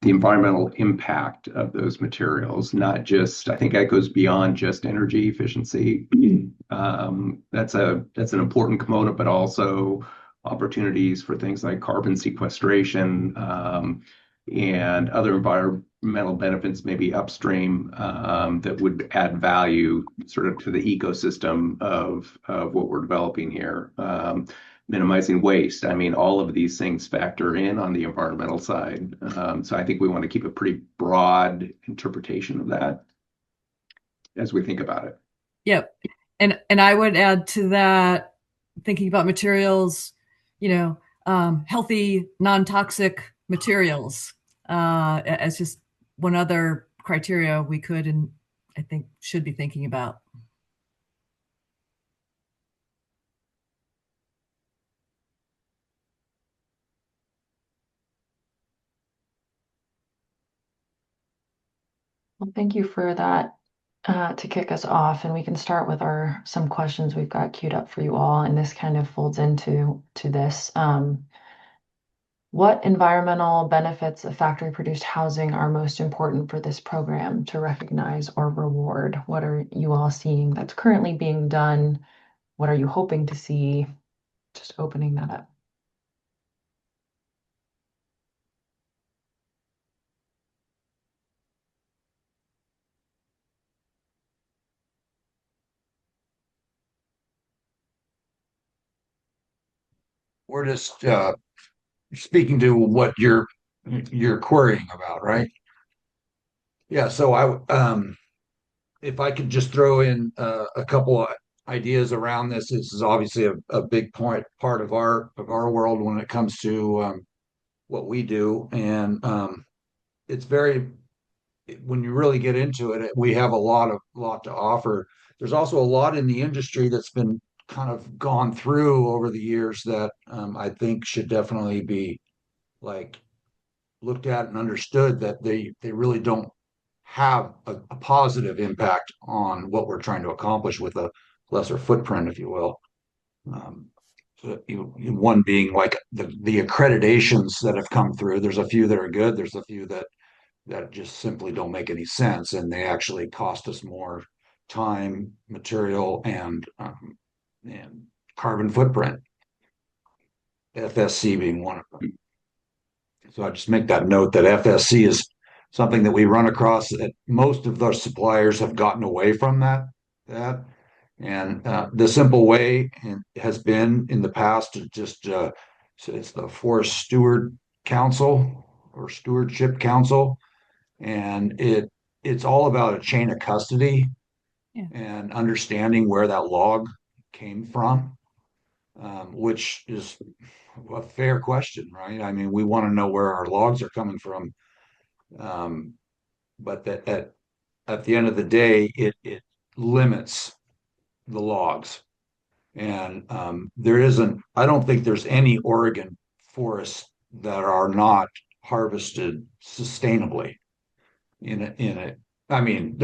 V: the environmental impact of those materials, not just, I think that goes beyond just energy efficiency. That's an important component, but also opportunities for things like carbon sequestration and other environmental benefits, maybe upstream, that would add value sort of to the ecosystem of what we're developing here. Minimizing waste. I mean, all of these things factor in on the environmental side. So I think we want to keep a pretty broad interpretation of that as we think about it.
O: Yep. And I would add to that, thinking about materials, healthy, non-toxic materials as just one other criteria we could and I think should be thinking about.
X: Well, thank you for that to kick us off, and we can start with some questions we've got queued up for you all, and this kind of folds into this. What environmental benefits of factory-produced housing are most important for this program to recognize or reward? What are you all seeing that's currently being done? What are you hoping to see? Just opening that up.
H: We're just speaking to what you're querying about, right? Yeah. So if I could just throw in a couple of ideas around this. This is obviously a big part of our world when it comes to what we do, and it's when you really get into it, we have a lot to offer. There's also a lot in the industry that's been kind of gone through over the years that I think should definitely be like looked at and understood, that they really don't have a positive impact on what we're trying to accomplish with a lesser footprint, if you will. So one being like the accreditations that have come through. There's a few that are good. There's a few that just simply don't make any sense, and they actually cost us more time, material, and carbon footprint. FSC being one of them. So I just make that note that FSC is something that we run across, that most of the suppliers have gotten away from that. And the simple way has been in the past to just it's the Forest Steward Council or Stewardship Council, and it's all about a chain of custody and understanding where that log came from. which is a fair question, right? I mean, we want to know where our logs are coming from. But at the end of the day, it limits the logs. And I don't think there's any Oregon forests that are not harvested sustainably I mean,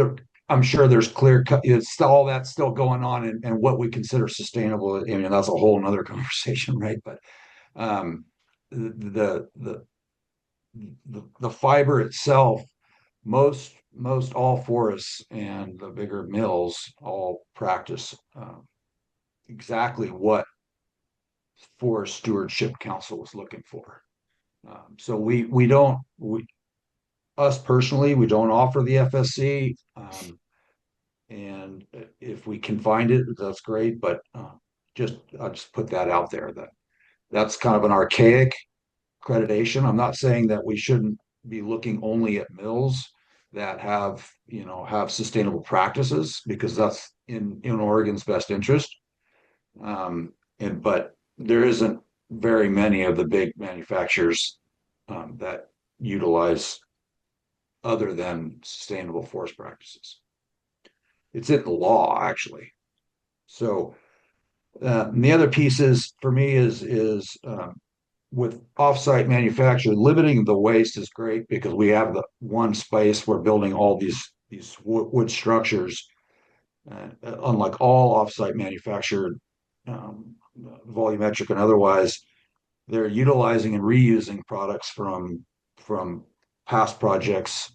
H: I'm sure there's clear cut, it's all that's still going on and what we consider sustainable. I mean, that's a whole nother conversation, right? But um, the, the the fiber itself, most all forests and the bigger mills all practice exactly what Forest Stewardship Council was looking for. So we don't us personally, we don't offer the FSC. And if we can find it, that's great. But I'll just put that out there that that's kind of an archaic accreditation. I'm not saying that we shouldn't be looking only at mills that have sustainable practices, because that's in Oregon's best interest. But there isn't very many of the big manufacturers that utilize other than sustainable forest practices. It's in the law, actually. So the other pieces for me is with offsite manufacture, limiting the waste is great, because we have the one space we're building all these wood structures. Unlike all offsite manufactured, volumetric and otherwise, they're utilizing and reusing products from past projects.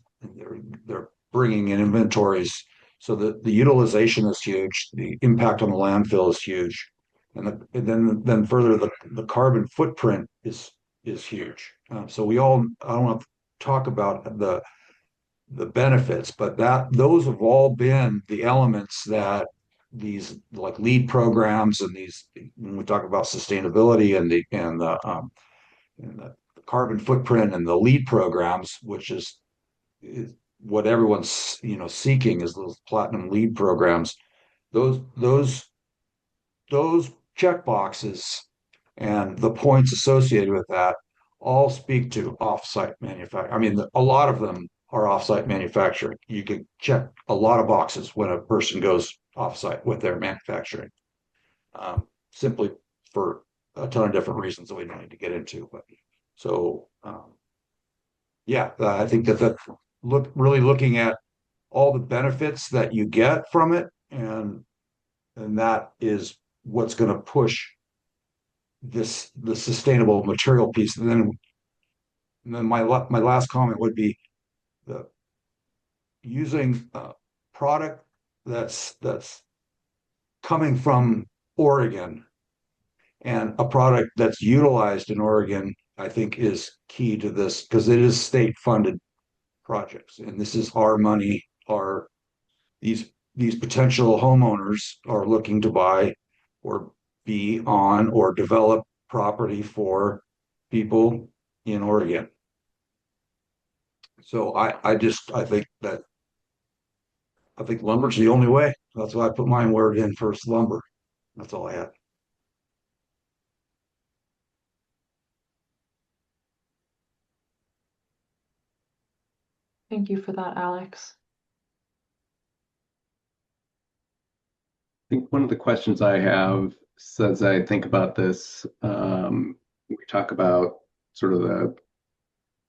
H: They're bringing in inventories, so the utilization is huge. The impact on the landfill is huge, and then further, the carbon footprint is huge. So I don't want to talk about the benefits, but those have all been the elements that these like LEED programs and these, when we talk about sustainability and the carbon footprint and the LEED programs, which is what everyone's seeking, is those platinum LEED programs. Those check boxes and the points associated with that all speak to offsite manufacturing. I mean, a lot of them are offsite manufacturing. You can check a lot of boxes when a person goes offsite with their manufacturing, simply for a ton of different reasons that we don't need to get into. But so, yeah, I think that really looking at all the benefits that you get from it, and that is what's going to push the sustainable material piece. And then my last comment would be the using a product that's coming from Oregon, and a product that's utilized in Oregon, I think is key to this, because it is state funded projects, and this is our money. These potential homeowners are looking to buy or be on or develop property for people in Oregon. So I think lumber's the only way. That's why I put my word in first, lumber. That's all I had.
X: Thank you for that, Alex.
V: I think one of the questions I have, as I think about this, we talk about sort of the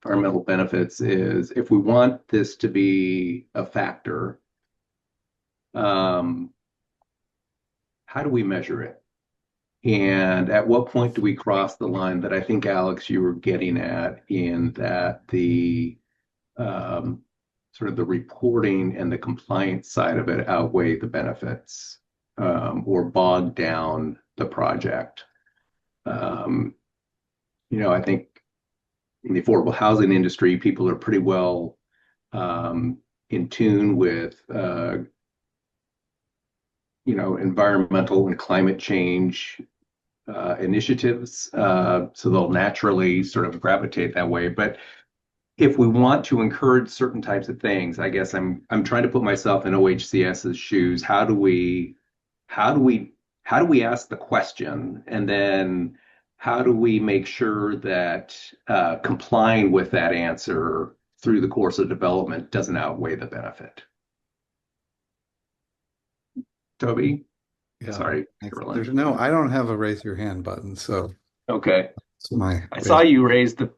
V: environmental benefits, is if we want this to be a factor, how do we measure it? And at what point do we cross the line that I think, Alex, you were getting at, in that the sort of the reporting and the compliance side of it outweigh the benefits, or bog down the project? I think in the affordable housing industry, people are pretty well in tune with environmental and climate change initiatives, so they'll naturally sort of gravitate that way. But if we want to encourage certain types of things, I guess I'm trying to put myself in OHCS's shoes. How do we how do we ask the question? And then how do we make sure that complying with that answer through the course of development doesn't outweigh the benefit? Toby?
D: Yeah.
V: Sorry,
D: There's no, I don't have a raise your hand button, so
V: Okay.
D: it's my
V: I saw you raise the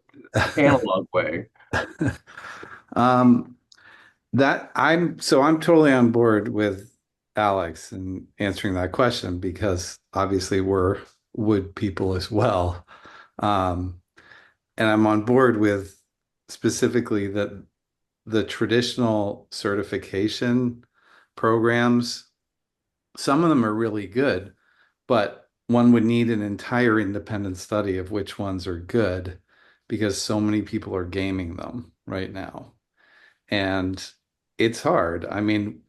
V: analog way.
D: I'm totally on board with Alex in answering that question because obviously we're wood people as well. And I'm on board with specifically that the traditional certification programs, some of them are really good, but one would need an entire independent study of which ones are good because so many people are gaming them right now. And it's hard. I mean,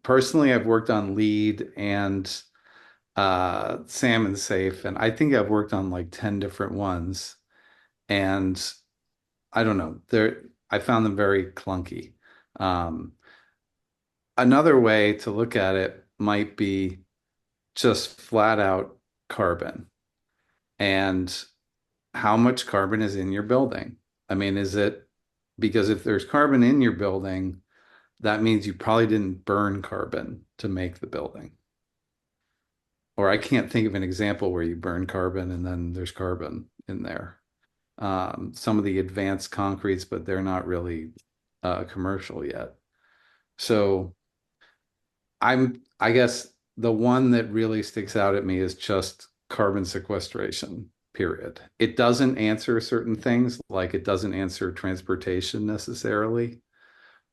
D: personally, I've worked on LEED and Salmon Safe, and I think I've worked on like 10 different ones. And I don't know, I found them very clunky. Another way to look at it might be just flat out carbon and how much carbon is in your building. I mean, is it because if there's carbon in your building, that means you probably didn't burn carbon to make the building. Or I can't think of an example where you burn carbon and then there's carbon in there. Some of the advanced concretes, but they're not really commercial yet. So I guess the one that really sticks out at me is just carbon sequestration, period. It doesn't answer certain things, like it doesn't answer transportation necessarily,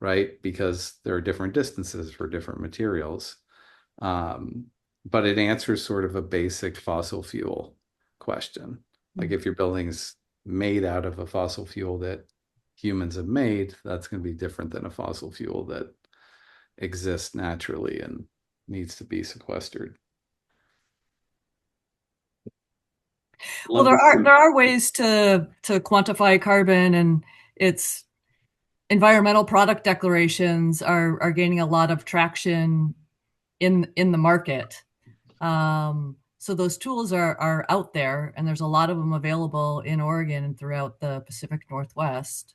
D: right? Because there are different distances for different materials. But it answers sort of a basic fossil fuel question. Like if your building's made out of a fossil fuel that humans have made, that's going to be different than a fossil fuel that exists naturally and needs to be sequestered.
O: Well, there are ways to quantify carbon, and it's environmental product declarations are gaining a lot of traction in the market. So those tools are out there, and there's a lot of them available in Oregon and throughout the Pacific Northwest.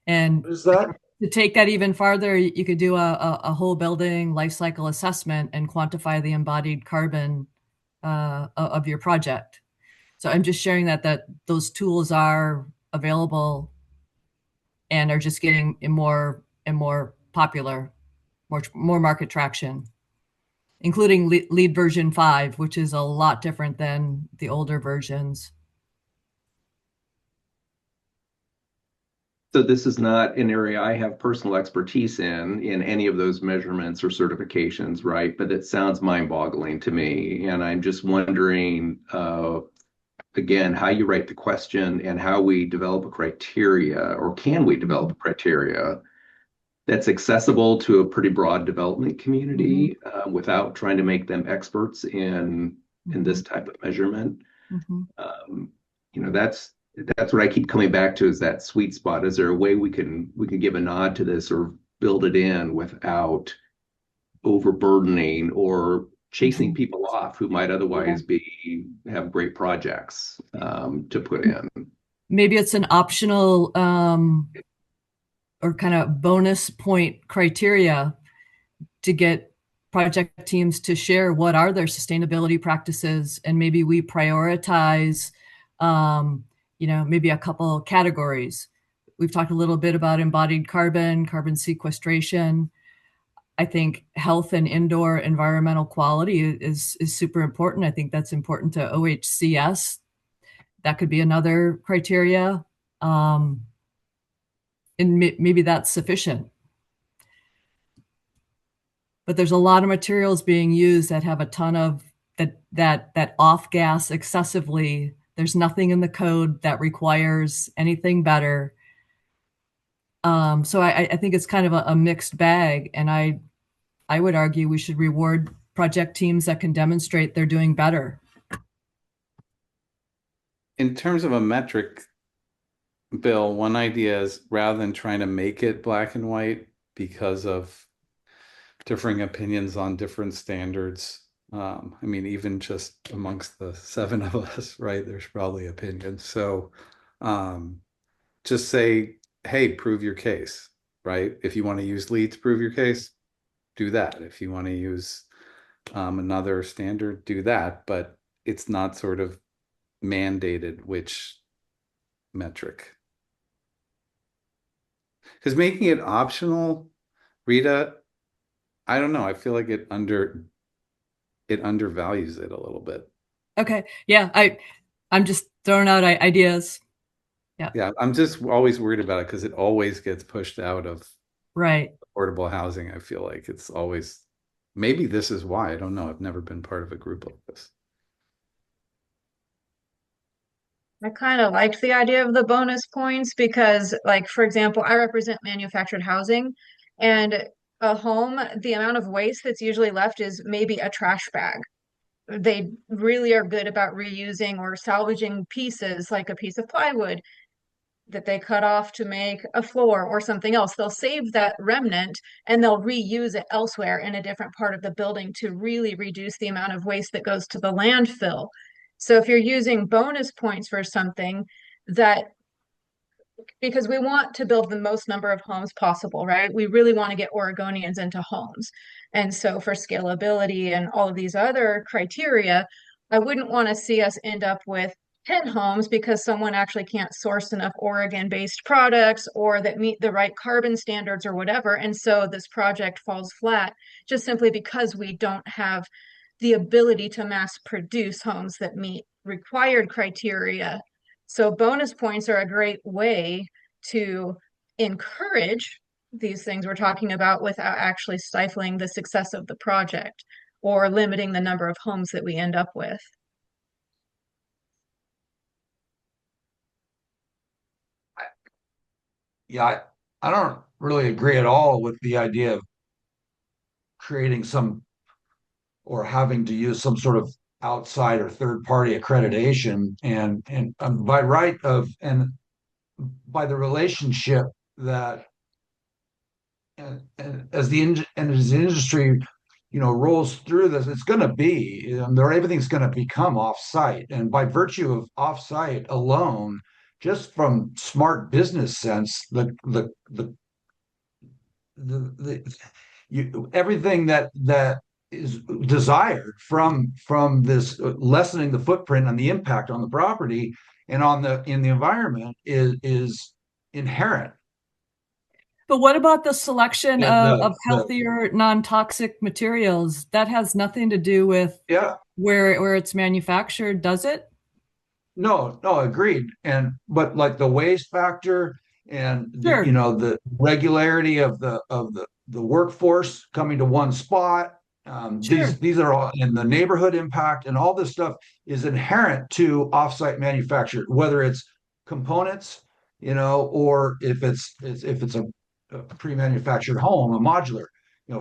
O: And to take that even farther, you could do a whole building life cycle assessment and quantify the embodied carbon of your project. So I'm just sharing that those tools are available and are just getting more and more popular, more market traction, including LEED version 5, which is a lot different than the older versions.
V: So this is not an area I have personal expertise in any of those measurements or certifications, right? But it sounds mind-boggling to me. And I'm just wondering, again, how you write the question and how we develop a criteria, or can we develop a criteria that's accessible to a pretty broad development community without trying to make them experts in this type of measurement. That's what I keep coming back to, is that sweet spot. Is there a way we can give a nod to this or build it in without overburdening or chasing people off who might otherwise have great projects to put in?
O: Maybe it's an optional or kind of bonus point criteria to get project teams to share what are their sustainability practices, and maybe we prioritize maybe a couple categories. We've talked a little bit about embodied carbon sequestration. I think health and indoor environmental quality is super important. I think that's important to OHCS. That could be another criteria. And maybe that's sufficient. But there's a lot of materials being used that have a ton of that off gas excessively. There's nothing in the code that requires anything better. So I think it's kind of a mixed bag, and I would argue we should reward project teams that can demonstrate they're doing better.
D: In terms of a metric, Bill, one idea is rather than trying to make it black and white because of differing opinions on different standards. I mean, even just amongst the 7 of us, right? There's probably opinions. So just say, hey, prove your case, right? If you want to use LEED to prove your case, do that. If you want to use another standard, do that. But it's not sort of mandated which metric. Because making it optional, Rita, I don't know. I feel like it undervalues it a little bit.
O: Okay. Yeah. I'm just throwing out ideas. Yeah.
D: Yeah. I'm just always worried about it because it always gets pushed out of
O: right
D: affordable housing. I feel like it's always, maybe this is why. I don't know. I've never been part of a group like this.
J: I kind of liked the idea of the bonus points because, like, for example, I represent manufactured housing, and a home, the amount of waste that's usually left is maybe a trash bag. They really are good about reusing or salvaging pieces, like a piece of plywood that they cut off to make a floor or something else. They'll save that remnant and they'll reuse it elsewhere in a different part of the building to really reduce the amount of waste that goes to the landfill. So if you're using bonus points for something that, because we want to build the most number of homes possible, right? We really want to get Oregonians into homes. And so for scalability and all of these other criteria, I wouldn't want to see us end up with 10 homes because someone actually can't source enough Oregon-based products or that meet the right carbon standards or whatever. And so this project falls flat just simply because we don't have the ability to mass produce homes that meet required criteria. So bonus points are a great way to encourage these things we're talking about without actually stifling the success of the project or limiting the number of homes that we end up with.
H: Yeah, I don't really agree at all with the idea of creating some or having to use some sort of outside or third party accreditation and by right of and by the relationship that and as the industry rolls through this, it's going to be everything's going to become offsite, and by virtue of offsite alone, just from smart business sense, everything that is desired from this lessening the footprint and the impact on the property and in the environment is inherent.
O: But what about the selection of healthier, non-toxic materials? That has nothing to do with where it's manufactured, does it?
H: No, agreed. But like the waste factor and the regularity of the workforce coming to one spot. These are all in the neighborhood impact, and all this stuff is inherent to offsite manufacture, whether it's components, or if it's a pre-manufactured home, a modular,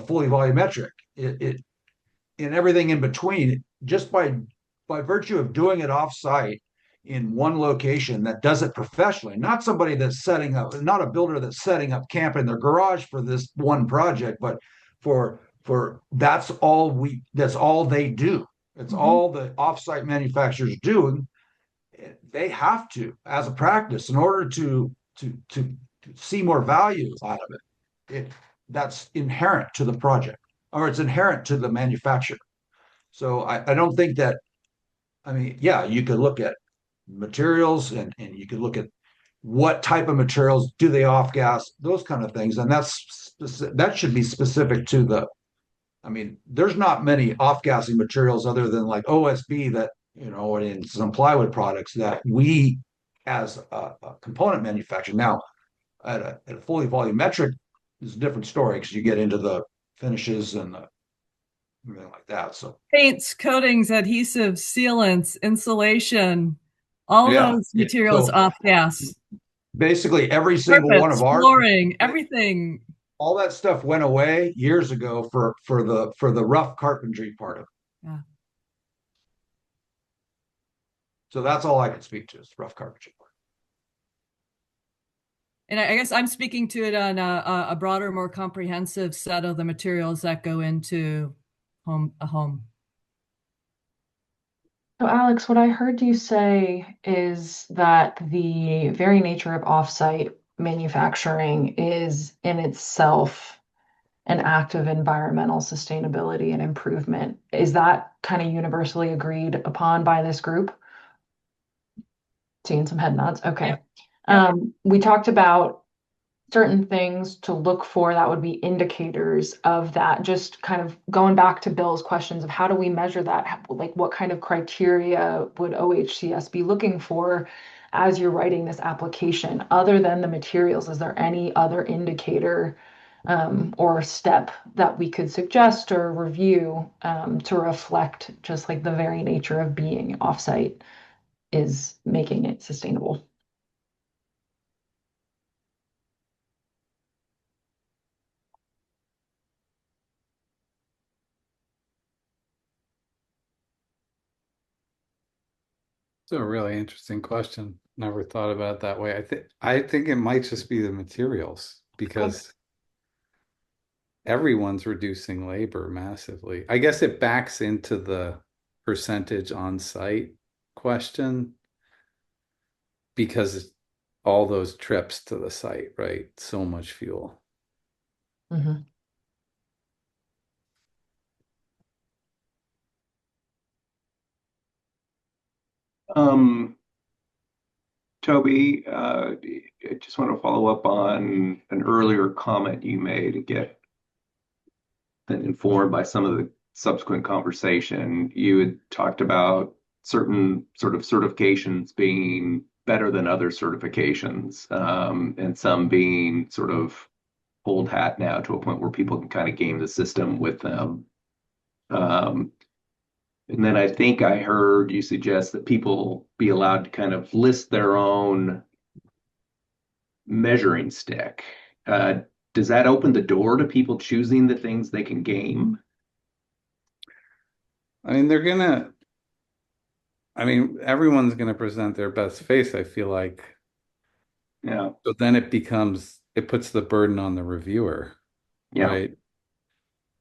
H: fully volumetric, it and everything in between, just by virtue of doing it offsite in one location that does it professionally, not somebody that's setting up, not a builder that's setting up camp in their garage for this one project, but for that's all they do. It's all the offsite manufacturers do. They have to, as a practice, in order to see more value out of it. That's inherent to the project, or it's inherent to the manufacturer. So I don't think that. I mean, yeah, you could look at materials and you could look at what type of materials do they off gas, those kind of things, and that should be specific to the. I mean, there's not many off-gassing materials other than like OSB that, in some plywood products that we, as a component manufacturer, now at a fully volumetric is a different story because you get into the finishes and everything like that. So
O: paints, coatings, adhesives, sealants, insulation, all those materials off gas.
H: Basically, every single one of our
O: flooring, everything.
H: All that stuff went away years ago for the rough carpentry part of it.
O: Yeah.
H: So that's all I can speak to is rough carpentry part.
O: And I guess I'm speaking to it on a broader, more comprehensive set of the materials that go into a home.
X: So, Alex, what I heard you say is that the very nature of offsite manufacturing is in itself an act of environmental sustainability and improvement. Is that kind of universally agreed upon by this group? Seeing some head nods. Okay. We talked about certain things to look for that would be indicators of that. Just kind of going back to Bill's questions of how do we measure that? Like, what kind of criteria would OHCS be looking for as you're writing this application? Other than the materials, is there any other indicator or step that we could suggest or review to reflect just like the very nature of being offsite is making it sustainable?
D: It's a really interesting question. Never thought about it that way. I think it might just be the materials because everyone's reducing labor massively. I guess it backs into the percentage on site question because all those trips to the site, right? So much fuel.
X: Mm-hmm.
V: Toby, I just want to follow up on an earlier comment you made and get informed by some of the subsequent conversation. You had talked about certain sort of certifications being better than other certifications, and some being sort of old hat now to a point where people can kind of game the system with them. And then I think I heard you suggest that people be allowed to kind of list their own measuring stick. Does that open the door to people choosing the things they can game?
D: I mean, everyone's gonna present their best face, I feel like.
V: Yeah.
D: But then it puts the burden on the reviewer,
V: Yeah.
D: right?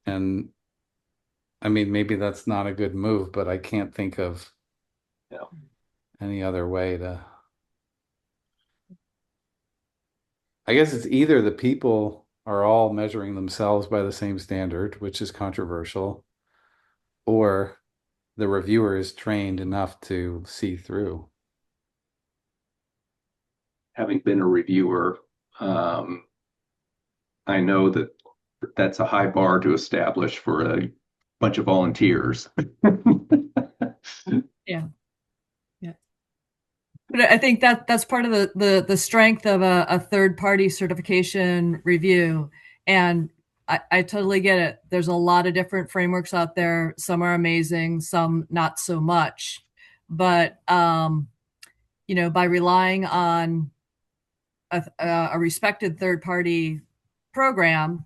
D: And I mean, maybe that's not a good move, but I can't think of any other way to. I guess it's either the people are all measuring themselves by the same standard, which is controversial, or the reviewer is trained enough to see through.
V: Having been a reviewer, I know that that's a high bar to establish for a bunch of volunteers.
O: Yeah. But I think that's part of the strength of a third party certification review. And I totally get it. There's a lot of different frameworks out there. Some are amazing, some not so much. But by relying on a respected third party program,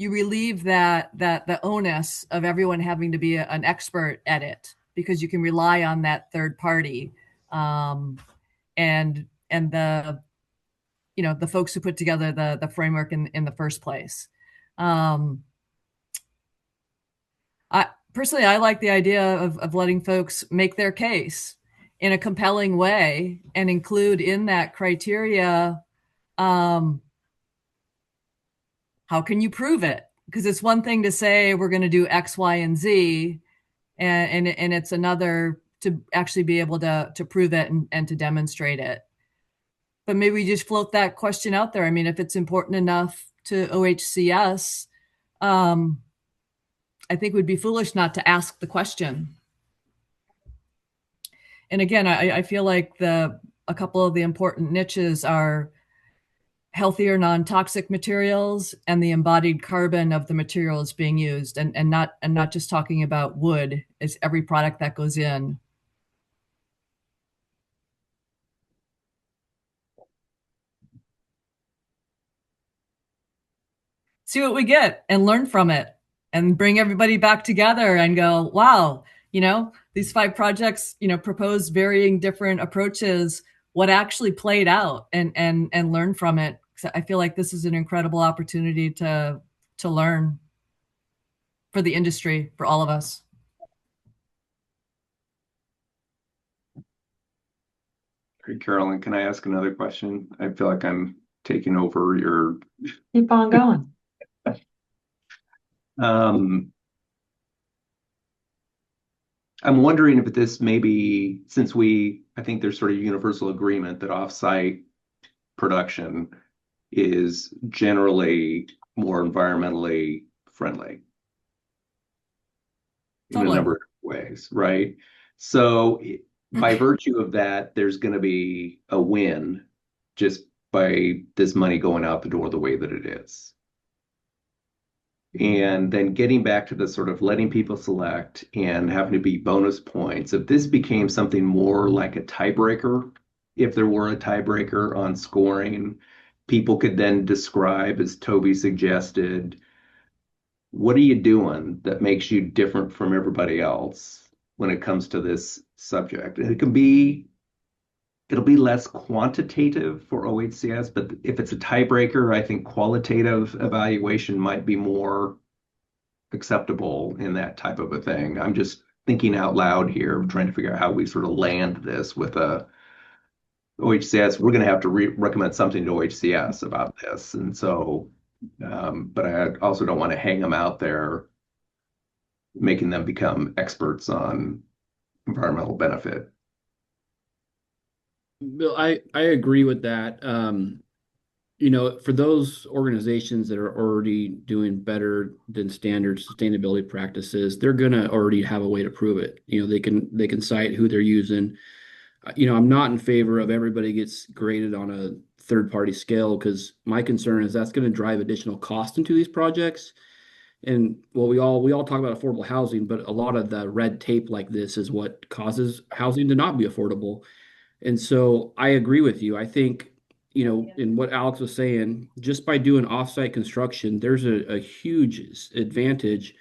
O: you relieve that the onus of everyone having to be an expert at it, because you can rely on that third party. And the folks who put together the framework in the first place. I personally like the idea of letting folks make their case in a compelling way and include in that criteria, how can you prove it? Because it's one thing to say we're going to do X, Y, and Z, and it's another to actually be able to prove it and to demonstrate it. But maybe we just float that question out there. I mean, if it's important enough to OHCS, I think we'd be foolish not to ask the question. And again, I feel like a couple of the important niches are healthier non-toxic materials and the embodied carbon of the materials being used, and not just talking about wood. It's every product that goes in. See what we get and learn from it and bring everybody back together and go, wow, these 5 projects, proposed varying different approaches, what actually played out, and learn from it. 'Cause I feel like this is an incredible opportunity to learn for the industry, for all of us.
V: Great, Carolyn, can I ask another question? I feel like I'm taking over your.
X: Keep on going.
V: I'm wondering if this maybe, since I think there's sort of universal agreement that offsite production is generally more environmentally friendly in a number of ways, right? So by virtue of that, there's going to be a win just by this money going out the door the way that it is. And then getting back to the sort of letting people select and having to be bonus points, if this became something more like a tiebreaker, if there were a tiebreaker on scoring, people could then describe, as Toby suggested, what are you doing that makes you different from everybody else when it comes to this subject? And it'll be less quantitative for OHCS, but if it's a tiebreaker, I think qualitative evaluation might be more acceptable in that type of a thing. I'm just thinking out loud here, trying to figure out how we sort of land this with a OHCS. We're going to have to recommend something to OHCS about this. And so, but I also don't want to hang them out there, making them become experts on environmental benefit.
N: Bill, I agree with that. You know, for those organizations that are already doing better than standard sustainability practices, they're gonna already have a way to prove it. You know, they can cite who they're using. You know, I'm not in favor of everybody gets graded on a third-party scale, because my concern is that's going to drive additional cost into these projects. And well, we all talk about affordable housing, but a lot of the red tape like this is what causes housing to not be affordable. And so I agree with you. I think, you know, in what Alex was saying, just by doing offsite construction, there's a huge advantage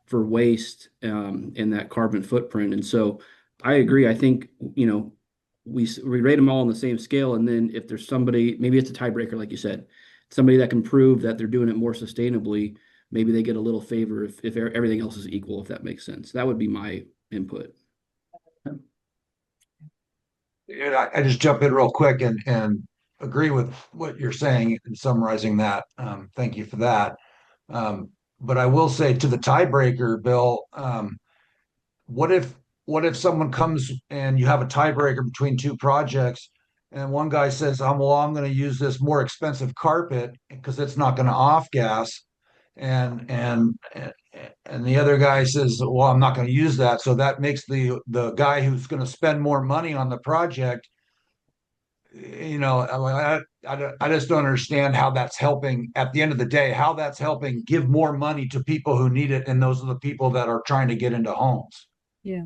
N: for waste in that carbon footprint. And so I agree. I think, you know, we rate them all on the same scale. And then if there's somebody, maybe it's a tiebreaker, like you said, somebody that can prove that they're doing it more sustainably, maybe they get a little favor if everything else is equal, if that makes sense. That would be my input.
H: I just jump in real quick and agree with what you're saying and summarizing that. Thank you for that. But I will say to the tiebreaker, Bill, what if someone comes and you have a tiebreaker between two projects, and one guy says, I'm going to use this more expensive carpet because it's not going to off gas, and the other guy says, well, I'm not going to use that. So that makes the guy who's going to spend more money on the project, you know, I just don't understand how that's helping at the end of the day, how that's helping give more money to people who need it. And those are the people that are trying to get into homes.
O: Yeah.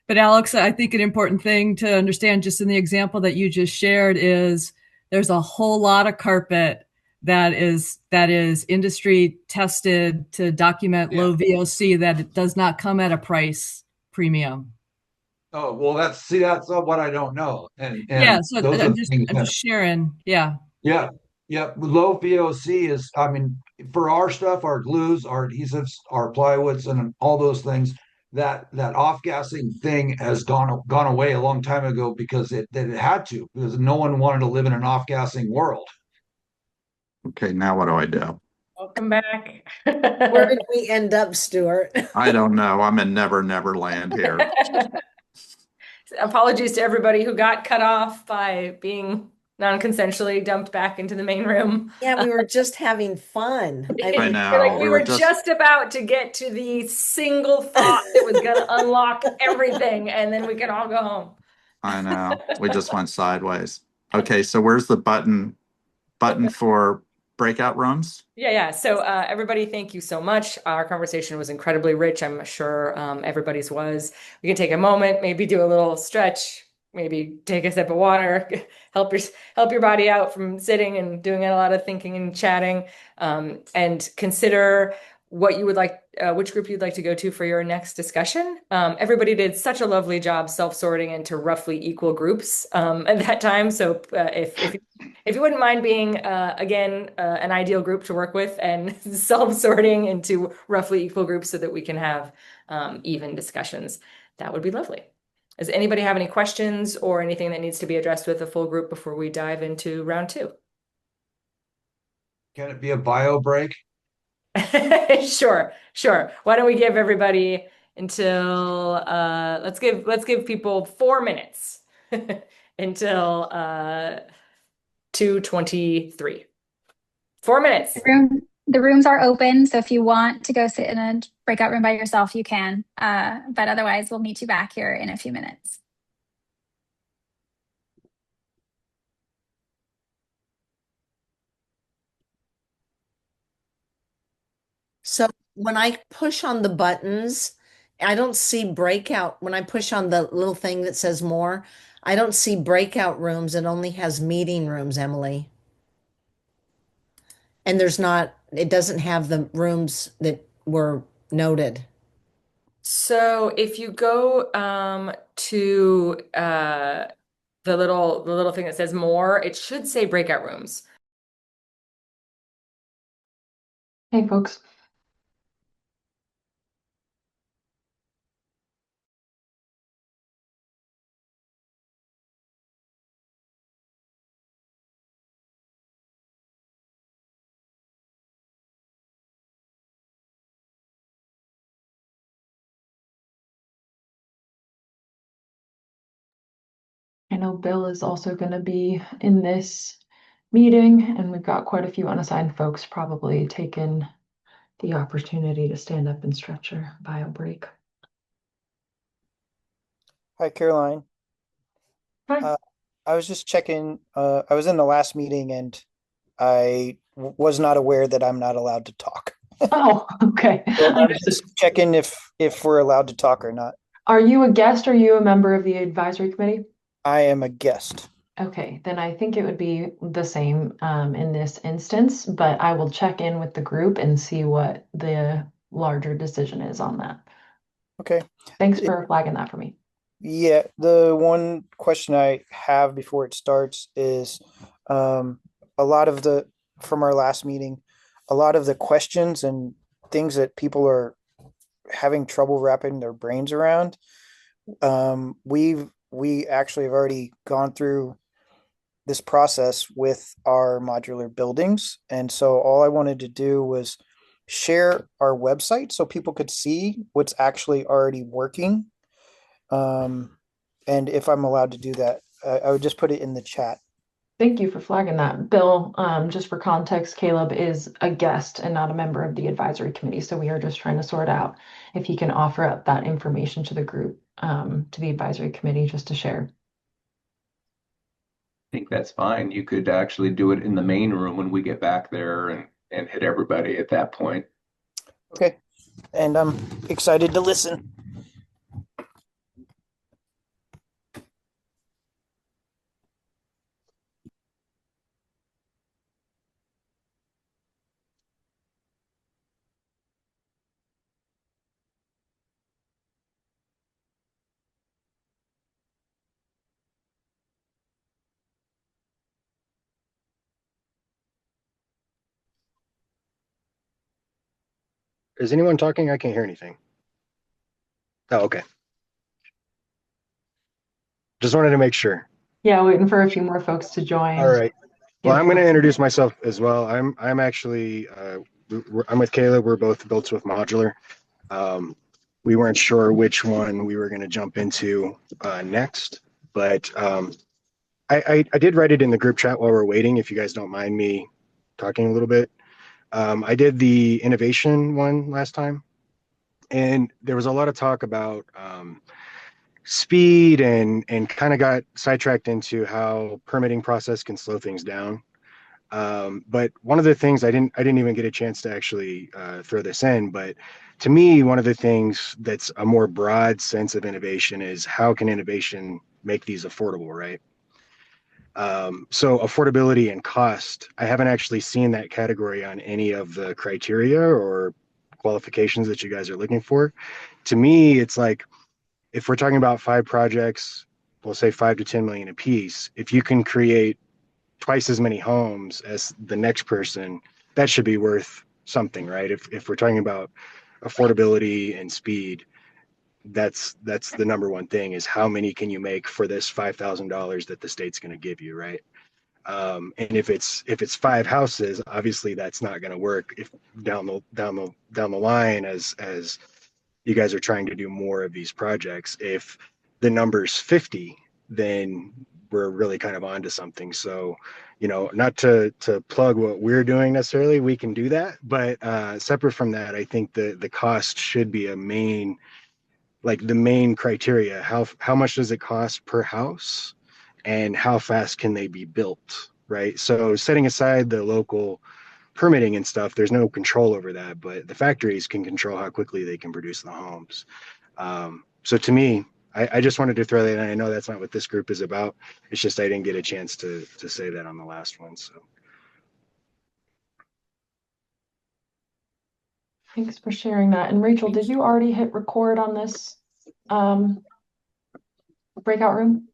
O: But Alex, I think an important thing to understand just in the example that you just shared is there's a whole lot of carpet that is industry tested to document low VOC, that it does not come at a price premium.
H: Oh, well, that's what I don't know. And
O: yeah, so
H: those
O: I'm
H: are
O: just sharing. Yeah.
H: Yeah. Yeah. Low VOC is, I mean, for our stuff, our glues, our adhesives, our plywoods, and all those things, that off-gassing thing has gone away a long time ago because it had to, because no one wanted to live in an off-gassing world.
M: Okay, now what do I do?
A: Welcome back.
K: Where did we end up, Stuart?
M: I don't know. I'm in Never Never Land here.
A: Apologies to everybody who got cut off by being non-consensually dumped back into the main room.
K: Yeah, we were just having fun.
M: I know.
A: We were just about to get to the single thought that was going to unlock everything, and then we can all go home.
M: I know. We just went sideways. Okay, so where's the button for breakout rooms?
A: Yeah. So everybody, thank you so much. Our conversation was incredibly rich. I'm sure everybody's was. We can take a moment, maybe do a little stretch, maybe take a sip of water, help your body out from sitting and doing a lot of thinking and chatting, and consider what you would like, which group you'd like to go to for your next discussion. Everybody did such a lovely job self-sorting into roughly equal groups at that time. So if if you wouldn't mind being, again, an ideal group to work with and self-sorting into roughly equal groups so that we can have even discussions, that would be lovely. Does anybody have any questions or anything that needs to be addressed with a full group before we dive into round 2?
H: Can it be a bio break?
A: Sure. Why don't we give everybody until let's give people 4 minutes until 2:23. 4 minutes.
B: The rooms are open, so if you want to go sit in a breakout room by yourself, you can. But otherwise, we'll meet you back here in a few minutes.
K: So when I push on the buttons, I don't see breakout. When I push on the little thing that says more, I don't see breakout rooms. It only has meeting rooms, Emily. And it doesn't have the rooms that were noted.
A: So if you go to the little thing that says more, it should say breakout rooms.
X: Hey, folks. I know Bill is also going to be in this meeting, and we've got quite a few unassigned folks probably taking the opportunity to stand up and stretch or bio break.
P: Hi, Caroline.
X: Hi.
P: I was just checking. I was in the last meeting and I was not aware that I'm not allowed to talk.
X: Oh, okay.
P: So I'm just checking if we're allowed to talk or not.
X: Are you a guest or are you a member of the advisory committee?
P: I am a guest.
X: Okay, then I think it would be the same in this instance, but I will check in with the group and see what the larger decision is on that.
P: Okay.
X: Thanks for flagging that for me.
P: Yeah, the one question I have before it starts is a lot of from our last meeting, a lot of the questions and things that people are having trouble wrapping their brains around. We actually have already gone through this process with our modular buildings. And so all I wanted to do was share our website so people could see what's actually already working. And if I'm allowed to do that, I would just put it in the chat.
X: Thank you for flagging that. Bill, just for context, Caleb is a guest and not a member of the advisory committee. So we are just trying to sort out if he can offer up that information to the group, to the advisory committee just to share.
V: I think that's fine. You could actually do it in the main room when we get back there and hit everybody at that point.
P: Okay. And I'm excited to listen.
F: Is anyone talking? I can't hear anything. Oh, okay. Just wanted to make sure.
X: Yeah, waiting for a few more folks to join.
F: All right. Well, I'm going to introduce myself as well. I'm actually I'm with Caleb. We're both built with modular. We weren't sure which one we were going to jump into next, but I did write it in the group chat while we're waiting. If you guys don't mind me talking a little bit, I did the innovation one last time, and there was a lot of talk about speed and kind of got sidetracked into how permitting process can slow things down. But one of the things I didn't even get a chance to actually throw this in, but to me, one of the things that's a more broad sense of innovation is how can innovation make these affordable, right? So affordability and cost, I haven't actually seen that category on any of the criteria or qualifications that you guys are looking for. To me, it's like, if we're talking about 5 projects, we'll say 5 to 10 million a piece. If you can create twice as many homes as the next person, that should be worth something, right? If we're talking about affordability and speed, that's the number one thing, is how many can you make for this $5,000 that the state's going to give you, right? And if it's 5 houses, obviously that's not going to work if down the line as you guys are trying to do more of these projects. If the number's 50, then we're really kind of onto something. So, not to plug what we're doing necessarily, we can do that, but separate from that, I think the cost should be the main criteria. How much does it cost per house, and how fast can they be built, right? So setting aside the local permitting and stuff, there's no control over that, but the factories can control how quickly they can produce the homes. So to me, I just wanted to throw that in. I know that's not what this group is about. It's just I didn't get a chance to say that on the last one. So
X: Thanks for sharing that. And Rachel, did you already hit record on this breakout room?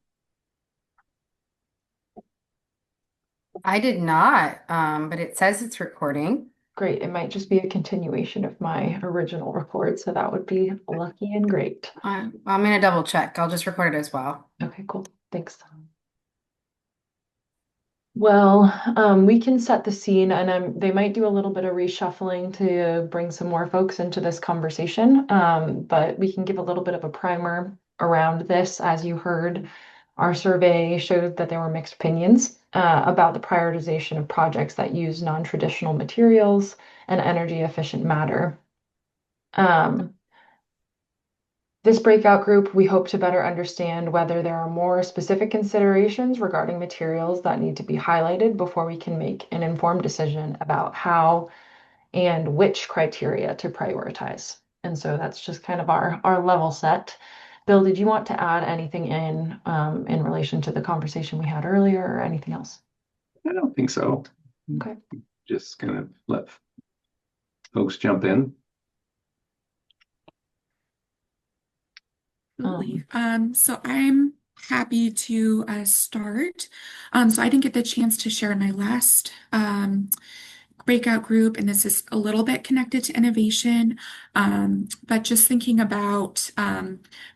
R: I did not, but it says it's recording.
X: Great. It might just be a continuation of my original record, so that would be lucky and great.
R: I'm gonna double check. I'll just record it as well.
X: Okay, cool. Thanks. Well, we can set the scene, and they might do a little bit of reshuffling to bring some more folks into this conversation. But we can give a little bit of a primer around this. As you heard, our survey showed that there were mixed opinions about the prioritization of projects that use non-traditional materials and energy efficient matter. This breakout group, we hope to better understand whether there are more specific considerations regarding materials that need to be highlighted before we can make an informed decision about how and which criteria to prioritize. And so that's just kind of our level set. Bill, did you want to add anything in relation to the conversation we had earlier, or anything else?
V: I don't think so.
X: Okay.
V: Just kind of let folks jump in.
T: Absolutely. So I'm happy to start. So I didn't get the chance to share in my last breakout group, and this is a little bit connected to innovation, but just thinking about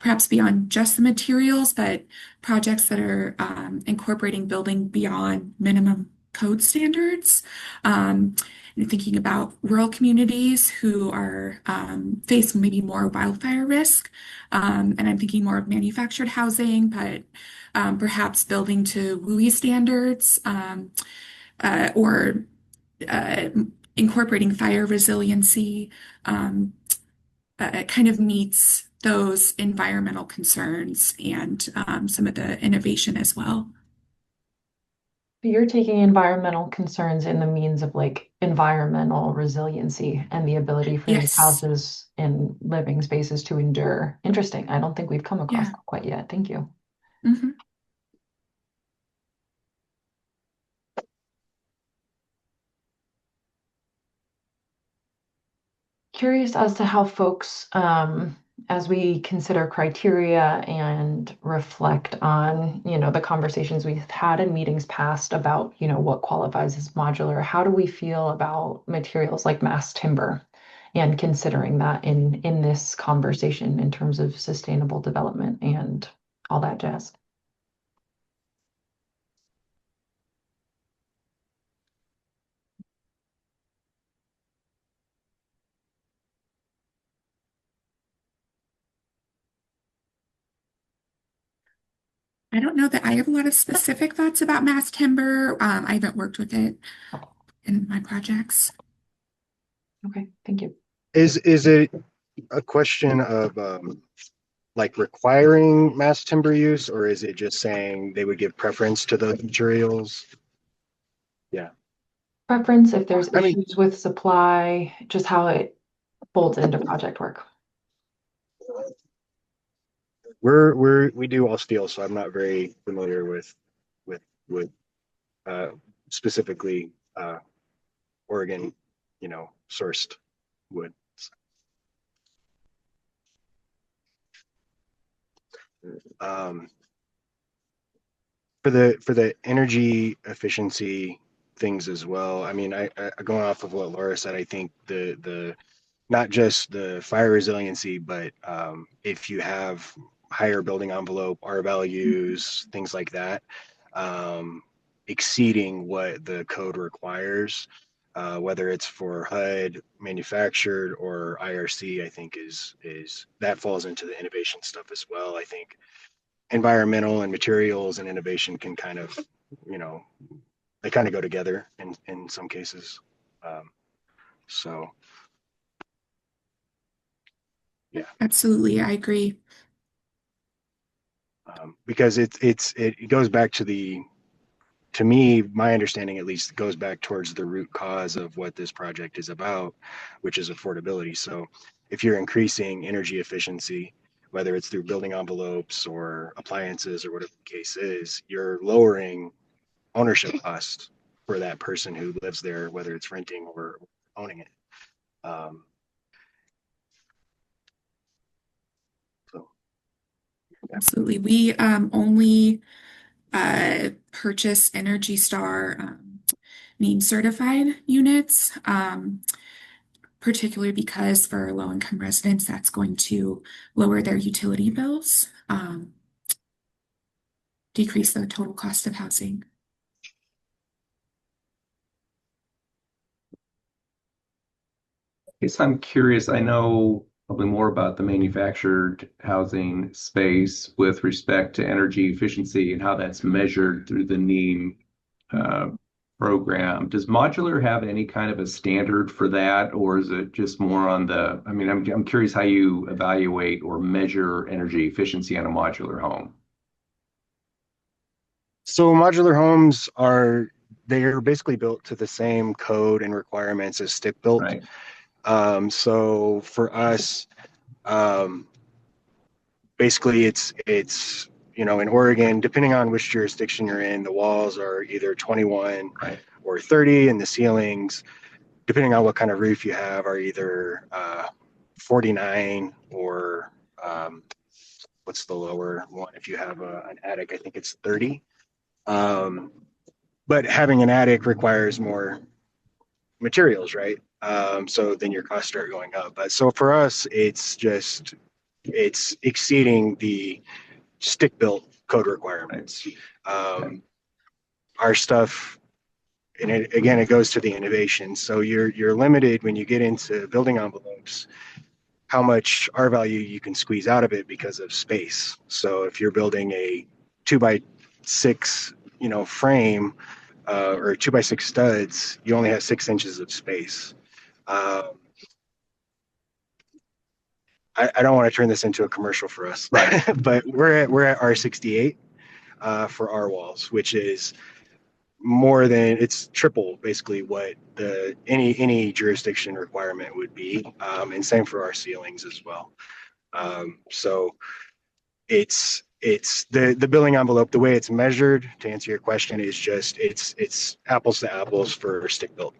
T: perhaps beyond just the materials, but projects that are incorporating building beyond minimum code standards. And thinking about rural communities who are facing maybe more wildfire risk. And I'm thinking more of manufactured housing, but perhaps building to WUI standards, or incorporating fire resiliency kind of meets those environmental concerns and some of the innovation as well.
X: You're taking environmental concerns in the means of like environmental resiliency and the ability for these houses and living spaces to endure. Interesting. I don't think we've come across that quite yet. Thank you.
T: Mm-hmm.
X: Curious as to how folks, as we consider criteria and reflect on, the conversations we've had in meetings past about, what qualifies as modular, how do we feel about materials like mass timber and considering that in this conversation in terms of sustainable development and all that jazz?
T: I don't know that I have a lot of specific thoughts about mass timber. I haven't worked with it in my projects.
X: Okay, thank you.
F: Is it a question of like requiring mass timber use, or is it just saying they would give preference to those materials? Yeah.
X: Preference if there's issues with supply, just how it folds into project work.
F: We do all steel, so I'm not very familiar with specifically Oregon, sourced wood. for the energy efficiency things as well. I mean, I going off of what Laura said, I think the not just the fire resiliency, but if you have higher building envelope, R values, things like that, exceeding what the code requires, whether it's for HUD manufactured or IRC, I think is that falls into the innovation stuff as well. I think environmental and materials and innovation can kind of, they kind of go together in some cases. So yeah,
T: Absolutely, I agree.
F: because it goes back to me, my understanding at least goes back towards the root cause of what this project is about, which is affordability. So if you're increasing energy efficiency, whether it's through building envelopes or appliances or whatever the case is, you're lowering ownership costs for that person who lives there, whether it's renting or owning it.
T: Absolutely. We only purchase Energy Star NEEM certified units, particularly because for low-income residents, that's going to lower their utility bills, decrease the total cost of housing.
V: Yes, I'm curious. I know probably more about the manufactured housing space with respect to energy efficiency and how that's measured through the NEEM program. Does modular have any kind of a standard for that, or is it just more on the, I mean, I'm curious how you evaluate or measure energy efficiency on a modular home.
F: So modular homes they're basically built to the same code and requirements as stick built.
V: Right.
F: So for us, basically it's in Oregon, depending on which jurisdiction you're in, the walls are either 21 or 30, and the ceilings, depending on what kind of roof you have, are either 49 or what's the lower one? If you have an attic, I think it's 30. But having an attic requires more materials, right? So then your costs start going up. But so for us, it's exceeding the stick built code requirements. Our stuff, and it goes to the innovation. So you're limited when you get into building envelopes, how much R value you can squeeze out of it because of space. So if you're building a 2x6, frame, or 2x6 studs, you only have 6 inches of space. I don't want to turn this into a commercial for us, but we're at R68 for our walls, which is it's triple basically what any jurisdiction requirement would be, and same for our ceilings as well. So it's the building envelope, the way it's measured, to answer your question, is just it's apples to apples for stick built.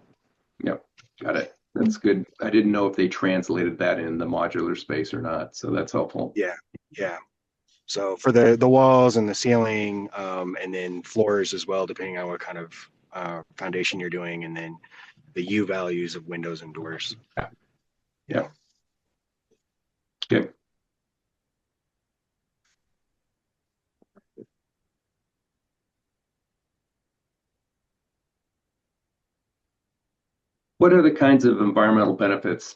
V: Yep, got it. That's good. I didn't know if they translated that in the modular space or not, so that's helpful.
F: Yeah. So for the walls and the ceiling, and then floors as well, depending on what kind of foundation you're doing, and then the U values of windows and doors.
V: Yeah. Good. What other kinds of environmental benefits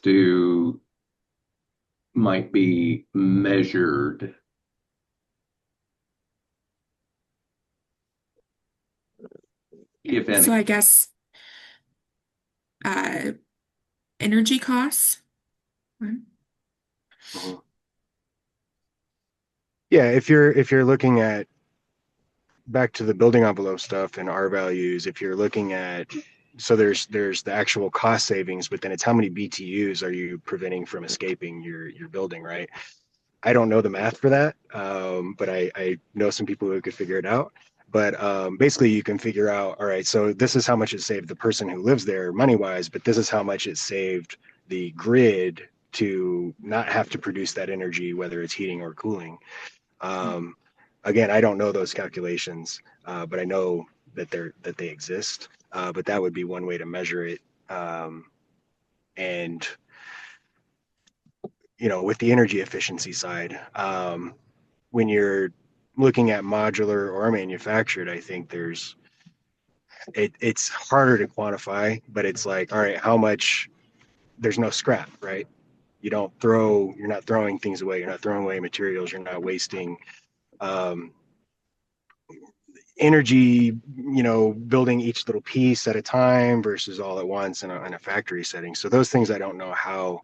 V: might be measured? If any.
T: So I guess energy costs.
F: Yeah, if you're looking at back to the building envelope stuff and R values, if you're looking at, so there's the actual cost savings, but then it's how many BTUs are you preventing from escaping your building, right? I don't know the math for that, but I know some people who could figure it out. But basically, you can figure out, all right, so this is how much it saved the person who lives there money-wise, but this is how much it saved the grid to not have to produce that energy, whether it's heating or cooling. Again, I don't know those calculations, but I know that they exist. But that would be one way to measure it. And with the energy efficiency side, when you're looking at modular or manufactured, I think it's harder to quantify, but it's like, all right, how much? There's no scrap, right? You're not throwing things away. You're not throwing away materials. You're not wasting energy, building each little piece at a time versus all at once in a factory setting. So those things, I don't know how.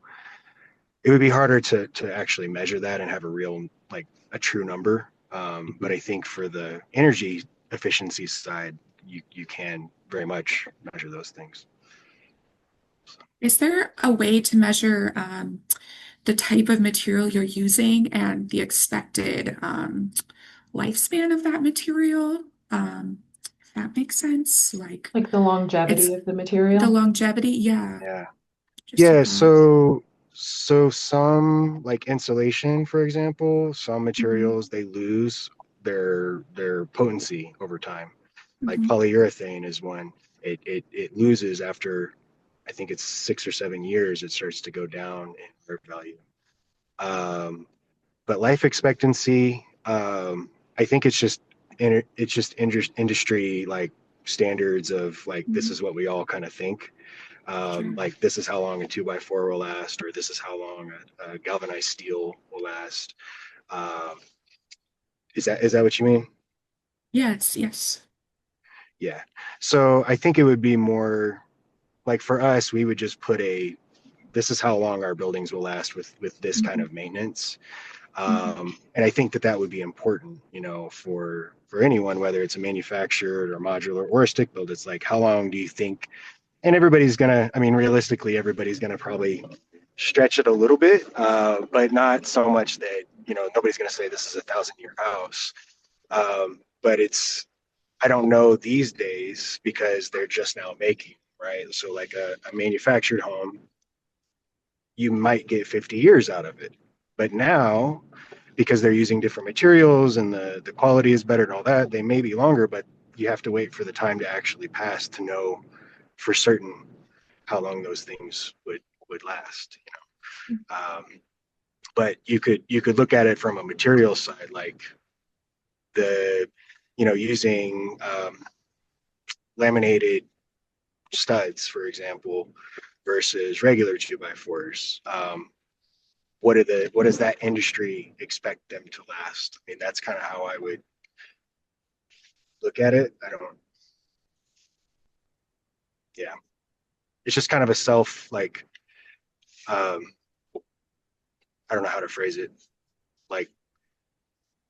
F: It would be harder to actually measure that and have a real, like, a true number. But I think for the energy efficiency side, you can very much measure those things.
T: Is there a way to measure the type of material you're using and the expected lifespan of that material? If that makes sense,
X: Like the longevity of the material?
T: The longevity, yeah.
F: Yeah.
T: Just
F: Yeah.
T: like that.
F: So some, like insulation, for example, some materials, they lose their potency over time. Like polyurethane is one. It loses after, I think it's 6 or 7 years, it starts to go down in wear value. But life expectancy, I think it's just industry, like, standards of, like, this is what we all kind of think. Like, this is how long a 2x4 will last, or this is how long a galvanized steel will last. Is that what you mean?
T: Yes, yes.
F: Yeah. So I think it would be more like, for us, we would just put this is how long our buildings will last with this kind of maintenance. And I think that would be important, for anyone, whether it's a manufactured or modular or a stick build. It's like, how long do you think? And realistically, everybody's gonna probably stretch it a little bit, but not so much that, nobody's gonna say this is a 1,000-year house. But I don't know these days, because they're just now making, right? So like a manufactured home, you might get 50 years out of it. But now, because they're using different materials and the quality is better and all that, they may be longer, but you have to wait for the time to actually pass to know for certain how long those things would last. But you could look at it from a material side, like using laminated studs, for example, versus regular 2x4s. What does that industry expect them to last? I mean, that's kind of how I would look at it. Yeah. It's just kind of a I don't know how to phrase it. Like,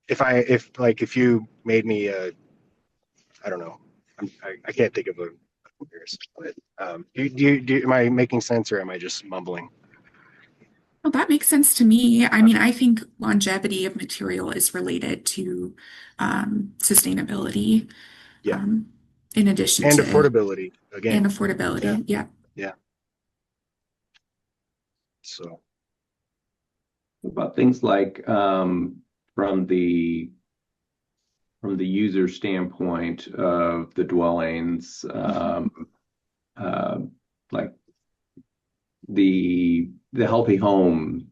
F: if you made me I don't know. I can't think of a comparison, but am I making sense, or am I just mumbling?
T: Well, that makes sense to me. I think longevity of material is related to sustainability.
F: Yeah.
T: In addition
F: And
T: to
F: affordability, again.
T: and affordability. Yeah.
F: Yeah. So,
V: What about things like, from the user standpoint of the dwellings, like the healthy home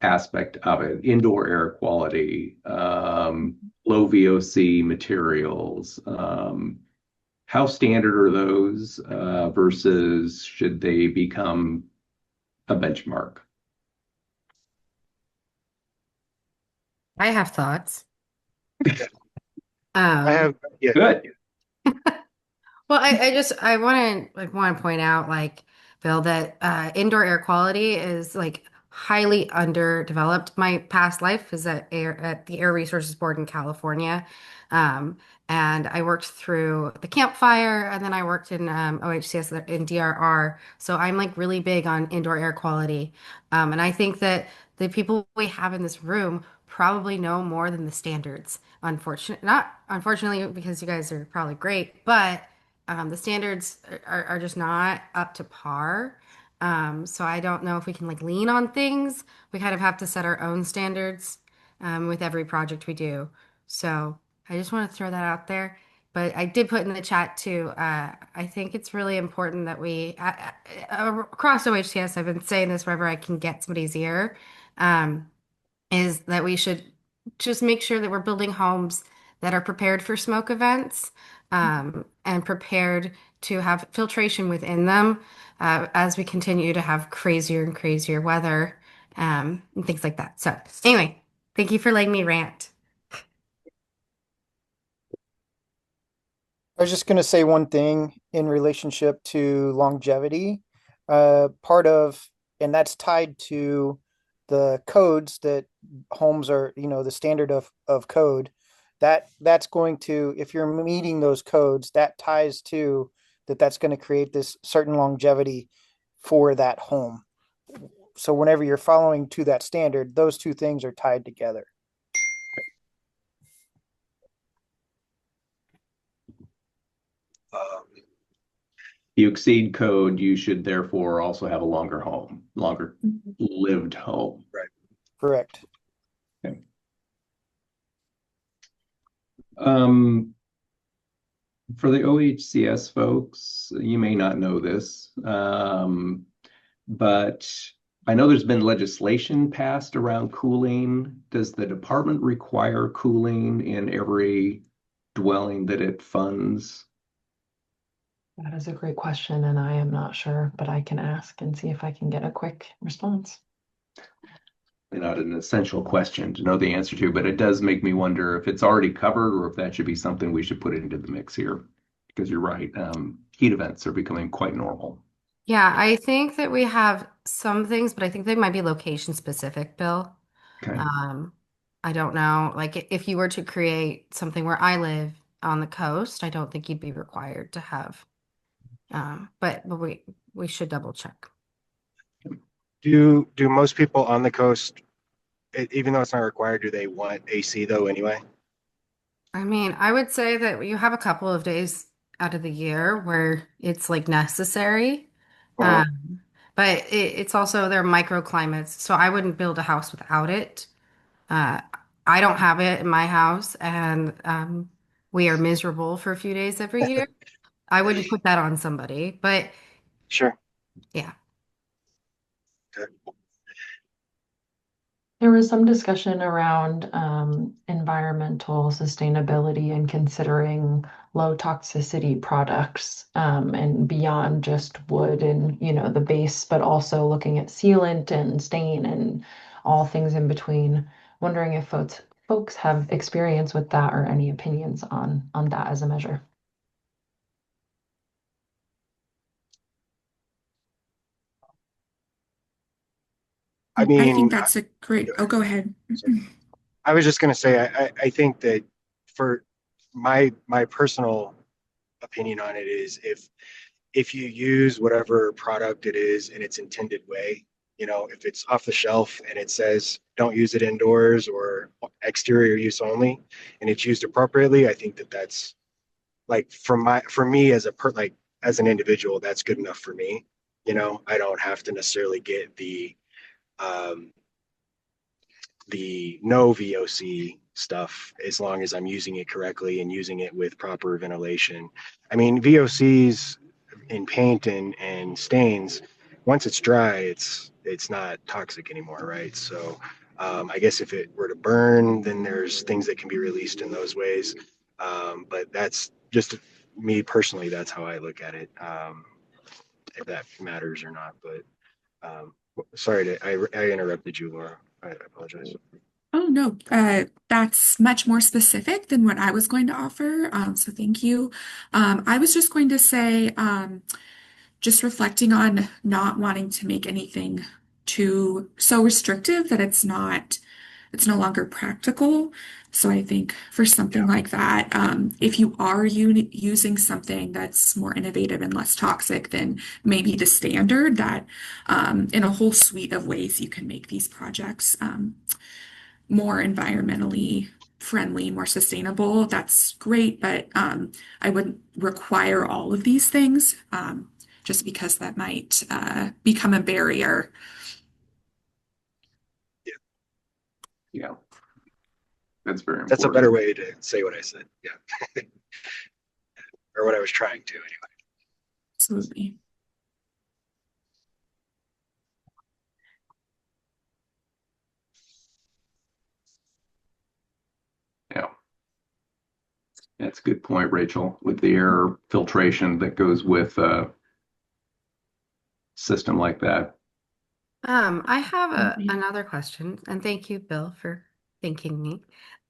V: aspect of it, indoor air quality, low VOC materials, how standard are those, versus should they become a benchmark?
R: I have thoughts.
F: I have, yeah.
V: Good.
R: Well, I want to point out, like, Bill, that indoor air quality is like highly underdeveloped. My past life is at the Air Resources Board in California. And I worked through the Camp Fire, and then I worked in OHCS in DRR. So I'm like really big on indoor air quality. And I think that the people we have in this room probably know more than the standards. Not unfortunately, because you guys are probably great, but the standards are just not up to par. So I don't know if we can like lean on things. We kind of have to set our own standards with every project we do. So I just want to throw that out there. But I did put in the chat too. I think it's really important that we, across OHCS, I've been saying this wherever I can get somebody's ear, is that we should just make sure that we're building homes that are prepared for smoke events, and prepared to have filtration within them, as we continue to have crazier and crazier weather, and things like that. So anyway, thank you for letting me rant.
P: I was just going to say one thing in relationship to longevity. And that's tied to the codes that homes are, the standard of code. That's going to, if you're meeting those codes, that ties to that's going to create this certain longevity for that home. So whenever you're following to that standard, those two things are tied together.
V: You exceed code, you should therefore also have a longer home, longer lived home.
P: Right. Correct.
V: Okay. For the OHCS folks, you may not know this, but I know there's been legislation passed around cooling. Does the department require cooling in every dwelling that it funds?
X: That is a great question, and I am not sure, but I can ask and see if I can get a quick response.
V: Not an essential question to know the answer to, but it does make me wonder if it's already covered or if that should be something we should put into the mix here. Because you're right, heat events are becoming quite normal.
R: Yeah, I think that we have some things, but I think they might be location specific, Bill.
V: Okay.
R: I don't know. Like if you were to create something where I live on the coast, I don't think you'd be required to have. But we should double check.
F: Do most people on the coast, even though it's not required, do they want AC though anyway?
R: I mean, I would say that you have a couple of days out of the year where it's like necessary. But it's also there are microclimates, so I wouldn't build a house without it. I don't have it in my house, and we are miserable for a few days every year. I wouldn't put that on somebody, but
F: Sure.
R: yeah.
F: Okay.
X: There was some discussion around environmental sustainability and considering low toxicity products, and beyond just wood and the base, but also looking at sealant and stain and all things in between. Wondering if folks have experience with that or any opinions on that as a measure.
F: I mean,
T: I think that's a great. Oh, go ahead.
F: I was just going to say, I think that for my personal opinion on it is if you use whatever product it is in its intended way, if it's off the shelf and it says don't use it indoors or exterior use only, and it's used appropriately, I think that's like for me as as an individual, that's good enough for me. I don't have to necessarily get the no VOC stuff as long as I'm using it correctly and using it with proper ventilation. I mean, VOCs in paint and stains, once it's dry, it's not toxic anymore, right? So I guess if it were to burn, then there's things that can be released in those ways. But that's just me personally, that's how I look at it, if that matters or not. But sorry, I interrupted you, Laura. I apologize.
T: Oh, no, that's much more specific than what I was going to offer. So thank you. I was just going to say, just reflecting on not wanting to make anything so restrictive that it's no longer practical. So I think for something like that, if you are using something that's more innovative and less toxic than maybe the standard, that in a whole suite of ways you can make these projects more environmentally friendly, more sustainable, that's great. But I wouldn't require all of these things, just because that might become a barrier.
V: Yeah. That's very
F: That's a
V: important.
F: better way to say what I said. Yeah. Or what I was trying to anyway.
T: Absolutely.
V: Yeah. That's a good point, Rachel, with the air filtration that goes with a system like that.
R: I have another question, and thank you, Bill, for thanking me.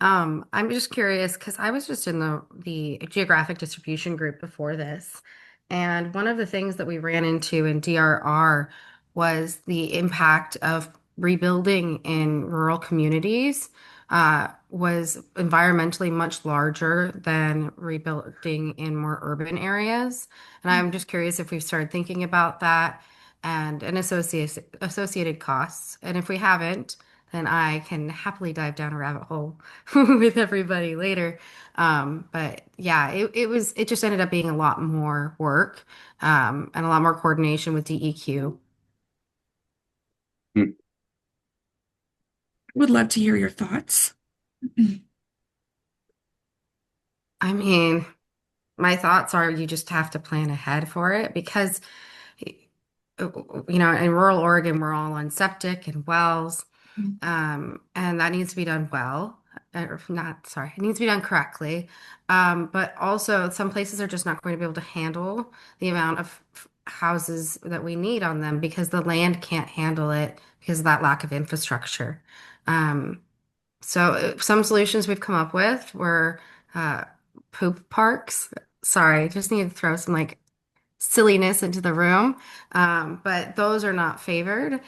R: I'm just curious because I was just in the geographic distribution group before this, and one of the things that we ran into in DRR was the impact of rebuilding in rural communities was environmentally much larger than rebuilding in more urban areas. And I'm just curious if we've started thinking about that and associated costs. And if we haven't, then I can happily dive down a rabbit hole with everybody later. But yeah, it just ended up being a lot more work and a lot more coordination with DEQ.
T: Would love to hear your thoughts.
R: I mean, my thoughts are you just have to plan ahead for it because, in rural Oregon, we're all on septic and wells, and that needs to be done well. Or not, sorry, it needs to be done correctly. But also, some places are just not going to be able to handle the amount of houses that we need on them because the land can't handle it because of that lack of infrastructure. So some solutions we've come up with were poop parks. Sorry, just need to throw some like silliness into the room. But those are not favored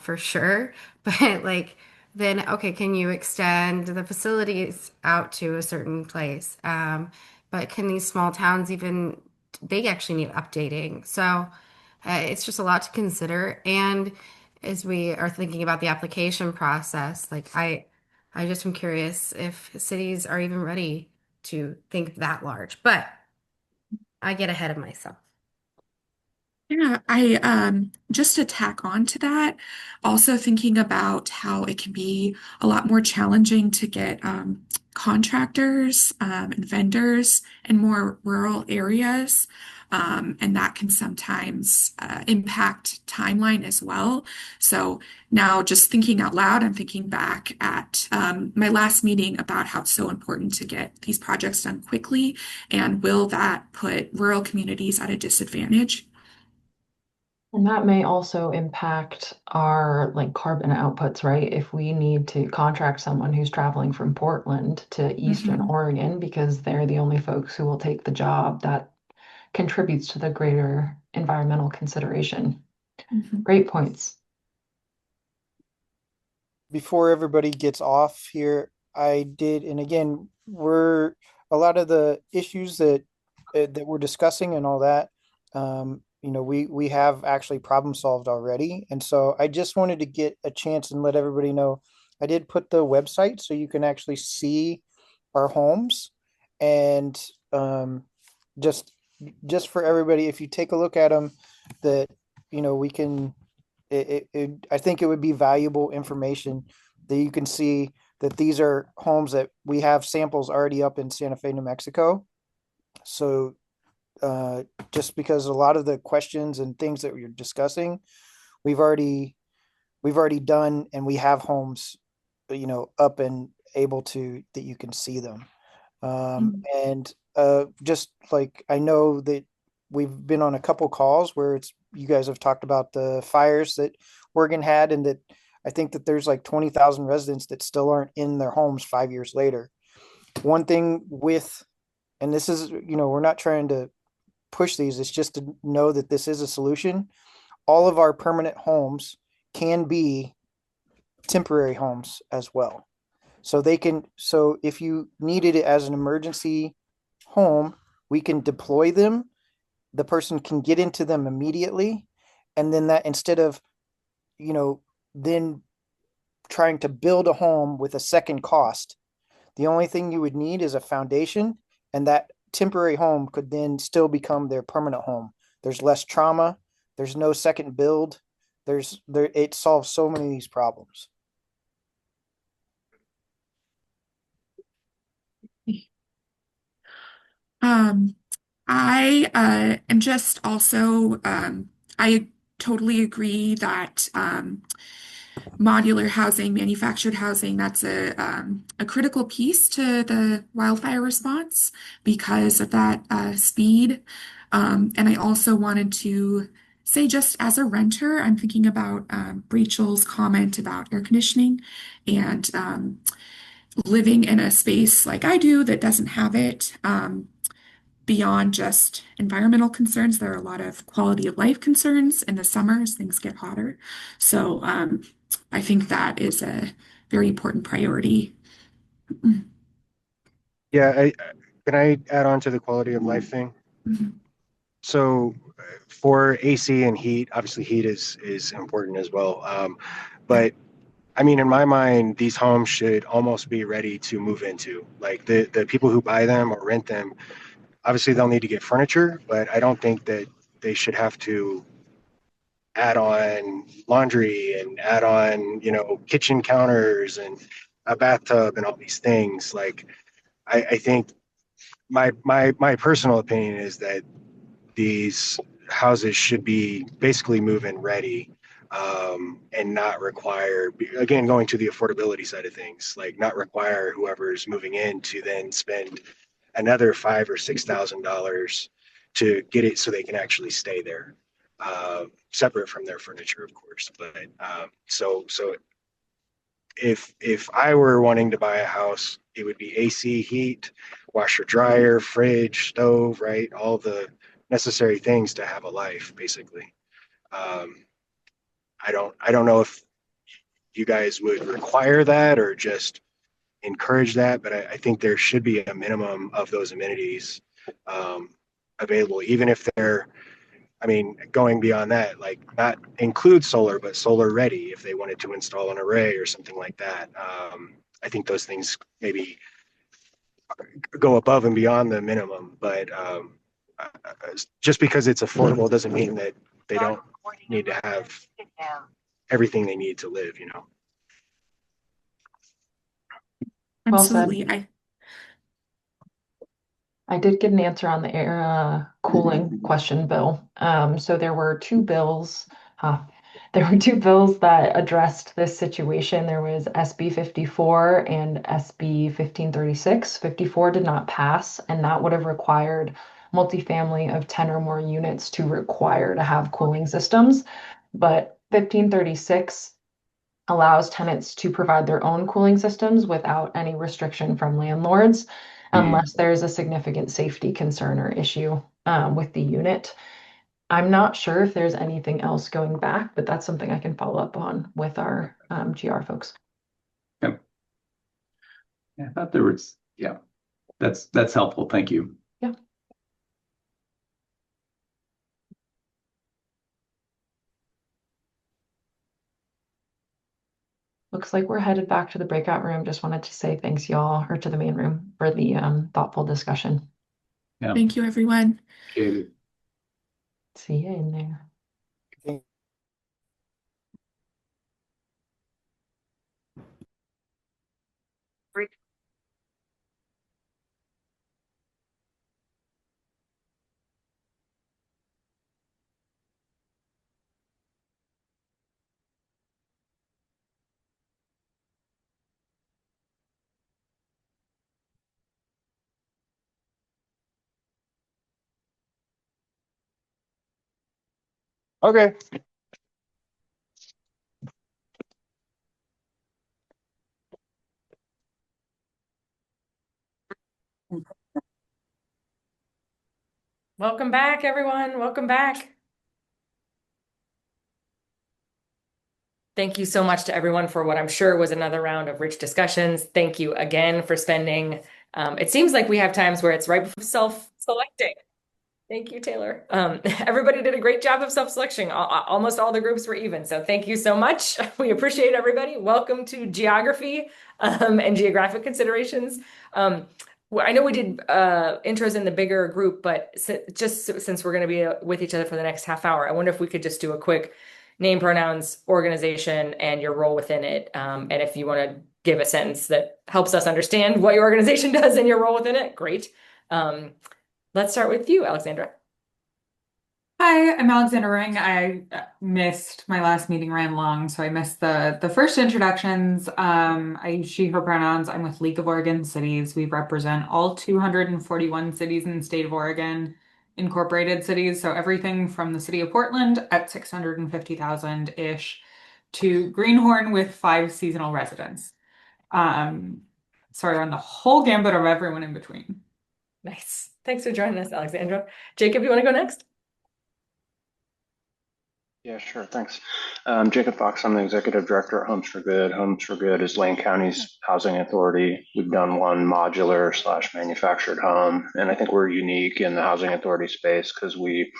R: for sure. But like then okay, can you extend the facilities out to a certain place? But can these small towns even they actually need updating. So it's just a lot to consider. And as we are thinking about the application process, like I just am curious if cities are even ready to think that large. But I get ahead of myself.
T: Yeah, I just to tack on to that, also thinking about how it can be a lot more challenging to get contractors and vendors in more rural areas. And that can sometimes impact timeline as well. So now just thinking out loud, I'm thinking back at my last meeting about how it's so important to get these projects done quickly. And will that put rural communities at a disadvantage?
X: And that may also impact our like carbon outputs, right? If we need to contract someone who's traveling from Portland to Eastern Oregon because they're the only folks who will take the job, that contributes to the greater environmental consideration. Great points.
P: Before everybody gets off here, I did, and again, we're a lot of the issues that we're discussing and all that. We have actually problem solved already, and so I just wanted to get a chance and let everybody know. I did put the website so you can actually see our homes, and just for everybody, if you take a look at them, that we can. I think it would be valuable information that you can see that these are homes that we have samples already up in Santa Fe, New Mexico. So just because a lot of the questions and things that we're discussing, we've already done, and we have homes, up and able to that you can see them. And just like I know that we've been on a couple calls where you guys have talked about the fires that Oregon had, and that I think that there's like 20,000 residents that still aren't in their homes 5 years later. One thing and this is, we're not trying to push these, it's just to know that this is a solution. All of our permanent homes can be temporary homes as well. So if you needed it as an emergency home, we can deploy them. The person can get into them immediately. And then that instead of, then trying to build a home with a second cost, the only thing you would need is a foundation, and that temporary home could then still become their permanent home. There's less trauma. There's no second build. It solves so many of these problems.
T: I am just also I totally agree that modular housing, manufactured housing, that's a critical piece to the wildfire response because of that speed. And I also wanted to say, just as a renter, I'm thinking about Rachel's comment about air conditioning and living in a space like I do that doesn't have it. Beyond just environmental concerns, there are a lot of quality of life concerns in the summer as things get hotter. So I think that is a very important priority.
F: Yeah, can I add on to the quality of life thing? So for AC and heat, obviously heat is important as well. But I mean, in my mind, these homes should almost be ready to move into. Like the people who buy them or rent them, obviously they'll need to get furniture, but I don't think that they should have to add on laundry and add on, kitchen counters and a bathtub and all these things. Like I think my personal opinion is that these houses should be basically move-in ready, and not require, again, going to the affordability side of things, like not require whoever's moving in to then spend another $5,000 or $6,000 to get it so they can actually stay there, separate from their furniture, of course. But so if I were wanting to buy a house, it would be AC, heat, washer, dryer, fridge, stove, right? All the necessary things to have a life, basically. I don't know if you guys would require that or just encourage that, but I think there should be a minimum of those amenities available, even if they're, I mean, going beyond that, like not include solar, but solar ready if they wanted to install an array or something like that. I think those things maybe go above and beyond the minimum, but just because it's affordable doesn't mean that they don't need to have everything they need to live,
X: Well said.
T: Absolutely.
X: I did get an answer on the air cooling question, Bill. So there were two bills. There were two bills that addressed this situation. There was SB 54 and SB 1536. 54 did not pass, and that would have required multifamily of 10 or more units to require to have cooling systems. But 1536 allows tenants to provide their own cooling systems without any restriction from landlords, unless there's a significant safety concern or issue with the unit. I'm not sure if there's anything else going back, but that's something I can follow up on with our GR folks.
V: Yeah, I thought there was, yeah, that's helpful. Thank you.
X: Yeah. Looks like we're headed back to the breakout room. Just wanted to say thanks, y'all, or to the main room for the thoughtful discussion.
V: Yeah.
T: Thank you, everyone.
V: Appreciate it.
X: See you in there.
F: Okay.
A: Welcome back, everyone. Welcome back. Thank you so much to everyone for what I'm sure was another round of rich discussions. Thank you again for spending. It seems like we have times where it's right before self-selecting. Thank you, Taylor. Everybody did a great job of self-selection. Almost all the groups were even. So thank you so much. We appreciate everybody. Welcome to geography and geographic considerations. I know we did intros in the bigger group, but just since we're going to be with each other for the next half hour, I wonder if we could just do a quick name, pronouns, organization, and your role within it. And if you want to give a sentence that helps us understand what your organization does and your role within it, great. let's start with you, Alexandra.
L: Hi, I'm Alexandra Ring. I missed my last meeting, ran long, so I missed the first introductions. I use she, her pronouns. I'm with League of Oregon Cities. We represent all 241 cities in the state of Oregon, incorporated cities. So everything from the city of Portland at 650,000-ish to Greenhorn with 5 seasonal residents. Sorry, on the whole gambit of everyone in between.
A: Nice. Thanks for joining us, Alexandra. Jacob, you want to go next?
G: Yeah, sure. Thanks. Jacob Fox, I'm the executive director at Homes for Good. Homes for Good is Lane County's housing authority. We've done one modular / manufactured home, and I think we're unique in the housing authority space because we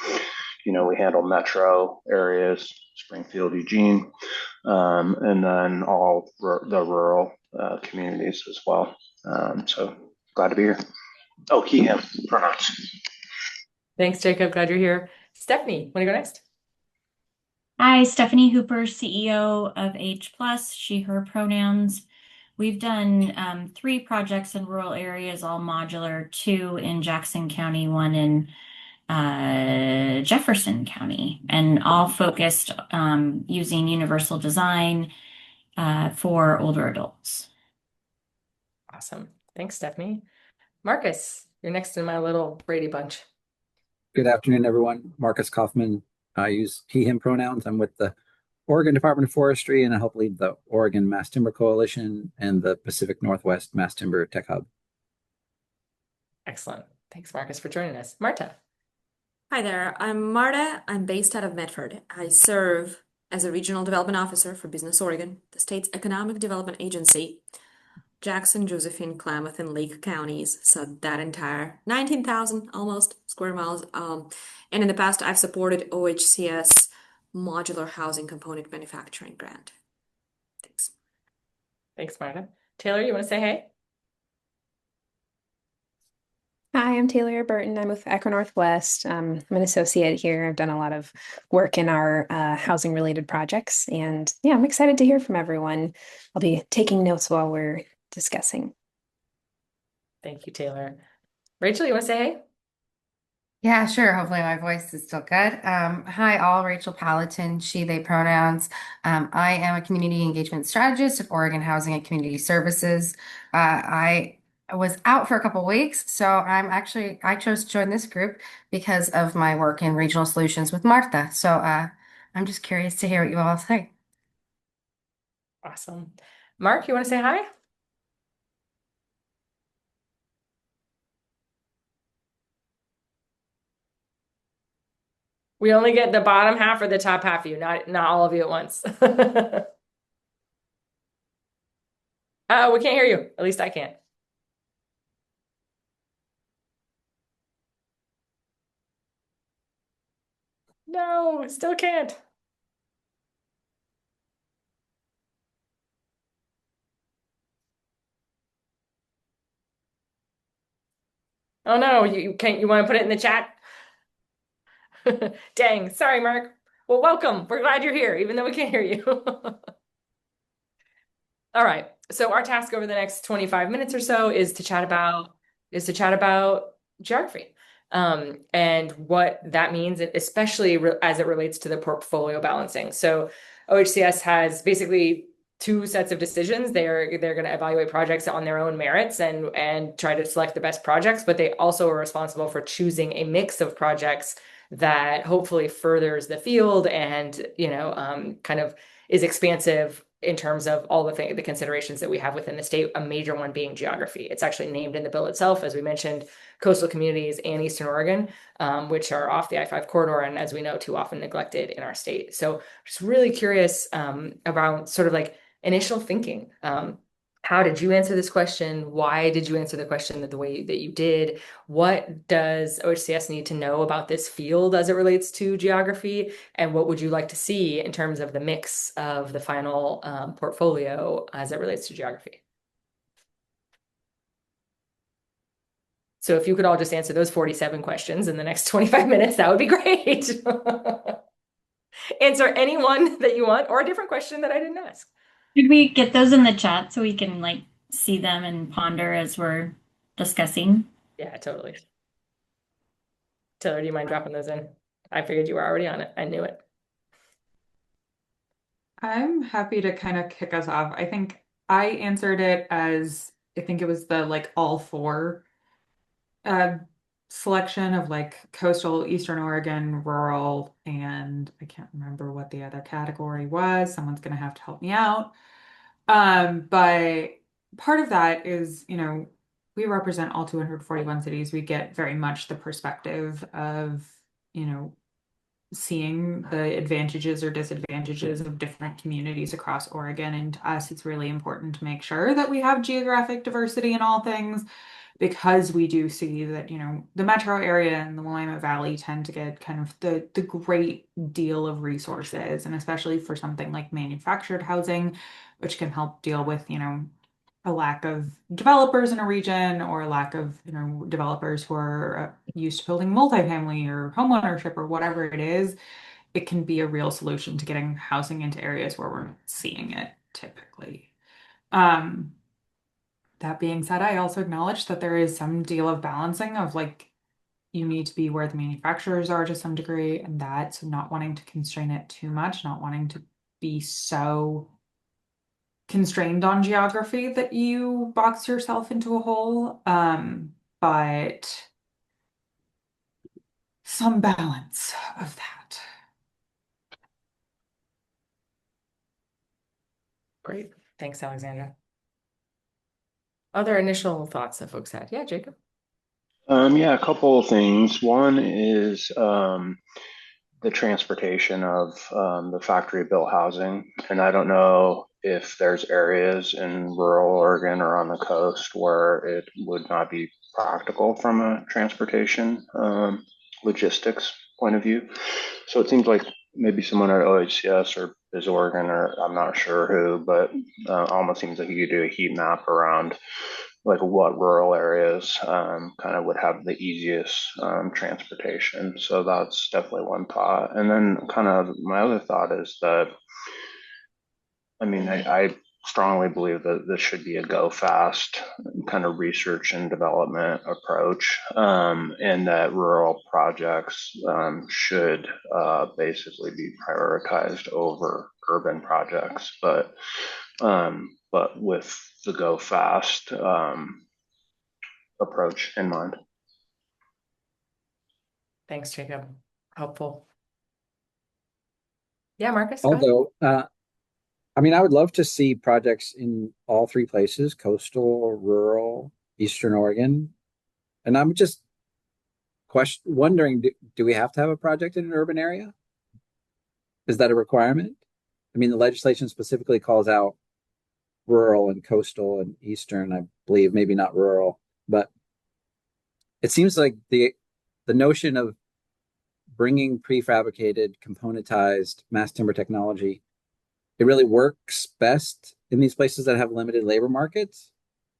G: handle metro areas, Springfield, Eugene, and then all the rural communities as well. So glad to be here. Oh, he, him pronouns.
A: Thanks, Jacob. Glad you're here. Stephanie, want to go next?
Q: Hi, Stephanie Hooper, CEO of H+, she, her pronouns. We've done 3 projects in rural areas, all modular, 2 in Jackson County, 1 in Jefferson County, and all focused using universal design for older adults.
A: Awesome. Thanks, Stephanie. Marcus, you're next in my little Brady Bunch.
U: Good afternoon, everyone. Marcus Kaufman. I use he, him pronouns. I'm with the Oregon Department of Forestry, and I help lead the Oregon Mass Timber Coalition and the Pacific Northwest Mass Timber Tech Hub.
A: Excellent. Thanks, Marcus, for joining us. Marta.
W: Hi there, I'm Marta. I'm based out of Medford. I serve as a Regional Development Officer for Business Oregon, the state's economic development agency, Jackson, Josephine, Klamath, and Lake counties. So that entire 19,000 almost square miles. And in the past, I've supported OHCS modular housing component manufacturing grant. Thanks.
A: Thanks, Marta. Taylor, you want to say hey?
Y: Hi, I'm Taylor Burton. I'm with Echo Northwest. I'm an associate here. I've done a lot of work in our housing related projects. And yeah, I'm excited to hear from everyone. I'll be taking notes while we're discussing.
A: Thank you, Taylor. Rachel, you want to say hey?
R: Yeah, sure. Hopefully my voice is still good. Hi, all. Rachel Palatine, she, they pronouns. I am a community engagement strategist at Oregon Housing and Community Services. I was out for a couple weeks, so I chose to join this group because of my work in regional solutions with Martha. So I'm just curious to hear what you all say.
A: Awesome. Mark, you want to say hi? We only get the bottom half or the top half of you, not all of you at once. We can't hear you. At least I can't. No, still can't. Oh no, you can't. You want to put it in the chat? Dang, sorry, Mark. Well, welcome. We're glad you're here, even though we can't hear you. All right. So our task over the next 25 minutes or so is to chat about geography, and what that means, especially as it relates to the portfolio balancing. So OHCS has basically 2 sets of decisions. They're going to evaluate projects on their own merits and try to select the best projects, but they also are responsible for choosing a mix of projects that hopefully furthers the field and kind of is expansive in terms of all the considerations that we have within the state, a major one being geography. It's actually named in the bill itself, as we mentioned, coastal communities and Eastern Oregon, which are off the I-5 corridor, and as we know, too often neglected in our state. So just really curious about sort of like initial thinking. How did you answer this question? Why did you answer the question the way that you did? What does OHCS need to know about this field as it relates to geography? And what would you like to see in terms of the mix of the final portfolio as it relates to geography? So if you could all just answer those 47 questions in the next 25 minutes, that would be great. Answer any one that you want or a different question that I didn't ask.
Q: Could we get those in the chat so we can see them and ponder as we're discussing?
A: Yeah, totally. Taylor, do you mind dropping those in? I figured you were already on it. I knew it.
L: I'm happy to kind of kick us off. I think I answered it as I think it was the like all four selection of like coastal, Eastern Oregon, rural, and I can't remember what the other category was. Someone's gonna have to help me out. But part of that is, we represent all 241 cities. We get very much the perspective of, seeing the advantages or disadvantages of different communities across Oregon. And to us, it's really important to make sure that we have geographic diversity in all things, because we do see that, the metro area and the Willamette Valley tend to get kind of the great deal of resources, and especially for something like manufactured housing, which can help deal with, a lack of developers in a region, or a lack of, developers who are used to building multifamily or homeownership or whatever it is. It can be a real solution to getting housing into areas where we're not seeing it typically. That being said, I also acknowledge that there is some deal of balancing of like, you need to be where the manufacturers are to some degree, and that, so not wanting to constrain it too much, not wanting to be so constrained on geography that you box yourself into a hole. But some balance of that.
A: Great. Thanks, Alexandra. Other initial thoughts that folks had? Yeah, Jacob.
G: Yeah, a couple of things. One is the transportation of the factory-built housing. And I don't know if there's areas in rural Oregon or on the coast where it would not be practical from a transportation logistics point of view. So it seems like maybe someone at OHCS or Biz Oregon, or I'm not sure who, but almost seems like you could do a heat map around like what rural areas kind of would have the easiest transportation. So that's definitely one thought. And then kind of my other thought is that, I strongly believe that this should be a go fast kind of research and development approach, and that rural projects should basically be prioritized over urban projects, but with the go fast approach in mind.
A: Thanks, Jacob. Helpful. Yeah, Marcus. Go ahead.
U: Although, I would love to see projects in all three places: coastal, rural, Eastern Oregon. And I'm just wondering, do we have to have a project in an urban area? Is that a requirement? The legislation specifically calls out rural and coastal and Eastern, I believe, maybe not rural, but it seems like the notion of bringing prefabricated, componentized mass timber technology, it really works best in these places that have limited labor markets.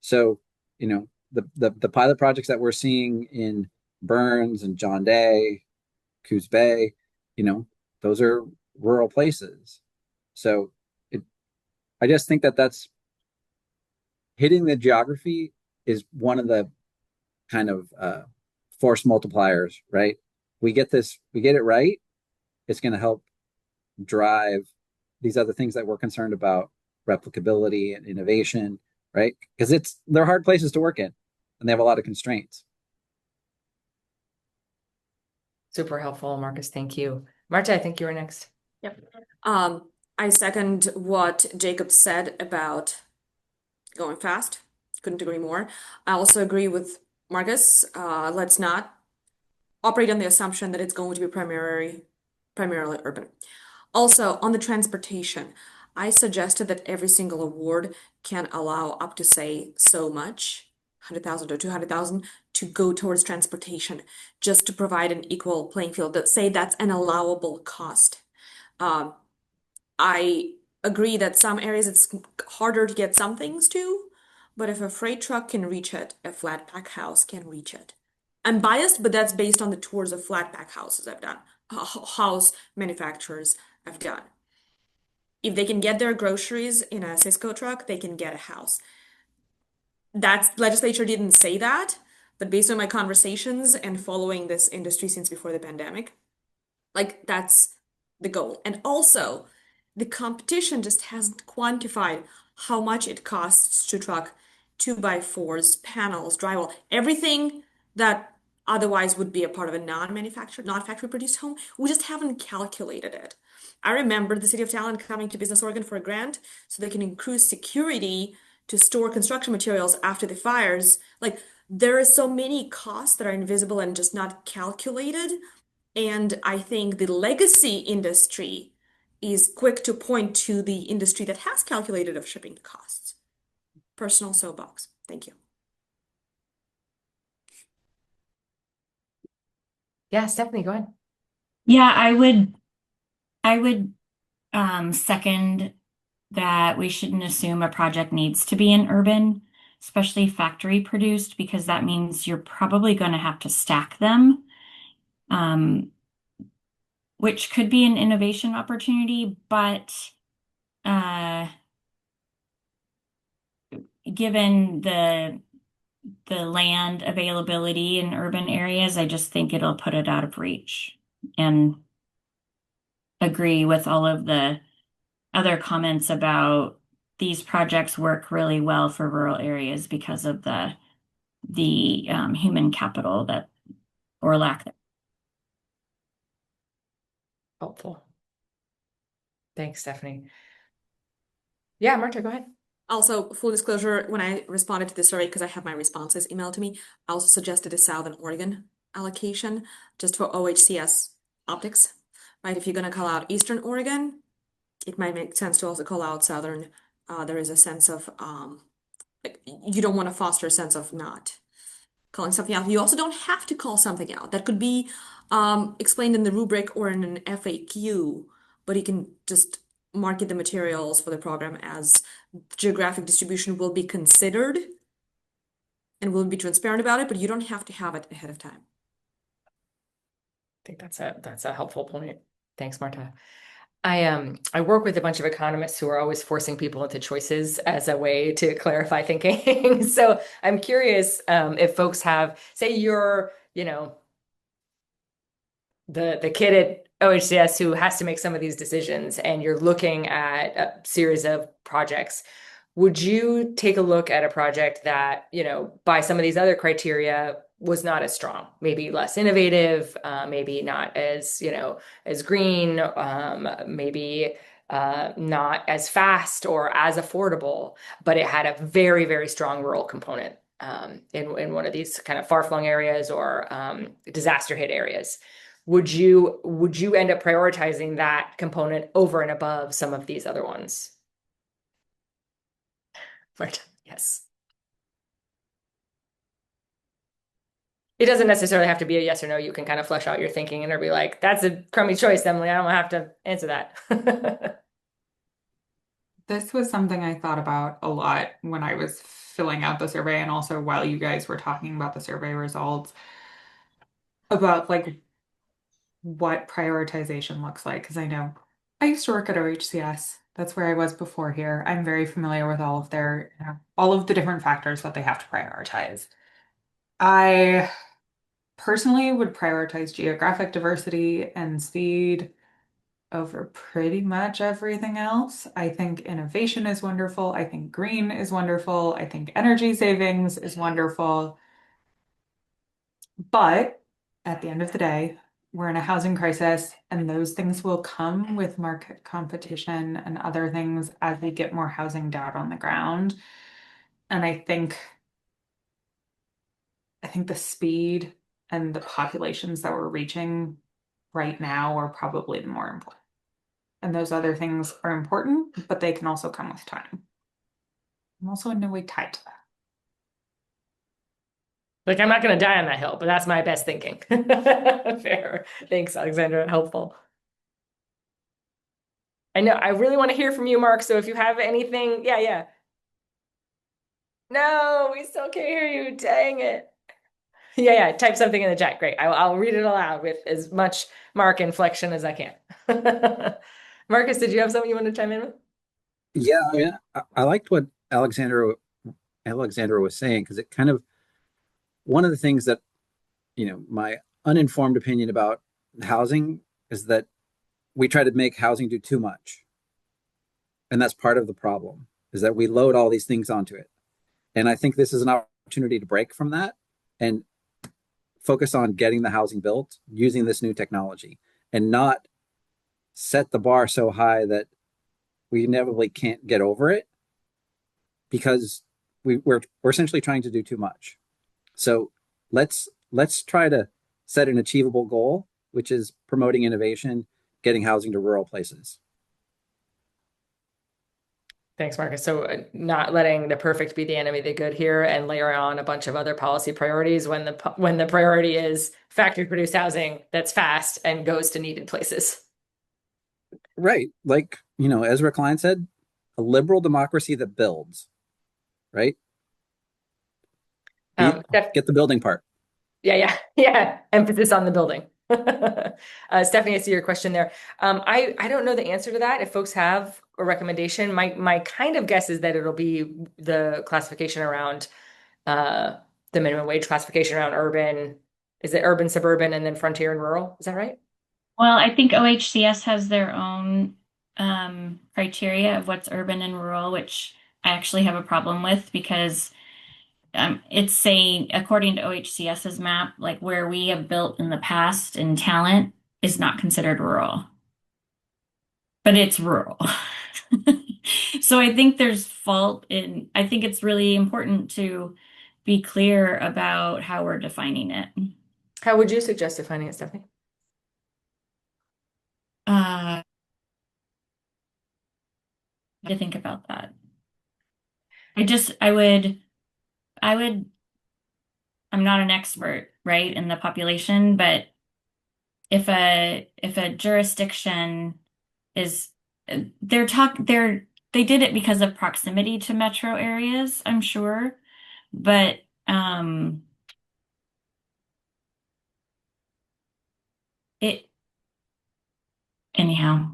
U: So, the pilot projects that we're seeing in Burns and John Day, Coos Bay, those are rural places. So I just think that's hitting the geography is one of the kind of force multipliers, right? We get it right, it's going to help drive these other things that we're concerned about, replicability and innovation, right? Because they're hard places to work in, and they have a lot of constraints.
A: Super helpful, Marcus. Thank you. Marta, I think you were next.
W: Yep. I second what Jacob said about going fast. Couldn't agree more. I also agree with Marcus. Let's not operate on the assumption that it's going to be primarily urban. Also, on the transportation, I suggested that every single award can allow up to, say, so much, 100,000 or 200,000, to go towards transportation, just to provide an equal playing field. That say that's an allowable cost. I agree that some areas it's harder to get some things to, but if a freight truck can reach it, a flat pack house can reach it. I'm biased, but that's based on the tours of flat pack houses I've done, house manufacturers I've done. If they can get their groceries in a Cisco truck, they can get a house. That legislature didn't say that, But based on my conversations and following this industry since before the pandemic, like that's the goal. And also, the competition just hasn't quantified how much it costs to truck 2x4s, panels, drywall, everything that otherwise would be a part of a non-manufactured, non-factory produced home. We just haven't calculated it. I remember the City of Talent coming to Business Oregon for a grant so they can increase security to store construction materials after the fires. Like there are so many costs that are invisible and just not calculated. And I think the legacy industry is quick to point to the industry that has calculated of shipping costs. Personal soapbox. Thank you.
A: Yeah, Stephanie, go ahead.
Q: Yeah, I would second that we shouldn't assume a project needs to be in urban, especially factory produced, because that means you're probably going to have to stack them, which could be an innovation opportunity, but given the land availability in urban areas, I just think it'll put it out of reach. And agree with all of the other comments about these projects work really well for rural areas because of the human capital that or lack thereof.
A: Helpful. Thanks, Stephanie. Yeah, Marta, go ahead.
W: Also, full disclosure, when I responded to the survey, because I have my responses emailed to me, I also suggested a Southern Oregon allocation just for OHCS optics, right? If you're going to call out Eastern Oregon, it might make sense to also call out Southern. There is a sense of, like, you don't want to foster a sense of not calling something out. You also don't have to call something out. That could be explained in the rubric or in an FAQ, but you can just market the materials for the program as geographic distribution will be considered and we'll be transparent about it, but you don't have to have it ahead of time.
A: I think that's a helpful point. Thanks, Marta. I work with a bunch of economists who are always forcing people into choices as a way to clarify thinking. So I'm curious if folks have, say you're, the kid at OHCS who has to make some of these decisions and you're looking at a series of projects. Would you take a look at a project that, by some of these other criteria was not as strong, maybe less innovative, maybe not as, as green, maybe not as fast or as affordable, but it had a very, very strong rural component in one of these kind of far-flung areas or disaster hit areas? Would you end up prioritizing that component over and above some of these other ones? Right. Yes. It doesn't necessarily have to be a yes or no. You can kind of flesh out your thinking and be like, that's a crummy choice, Emily. I don't have to answer that.
L: This was something I thought about a lot when I was filling out the survey and also while you guys were talking about the survey results about like what prioritization looks like. Because I know I used to work at OHCS. That's where I was before here. I'm very familiar with all of their, all of the different factors that they have to prioritize. I personally would prioritize geographic diversity and speed over pretty much everything else. I think innovation is wonderful. I think green is wonderful. I think energy savings is wonderful. But at the end of the day, we're in a housing crisis, and those things will come with market competition and other things as we get more housing down on the ground. And I think the speed and the populations that we're reaching right now are probably the more important. And those other things are important, but they can also come with time. I'm also in no way tied to that.
A: Like, I'm not going to die on that hill, but that's my best thinking. Fair. Thanks, Alexandra. Helpful. I know. I really want to hear from you, Mark. So if you have anything, yeah. No, we still can't hear you. Dang it. Yeah. Type something in the chat. Great. I'll read it aloud with as much Mark inflection as I can. Marcus, did you have something you want to chime in with?
U: Yeah, I liked what Alexandra was saying, because it kind of one of the things that, my uninformed opinion about housing is that we try to make housing do too much. And that's part of the problem, is that we load all these things onto it. And I think this is an opportunity to break from that and focus on getting the housing built using this new technology, and not set the bar so high that we inevitably can't get over it, because we're essentially trying to do too much. So let's try to set an achievable goal, which is promoting innovation, getting housing to rural places.
A: Thanks, Marcus. So not letting the perfect be the enemy of the good here, and layer on a bunch of other policy priorities when the priority is factory produced housing that's fast and goes to needed places.
U: Right. Like, Ezra Klein said, a liberal democracy that builds, right? Get the building part.
A: Yeah. Emphasis on the building. Stephanie, I see your question there. I don't know the answer to that. If folks have a recommendation, my kind of guess is that it'll be the classification around the minimum wage classification around urban. Is it urban, suburban, and then frontier and rural? Is that right?
Q: Well, I think OHCS has their own criteria of what's urban and rural, which I actually have a problem with, because it's saying, according to OHCS's map, like where we have built in the past in Talent is not considered rural, but it's rural. So I think there's fault in, I think it's really important to be clear about how we're defining it.
A: How would you suggest defining it, Stephanie?
Q: To think about that. I would, I'm not an expert, right, in the population, but if a jurisdiction is, they did it because of proximity to metro areas, I'm sure, but anyhow,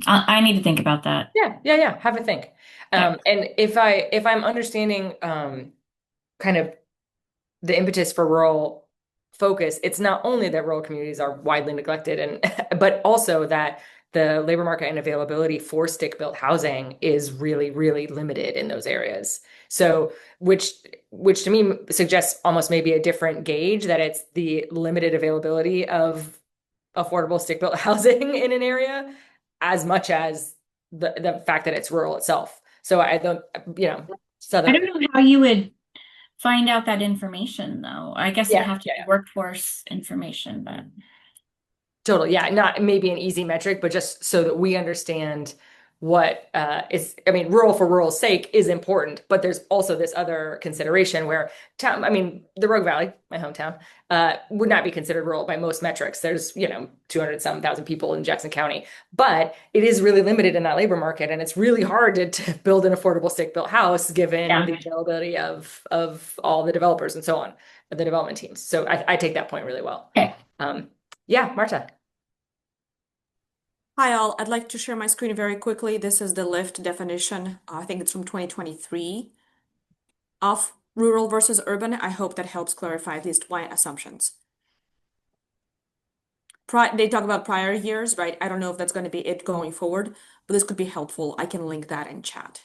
Q: I need to think about that.
A: Yeah. Have a think. And if I'm understanding kind of the impetus for rural focus, it's not only that rural communities are widely neglected, but also that the labor market and availability for stick-built housing is really, really limited in those areas. So, which to me suggests almost maybe a different gauge, that it's the limited availability of affordable stick-built housing in an area, as much as the fact that it's rural itself. So I don't, Southern.
Q: I don't know how you would find out that information, though. I guess it'd have to be workforce information, but.
A: Totally. Yeah. Not maybe an easy metric, but just so that we understand what rural for rural's sake is important, but there's also this other consideration where the Rogue Valley, my hometown, would not be considered rural by most metrics. There's, 200,000 people in Jackson County, but it is really limited in that labor market. And it's really hard to build an affordable stick-built house given the availability of all the developers and so on, the development teams. So I take that point really well.
Q: Okay.
A: Marta.
W: Hi all, I'd like to share my screen very quickly. This is the LIFT definition. I think it's from 2023 of rural versus urban. I hope that helps clarify at least my assumptions. They talk about prior years, right? I don't know if that's going to be it going forward, but this could be helpful. I can link that in chat.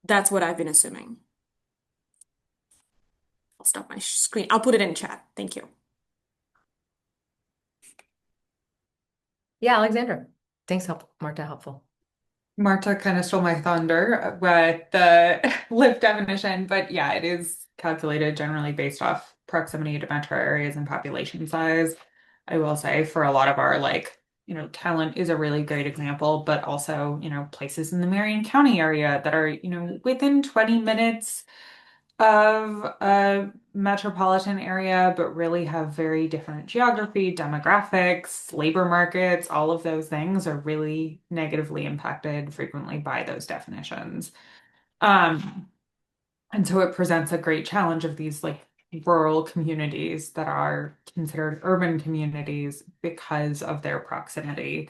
W: That's what I've been assuming. I'll stop my screen. I'll put it in chat. Thank you.
A: Yeah, Alexandra. Thanks, Marta. Helpful.
L: Marta kind of stole my thunder with the LIFT definition, but yeah, it is calculated generally based off proximity to metro areas and population size. I will say for a lot of our Talent is a really great example, but also, places in the Marion County area that are, within 20 minutes of a metropolitan area, but really have very different geography, demographics, labor markets, all of those things are really negatively impacted frequently by those definitions. And so it presents a great challenge of these rural communities that are considered urban communities because of their proximity,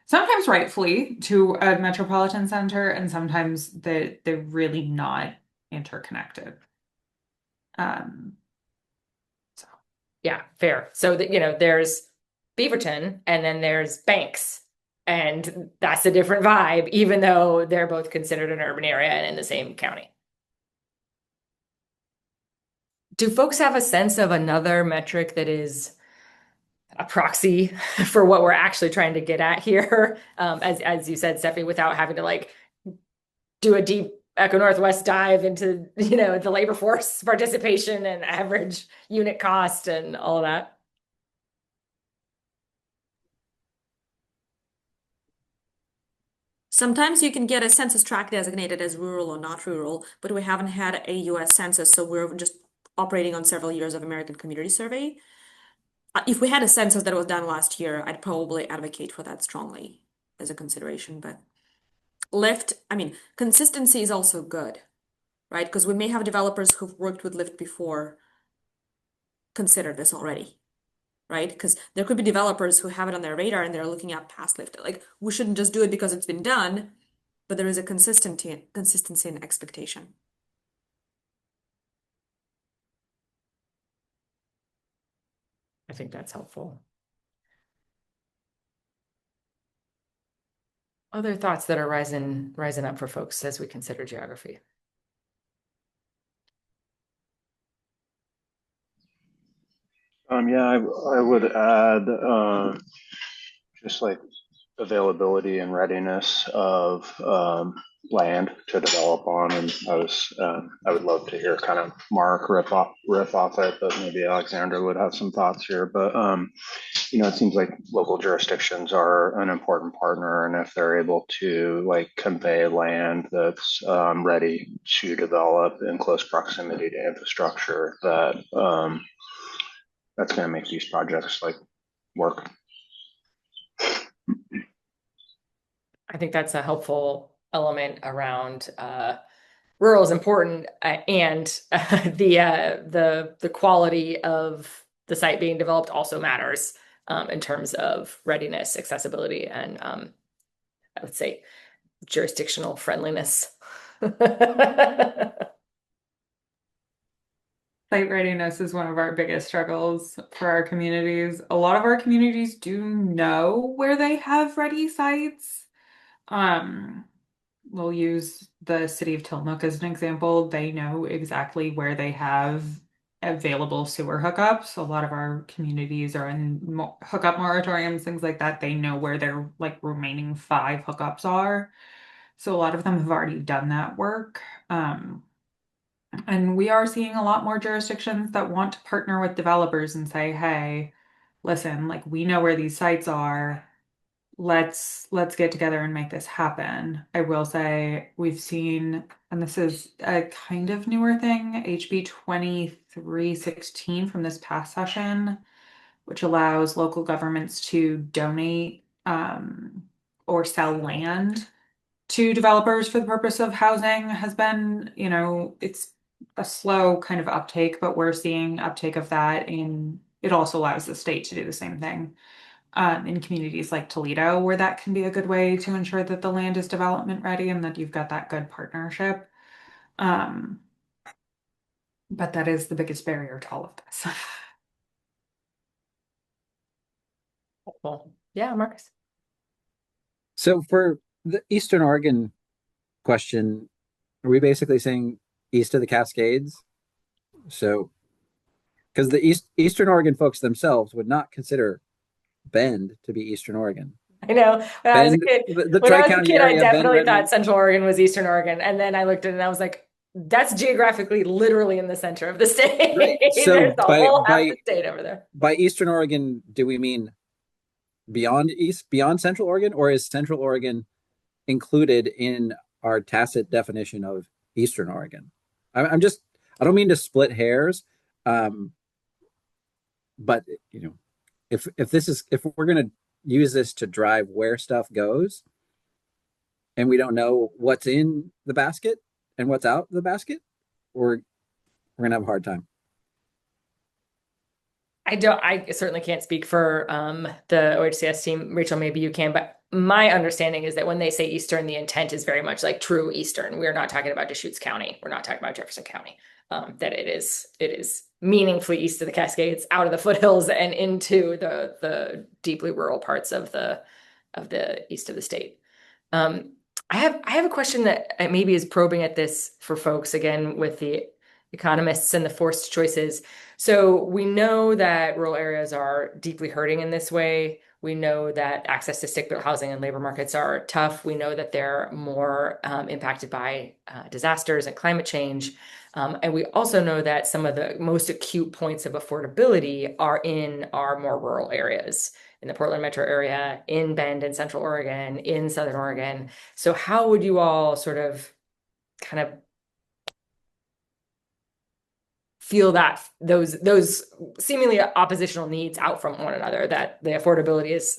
L: sometimes rightfully to a metropolitan center, and sometimes they're really not interconnected.
A: Yeah, fair. So that, there's Beaverton and then there's Banks, and that's a different vibe, even though they're both considered an urban area and in the same county. Do folks have a sense of another metric that is a proxy for what we're actually trying to get at here? As you said, Stephanie, without having to like do a deep Echo Northwest dive into, the labor force participation and average unit cost and all of that.
W: Sometimes you can get a census tract designated as rural or not rural, but we haven't had a US census, so we're just operating on several years of American Community Survey. If we had a census that was done last year, I'd probably advocate for that strongly as a consideration, but consistency is also good, right? Because we may have developers who've worked with Lyft before consider this already, right? Because there could be developers who have it on their radar and they're looking at past Lyft. Like, we shouldn't just do it because it's been done, but there is a consistency and expectation.
A: I think that's helpful. Other thoughts that are rising up for folks as we consider geography?
G: Yeah, I would add just like availability and readiness of land to develop on, and I would love to hear kind of Mark riff off it, but maybe Alexander would have some thoughts here. But it seems like local jurisdictions are an important partner, and if they're able to like convey land that's ready to develop in close proximity to infrastructure, that's going to make these projects like work.
A: I think that's a helpful element around rural is important, and the quality of the site being developed also matters in terms of readiness, accessibility, and I would say jurisdictional friendliness.
L: Site readiness is one of our biggest struggles for our communities. A lot of our communities do know where they have ready sites. We'll use the city of Tillamook as an example. They know exactly where they have available sewer hookups. A lot of our communities are in hookup moratoriums, things like that. They know where their like remaining 5 hookups are. So a lot of them have already done that work. And we are seeing a lot more jurisdictions that want to partner with developers and say, hey, listen, like we know where these sites are. Let's get together and make this happen. I will say we've seen, and this is a kind of newer thing, HB 2316 from this past session, which allows local governments to donate or sell land to developers for the purpose of housing, has been, it's a slow kind of uptake, but we're seeing uptake of that, and it also allows the state to do the same thing. In communities like Toledo, where that can be a good way to ensure that the land is development ready and that you've got that good partnership. But that is the biggest barrier to all of this.
A: Well, yeah, Marcus.
U: So for the Eastern Oregon question, are we basically saying east of the Cascades? So, because the Eastern Oregon folks themselves would not consider Bend to be Eastern Oregon.
A: I know. When I was a kid, I definitely
U: Bend,
A: thought Central Oregon was Eastern Oregon. And then I looked at it and I was like, that's geographically literally in the center of the state.
U: Right. So
A: There's the whole half the state over there.
U: By Eastern Oregon, do we mean beyond Central Oregon, or is Central Oregon included in our tacit definition of Eastern Oregon? I don't mean to split hairs, but if we're going to use this to drive where stuff goes, and we don't know what's in the basket and what's out the basket, we're going to have a hard time.
A: I certainly can't speak for the OHCS team. Rachel, maybe you can, but my understanding is that when they say Eastern, the intent is very much like true Eastern. We're not talking about Deschutes County. We're not talking about Jefferson County. that it is meaningfully east of the Cascades, out of the foothills, and into the deeply rural parts of the east of the state. I have a question that maybe is probing at this for folks, again, with the economists and the forced choices. So we know that rural areas are deeply hurting in this way. We know that access to stick-built housing and labor markets are tough. We know that they're more impacted by disasters and climate change. And we also know that some of the most acute points of affordability are in our more rural areas, in the Portland metro area, in Bend in Central Oregon, in Southern Oregon. So how would you all sort of kind of feel that those seemingly oppositional needs out from one another, that the affordability is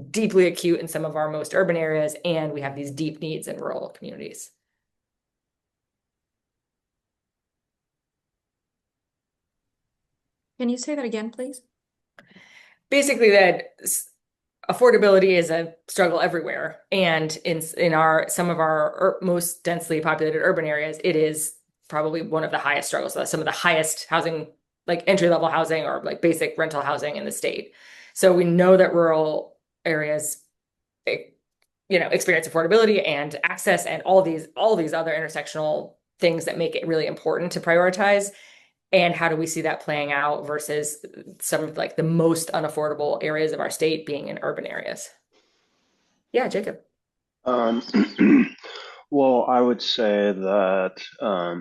A: deeply acute in some of our most urban areas, and we have these deep needs in rural communities?
W: Can you say that again, please?
A: Basically, that affordability is a struggle everywhere, and in some of our most densely populated urban areas, it is probably one of the highest struggles. So some of the highest housing, like entry-level housing or like basic rental housing in the state. So we know that rural areas, experience affordability and access and all these other intersectional things that make it really important to prioritize. And how do we see that playing out versus some of like the most unaffordable areas of our state being in urban areas? Yeah, Jacob.
G: Well, I would say that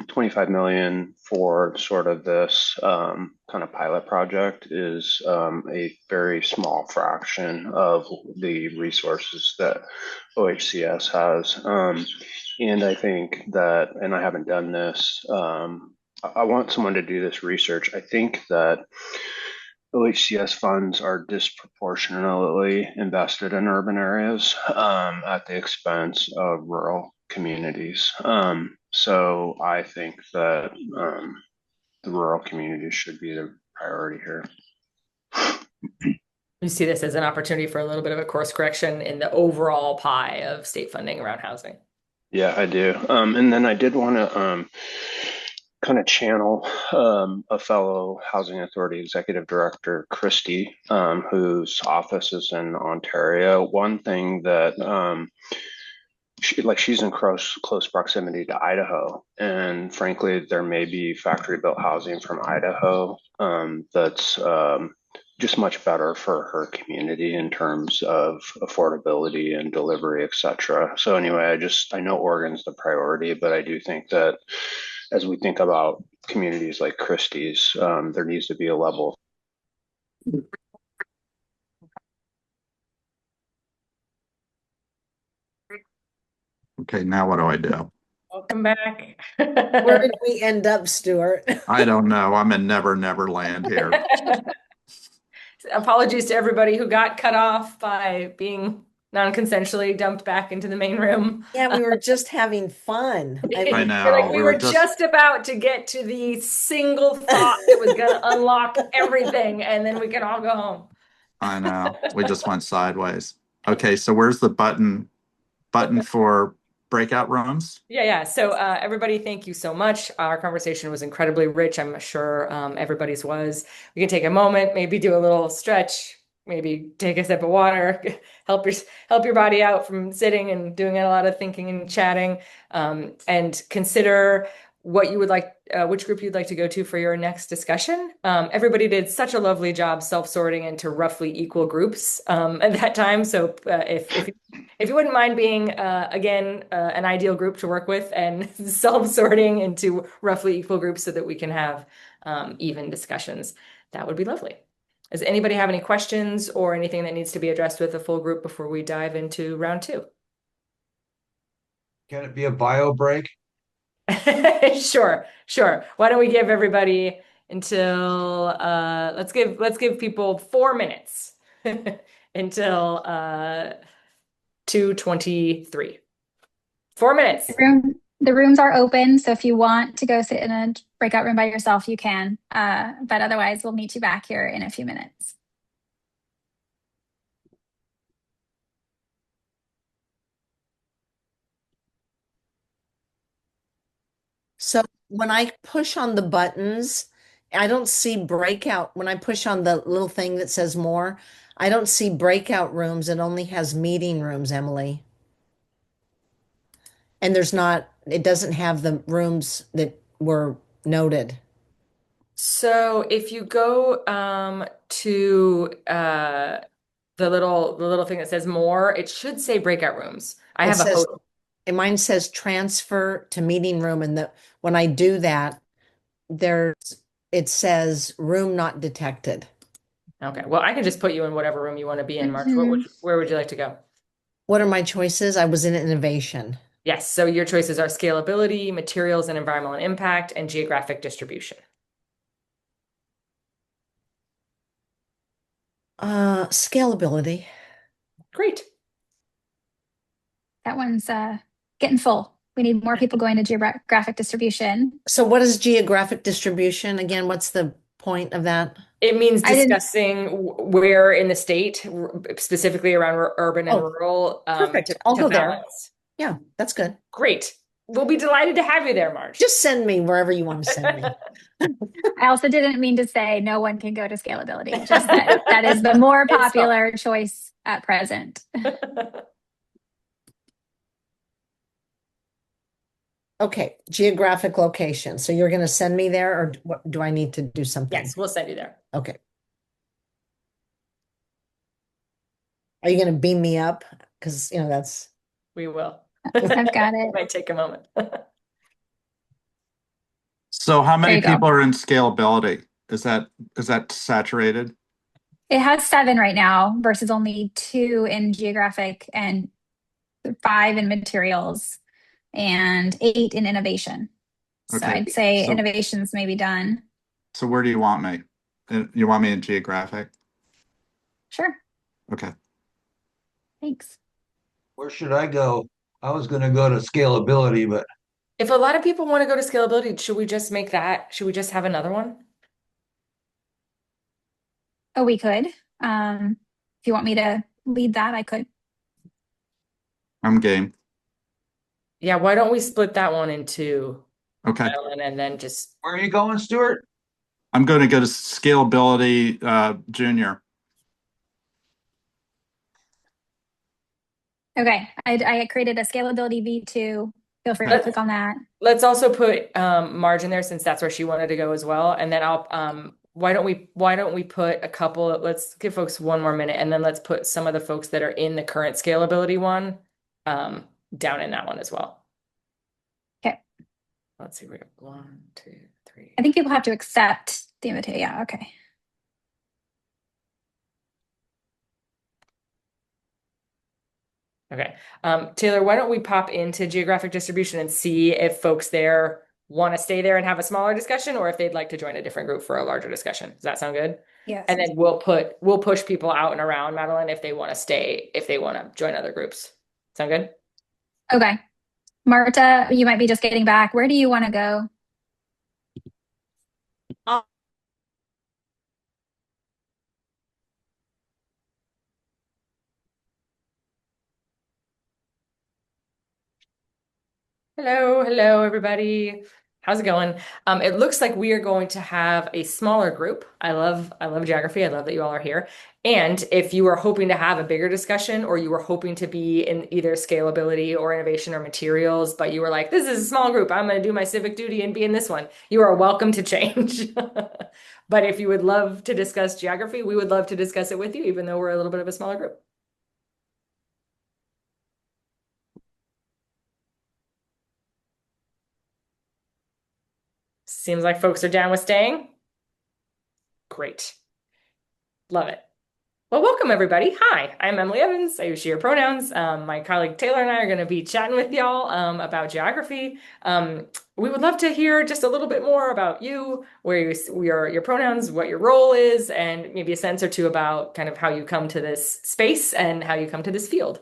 G: 25 million for sort of this kind of pilot project is a very small fraction of the resources that OHCS has. And I think that, and I haven't done this, I want someone to do this research. I think that OHCS funds are disproportionately invested in urban areas at the expense of rural communities. So I think that the rural communities should be the priority here.
A: You see this as an opportunity for a little bit of a course correction in the overall pie of state funding around housing.
G: Yeah, I do. And then I did want to kind of channel a fellow Housing Authority Executive Director, Christy, whose office is in Ontario. One thing that she's in close proximity to Idaho, and frankly, there may be factory-built housing from Idaho that's just much better for her community in terms of affordability and delivery, etc. So anyway, I know Oregon's the priority, but I do think that as we think about communities like Christie's, there needs to be a level.
M: Okay, now what do I do?
A: Welcome back.
K: Where did we end up, Stuart?
M: I don't know. I'm in Never Never Land here.
A: Apologies to everybody who got cut off by being non-consensually dumped back into the main room.
K: Yeah, we were just having fun.
M: I know.
A: Like we were just about to get to the single thought that was going to unlock everything, and then we can all go home.
M: I know. We just went sideways. Okay, so where's the button for breakout rooms?
A: Yeah. So everybody, thank you so much. Our conversation was incredibly rich. I'm sure everybody's was. We can take a moment, maybe do a little stretch, maybe take a sip of water, help your body out from sitting and doing a lot of thinking and chatting, and consider what you would like, which group you'd like to go to for your next discussion. Everybody did such a lovely job self-sorting into roughly equal groups at that time. So if you wouldn't mind being, again, an ideal group to work with and self-sorting into roughly equal groups so that we can have even discussions, that would be lovely. Does anybody have any questions or anything that needs to be addressed with a full group before we dive into round 2?
H: Can it be a bio break?
A: Sure. Why don't we give everybody until let's give people 4 minutes until 2:23. 4 minutes.
B: The rooms are open, so if you want to go sit in a breakout room by yourself, you can. But otherwise, we'll meet you back here in a few minutes.
K: So when I push on the buttons, I don't see breakout. When I push on the little thing that says more, I don't see breakout rooms. It only has meeting rooms, Emily. And it doesn't have the rooms that were noted.
A: So if you go to the little thing that says more, it should say breakout rooms. I have a host.
K: And mine says transfer to meeting room, and when I do that, it says room not detected.
A: Okay, well, I can just put you in whatever room you want to be in, Mark. Where would you like to go?
K: What are my choices? I was in innovation.
A: Yes, so your choices are scalability, materials and environmental impact, and geographic distribution.
K: Scalability.
A: Great.
B: That one's getting full. We need more people going to geographic distribution.
K: So what is geographic distribution? Again, what's the point of that?
A: It means discussing where in the state, specifically around urban and rural.
K: Perfect. I'll go there. Yeah, that's good.
A: Great. We'll be delighted to have you there, Marge.
K: Just send me wherever you want to send me.
B: I also didn't mean to say no one can go to scalability. Just that is the more popular choice at present.
K: Okay, geographic location. So you're going to send me there, or what, do I need to do something?
A: Yes, we'll send you there.
K: Okay. Are you going to beam me up? Because, that's...
A: We will.
B: I've got it.
A: It might take a moment.
M: So how many people are in scalability? Is that saturated?
B: It has 7 right now versus only 2 in geographic and 5 in materials and 8 in innovation. So
M: Okay.
B: I'd say innovation's maybe done.
M: So where do you want me? You want me in geographic?
B: Sure.
M: Okay.
B: Thanks.
H: Where should I go? I was going to go to scalability, but
A: If a lot of people want to go to scalability, should we just make that? Should we just have another one?
B: Oh, we could. If you want me to lead that, I could.
M: I'm game.
A: Yeah, why don't we split that one into
M: Okay.
A: and then just...
H: Where are you going, Stuart?
M: I'm going to go to scalability junior.
B: Okay. I created a scalability V2. Feel free to click on that.
A: Let's also put Marge in there since that's where she wanted to go as well. And then why don't we put a couple, let's give folks one more minute, and then let's put some of the folks that are in the current scalability one down in that one as well.
B: Okay.
A: Let's see, we got 1, 2, 3.
B: I think people have to accept the invitation. Yeah, okay.
A: Okay. Taylor, why don't we pop into geographic distribution and see if folks there want to stay there and have a smaller discussion, or if they'd like to join a different group for a larger discussion. Does that sound good?
B: Yes.
A: And then we'll push people out and around, Madeline, if they want to stay, if they want to join other groups. Sound good?
B: Okay. Marta, you might be just getting back. Where do you want to go?
A: Hello, everybody. How's it going? It looks like we are going to have a smaller group. I love geography. I love that you all are here. And if you are hoping to have a bigger discussion, or you were hoping to be in either scalability or innovation or materials, but you were like, this is a small group, I'm going to do my civic duty and be in this one, you are welcome to change. But if you would love to discuss geography, we would love to discuss it with you, even though we're a little bit of a smaller group. Seems like folks are down with staying. Great. Love it. Well, welcome everybody. Hi, I'm Emily Evans. I use she, her pronouns. My colleague Taylor and I are going to be chatting with y'all about geography. We would love to hear just a little bit more about you, where your pronouns, what your role is, and maybe a sense or two about kind of how you come to this space and how you come to this field.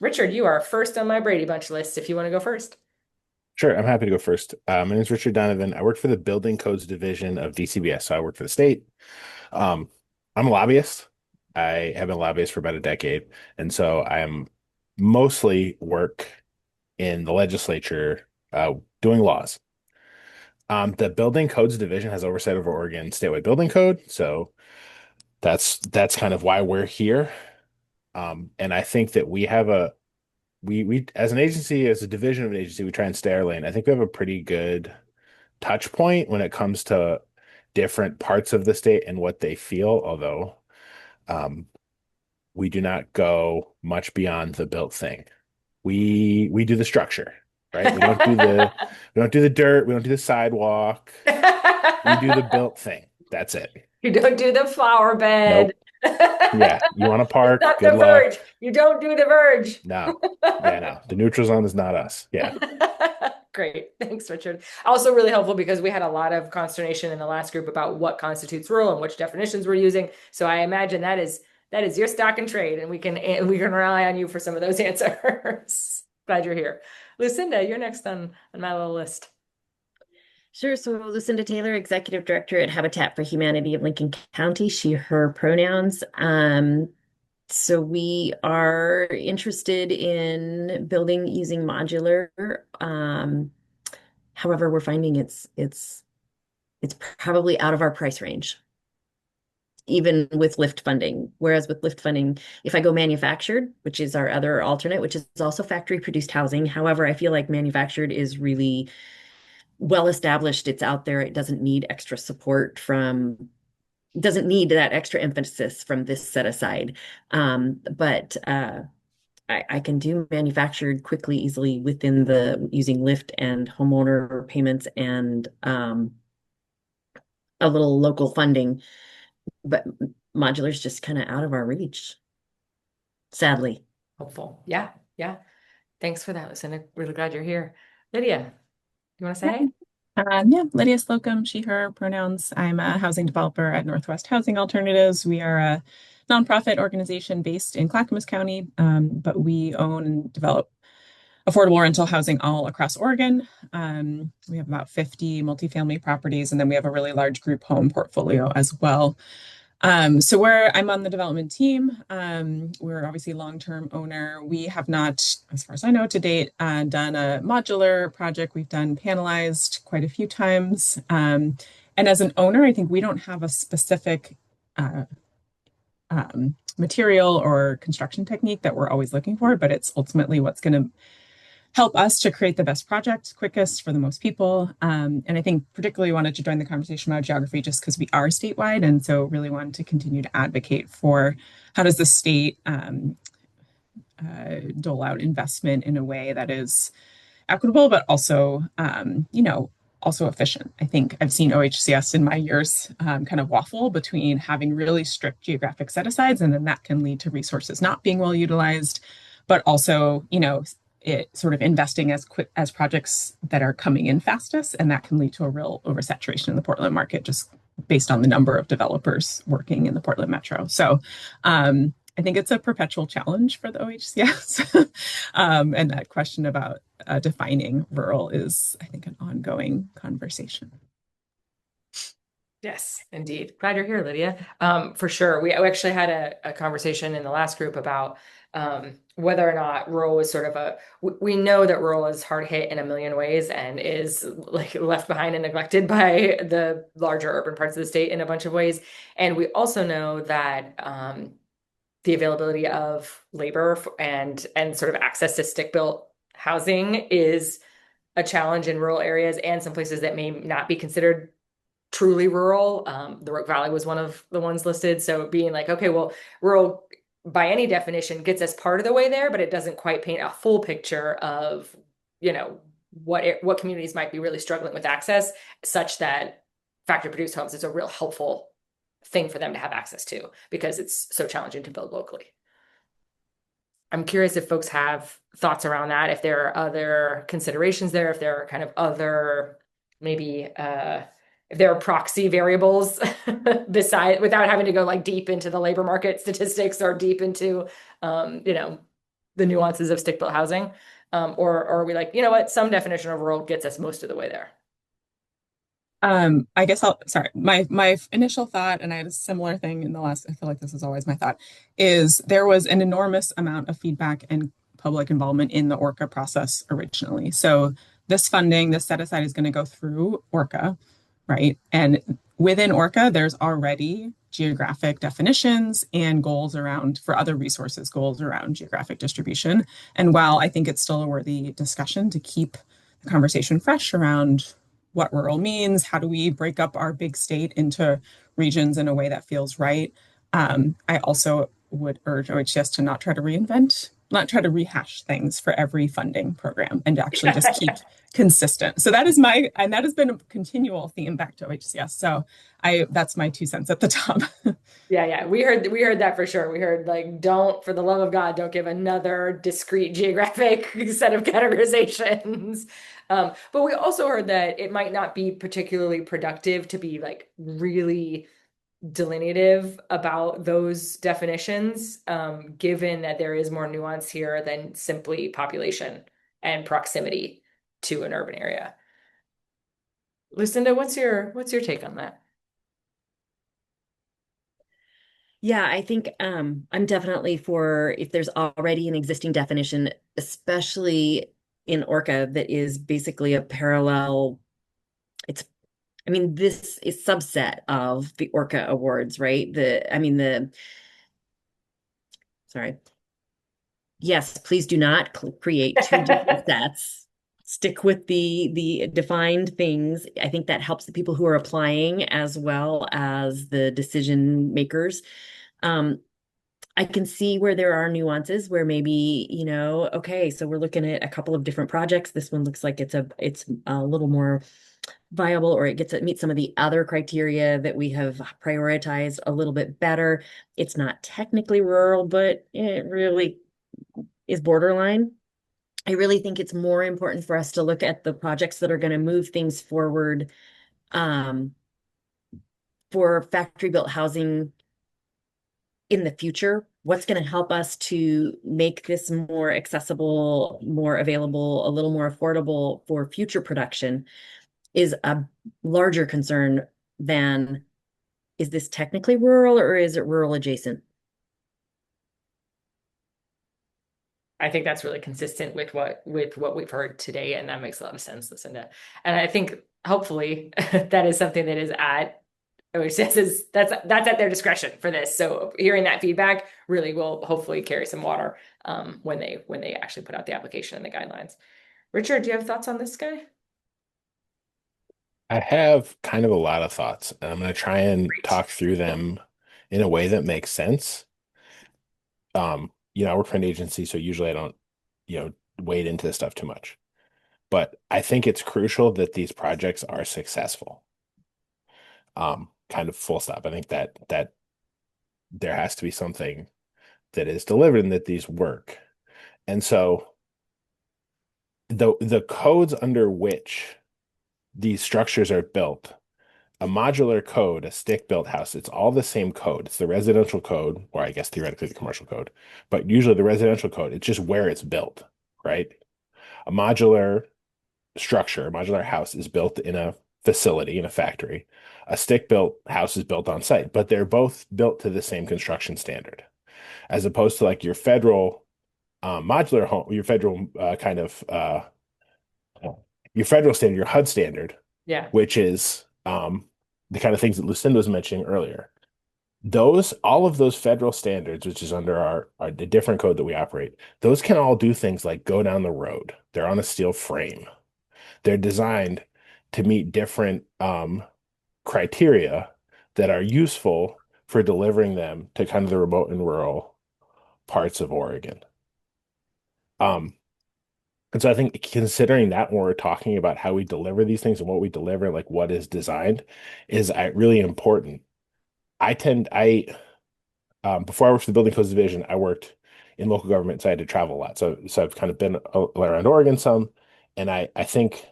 A: Richard, you are first on my Brady Bunch list if you want to go first.
C: Sure, I'm happy to go first. My name is Richard Donovan. I work for the Building Codes Division of DCBS, so I work for the state. I'm a lobbyist. I have been a lobbyist for about a decade, and so I am mostly work in the legislature doing laws. The Building Codes Division has oversight over Oregon statewide building code, so that's kind of why we're here. And I think that we have we as an agency, as a division of an agency, we try and stay our lane. I think we have a pretty good touch point when it comes to different parts of the state and what they feel, although we do not go much beyond the built thing. We do the structure, right? We don't do the dirt, we don't do the sidewalk. We do the built thing. That's it.
A: You don't do the flower bed.
C: Nope. Yeah, you want to park?
A: Not
C: Good
A: the
C: luck.
A: verge. You don't do the verge.
C: No. Yeah, no. The neutral zone is not us. Yeah.
A: Great. Thanks, Richard. Also really helpful because we had a lot of consternation in the last group about what constitutes rural and which definitions we're using. So I imagine that is your stock and trade, and we can rely on you for some of those answers. Glad you're here. Lucinda, you're next on my little list.
D: Sure. So Lucinda Taylor, Executive Director at Habitat for Humanity of Lincoln County, she, her pronouns. So we are interested in building using modular. However, we're finding it's probably out of our price range, even with LIFT funding. Whereas with LIFT funding, if I go manufactured, which is our other alternate, which is also factory produced housing. However, I feel like manufactured is really well established. It's out there. It doesn't need extra support doesn't need that extra emphasis from this set aside. But I can do manufactured quickly, easily within using LIFT and homeowner payments and a little local funding, but modular is just kind of out of our reach, sadly.
A: Helpful. Yeah. Thanks for that, Lucinda. Really glad you're here. Lydia, you want to say?
E: Yeah, Lydia Slocum, she, her pronouns. I'm a housing developer at Northwest Housing Alternatives. We are a nonprofit organization based in Clackamas County, but we own and develop affordable rental housing all across Oregon. We have about 50 multifamily properties, and then we have a really large group home portfolio as well. So I'm on the development team. We're obviously long-term owner. We have not, as far as I know to date, done a modular project. We've done panelized quite a few times. And as an owner, I think we don't have a specific material or construction technique that we're always looking for, but it's ultimately what's going to help us to create the best project quickest for the most people. And I think particularly wanted to join the conversation about geography just because we are statewide. And so really wanted to continue to advocate for how does the state dole out investment in a way that is equitable, but also, also efficient. I think I've seen OHCS in my years kind of waffle between having really strict geographic set-asides, and then that can lead to resources not being well utilized, but also, it sort of investing as quick as projects that are coming in fastest, and that can lead to a real oversaturation in the Portland market just based on the number of developers working in the Portland metro. So I think it's a perpetual challenge for the OHCS. And that question about defining rural is, I think, an ongoing conversation.
A: Yes, indeed. Glad you're here, Lydia. For sure. We actually had a conversation in the last group about whether or not rural is sort of we know that rural is hard hit in a million ways and is like left behind and neglected by the larger urban parts of the state in a bunch of ways. And we also know that the availability of labor and sort of access to stick-built housing is a challenge in rural areas and some places that may not be considered truly rural. The Rogue Valley was one of the ones listed. So being like, okay, well, rural by any definition gets us part of the way there, but it doesn't quite paint a full picture of, what communities might be really struggling with access, such that factory produced homes is a real helpful thing for them to have access to because it's so challenging to build locally. I'm curious if folks have thoughts around that, if there are other considerations there, if there are kind of other maybe if there are proxy variables without having to go like deep into the labor market statistics or deep into, the nuances of stick-built housing, or are we like, some definition of rural gets us most of the way there?
E: I guess my initial thought, and I had a similar thing in the last, I feel like this is always my thought, is there was an enormous amount of feedback and public involvement in the ORCA process originally. So this funding, this set aside is going to go through ORCA, right? And within ORCA, there's already geographic definitions and goals around, for other resources, goals around geographic distribution. And while I think it's still a worthy discussion to keep the conversation fresh around what rural means, how do we break up our big state into regions in a way that feels right, I also would urge OHCS to not try to rehash things for every funding program, and to actually just keep consistent. So that is and that has been a continual theme back to OHCS. So that's my 2 cents at the top.
A: Yeah. We heard that for sure. We heard, like, don't, for the love of God, don't give another discrete geographic set of categorizations. But we also heard that it might not be particularly productive to be, like, really delineative about those definitions, given that there is more nuance here than simply population and proximity to an urban area. Lucinda, what's your take on that?
D: Yeah, I think I'm definitely for, if there's already an existing definition, especially in ORCA, that is basically a parallel. This is subset of the ORCA awards, right? Sorry. Yes, please do not create 2 different sets. Stick with the defined things. I think that helps the people who are applying as well as the decision makers. I can see where there are nuances where maybe, okay, so we're looking at a couple of different projects. This one looks like it's a little more viable, or it meets some of the other criteria that we have prioritized a little bit better. It's not technically rural, but it really is borderline. I really think it's more important for us to look at the projects that are going to move things forward, for factory-built housing in the future. What's going to help us to make this more accessible, more available, a little more affordable for future production is a larger concern than, is this technically rural or is it rural adjacent?
A: I think that's really consistent with what we've heard today, and that makes a lot of sense, Lucinda. And I think hopefully that is something that is at OHCS, that's at their discretion for this. So hearing that feedback really will hopefully carry some water when they actually put out the application and the guidelines. Richard, do you have thoughts on this guy?
C: I have kind of a lot of thoughts, and I'm going to try and talk through them in a way that makes sense. I work for an agency, so usually I don't, wade into this stuff too much. But I think it's crucial that these projects are successful. Kind of full stop. I think that there has to be something that is delivered and that these work. And so the codes under which these structures are built, a modular code, a stick-built house, it's all the same code. It's the residential code, or I guess theoretically the commercial code, but usually the residential code, it's just where it's built, right? A modular structure, a modular house is built in a facility, in a factory. A stick-built house is built on site, but they're both built to the same construction standard, as opposed to like your federal modular home, your federal your federal standard, your HUD standard, which is the kind of things that Lucinda was mentioning earlier. All of those federal standards, which is under the different code that we operate, those can all do things like go down the road. They're on a steel frame. They're designed to meet different criteria that are useful for delivering them to kind of the remote and rural parts of Oregon. And so I think considering that when we're talking about how we deliver these things and what we deliver, like what is designed, is really important. Before I worked for the Building Codes Division, I worked in local government, so I had to travel a lot. So I've kind of been around Oregon some, and I think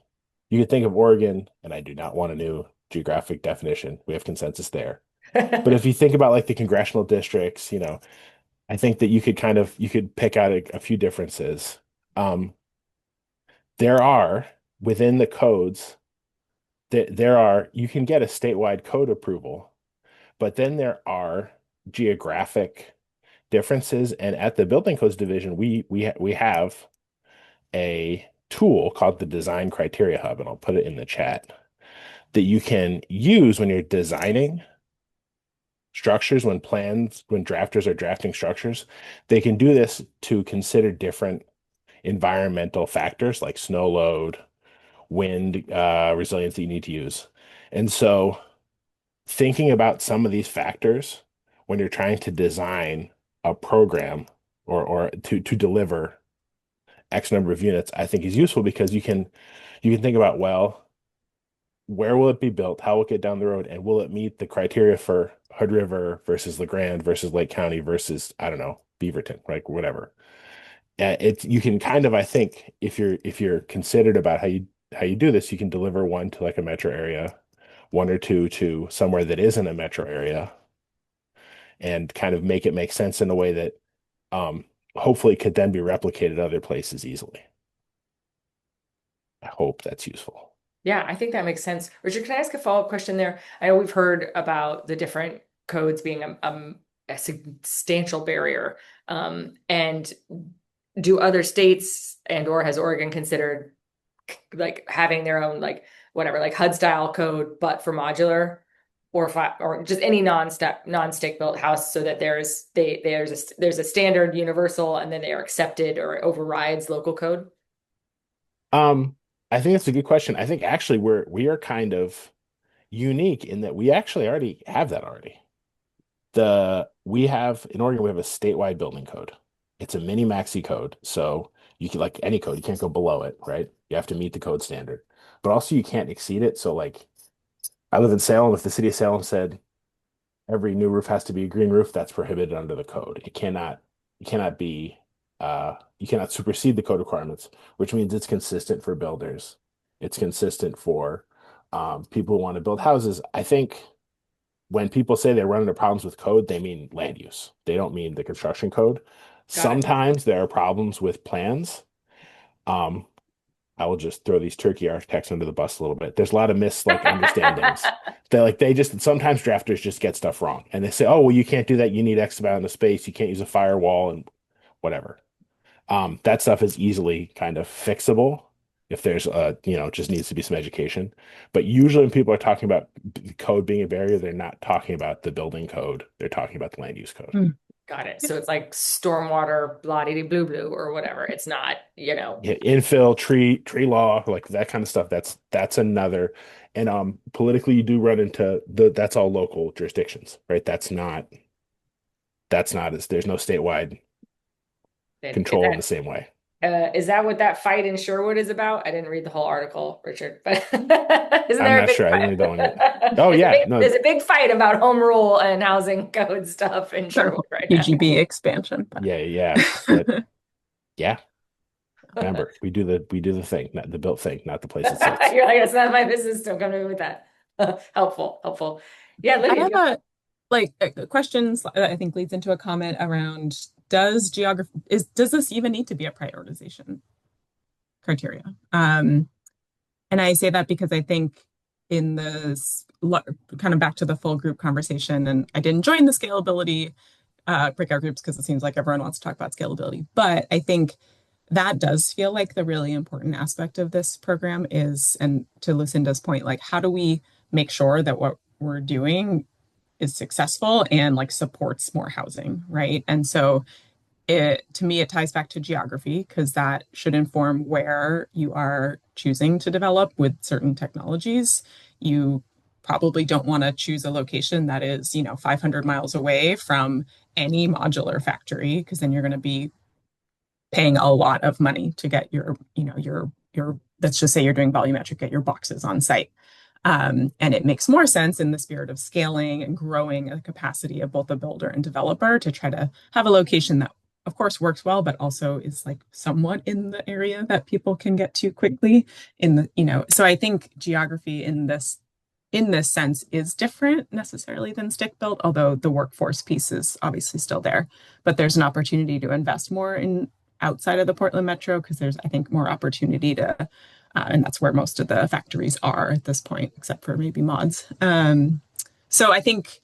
C: you could think of Oregon, and I do not want a new geographic definition. We have consensus there. But if you think about like the congressional districts, I think that you could pick out a few differences. There are within the codes you can get a statewide code approval, but then there are geographic differences. And at the Building Codes Division, we have a tool called the Design Criteria Hub, and I'll put it in the chat, that you can use when you're designing structures, when drafters are drafting structures. They can do this to consider different environmental factors like snow load, wind resilience that you need to use. And so thinking about some of these factors when you're trying to design a program or to deliver X number of units, I think is useful, because you can think about, well, where will it be built? How will it get down the road? And will it meet the criteria for Hood River versus LeGrand versus Lake County versus, I don't know, Beaverton, right? Whatever. You can kind of, I think, if you're considered about how you do this, you can deliver one to like a metro area, one or two to somewhere that isn't a metro area, and kind of make it make sense in a way that hopefully could then be replicated other places easily. I hope that's useful.
A: Yeah, I think that makes sense. Richard, can I ask a follow-up question there? I know we've heard about the different codes being a substantial barrier. And do other states or has Oregon considered like having their own, like whatever, like HUD style code, but for modular, or just any non-stick built house, so that there's a standard universal, and then they are accepted or overrides local code?
C: I think that's a good question. I think actually we are kind of unique in that we actually already have that already. In Oregon, we have a statewide building code. It's a mini maxi code. So you can, like any code, you can't go below it, right? You have to meet the code standard, but also you can't exceed it. So like, I live in Salem. If the city of Salem said every new roof has to be a green roof, that's prohibited under the code. You cannot supersede the code requirements, which means it's consistent for builders. It's consistent for people who want to build houses. I think when people say they run into problems with code, they mean land use. They don't mean the construction code. Sometimes there are problems with plans. I will just throw these turkey architects under the bus a little bit. There's a lot of understandings. Sometimes drafters just get stuff wrong, and they say, oh, well, you can't do that. You need X amount of space. You can't use a firewall and whatever. That stuff is easily kind of fixable if there's just needs to be some education. But usually when people are talking about code being a barrier, they're not talking about the building code. They're talking about the land use code.
A: Got it. So it's like stormwater, blah-de-de-blue blue or whatever. It's not,
C: Yeah, infill, tree law, like that kind of stuff. That's another. And politically, you do run into that's all local jurisdictions, right? There's no statewide control in the same way.
A: Is that what that fight in Sherwood is about? I didn't read the whole article, Richard, but isn't there
C: I'm not sure. I didn't read that one yet. Oh yeah,
A: there's a big fight about home rule and housing code stuff in Sherwood right now.
E: PGB expansion.
C: Yeah. But, yeah. Remember, we do the thing, not the built thing, not the place it sits.
A: You're like, it's not my business. Don't come to me with that. Helpful. Yeah, Lydia,
E: I have questions that I think leads into a comment around, does this even need to be a prioritization criteria? And I say that because I think in this kind of back to the full group conversation, and I didn't join the scalability breakout groups because it seems like everyone wants to talk about scalability, but I think that does feel like the really important aspect of this program is, and to Lucinda's point, like how do we make sure that what we're doing is successful and like supports more housing, right? And so to me, it ties back to geography, because that should inform where you are choosing to develop with certain technologies. You probably don't want to choose a location that is, 500 miles away from any modular factory, because then you're going to be paying a lot of money to get your let's just say you're doing volumetric, get your boxes on site. And it makes more sense in the spirit of scaling and growing the capacity of both a builder and developer to try to have a location that, of course, works well, but also is like somewhat in the area that people can get to quickly. So I think geography in this sense is different necessarily than stick built, although the workforce piece is obviously still there. But there's an opportunity to invest more in outside of the Portland Metro, because there's, I think, more opportunity to, and that's where most of the factories are at this point, except for maybe mods. So I think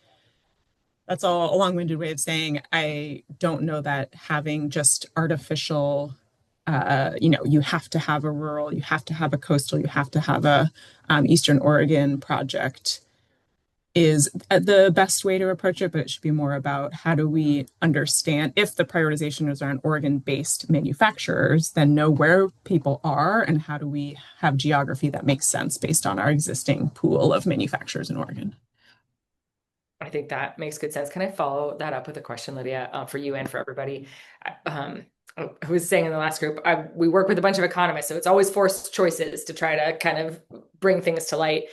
E: that's all a long-winded way of saying I don't know that having just artificial you have to have a rural, you have to have a coastal, you have to have a Eastern Oregon project is the best way to approach it, but it should be more about how do we understand if the prioritization is around Oregon-based manufacturers, then know where people are and how do we have geography that makes sense based on our existing pool of manufacturers in Oregon.
A: I think that makes good sense. Can I follow that up with a question, Lydia, for you and for everybody? I was saying in the last group, we work with a bunch of economists, so it's always forced choices to try to kind of bring things to light.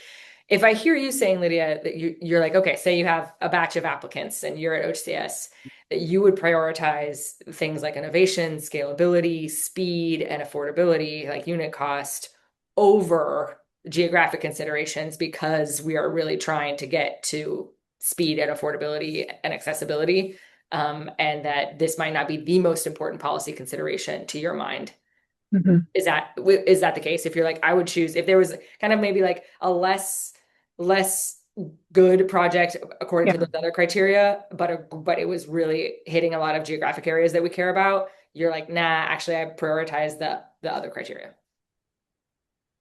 A: If I hear you saying, Lydia, that you're like, okay, say you have a batch of applicants and you're at OHCS, that you would prioritize things like innovation, scalability, speed, and affordability, like unit cost, over geographic considerations because we are really trying to get to speed and affordability and accessibility, and that this might not be the most important policy consideration to your mind.
E: Mm-hmm.
A: Is that the case? If you're like, I would choose, if there was kind of maybe like a less good project according to those other criteria, but it was really hitting a lot of geographic areas that we care about, you're like, nah, actually I prioritize the other criteria.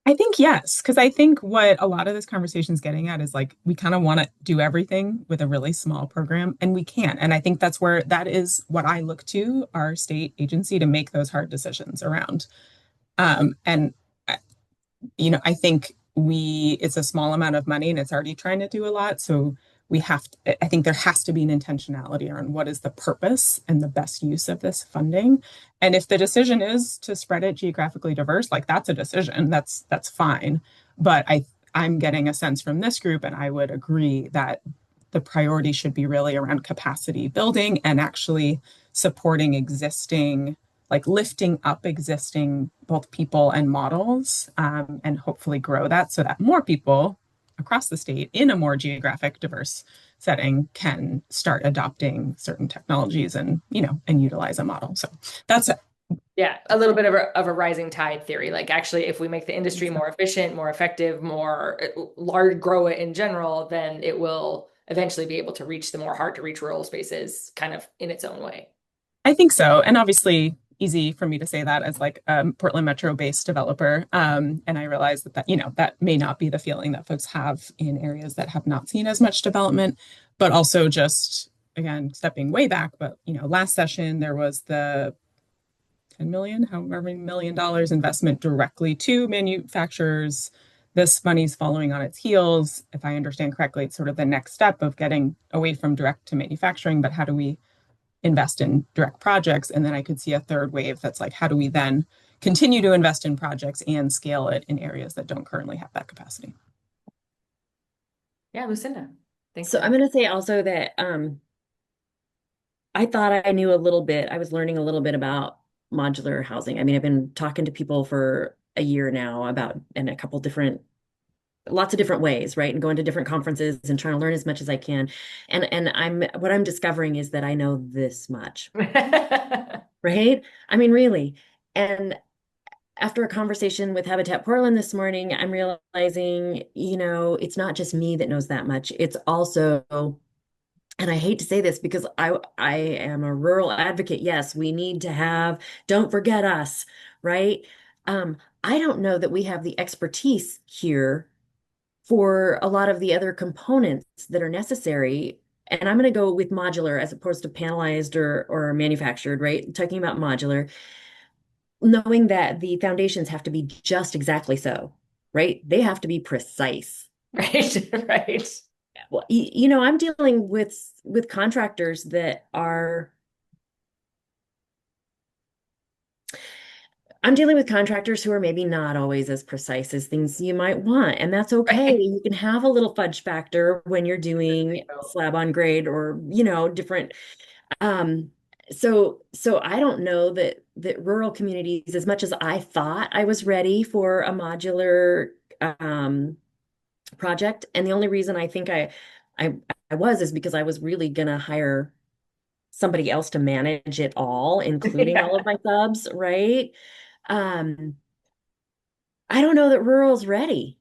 E: I think yes, because I think what a lot of this conversation is getting at is like, we kind of want to do everything with a really small program, and we can't. And I think that is what I look to our state agency to make those hard decisions around. And I think it's a small amount of money and it's already trying to do a lot. So I think there has to be an intentionality around what is the purpose and the best use of this funding. And if the decision is to spread it geographically diverse, like that's a decision, that's fine. But I'm getting a sense from this group, and I would agree that the priority should be really around capacity building and actually supporting existing, like lifting up existing both people and models, and hopefully grow that so that more people across the state in a more geographic diverse setting can start adopting certain technologies and utilize a model. So that's
A: a little bit of a rising tide theory. Like actually, if we make the industry more efficient, more effective, more large, grow it in general, then it will eventually be able to reach the more hard to reach rural spaces kind of in its own way.
E: I think so. And obviously easy for me to say that as like a Portland Metro based developer. And I realize that may not be the feeling that folks have in areas that have not seen as much development, but also just, again, stepping way back, but last session, there was the $10 million, however many $1 million investment directly to manufacturers. This money's following on its heels. If I understand correctly, it's sort of the next step of getting away from direct to manufacturing, but how do we invest in direct projects? And then I could see a third wave that's like, how do we then continue to invest in projects and scale it in areas that don't currently have that capacity?
A: Yeah, Lucinda. Thanks.
D: So I'm going to say also that I thought I knew a little bit. I was learning a little bit about modular housing. I mean, I've been talking to people for a year now about in a couple lots of different ways, right? And going to different conferences and trying to learn as much as I can. And what I'm discovering is that I know this much, right? I mean, really. And after a conversation with Habitat Portland this morning, I'm realizing, it's not just me that knows that much. It's also, and I hate to say this because I am a rural advocate. Yes, we need to have, don't forget us, right? I don't know that we have the expertise here for a lot of the other components that are necessary. And I'm going to go with modular as opposed to panelized or manufactured, right? Talking about modular, knowing that the foundations have to be just exactly so, right? They have to be precise.
A: Right, right.
D: Well, I'm dealing with contractors that are who are maybe not always as precise as things you might want, and that's okay. Right. You can have a little fudge factor when you're doing slab on grade or, different. So I don't know that rural communities, as much as I thought I was ready for a modular project, and the only reason I think I was is because I was really gonna hire somebody else to manage it all, including all of my subs, right? I don't know that rural's ready.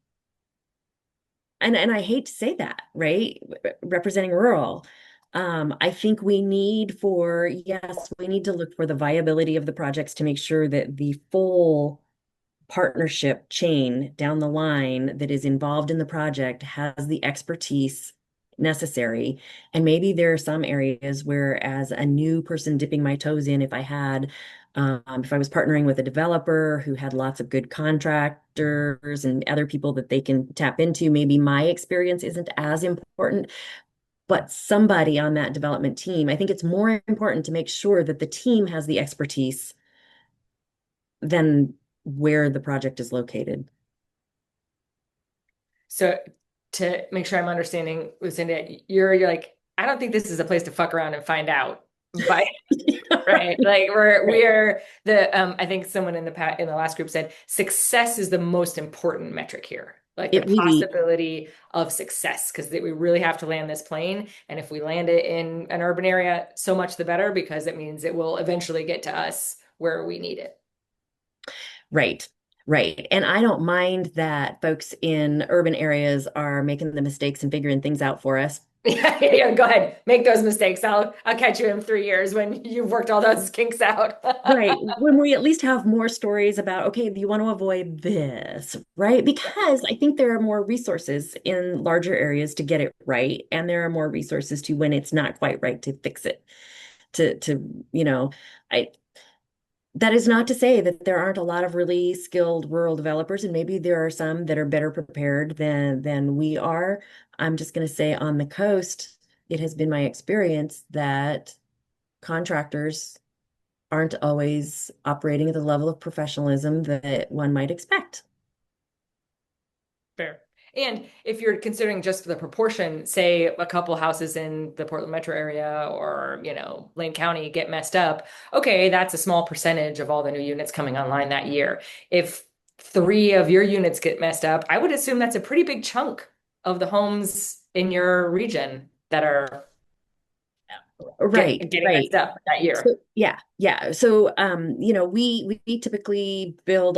D: And I hate to say that, right? Representing rural. I think we need to look for the viability of the projects to make sure that the full partnership chain down the line that is involved in the project has the expertise necessary. And maybe there are some areas where, as a new person dipping my toes in, if I was partnering with a developer who had lots of good contractors and other people that they can tap into, maybe my experience isn't as important. But somebody on that development team, I think it's more important to make sure that the team has the expertise than where the project is located.
A: So to make sure I'm understanding, Lucinda, you're like, I don't think this is a place to fuck around and find out. But right, like we're the I think someone in the last group said success is the most important metric here. Like the possibility of success, because we really have to land this plane. And if we land it in an urban area, so much the better, because it means it will eventually get to us where we need it.
D: Right. Right. And I don't mind that folks in urban areas are making the mistakes and figuring things out for us.
A: Yeah, go ahead. Make those mistakes. I'll catch you in 3 years when you've worked all those kinks out.
D: Right. When we at least have more stories about, okay, you want to avoid this, right? Because I think there are more resources in larger areas to get it right. And there are more resources to, when it's not quite right, to fix it. That is not to say that there aren't a lot of really skilled rural developers, and maybe there are some that are better prepared than we are. I'm just going to say, on the coast, it has been my experience that contractors aren't always operating at the level of professionalism that one might expect.
A: Fair. And if you're considering just the proportion, say a couple houses in the Portland metro area or, Lane County get messed up, okay, that's a small percentage of all the new units coming online that year. If 3 of your units get messed up, I would assume that's a pretty big chunk of the homes in your region that are getting messed up that year.
D: So, yeah. So, we typically build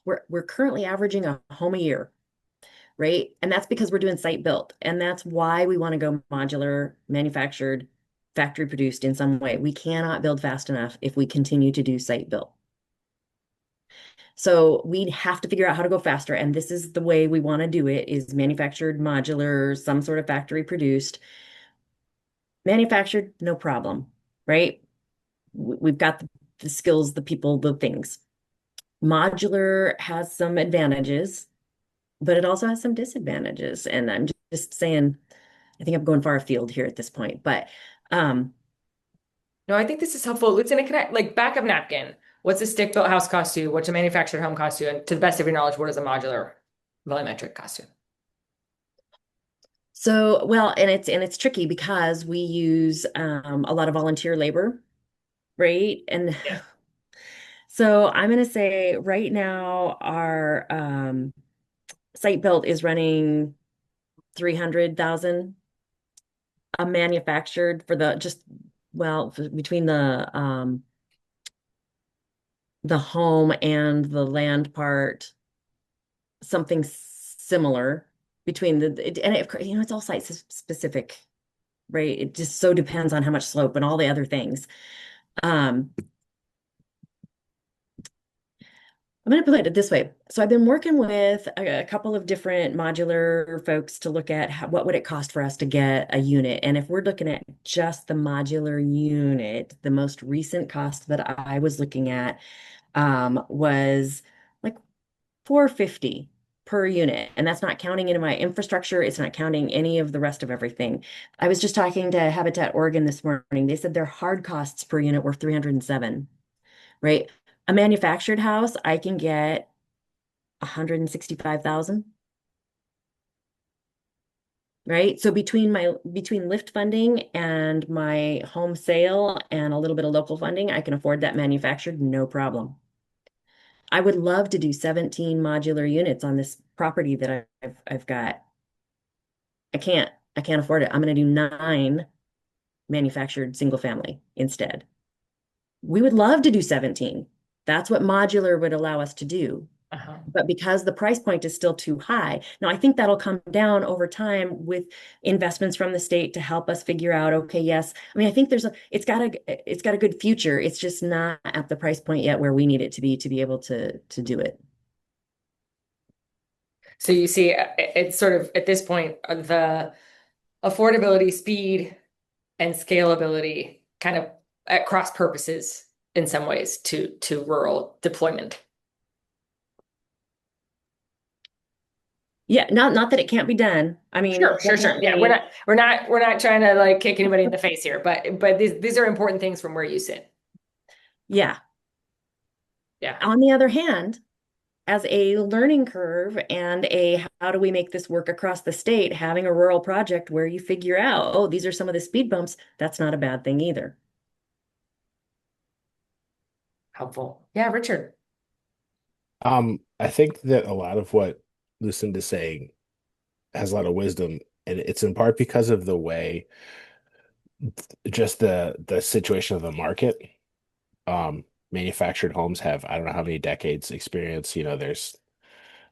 D: we're currently averaging a home a year. Right. And that's because we're doing site built. And that's why we want to go modular, manufactured, factory produced in some way. We cannot build fast enough if we continue to do site built. So we have to figure out how to go faster. And this is the way we want to do it, is manufactured, modular, some sort of factory produced. Manufactured, no problem. Right. We've got the skills, the people, the things. Modular has some advantages, but it also has some disadvantages. And I'm just saying, I think I'm going far afield here at this point, but
A: no, I think this is helpful. Lieutenant, can I, back of napkin, what's a stick-built house cost you? What's a manufactured home cost you? And to the best of your knowledge, what does a modular volumetric cost you?
D: So, well, and it's tricky because we use a lot of volunteer labor, right? And so I'm going to say right now our site built is running 300,000. A manufactured for between the home and the land part, something similar between it's all site specific, right? It just so depends on how much slope and all the other things. I'm going to put it this way. So I've been working with a couple of different modular folks to look at what would it cost for us to get a unit. And if we're looking at just the modular unit, the most recent cost that I was looking at was like $450 per unit. And that's not counting into my infrastructure. It's not counting any of the rest of everything. I was just talking to Habitat Oregon this morning. They said their hard costs per unit were $307, right? A manufactured house, I can get $165,000. Right? So between lift funding and my home sale and a little bit of local funding, I can afford that manufactured, no problem. I would love to do 17 modular units on this property that I've got. I can't afford it. I'm going to do 9 manufactured single family instead. We would love to do 17. That's what modular would allow us to do. But because the price point is still too high. Now, I think that'll come down over time with investments from the state to help us figure out, okay, yes. I mean, I think it's got a good future. It's just not at the price point yet where we need it to be able to do it.
A: So you see, it's sort of at this point, the affordability, speed, and scalability kind of at cross purposes in some ways to rural deployment.
D: Yeah, not that it can't be done. I mean,
A: sure. Yeah, we're not trying to like kick anybody in the face here, but these are important things from where you sit.
D: Yeah.
A: Yeah.
D: On the other hand, as a learning curve and how do we make this work across the state, having a rural project where you figure out, oh, these are some of the speed bumps, that's not a bad thing either.
A: Helpful. Yeah, Richard.
C: I think that a lot of what Lucinda's saying has a lot of wisdom, and it's in part because of the way just the situation of the market. Manufactured homes have, I don't know how many decades experience, there's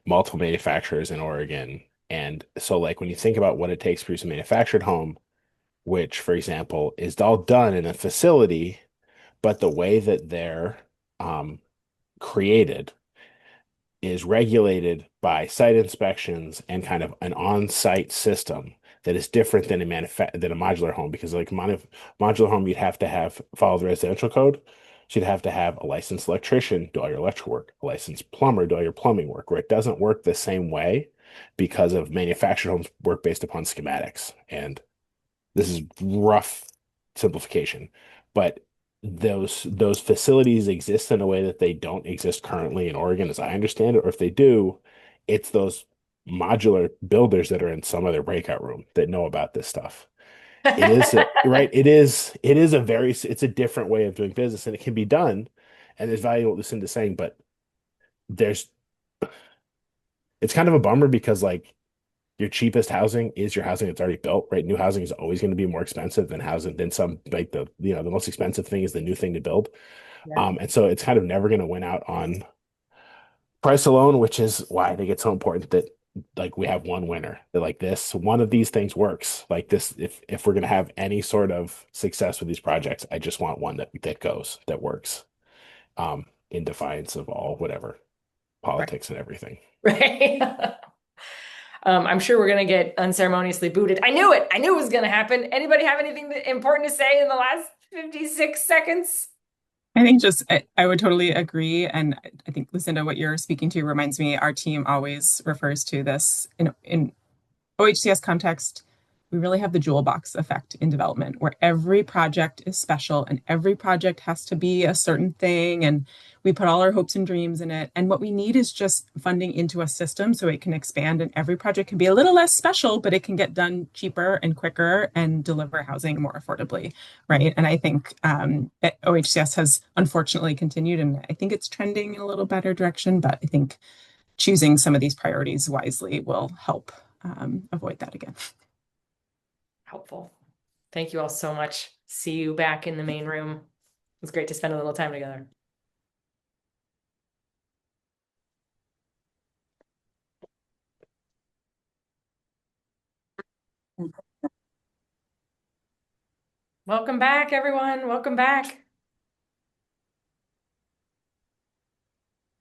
C: multiple manufacturers in Oregon. And so like when you think about what it takes to produce a manufactured home, which for example is all done in a facility, but the way that they're created is regulated by site inspections and kind of an on-site system that is different than a modular home, because like modular home, you'd have to follow the residential code. So you'd have to have a licensed electrician do all your electrical work, a licensed plumber do all your plumbing work, where it doesn't work the same way because of manufactured homes work based upon schematics. And this is rough simplification, but those facilities exist in a way that they don't exist currently in Oregon, as I understand it, or if they do, it's those modular builders that are in some other breakout room that know about this stuff. It is right. It's a different way of doing business, and it can be done. And there's value in what Lucinda's saying, but it's kind of a bummer because like your cheapest housing is your housing that's already built, right? New housing is always going to be more expensive than some, like the most expensive thing is the new thing to build.
A: Yeah.
C: And so it's kind of never going to win out on price alone, which is why I think it's so important that like we have one winner, that like one of these things works like this. If we're going to have any sort of success with these projects, I just want one that works, in defiance of all whatever politics and everything.
A: Right. I'm sure we're going to get unceremoniously booted. I knew it. I knew it was going to happen. Anybody have anything important to say in the last 56 seconds?
E: I think I would totally agree. And I think, Lucinda, what you're speaking to reminds me, our team always refers to this in OHCS context. We really have the jewel box effect in development, where every project is special and every project has to be a certain thing. And we put all our hopes and dreams in it. And what we need is just funding into a system so it can expand, and every project can be a little less special, but it can get done cheaper and quicker and deliver housing more affordably, right? And I think OHCS has unfortunately continued, and I think it's trending in a little better direction, but I think choosing some of these priorities wisely will help avoid that again.
A: Helpful. Thank you all so much. See you back in the main room. It was great to spend a little time together. Welcome back, everyone. Welcome back.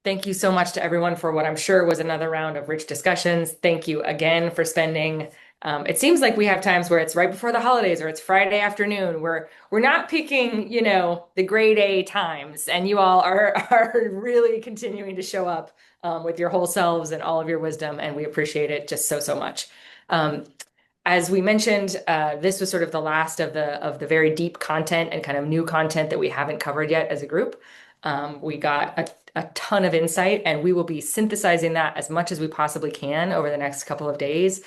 A: Thank you so much to everyone for what I'm sure was another round of rich discussions. Thank you again for spending. It seems like we have times where it's right before the holidays or it's Friday afternoon. We're not picking, the grade A times, and you all are really continuing to show up with your whole selves and all of your wisdom, and we appreciate it just so much. As we mentioned, this was sort of the last of the very deep content and kind of new content that we haven't covered yet as a group. We got a ton of insight, and we will be synthesizing that as much as we possibly can over the next couple of days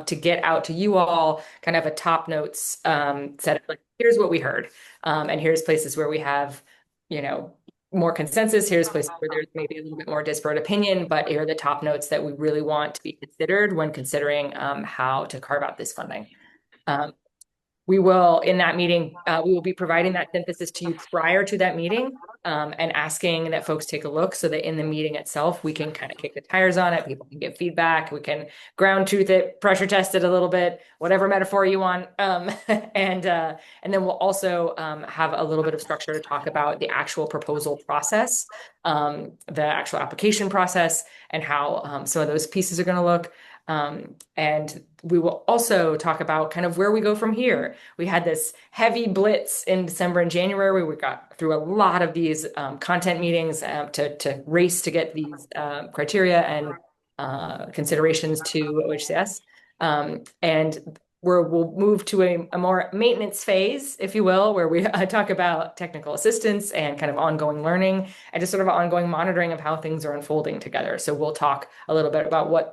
A: to get out to you all kind of a top notes set of like, here's what we heard. And here's places where we have, more consensus. Here's places where there's maybe a little bit more disparate opinion, but here are the top notes that we really want to be considered when considering how to carve out this funding. We will, in that meeting, we will be providing that synthesis to you prior to that meeting. and asking that folks take a look so that in the meeting itself, we can kind of kick the tires on it. People can give feedback. We can ground truth it, pressure test it a little bit, whatever metaphor you want. And then we'll also have a little bit of structure to talk about the actual proposal process, the actual application process, and how some of those pieces are going to look. And we will also talk about kind of where we go from here. We had this heavy blitz in December and January where we got through a lot of these content meetings to race to get these criteria and considerations to OHCS. And we'll move to a more maintenance phase, if you will, where we talk about technical assistance and kind of ongoing learning and just sort of ongoing monitoring of how things are unfolding together. So we'll talk a little bit about what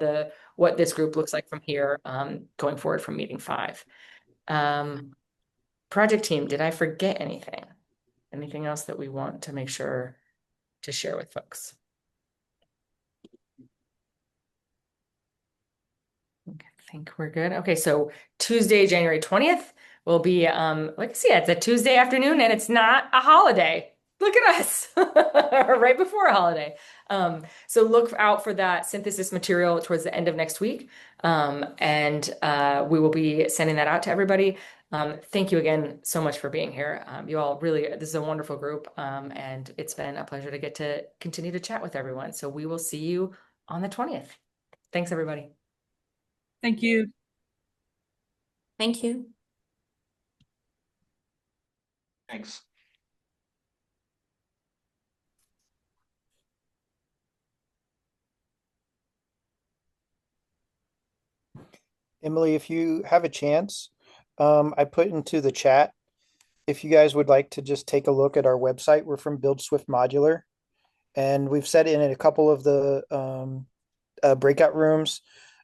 A: this group looks like from here, going forward from meeting 5. Project team, did I forget anything? Anything else that we want to make sure to share with folks? I think we're good. Okay, so Tuesday, January 20th will be, let's see, it's a Tuesday afternoon and it's not a holiday. Look at us, right before a holiday. So look out for that synthesis material towards the end of next week. And we will be sending that out to everybody. Thank you again so much for being here. You all really, this is a wonderful group. And it's been a pleasure to get to continue to chat with everyone. So we will see you on the 20th. Thanks, everybody.
L: Thank you.
W: Thank you.
M: Thanks.
P: Emily, if you have a chance, I put into the chat, if you guys would like to just take a look at our website. We're from Build Swift Modular, and we've said in a couple of the breakout rooms,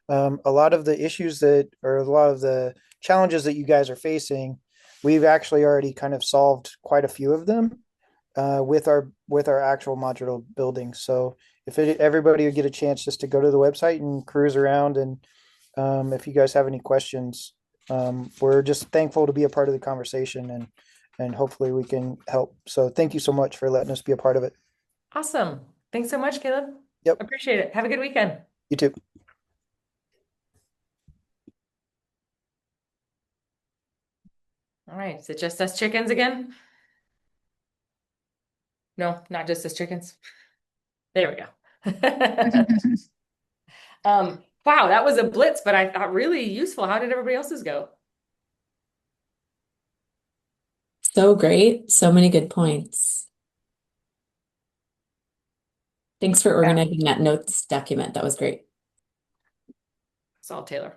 P: a lot of the issues a lot of the challenges that you guys are facing, we've actually already kind of solved quite a few of them with our actual modular building. So if everybody would get a chance just to go to the website and cruise around, and if you guys have any questions, we're just thankful to be a part of the conversation, and hopefully we can help. So thank you so much for letting us be a part of it.
A: Awesome. Thanks so much, Caleb.
P: Yep.
A: Appreciate it. Have a good weekend.
P: You too.
A: All right. Is it just us chickens again? No, not just us chickens. There we go. Wow, that was a blitz, but I thought really useful. How did everybody else's go?
I: So great. So many good points. Thanks for organizing that notes document. That was great.
A: It's all Taylor.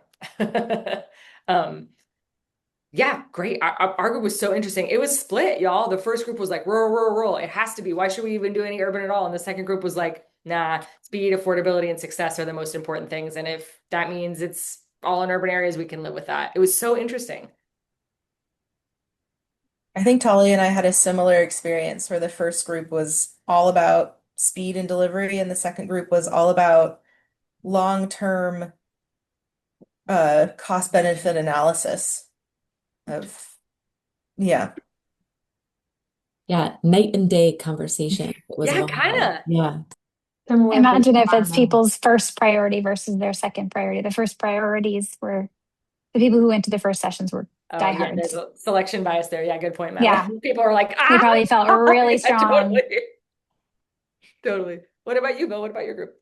A: Yeah, great. Our group was so interesting. It was split, y'all. The first group was like, rural. It has to be. Why should we even do any urban at all? And the second group was like, nah, speed, affordability, and success are the most important things. And if that means it's all in urban areas, we can live with that. It was so interesting.
J: I think Tali and I had a similar experience where the first group was all about speed and delivery, and the second group was all about long-term cost benefit analysis of, yeah.
I: Yeah, night and day conversation. It was
A: Yeah,
I: wonderful.
A: kind of.
I: Yeah.
B: Imagine if it's people's first priority versus their second priority. The first priorities were the people who went to the first sessions were
A: Yeah,
B: diehards.
A: there's a selection bias there. Yeah, good point, Matt.
B: Yeah.
A: People are like,
B: They probably felt really
A: Yeah,
B: strong.
A: Totally. What about you, Bill? What about your group?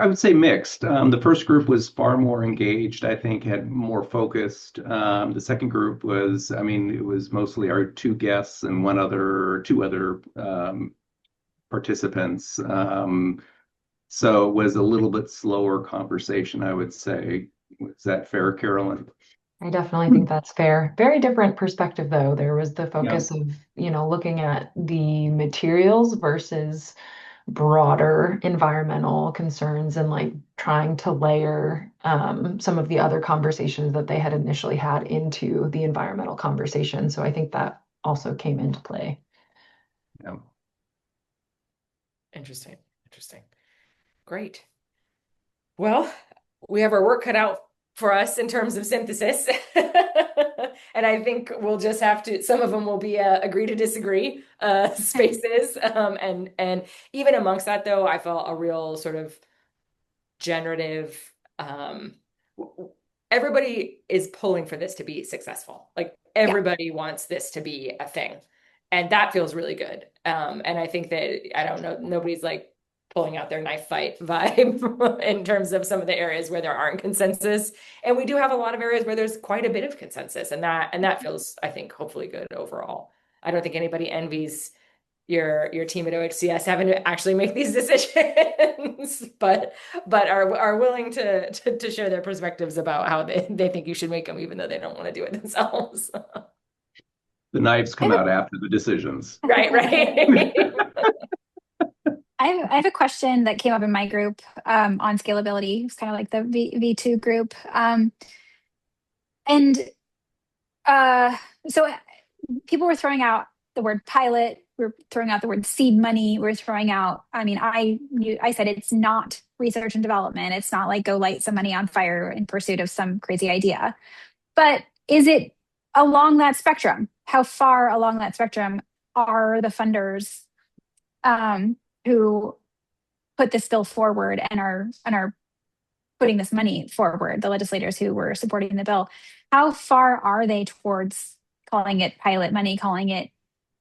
V: I would say mixed. The first group was far more engaged, I think, had more focused. The second group was, it was mostly our 2 guests and 2 other participants. So it was a little bit slower conversation, I would say. Was that fair, Carolyn?
X: I definitely think that's fair. Very different perspective, though. There was the focus of, looking at the materials versus broader environmental concerns and like trying to layer some of the other conversations that they had initially had into the environmental conversation. So I think that also came into play.
V: Yeah.
A: Interesting. Great. Well, we have our work cut out for us in terms of synthesis. And I think we'll just have to, some of them will be agree to disagree spaces. And even amongst that though, I felt a real sort of generative, everybody is pulling for this to be successful. Like everybody wants this to be a thing. And that feels really good. And I think that, I don't know, nobody's like pulling out their knife fight vibe in terms of some of the areas where there aren't consensus. And we do have a lot of areas where there's quite a bit of consensus, and that feels, I think, hopefully good overall. I don't think anybody envies your team at OHCS having to actually make these decisions, but are willing to share their perspectives about how they think you should make them, even though they don't want to do it themselves.
V: The knives come out after the decisions.
A: Right.
B: I have a question that came up in my group on scalability. It's kind of like the V2 group. So people were throwing out the word pilot. We're throwing out the word seed money. We're throwing out, I mean, I said it's not research and development. It's not like go light some money on fire in pursuit of some crazy idea. But is it along that spectrum? How far along that spectrum are the funders who put this bill forward and are putting this money forward, the legislators who were supporting the bill? How far are they towards calling it pilot money, calling it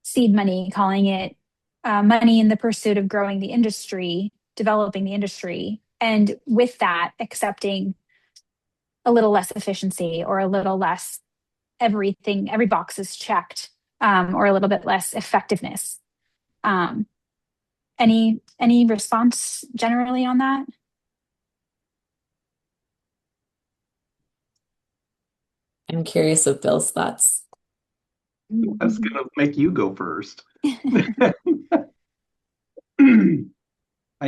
B: seed money, calling it money in the pursuit of growing the industry, developing the industry, and with that, accepting a little less efficiency or a little less every box is checked, or a little bit less effectiveness? Any response generally on that?
X: I'm curious of Bill's thoughts.
V: I was gonna make you go first. I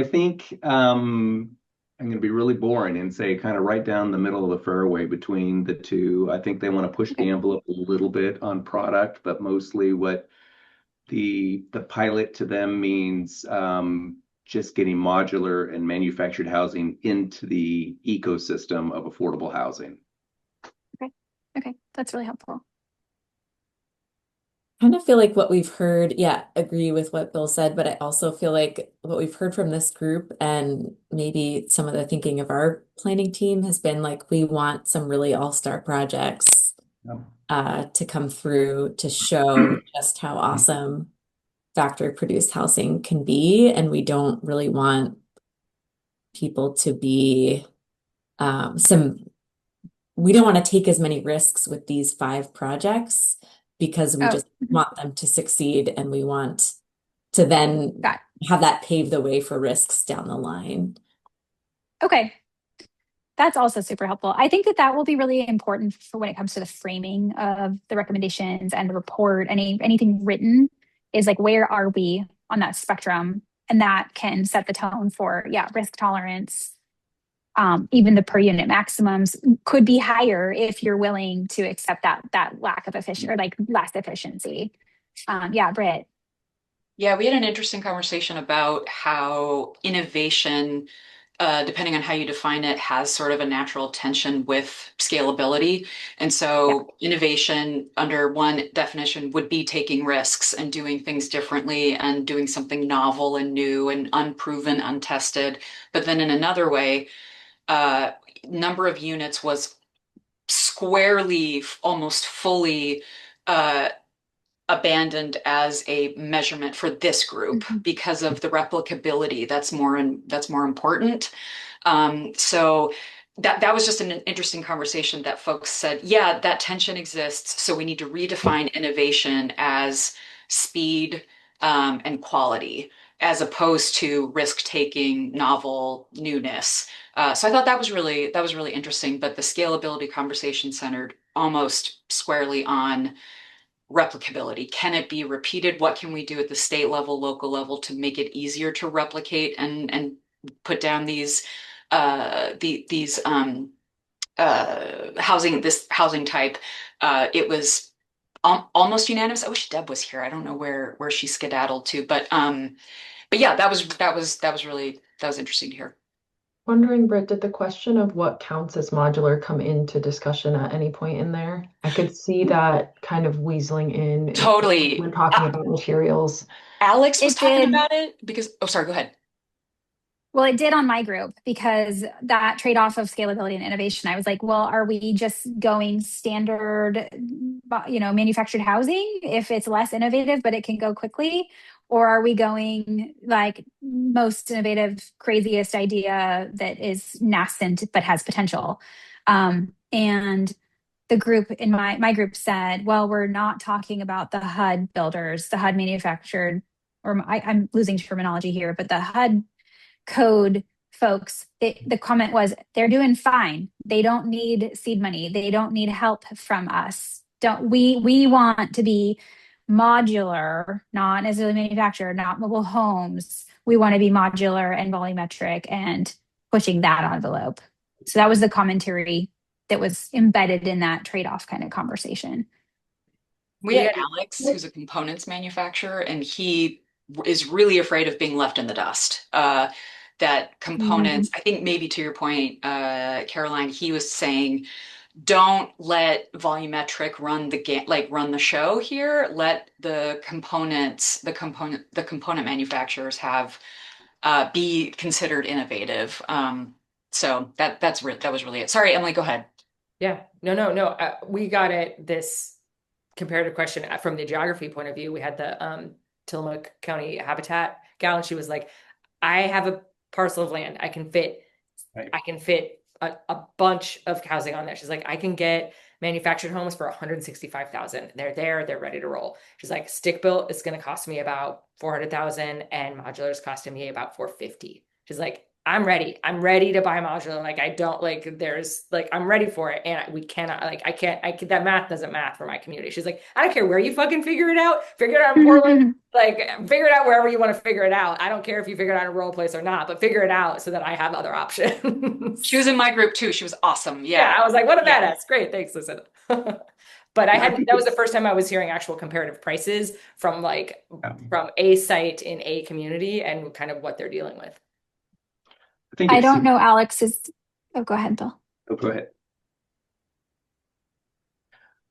V: think I'm gonna be really boring and say kind of right down the middle of the fairway between the two. I think they want to push the envelope a little bit on product, but mostly what the pilot to them means just getting modular and manufactured housing into the ecosystem of affordable housing.
B: Okay, that's really helpful.
X: I kind of feel like what we've heard, agree with what Bill said, but I also feel like what we've heard from this group and maybe some of the thinking of our planning team has been like, we want some really all-star projects to come through to show just how awesome factory produced housing can be. And we don't really want people to be we don't want to take as many risks with these 5 projects because we just want them to succeed, and we want to then have that pave the way for risks down the line.
B: Okay. That's also super helpful. I think that will be really important for when it comes to the framing of the recommendations and the report. Anything written is like, where are we on that spectrum? And that can set the tone for, risk tolerance. Even the per unit maximums could be higher if you're willing to accept that lack of efficiency or like less efficiency. Britt.
F: Yeah, we had an interesting conversation about how innovation, depending on how you define it, has sort of a natural tension with scalability. And so innovation under one definition would be taking risks and doing things differently and doing something novel and new and unproven, untested. But then in another way, number of units was squarely, almost fully abandoned as a measurement for this group because of the replicability that's more important. So that was just an interesting conversation that folks said, that tension exists. So we need to redefine innovation as speed and quality, as opposed to risk-taking, novel newness. So I thought that was really interesting. But the scalability conversation centered almost squarely on replicability. Can it be repeated? What can we do at the state level, local level to make it easier to replicate and put down these housing type? It was almost unanimous. I wish Deb was here. I don't know where she skedaddled to, but yeah, that was interesting to hear.
X: wondering, Britt, did the question of what counts as modular come into discussion at any point in there? I could see that kind of weaseling in
F: Totally.
X: when talking about materials.
F: Alex was
B: It
F: talking
B: did.
F: about it because, oh, sorry, go ahead.
B: Well, it did on my group because that trade-off of scalability and innovation, I was like, well, are we just going standard, manufactured housing if it's less innovative, but it can go quickly? Or are we going like most innovative, craziest idea that is nascent but has potential? And the group in my group said, well, we're not talking about the HUD builders, the HUD manufactured, or I'm losing terminology here, but the HUD code folks, the comment was they're doing fine. They don't need seed money. They don't need help from us. Don't we want to be modular, not necessarily manufactured, not mobile homes. We want to be modular and volumetric and pushing that envelope. So that was the commentary that was embedded in that trade-off kind of conversation.
F: We had Alex, who's a components manufacturer, and he is really afraid of being left in the dust. That components, I think maybe to your point, Caroline, he was saying, don't let volumetric run the show here. Let the component manufacturers have be considered innovative. So that was really it. Sorry, Emily, go ahead.
A: Yeah, no. We got it. This comparative question from the geography point of view. We had the Tillamook County Habitat gal, and she was like, I have a parcel of land. I can fit a bunch of housing on there. She's like, I can get manufactured homes for $165,000. They're there, they're ready to roll. She's like, stick built is going to cost me about $400,000 and modular is costing me about $450,000. She's like, I'm ready to buy modular. Like, I don't I'm ready for it. And we cannot, that math doesn't math for my community. She's like, I don't care where you fucking figure it out in Portland, figure it out wherever you want to figure it out. I don't care if you figure it out in a rural place or not, but figure it out so that I have other options.
F: She was in my group too. She was awesome.
A: Yeah. I was like, what a badass. Great. Thanks, listen. But that was the first time I was hearing actual comparative prices from from a site in a community and kind of what they're dealing with.
B: I don't know Alex's. Oh, go ahead, Bill.
V: Oh, go ahead.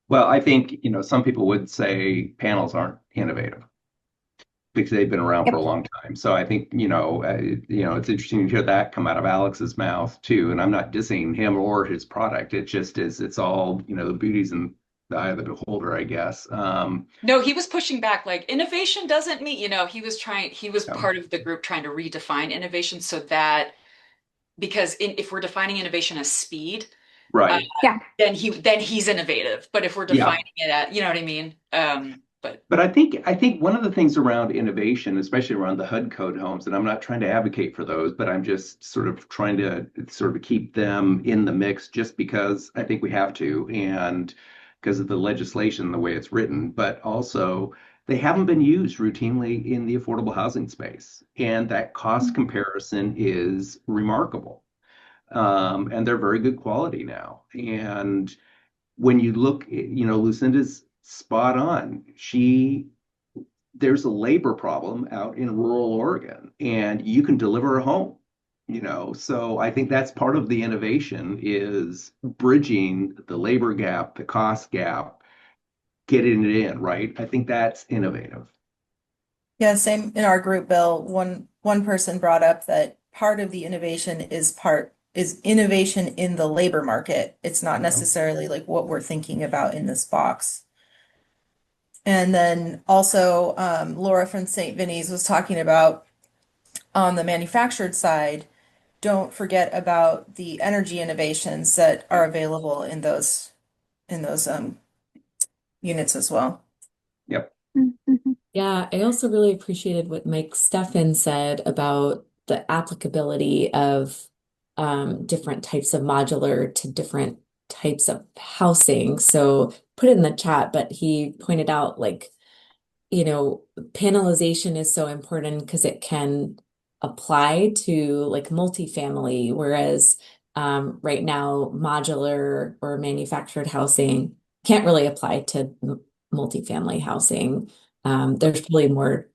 V: Well, I think, some people would say panels aren't innovative because they've been around for a long time. So I think, it's interesting to hear that come out of Alex's mouth too. And I'm not dissing him or his product. It just is, it's all, the beauty's in the eye of the beholder, I guess.
F: No, he was pushing back, like innovation doesn't mean, he was part of the group trying to redefine innovation so that, because if we're defining innovation as speed,
V: right?
F: Then he's innovative. But if we're defining it at, you know what I mean? But
V: I think one of the things around innovation, especially around the HUD code homes, and I'm not trying to advocate for those, but I'm just sort of trying to sort of keep them in the mix just because I think we have to, and because of the legislation, the way it's written, but also they haven't been used routinely in the affordable housing space. And that cost comparison is remarkable. And they're very good quality now. And when you look, Lucinda's spot on. There's a labor problem out in rural Oregon, and you can deliver a home, So I think that's part of the innovation is bridging the labor gap, the cost gap, getting it in, right? I think that's innovative.
J: Yeah, same in our group, Bill. One person brought up that part of the innovation is innovation in the labor market. It's not necessarily like what we're thinking about in this box. And then also Laura from St. Vinny's was talking about on the manufactured side, don't forget about the energy innovations that are available in those units as well.
V: Yep.
I: Yeah, I also really appreciated what Mike Steffen said about the applicability of different types of modular to different types of housing. So put it in the chat, but he pointed out panelization is so important because it can apply to multifamily, whereas right now modular or manufactured housing can't really apply to multifamily housing. There's probably more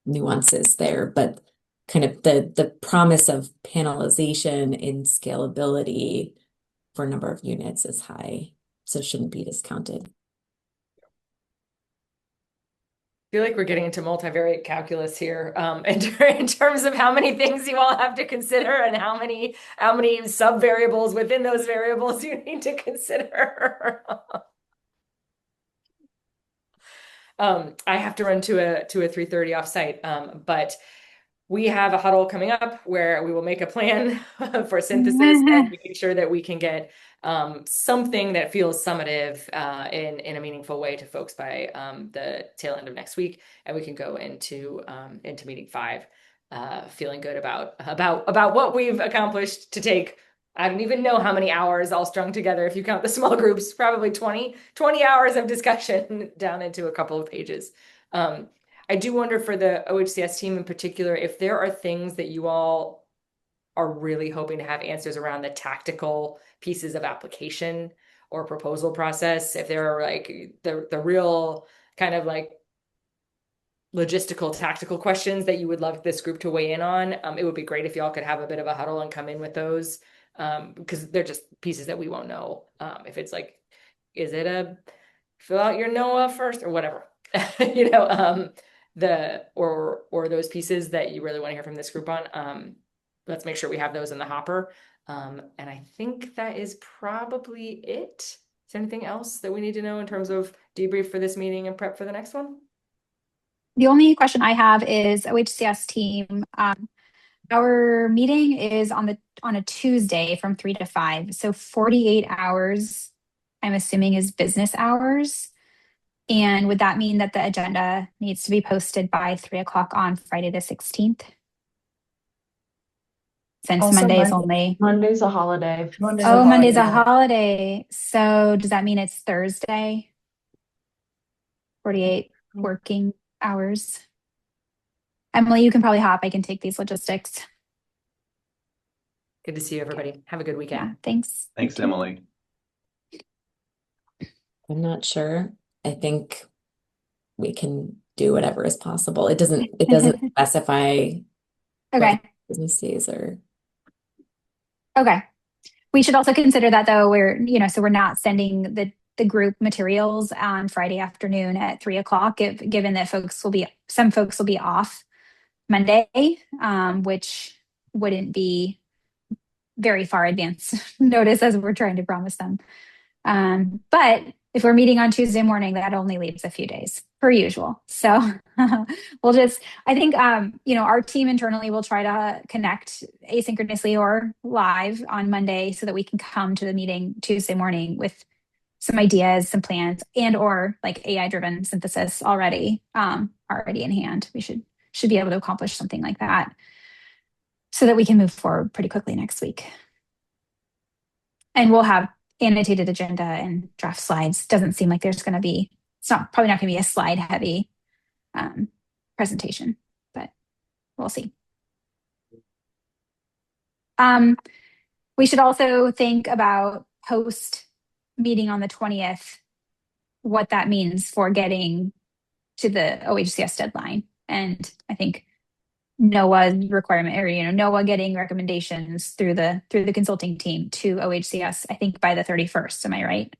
I: nuances there, but kind of the promise of panelization in scalability for a number of units is high, so it shouldn't be discounted.
A: I feel like we're getting into multivariate calculus here, in terms of how many things you all have to consider and how many sub-variables within those variables you need to consider. I have to run to a 3:30 offsite, but we have a huddle coming up where we will make a plan for synthesis and making sure that we can get something that feels summative in a meaningful way to folks by the tail end of next week, and we can go into meeting 5 feeling good about what we've accomplished to take. I don't even know how many hours all strung together. If you count the small groups, probably 20 hours of discussion down into a couple of pages. I do wonder for the OHCS team in particular, if there are things that you all are really hoping to have answers around the tactical pieces of application or proposal process, if there are like the real kind of like logistical, tactical questions that you would love this group to weigh in on, it would be great if y'all could have a bit of a huddle and come in with those, because they're just pieces that we won't know. If it's like, is it a fill out your NOAA first or whatever, you know, or those pieces that you really want to hear from this group on. Let's make sure we have those in the hopper. And I think that is probably it. Is there anything else that we need to know in terms of debrief for this meeting and prep for the next one?
B: The only question I have is OHCS team. Our meeting is on a Tuesday from 3 to 5. So 48 hours, I'm assuming, is business hours. And would that mean that the agenda needs to be posted by 3 o'clock on Friday the 16th? Since
X: Also
B: Monday is only
X: Monday's a holiday.
B: Monday's a holiday. So does that mean it's Thursday? 48 working hours. Emily, you can probably hop. I can take these logistics.
A: Good to see you, everybody. Have a good weekend.
B: Yeah, thanks.
V: Thanks, Emily.
I: I'm not sure. I think we can do whatever is possible. It doesn't specify
B: Okay.
I: business days or.
B: Okay. We should also consider that though, so we're not sending the group materials on Friday afternoon at 3 o'clock, given that some folks will be off Monday, which wouldn't be very far advance notice as we're trying to promise them. But if we're meeting on Tuesday morning, that only leaves a few days per usual. So I think, our team internally will try to connect asynchronously or live on Monday so that we can come to the meeting Tuesday morning with some ideas, some plans, and or like AI-driven synthesis already in hand. We should be able to accomplish something like that so that we can move forward pretty quickly next week. And we'll have annotated agenda and draft slides. Doesn't seem like it's probably not going to be a slide heavy presentation, but we'll see. We should also think about post meeting on the 20th, what that means for getting to the OHCS deadline. And I think NOAA requirement, or NOAA getting recommendations through the consulting team to OHCS, I think by the 31st. Am I right?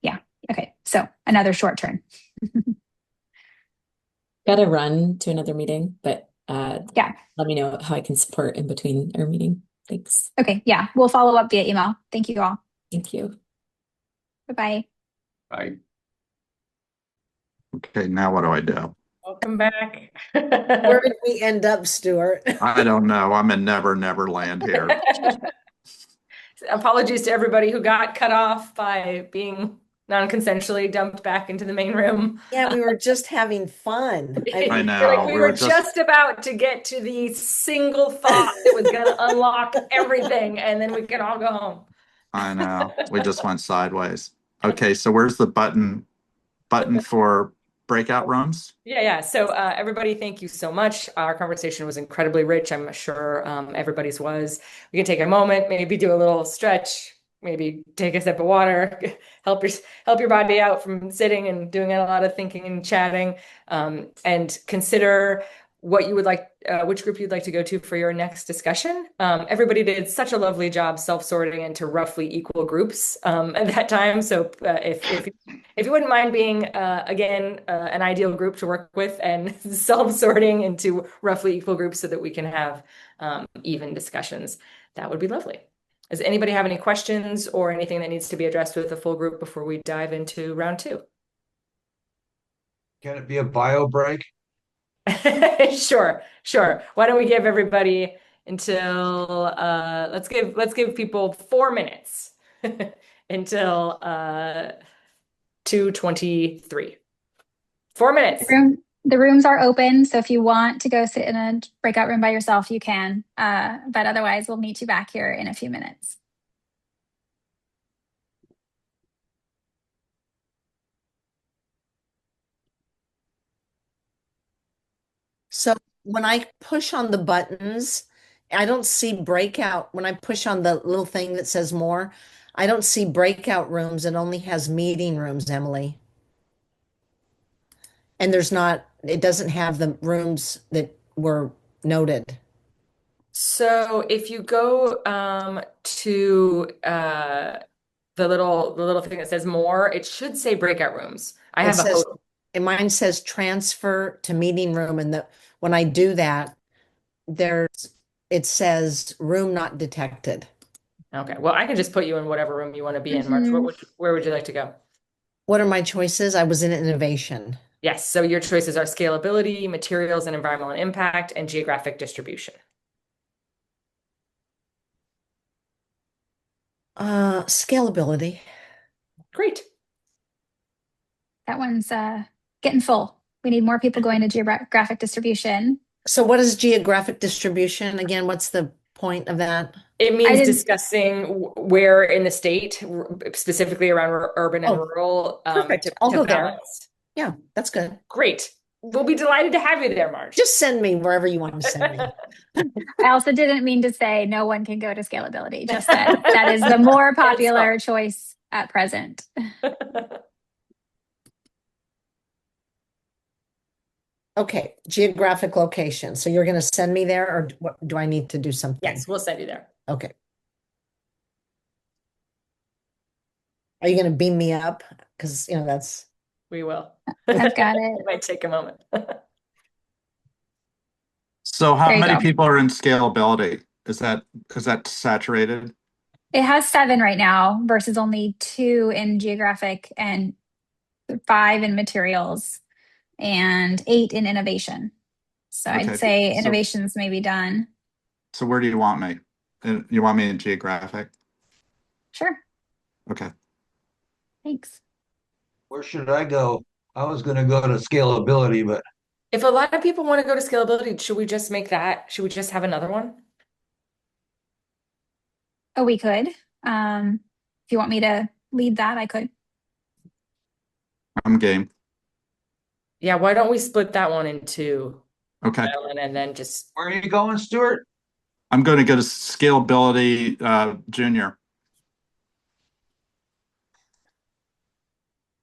B: Yeah. Okay. So another short turn.
I: Gotta run to another meeting, but
B: yeah,
I: let me know how I can support in between our meeting. Thanks.
B: Okay. Yeah. We'll follow up via email. Thank you all.
I: Thank you.
B: Bye-bye.
V: Bye.
M: Okay, now what do I do?
A: Welcome back.
K: Where did we end up, Stuart?
M: I don't know. I'm in never land here.
A: Apologies to everybody who got cut off by being non-consensually dumped back into the main room.
K: Yeah, we were just having fun.
M: I know.
A: We were just about to get to the single thought that was going to unlock everything, and then we could all go home.
M: I know. We just went sideways. Okay, so where's the button for breakout rooms?
A: Yeah. So everybody, thank you so much. Our conversation was incredibly rich. I'm sure everybody's was. We can take a moment, maybe do a little stretch, maybe take a sip of water, help your body out from sitting and doing a lot of thinking and chatting, and consider what you would like, which group you'd like to go to for your next discussion. Everybody did such a lovely job self-sorting into roughly equal groups at that time. So if you wouldn't mind being, again, an ideal group to work with and self-sorting into roughly equal groups so that we can have even discussions, that would be lovely. Does anybody have any questions or anything that needs to be addressed with the full group before we dive into round 2?
H: Can it be a bio break?
A: Sure. Why don't we give everybody until let's give people 4 minutes until 2:23. 4 minutes.
B: The rooms are open, so if you want to go sit in a breakout room by yourself, you can. But otherwise, we'll meet you back here in a few minutes.
K: So when I push on the buttons, I don't see breakout. When I push on the little thing that says more, I don't see breakout rooms. It only has meeting rooms, Emily. And it doesn't have the rooms that were noted.
A: So if you go to the little thing that says more, it should say breakout rooms.
K: And mine says transfer to meeting room, and when I do that, it says room not detected.
A: Okay, well, I can just put you in whatever room you want to be in, March. Where would you like to go?
K: What are my choices? I was in innovation.
A: Yes, so your choices are scalability, materials and environmental impact, and geographic distribution.
K: Scalability.
A: Great.
B: That one's getting full. We need more people going to geographic distribution.
K: So what is geographic distribution? Again, what's the point of that?
A: It means discussing where in the state, specifically around urban and rural.
K: Perfect. I'll go there. Yeah, that's good.
A: Great. We'll be delighted to have you there, Marge.
K: Just send me wherever you want to send me.
B: I also didn't mean to say no one can go to scalability, just that is the more popular choice at present.
K: Okay, geographic location. So you're going to send me there, or do I need to do something?
A: Yes, we'll send you there.
K: Okay. Are you going to beam me up? Because, that's...
A: We will.
B: I've got it.
A: It might take a moment.
M: So how many people are in scalability? Is that saturated?
B: It has 7 right now versus only 2 in geographic and 5 in materials and 8 in innovation. So I'd say innovation's maybe done.
M: So where do you want me? You want me in geographic?
B: Sure.
M: Okay.
B: Thanks.
H: Where should I go? I was going to go to scalability, but
A: if a lot of people want to go to scalability, should we just make that? Should we just have another one?
B: Oh, we could. If you want me to lead that, I could.
M: I'm game.
A: Yeah, why don't we split that one in 2?
M: Okay.
A: And then just...
H: Where are you going, Stuart?
M: I'm going to go to scalability junior.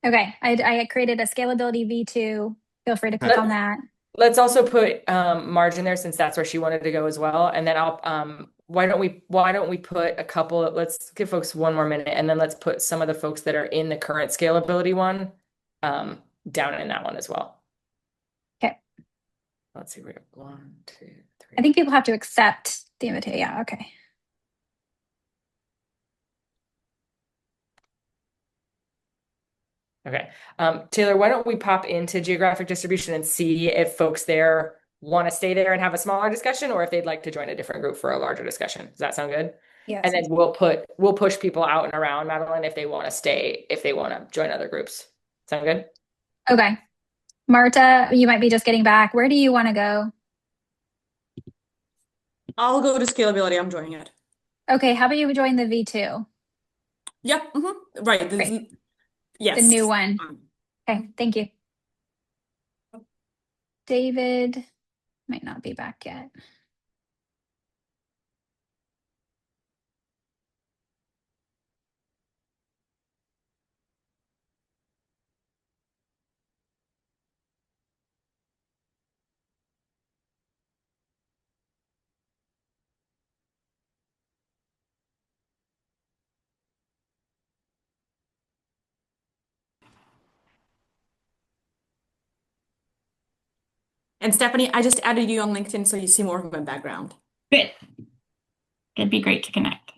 B: Okay, I created a scalability V2. Feel free to click on that.
A: Let's also put Marge in there since that's where she wanted to go as well. And then I'll why don't we put a couple let's give folks 1 more minute, and then let's put some of the folks that are in the current scalability one down in that one as well.
B: Okay.
A: Let's see, we have 1, 2, 3.
B: I think people have to accept the invitation. Yeah, okay.
A: Okay. Taylor, why don't we pop into geographic distribution and see if folks there want to stay there and have a smaller discussion, or if they'd like to join a different group for a larger discussion. Does that sound good?
B: Yeah.
A: And then we'll push people out and around, Madeline, if they want to stay, if they want to join other groups. Sound good?
B: Okay. Marta, you might be just getting back. Where do you want to go?
N: I'll go to scalability. I'm joining it.
B: Okay. How about you join the V2?
N: Yep. Right. Yes.
B: The new one. Okay. Thank you. David might not be back yet.
W: And Stephanie, I just added you on LinkedIn so you see more of my background.
Q: Good. It'd be great to connect.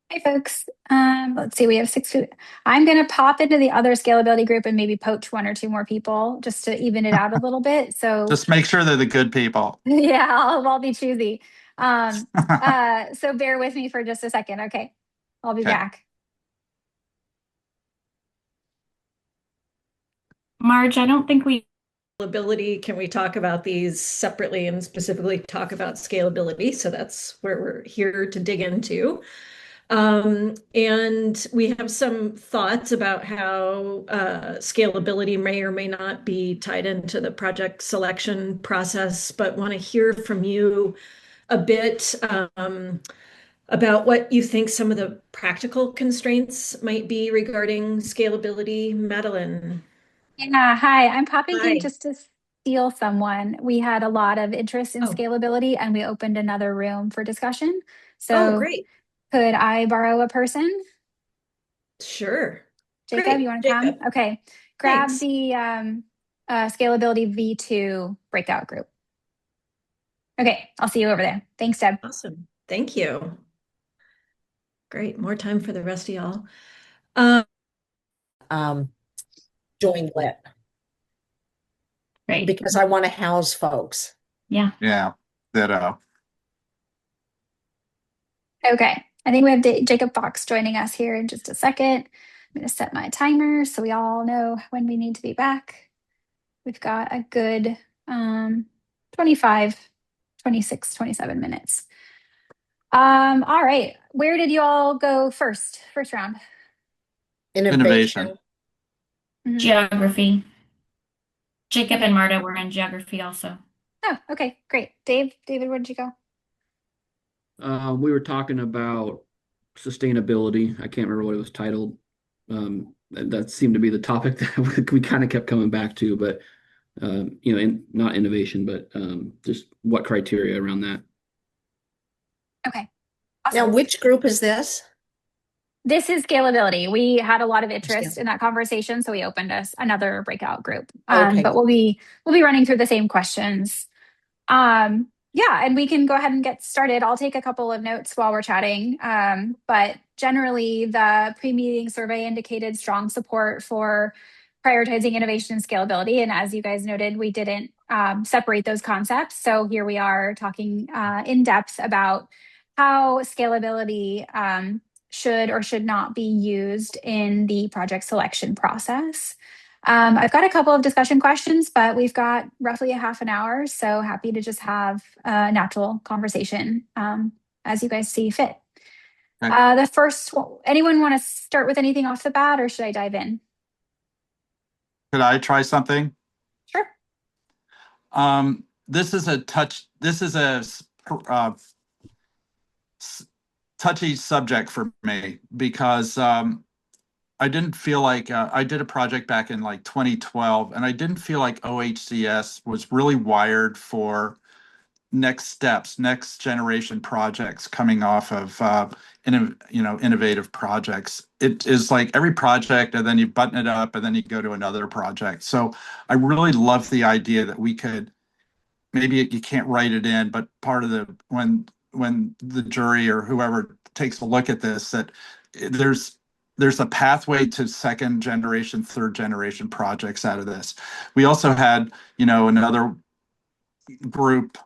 B: Hey folks, let's see, we have 6 food. I'm gonna pop into the other scalability group and maybe poach 1 or 2 more people just to even it out a little bit. So
M: Just make sure they're the good people.
B: yeah, I'll be choosy. So bear with me for just a second. Okay, I'll be
M: Okay.
B: back.
Q: Marge, I don't think we
A: Scalability, can we talk about these separately and specifically talk about scalability? So that's where we're here to dig into. And we have some thoughts about how scalability may or may not be tied into the project selection process, but want to hear from you a bit about what you think some of the practical constraints might be regarding scalability. Madeline.
B: Yeah, hi, I'm popping
A: Hi.
B: in just to steal someone. We had a lot of interest in
A: Oh.
B: scalability and we opened another room for discussion.
A: Oh,
B: So
A: great.
B: could I borrow a person?
A: Sure.
B: Jacob,
A: Great.
B: you want to come?
A: Jacob.
B: Okay, grab
A: Thanks.
B: the scalability V2 breakout group. Okay, I'll see you over there. Thanks, Deb.
A: Awesome. Thank you. Great. More time for the rest of y'all.
K: Join lit
Q: Great.
K: because I want to house folks.
Q: Yeah.
M: Yeah, ditto.
B: Okay, I think we have Jacob Fox joining us here in just a second. I'm going to set my timer so we all know when we need to be back. We've got a good 25, 26, 27 minutes. All right, where did you all go first round?
M: Innovation.
B: Mhm.
Q: Geography. Jacob and Marta were in geography also.
B: Oh, okay, great. David, where did you go?
O: We were talking about sustainability. I can't remember what it was titled. That seemed to be the topic that we kind of kept coming back to, but not innovation, but just what criteria around that.
B: Okay.
K: Now,
B: Awesome.
K: which group is this?
B: This is scalability. We had a lot of interest in that conversation, so we opened another breakout group.
K: Okay.
B: But we'll be running through the same questions. Yeah, and we can go ahead and get started. I'll take a couple of notes while we're chatting. But generally, the pre-meeting survey indicated strong support for prioritizing innovation and scalability. And as you guys noted, we didn't separate those concepts. So here we are talking in depth about how scalability should or should not be used in the project selection process. I've got a couple of discussion questions, but we've got roughly a half an hour, so happy to just have a natural conversation as you guys see fit. The first, anyone want to start with anything off the bat, or should I dive in?
M: Could I try something?
B: Sure.
M: This is a touchy subject for me because I didn't feel like I did a project back in like 2012, and I didn't feel like OHCS was really wired for next steps, next generation projects coming off of innovative projects. It is like every project, and then you button it up, and then you go to another project. So I really love the idea that we could, maybe you can't write it in, but part of the when the jury or whoever takes a look at this, that there's a pathway to second generation, third generation projects out of this. We also had, another group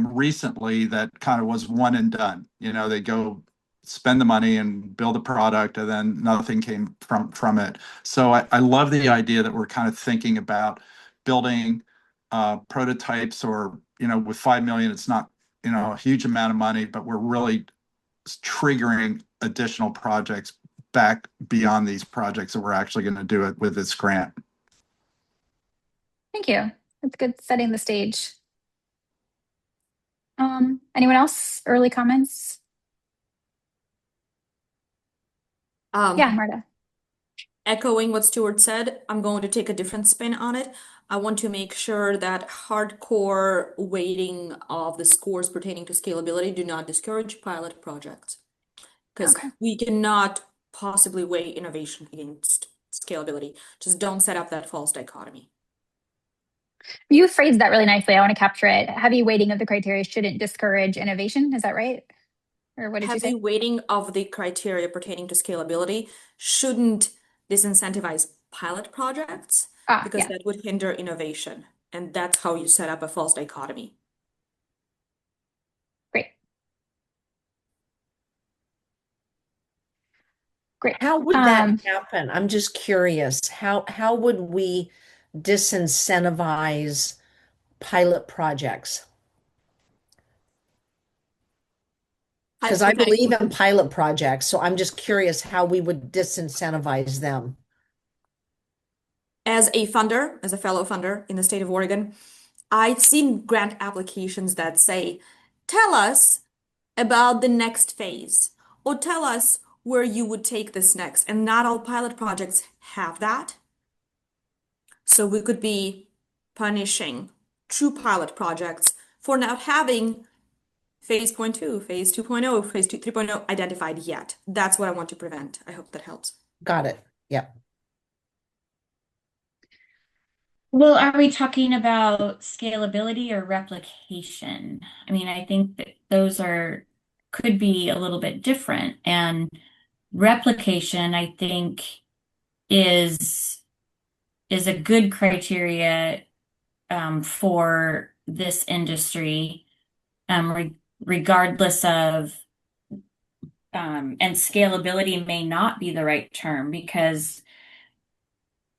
M: recently that kind of was one and done. They go spend the money and build a product, and then nothing came from it. So I love the idea that we're kind of thinking about building prototypes, or with 5 million, it's not a huge amount of money, but we're really triggering additional projects back beyond these projects that we're actually going to do it with this grant.
B: Thank you. That's good, setting the stage. Anyone else? Early comments? Yeah, Marta.
W: Echoing what Stuart said, I'm going to take a different spin on it. I want to make sure that hardcore weighting of the scores pertaining to scalability do not discourage pilot projects, because we cannot possibly weigh innovation against scalability. Just don't set up that false dichotomy.
B: You phrased that really nicely. I want to capture it. Heavy weighting of the criteria shouldn't discourage innovation. Is that right? Or what did you say?
W: Heavy weighting of the criteria pertaining to scalability shouldn't disincentivize pilot projects because
B: Yeah.
W: that would hinder innovation. And that's how you set up a false dichotomy.
B: Great.
K: How would that happen? I'm just curious. How would we disincentivize pilot projects? Because I believe in pilot projects, so I'm just curious how we would disincentivize them.
W: As a funder, as a fellow funder in the state of Oregon, I've seen grant applications that say, tell us about the next phase, or tell us where you would take this next. And not all pilot projects have that. So we could be punishing true pilot projects for not having phase 2, phase 2.0, phase 3.0 identified yet. That's what I want to prevent. I hope that helps.
K: Got it. Yep.
Q: Well, are we talking about scalability or replication? I mean, I think that those could be a little bit different. And replication, I think, is a good criteria for this industry, regardless of, and scalability may not be the right term because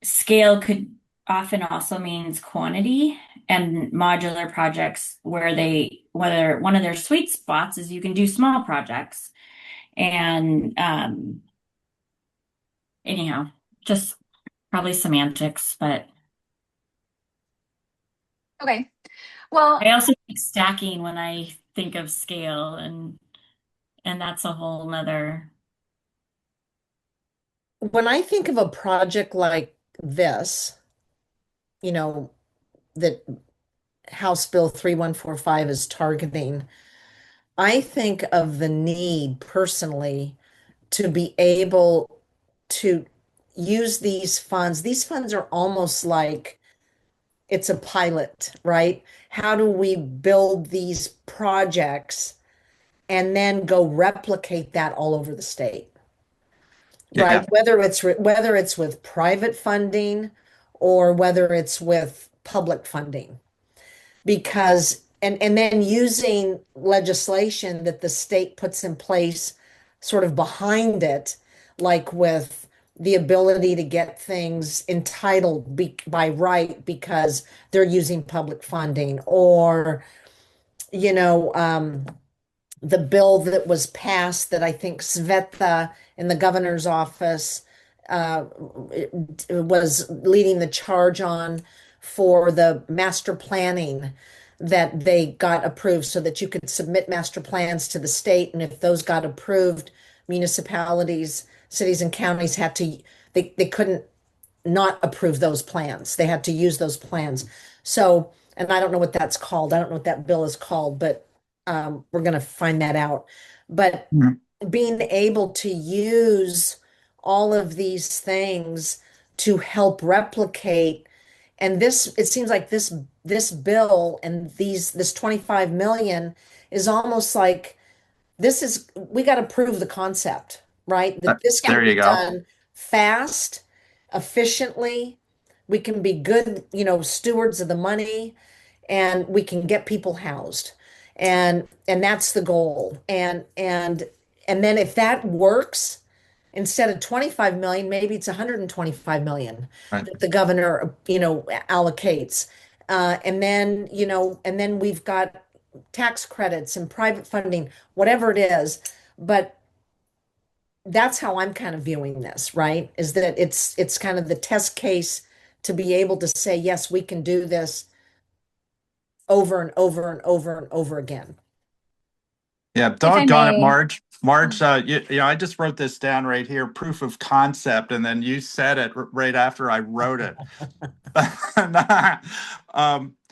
Q: scale could often also means quantity, and modular projects whether one of their sweet spots is you can do small projects. And anyhow, just probably semantics, but
B: okay. Well,
Q: I also think stacking when I think of scale, and that's a whole nother.
K: When I think of a project like this, you know, that House Bill 3145 is targeting, I think of the need personally to be able to use these funds. These funds are almost like it's a pilot, right? How do we build these projects and then go replicate that all over the state? Right?
M: Yeah.
K: Whether it's with private funding or whether it's with public funding. Because and then using legislation that the state puts in place sort of behind it, like with the ability to get things entitled by right because they're using public funding, or the bill that was passed that I think Sveta in the governor's office was leading the charge on, for the master planning that they got approved so that you could submit master plans to the state. And if those got approved, municipalities, cities and counties they couldn't not approve those plans. They had to use those plans. So, and I don't know what that's called. I don't know what that bill is called, but we're going to find that out. But being able to use all of these things to help replicate, and it seems like this bill and this 25 million is almost like we got to prove the concept, right? That this can be done fast, efficiently. We can be good, stewards of the money, and we can get people housed. And that's the goal. And then if that works, instead of 25 million, maybe it's 125 million that the governor, allocates. And then we've got tax credits and private funding, whatever it is. But that's how I'm kind of viewing this, right? Is that it's kind of the test case to be able to say, yes, we can do this over and over and over and over again.
M: Yeah, doggone it, Marge. Marge, I just wrote this down right here, proof of concept, and then you said it right after I wrote it.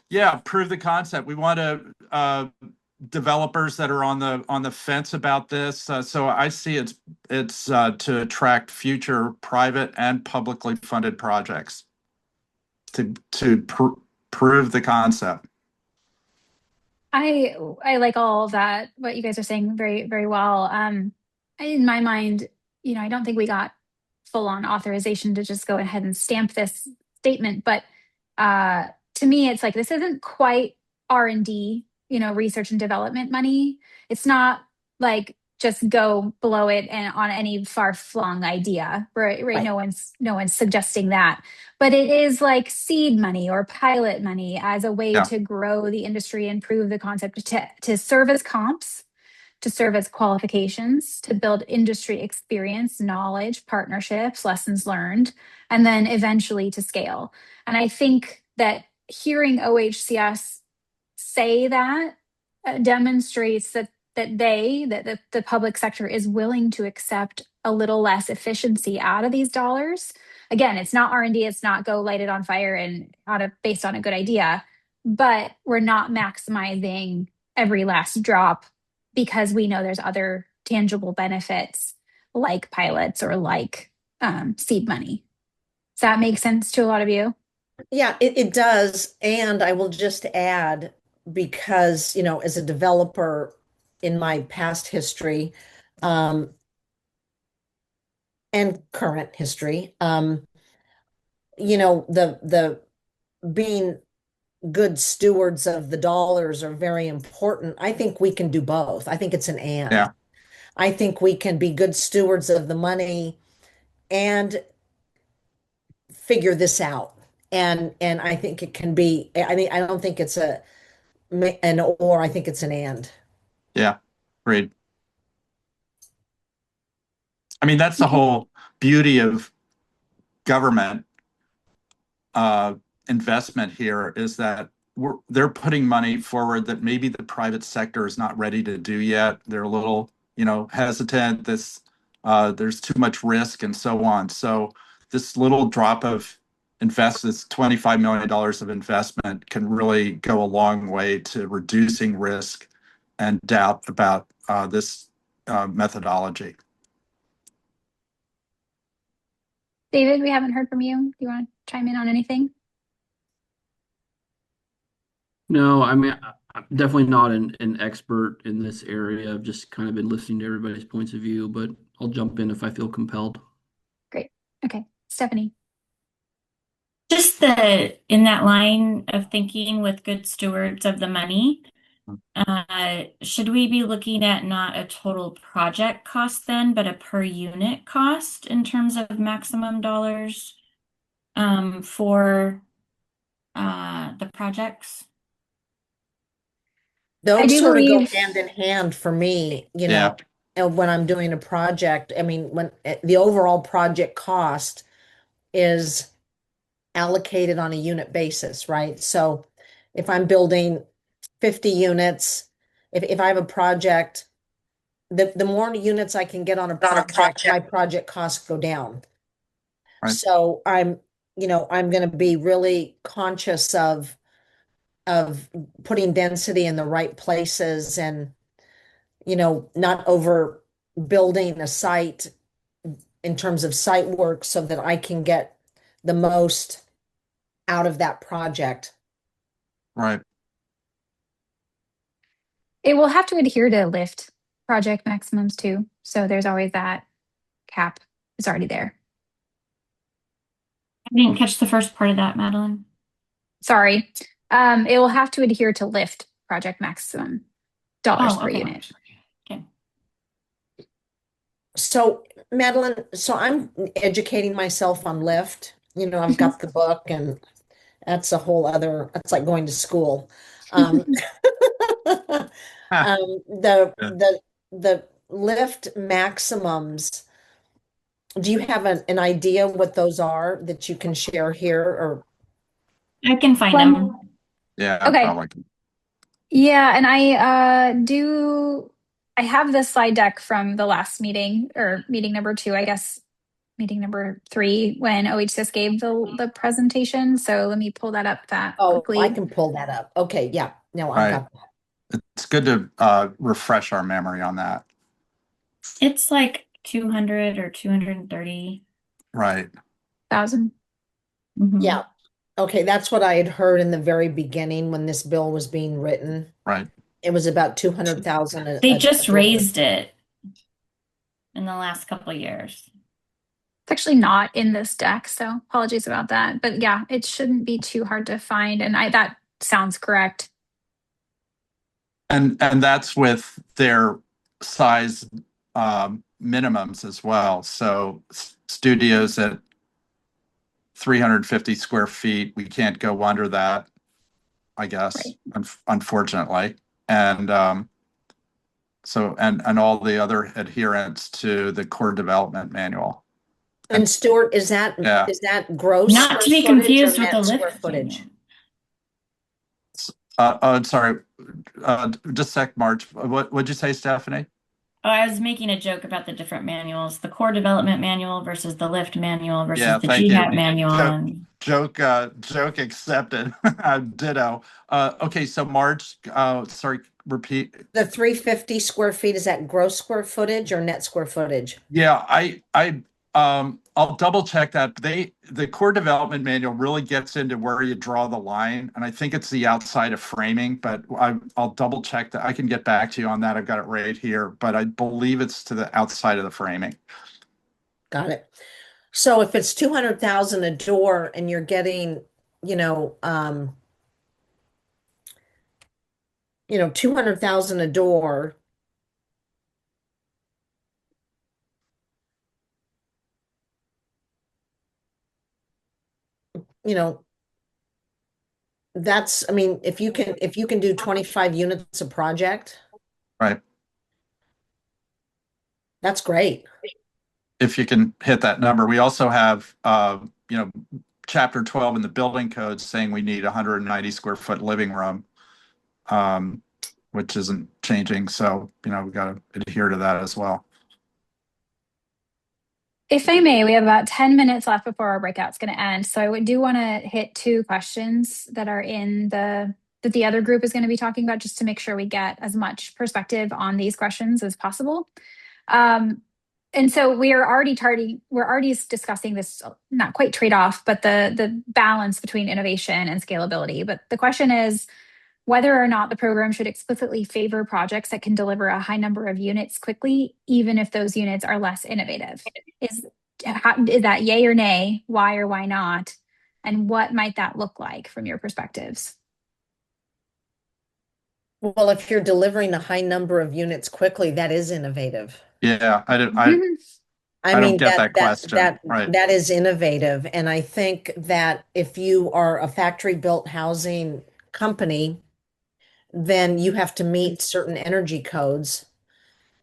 M: Yeah, prove the concept. We want to developers that are on the fence about this. So I see it's to attract future private and publicly funded projects to prove the concept.
B: I like all of that, what you guys are saying very, very well. In my mind, I don't think we got full on authorization to just go ahead and stamp this statement, but to me, it's like this isn't quite R&D, research and development money. It's not like just go blow it and on any far-flung idea, right?
K: Right.
B: No one's suggesting that, but it is like seed money or pilot money as a way
M: Yeah.
B: to grow the industry and prove the concept, to serve as comps, to serve as qualifications, to build industry experience, knowledge, partnerships, lessons learned, and then eventually to scale. And I think that hearing OHCS say that demonstrates that the public sector is willing to accept a little less efficiency out of these dollars. Again, it's not R&D, it's not go light it on fire and based on a good idea, but we're not maximizing every last drop because we know there's other tangible benefits like pilots or like seed money. Does that make sense to a lot of you?
K: Yeah, it does. And I will just add, because, as a developer in my past history, and current history, the being good stewards of the dollars are very important. I think we can do both. I think it's an and.
M: Yeah.
K: I think we can be good stewards of the money and figure this out. And I think it can be, I don't think it's an or, I think it's an and.
M: Yeah, great. I mean, that's the whole beauty of government investment here, is that they're putting money forward that maybe the private sector is not ready to do yet. They're a little, hesitant. There's too much risk and so on. So this little drop of this $25 million of investment can really go a long way to reducing risk and doubt about this methodology.
B: David, we haven't heard from you. Do you want to chime in on anything?
O: No, I mean, I'm definitely not an expert in this area. I've just kind of been listening to everybody's points of view, but I'll jump in if I feel compelled.
B: Great. Okay. Stephanie.
Q: Just in that line of thinking with good stewards of the money, should we be looking at not a total project cost then, but a per unit cost in terms of maximum dollars for the projects?
K: Those sort of go hand in hand for me,
M: Yeah.
K: when I'm doing a project. I mean, when the overall project cost is allocated on a unit basis, right? So if I'm building 50 units, if I have a project, the more units I can get on a project, my project costs go down.
M: Right.
K: So I'm going to be really conscious of putting density in the right places and, not overbuilding a site in terms of site work so that I can get the most out of that project.
M: Right.
B: It will have to adhere to lift project maximums too. So there's always that cap is already there.
Q: I didn't catch the first part of that, Madeline.
B: Sorry. It will have to adhere to lift project maximum dollars per
Q: okay.
B: unit.
Q: Okay.
K: So Madeline, I'm educating myself on lift. I've got the book, and that's that's like going to school. The lift maximums, do you have an idea what those are that you can share here, or?
Q: I can find them.
M: Yeah.
B: Okay.
M: Probably.
B: Yeah, and I have the slide deck from the last meeting, or meeting number 2, I guess, meeting number 3, when OHCS gave the presentation. So let me pull that up quickly.
K: I can pull that up. Okay, yeah. No, I've got that.
M: It's good to refresh our memory on that.
Q: It's like 200 or 230.
M: Right.
B: $1,000.
K: Yeah. Okay, that's what I had heard in the very beginning when this bill was being written.
M: Right.
K: It was about 200,000.
Q: They just raised it in the last couple of years.
B: It's actually not in this deck, so apologies about that. But yeah, it shouldn't be too hard to find, and that sounds correct.
M: And that's with their size minimums as well. So studios at 350 square feet, we can't go under that, I guess, unfortunately. And so and all the other adherence to the core development manual.
K: And Stuart, is that gross?
Q: Not to be
K: square footage or
Q: confused with the
K: net square
Q: lift
K: footage?
M: Sorry, just a sec, March. What'd you say, Stephanie?
Q: Oh, I was making a joke about the different manuals, the core development manual versus the lift manual versus the
M: thank you.
Q: GHAT manual.
M: Joke accepted. Ditto. Okay, so March, sorry, repeat.
K: The 350 square feet, is that gross square footage or net square footage?
M: Yeah, I'll double check that. The core development manual really gets into where you draw the line, and I think it's the outside of framing, but I'll double check that. I can get back to you on that. I've got it right here, but I believe it's to the outside of the framing.
K: Got it. So if it's 200,000 a door and you're getting, 200,000 a door, that's, I mean, if you can do 25 units a project,
M: right?
K: That's great.
M: If you can hit that number. We also have, chapter 12 in the building code saying we need 190 square foot living room, which isn't changing. So, we've got to adhere to that as well.
B: If I may, we have about 10 minutes left before our breakout's going to end. So I do want to hit two questions that are in that the other group is going to be talking about, just to make sure we get as much perspective on these questions as possible. And so we're already discussing this, not quite trade-off, but the balance between innovation and scalability. But the question is whether or not the program should explicitly favor projects that can deliver a high number of units quickly, even if those units are less innovative. Is that yay or nay? Why or why not? And what might that look like from your perspectives?
K: Well, if you're delivering a high number of units quickly, that is innovative.
M: Yeah, I don't get that question. Right.
K: That is innovative. And I think that if you are a factory built housing company, then you have to meet certain energy codes.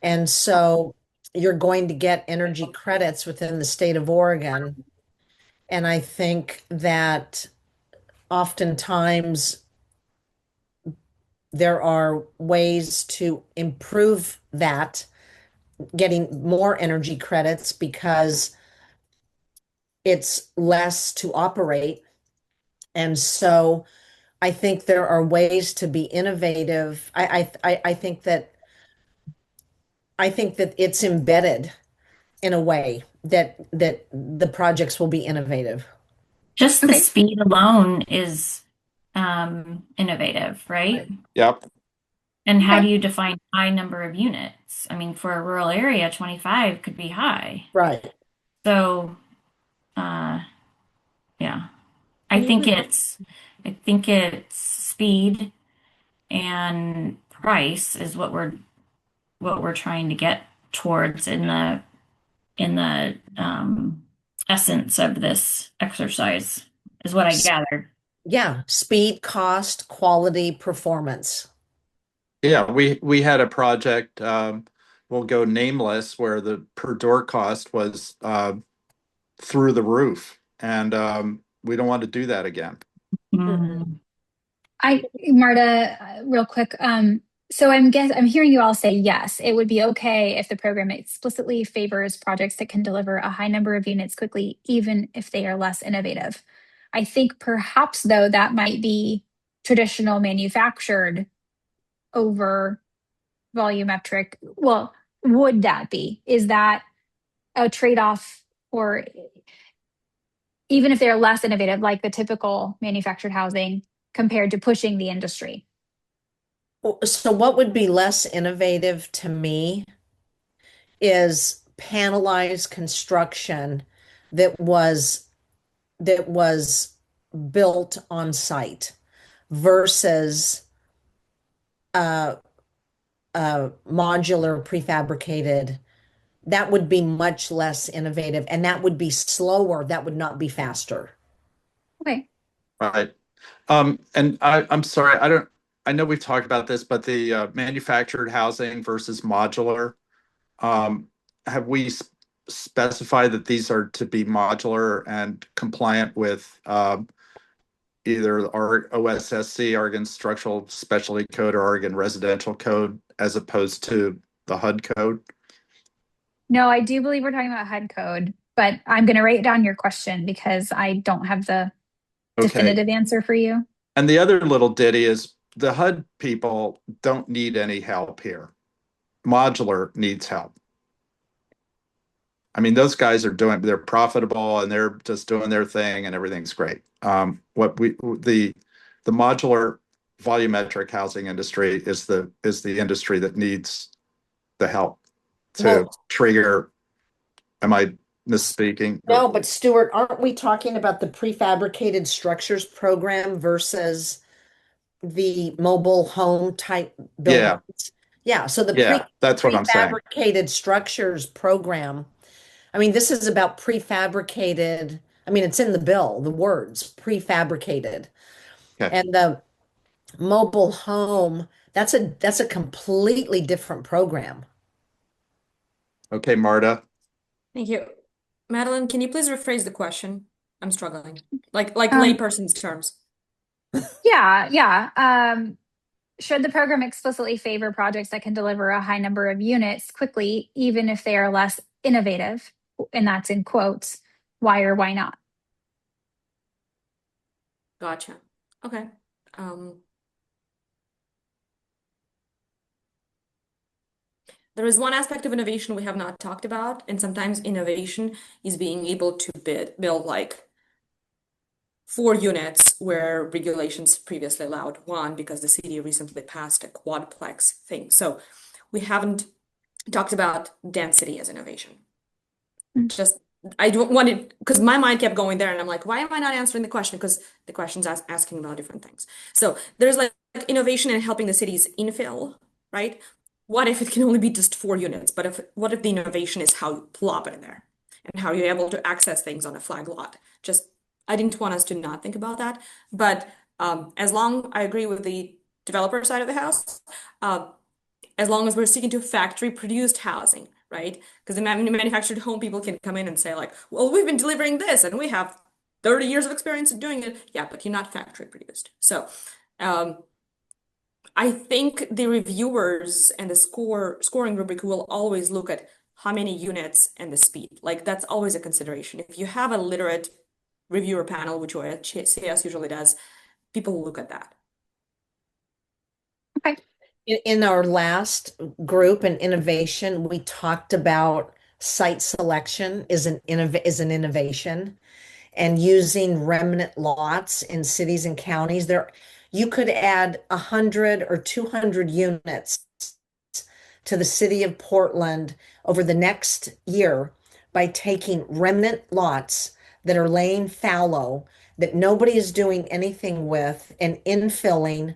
K: And so you're going to get energy credits within the state of Oregon. And I think that oftentimes there are ways to improve that, getting more energy credits because it's less to operate. And so I think there are ways to be innovative. I think that it's embedded in a way that the projects will be innovative.
Q: Just the speed alone is innovative, right?
M: Yep.
Q: And how do you define high number of units? I mean, for a rural area, 25 could be high.
K: Right.
Q: So, yeah, I think it's speed and price is what we're trying to get towards in the essence of this exercise, is what I gathered.
K: Yeah, speed, cost, quality, performance.
M: Yeah, we had a project, we'll go nameless, where the per door cost was through the roof, and we don't want to do that again.
B: Marta, real quick. So I'm hearing you all say yes, it would be okay if the program explicitly favors projects that can deliver a high number of units quickly, even if they are less innovative. I think perhaps, though, that might be traditional manufactured over volumetric. Well, would that be? Is that a trade-off, or even if they're less innovative, like the typical manufactured housing compared to pushing the industry.
K: So what would be less innovative to me is panelized construction that was built on site versus modular prefabricated. That would be much less innovative, and that would be slower. That would not be faster.
B: Okay.
M: Right. And I'm sorry, I know we've talked about this, but the manufactured housing versus modular, have we specified that these are to be modular and compliant with either our OSSC, Oregon Structural Specialty Code, or Oregon Residential Code, as opposed to the HUD code?
B: No, I do believe we're talking about HUD code, but I'm going to write down your question because I don't have the definitive answer for you.
M: And the other little ditty is the HUD people don't need any help here. Modular needs help. I mean, those guys they're profitable and they're just doing their thing and everything's great. The modular volumetric housing industry is the industry that needs the help to trigger. Am I misspeaking?
K: No, but Stuart, aren't we talking about the prefabricated structures program versus the mobile home type buildings? Yeah. So
M: that's what I'm saying.
K: Prefabricated structures program. I mean, this is about prefabricated. I mean, it's in the bill, the words prefabricated.
M: Okay.
K: And the mobile home, that's a completely different program.
M: Okay, Marta.
W: Thank you. Madeline, can you please rephrase the question? I'm struggling. Like layperson's terms.
B: Yeah. Should the program explicitly favor projects that can deliver a high number of units quickly, even if they are less innovative? And that's in quotes. Why or why not?
W: Gotcha. Okay. There is one aspect of innovation we have not talked about, and sometimes innovation is being able to build like 4 units where regulations previously allowed 1 because the city recently passed a quadplex thing. So we haven't talked about density as innovation. I don't want it because my mind kept going there and I'm like, why am I not answering the question? Because the question's asking about different things. So there's like innovation in helping the cities infill, right? What if it can only be just 4 units? But what if the innovation is how you plop it in there and how you're able to access things on a flag lot? I didn't want us to not think about that. But as long I agree with the developer side of the house, as long as we're sticking to factory produced housing, right? Because the manufactured home people can come in and say like, well, we've been delivering this and we have 30 years of experience in doing it. Yeah, but you're not factory produced. So I think the reviewers and the scoring rubric will always look at how many units and the speed. Like that's always a consideration. If you have a literate reviewer panel, which OHCS usually does, people will look at that.
B: Okay.
K: In our last group in innovation, we talked about site selection is an innovation, and using remnant lots in cities and counties. You could add 100 or 200 units to the city of Portland over the next year by taking remnant lots that are laying fallow, that nobody is doing anything with, and infilling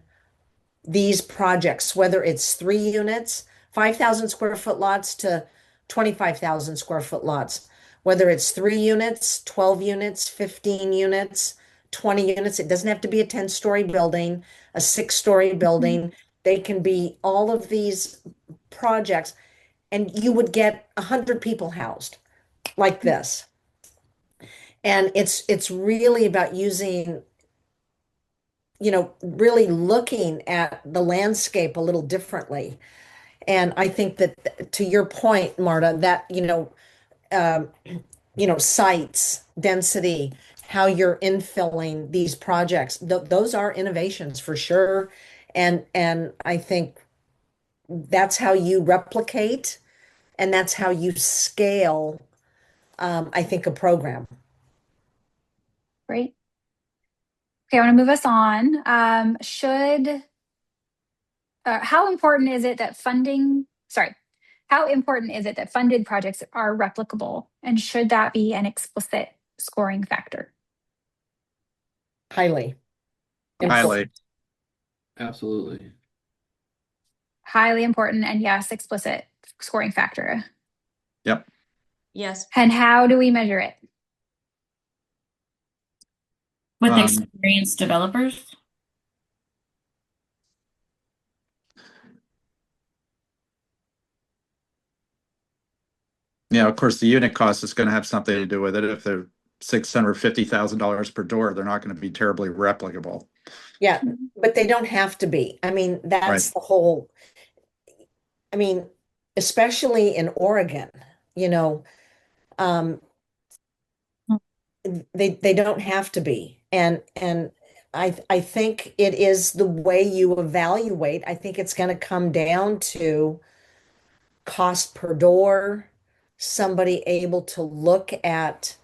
K: these projects, whether it's 3 units, 5,000 square foot lots to 25,000 square foot lots, whether it's 3 units, 12 units, 15 units, 20 units. It doesn't have to be a 10-story building, a 6-story building. They can be all of these projects, and you would get 100 people housed like this. And it's really about using, really looking at the landscape a little differently. And I think that to your point, Marta, that, sites, density, how you're infilling these projects, those are innovations for sure. And I think that's how you replicate and that's how you scale, I think, a program.
B: Great. Okay, I want to move us on. How important is it that how important is it that funded projects are replicable, and should that be an explicit scoring factor?
K: Highly.
M: Highly.
O: Absolutely.
B: Highly important, and yes, explicit scoring factor.
M: Yep.
W: Yes.
B: And how do we measure it?
Q: With experienced developers?
M: Yeah, of course, the unit cost is going to have something to do with it. If they're $650,000 per door, they're not going to be terribly replicable.
K: Yeah, but they don't have to be. I mean, that's
M: Right.
K: the whole, I mean, especially in Oregon, you know, they don't have to be. And I think it is the way you evaluate. I think it's going to come down to cost per door, somebody able to look at,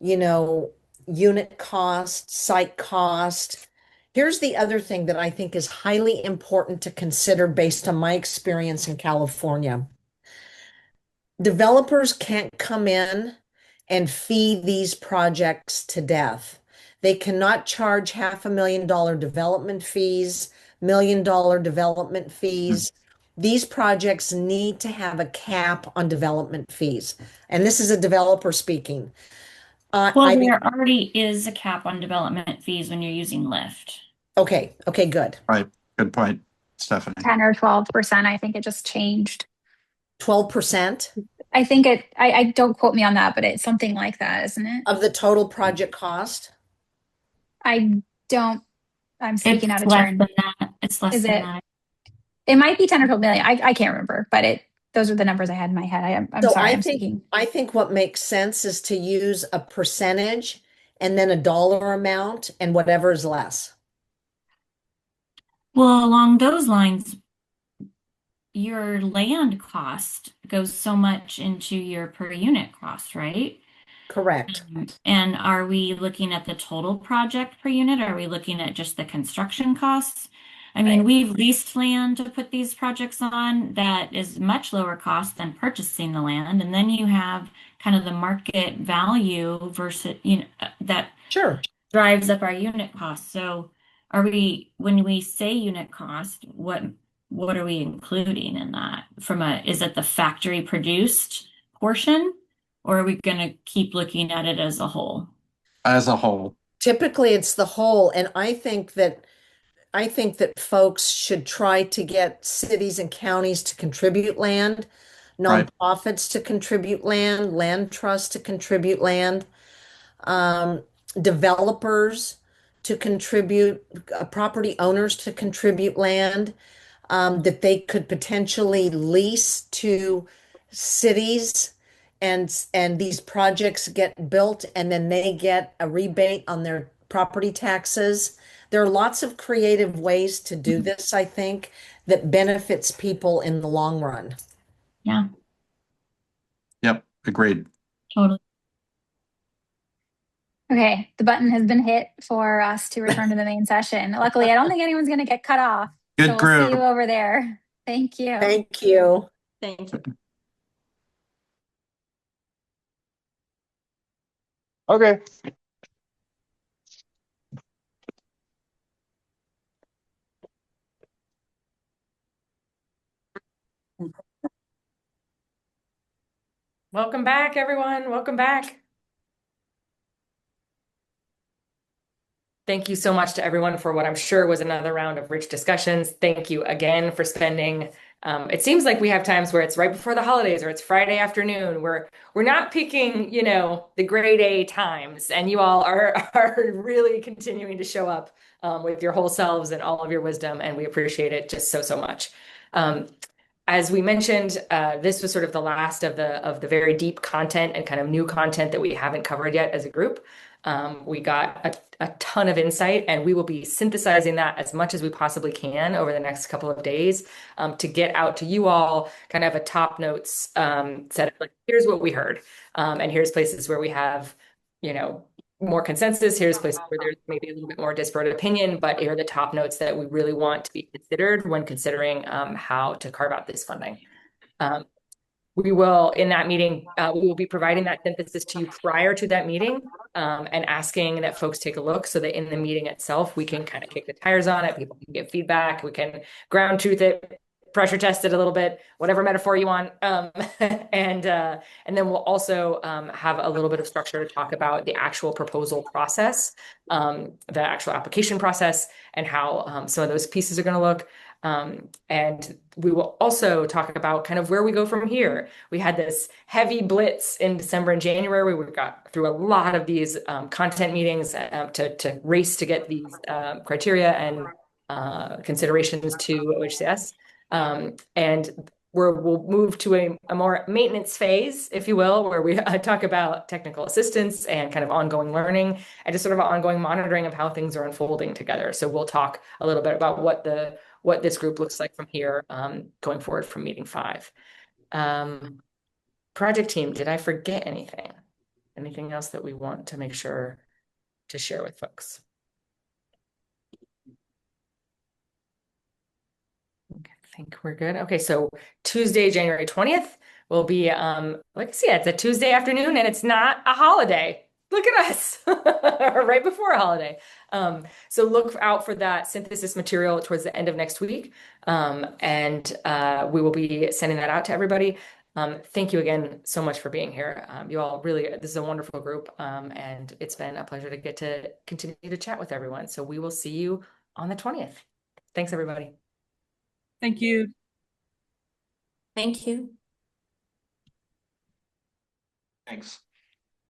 K: you know, unit cost, site cost. Here's the other thing that I think is highly important to consider based on my experience in California. Developers can't come in and feed these projects to death. They cannot charge $500,000 development fees, $1 million development fees. These projects need to have a cap on development fees. And this is a developer speaking.
Q: Well, there already is a cap on development fees when you're using Lyft.
K: Okay, good.
M: Right. Good point, Stephanie.
B: 10 or 12%. I think it just changed.
K: 12%?
B: I think I don't quote me on that, but it's something like that, isn't it?
K: Of the total project cost?
B: I'm speaking out of
Q: less
B: turn.
Q: than that. It's less
B: Is
Q: than
B: it?
Q: that.
B: It might be 10 or 12 million. I can't remember, but those are the numbers I had in my head. I'm
K: So
B: sorry,
K: I
B: I'm
K: think
B: speaking.
K: I think what makes sense is to use a percentage and then a dollar amount and whatever is less.
Q: Well, along those lines, your land cost goes so much into your per unit cost, right?
K: Correct.
Q: And are we looking at the total project per unit? Are we looking at just the construction costs? I mean, we've leased land to put these projects on that is much lower cost than purchasing the land. And then you have kind of the market value versus, that
K: sure
Q: drives up our unit cost. So when we say unit cost, what are we including in that? Is it the factory produced portion, or are we going to keep looking at it as a whole?
M: As a whole.
K: Typically it's the whole, and I think that folks should try to get cities and counties to contribute land, nonprofits to contribute land trusts to contribute land, developers to contribute, property owners to contribute land, that they could potentially lease to cities, and these projects get built and then they get a rebate on their property taxes. There are lots of creative ways to do this, I think, that benefits people in the long run.
Q: Yeah.
M: Yep, agreed.
Q: Totally.
B: Okay, the button has been hit for us to return to the main session. Luckily, I don't think anyone's going to get cut off.
M: Good
B: so we'll
M: group.
B: see you over there. Thank you.
K: Thank you.
W: Thank you.
P: Okay.
A: Welcome back, everyone. Welcome back. Thank you so much to everyone for what I'm sure was another round of rich discussions. Thank you again for spending. It seems like we have times where it's right before the holidays or it's Friday afternoon. We're not picking, the grade A times, and you all are really continuing to show up with your whole selves and all of your wisdom, and we appreciate it just so much. As we mentioned, this was sort of the last of the very deep content and kind of new content that we haven't covered yet as a group. We got a ton of insight, and we will be synthesizing that as much as we possibly can over the next couple of days to get out to you all kind of a top notes set of like, here's what we heard, and here's places where we have, more consensus. Here's places where there's maybe a little bit more disparate opinion, but here are the top notes that we really want to be considered when considering how to carve out this funding. We will, in that meeting, we will be providing that synthesis to you prior to that meeting and asking that folks take a look so that in the meeting itself, we can kind of kick the tires on it. People can give feedback. We can ground truth it, pressure test it a little bit, whatever metaphor you want. And then we'll also have a little bit of structure to talk about the actual proposal process, the actual application process, and how some of those pieces are going to look. And we will also talk about kind of where we go from here. We had this heavy blitz in December and January. We got through a lot of these content meetings to race to get these criteria and considerations to OHCS. And we'll move to a more maintenance phase, if you will, where we talk about technical assistance and kind of ongoing learning and just sort of ongoing monitoring of how things are unfolding together. So we'll talk a little bit about what this group looks like from here, going forward from meeting 5. Project team, did I forget anything? Anything else that we want to make sure to share with folks? Okay, I think we're good. Okay, so Tuesday, January 20th will be, it's a Tuesday afternoon and it's not a holiday. Look at us, right before a holiday. So look out for that synthesis material towards the end of next week. And we will be sending that out to everybody. Thank you again so much for being here. You all really, this is a wonderful group. And it's been a pleasure to get to continue to chat with everyone. So we will see you on the 20th. Thanks, everybody.
L: Thank you.
W: Thank you.
M: Thanks.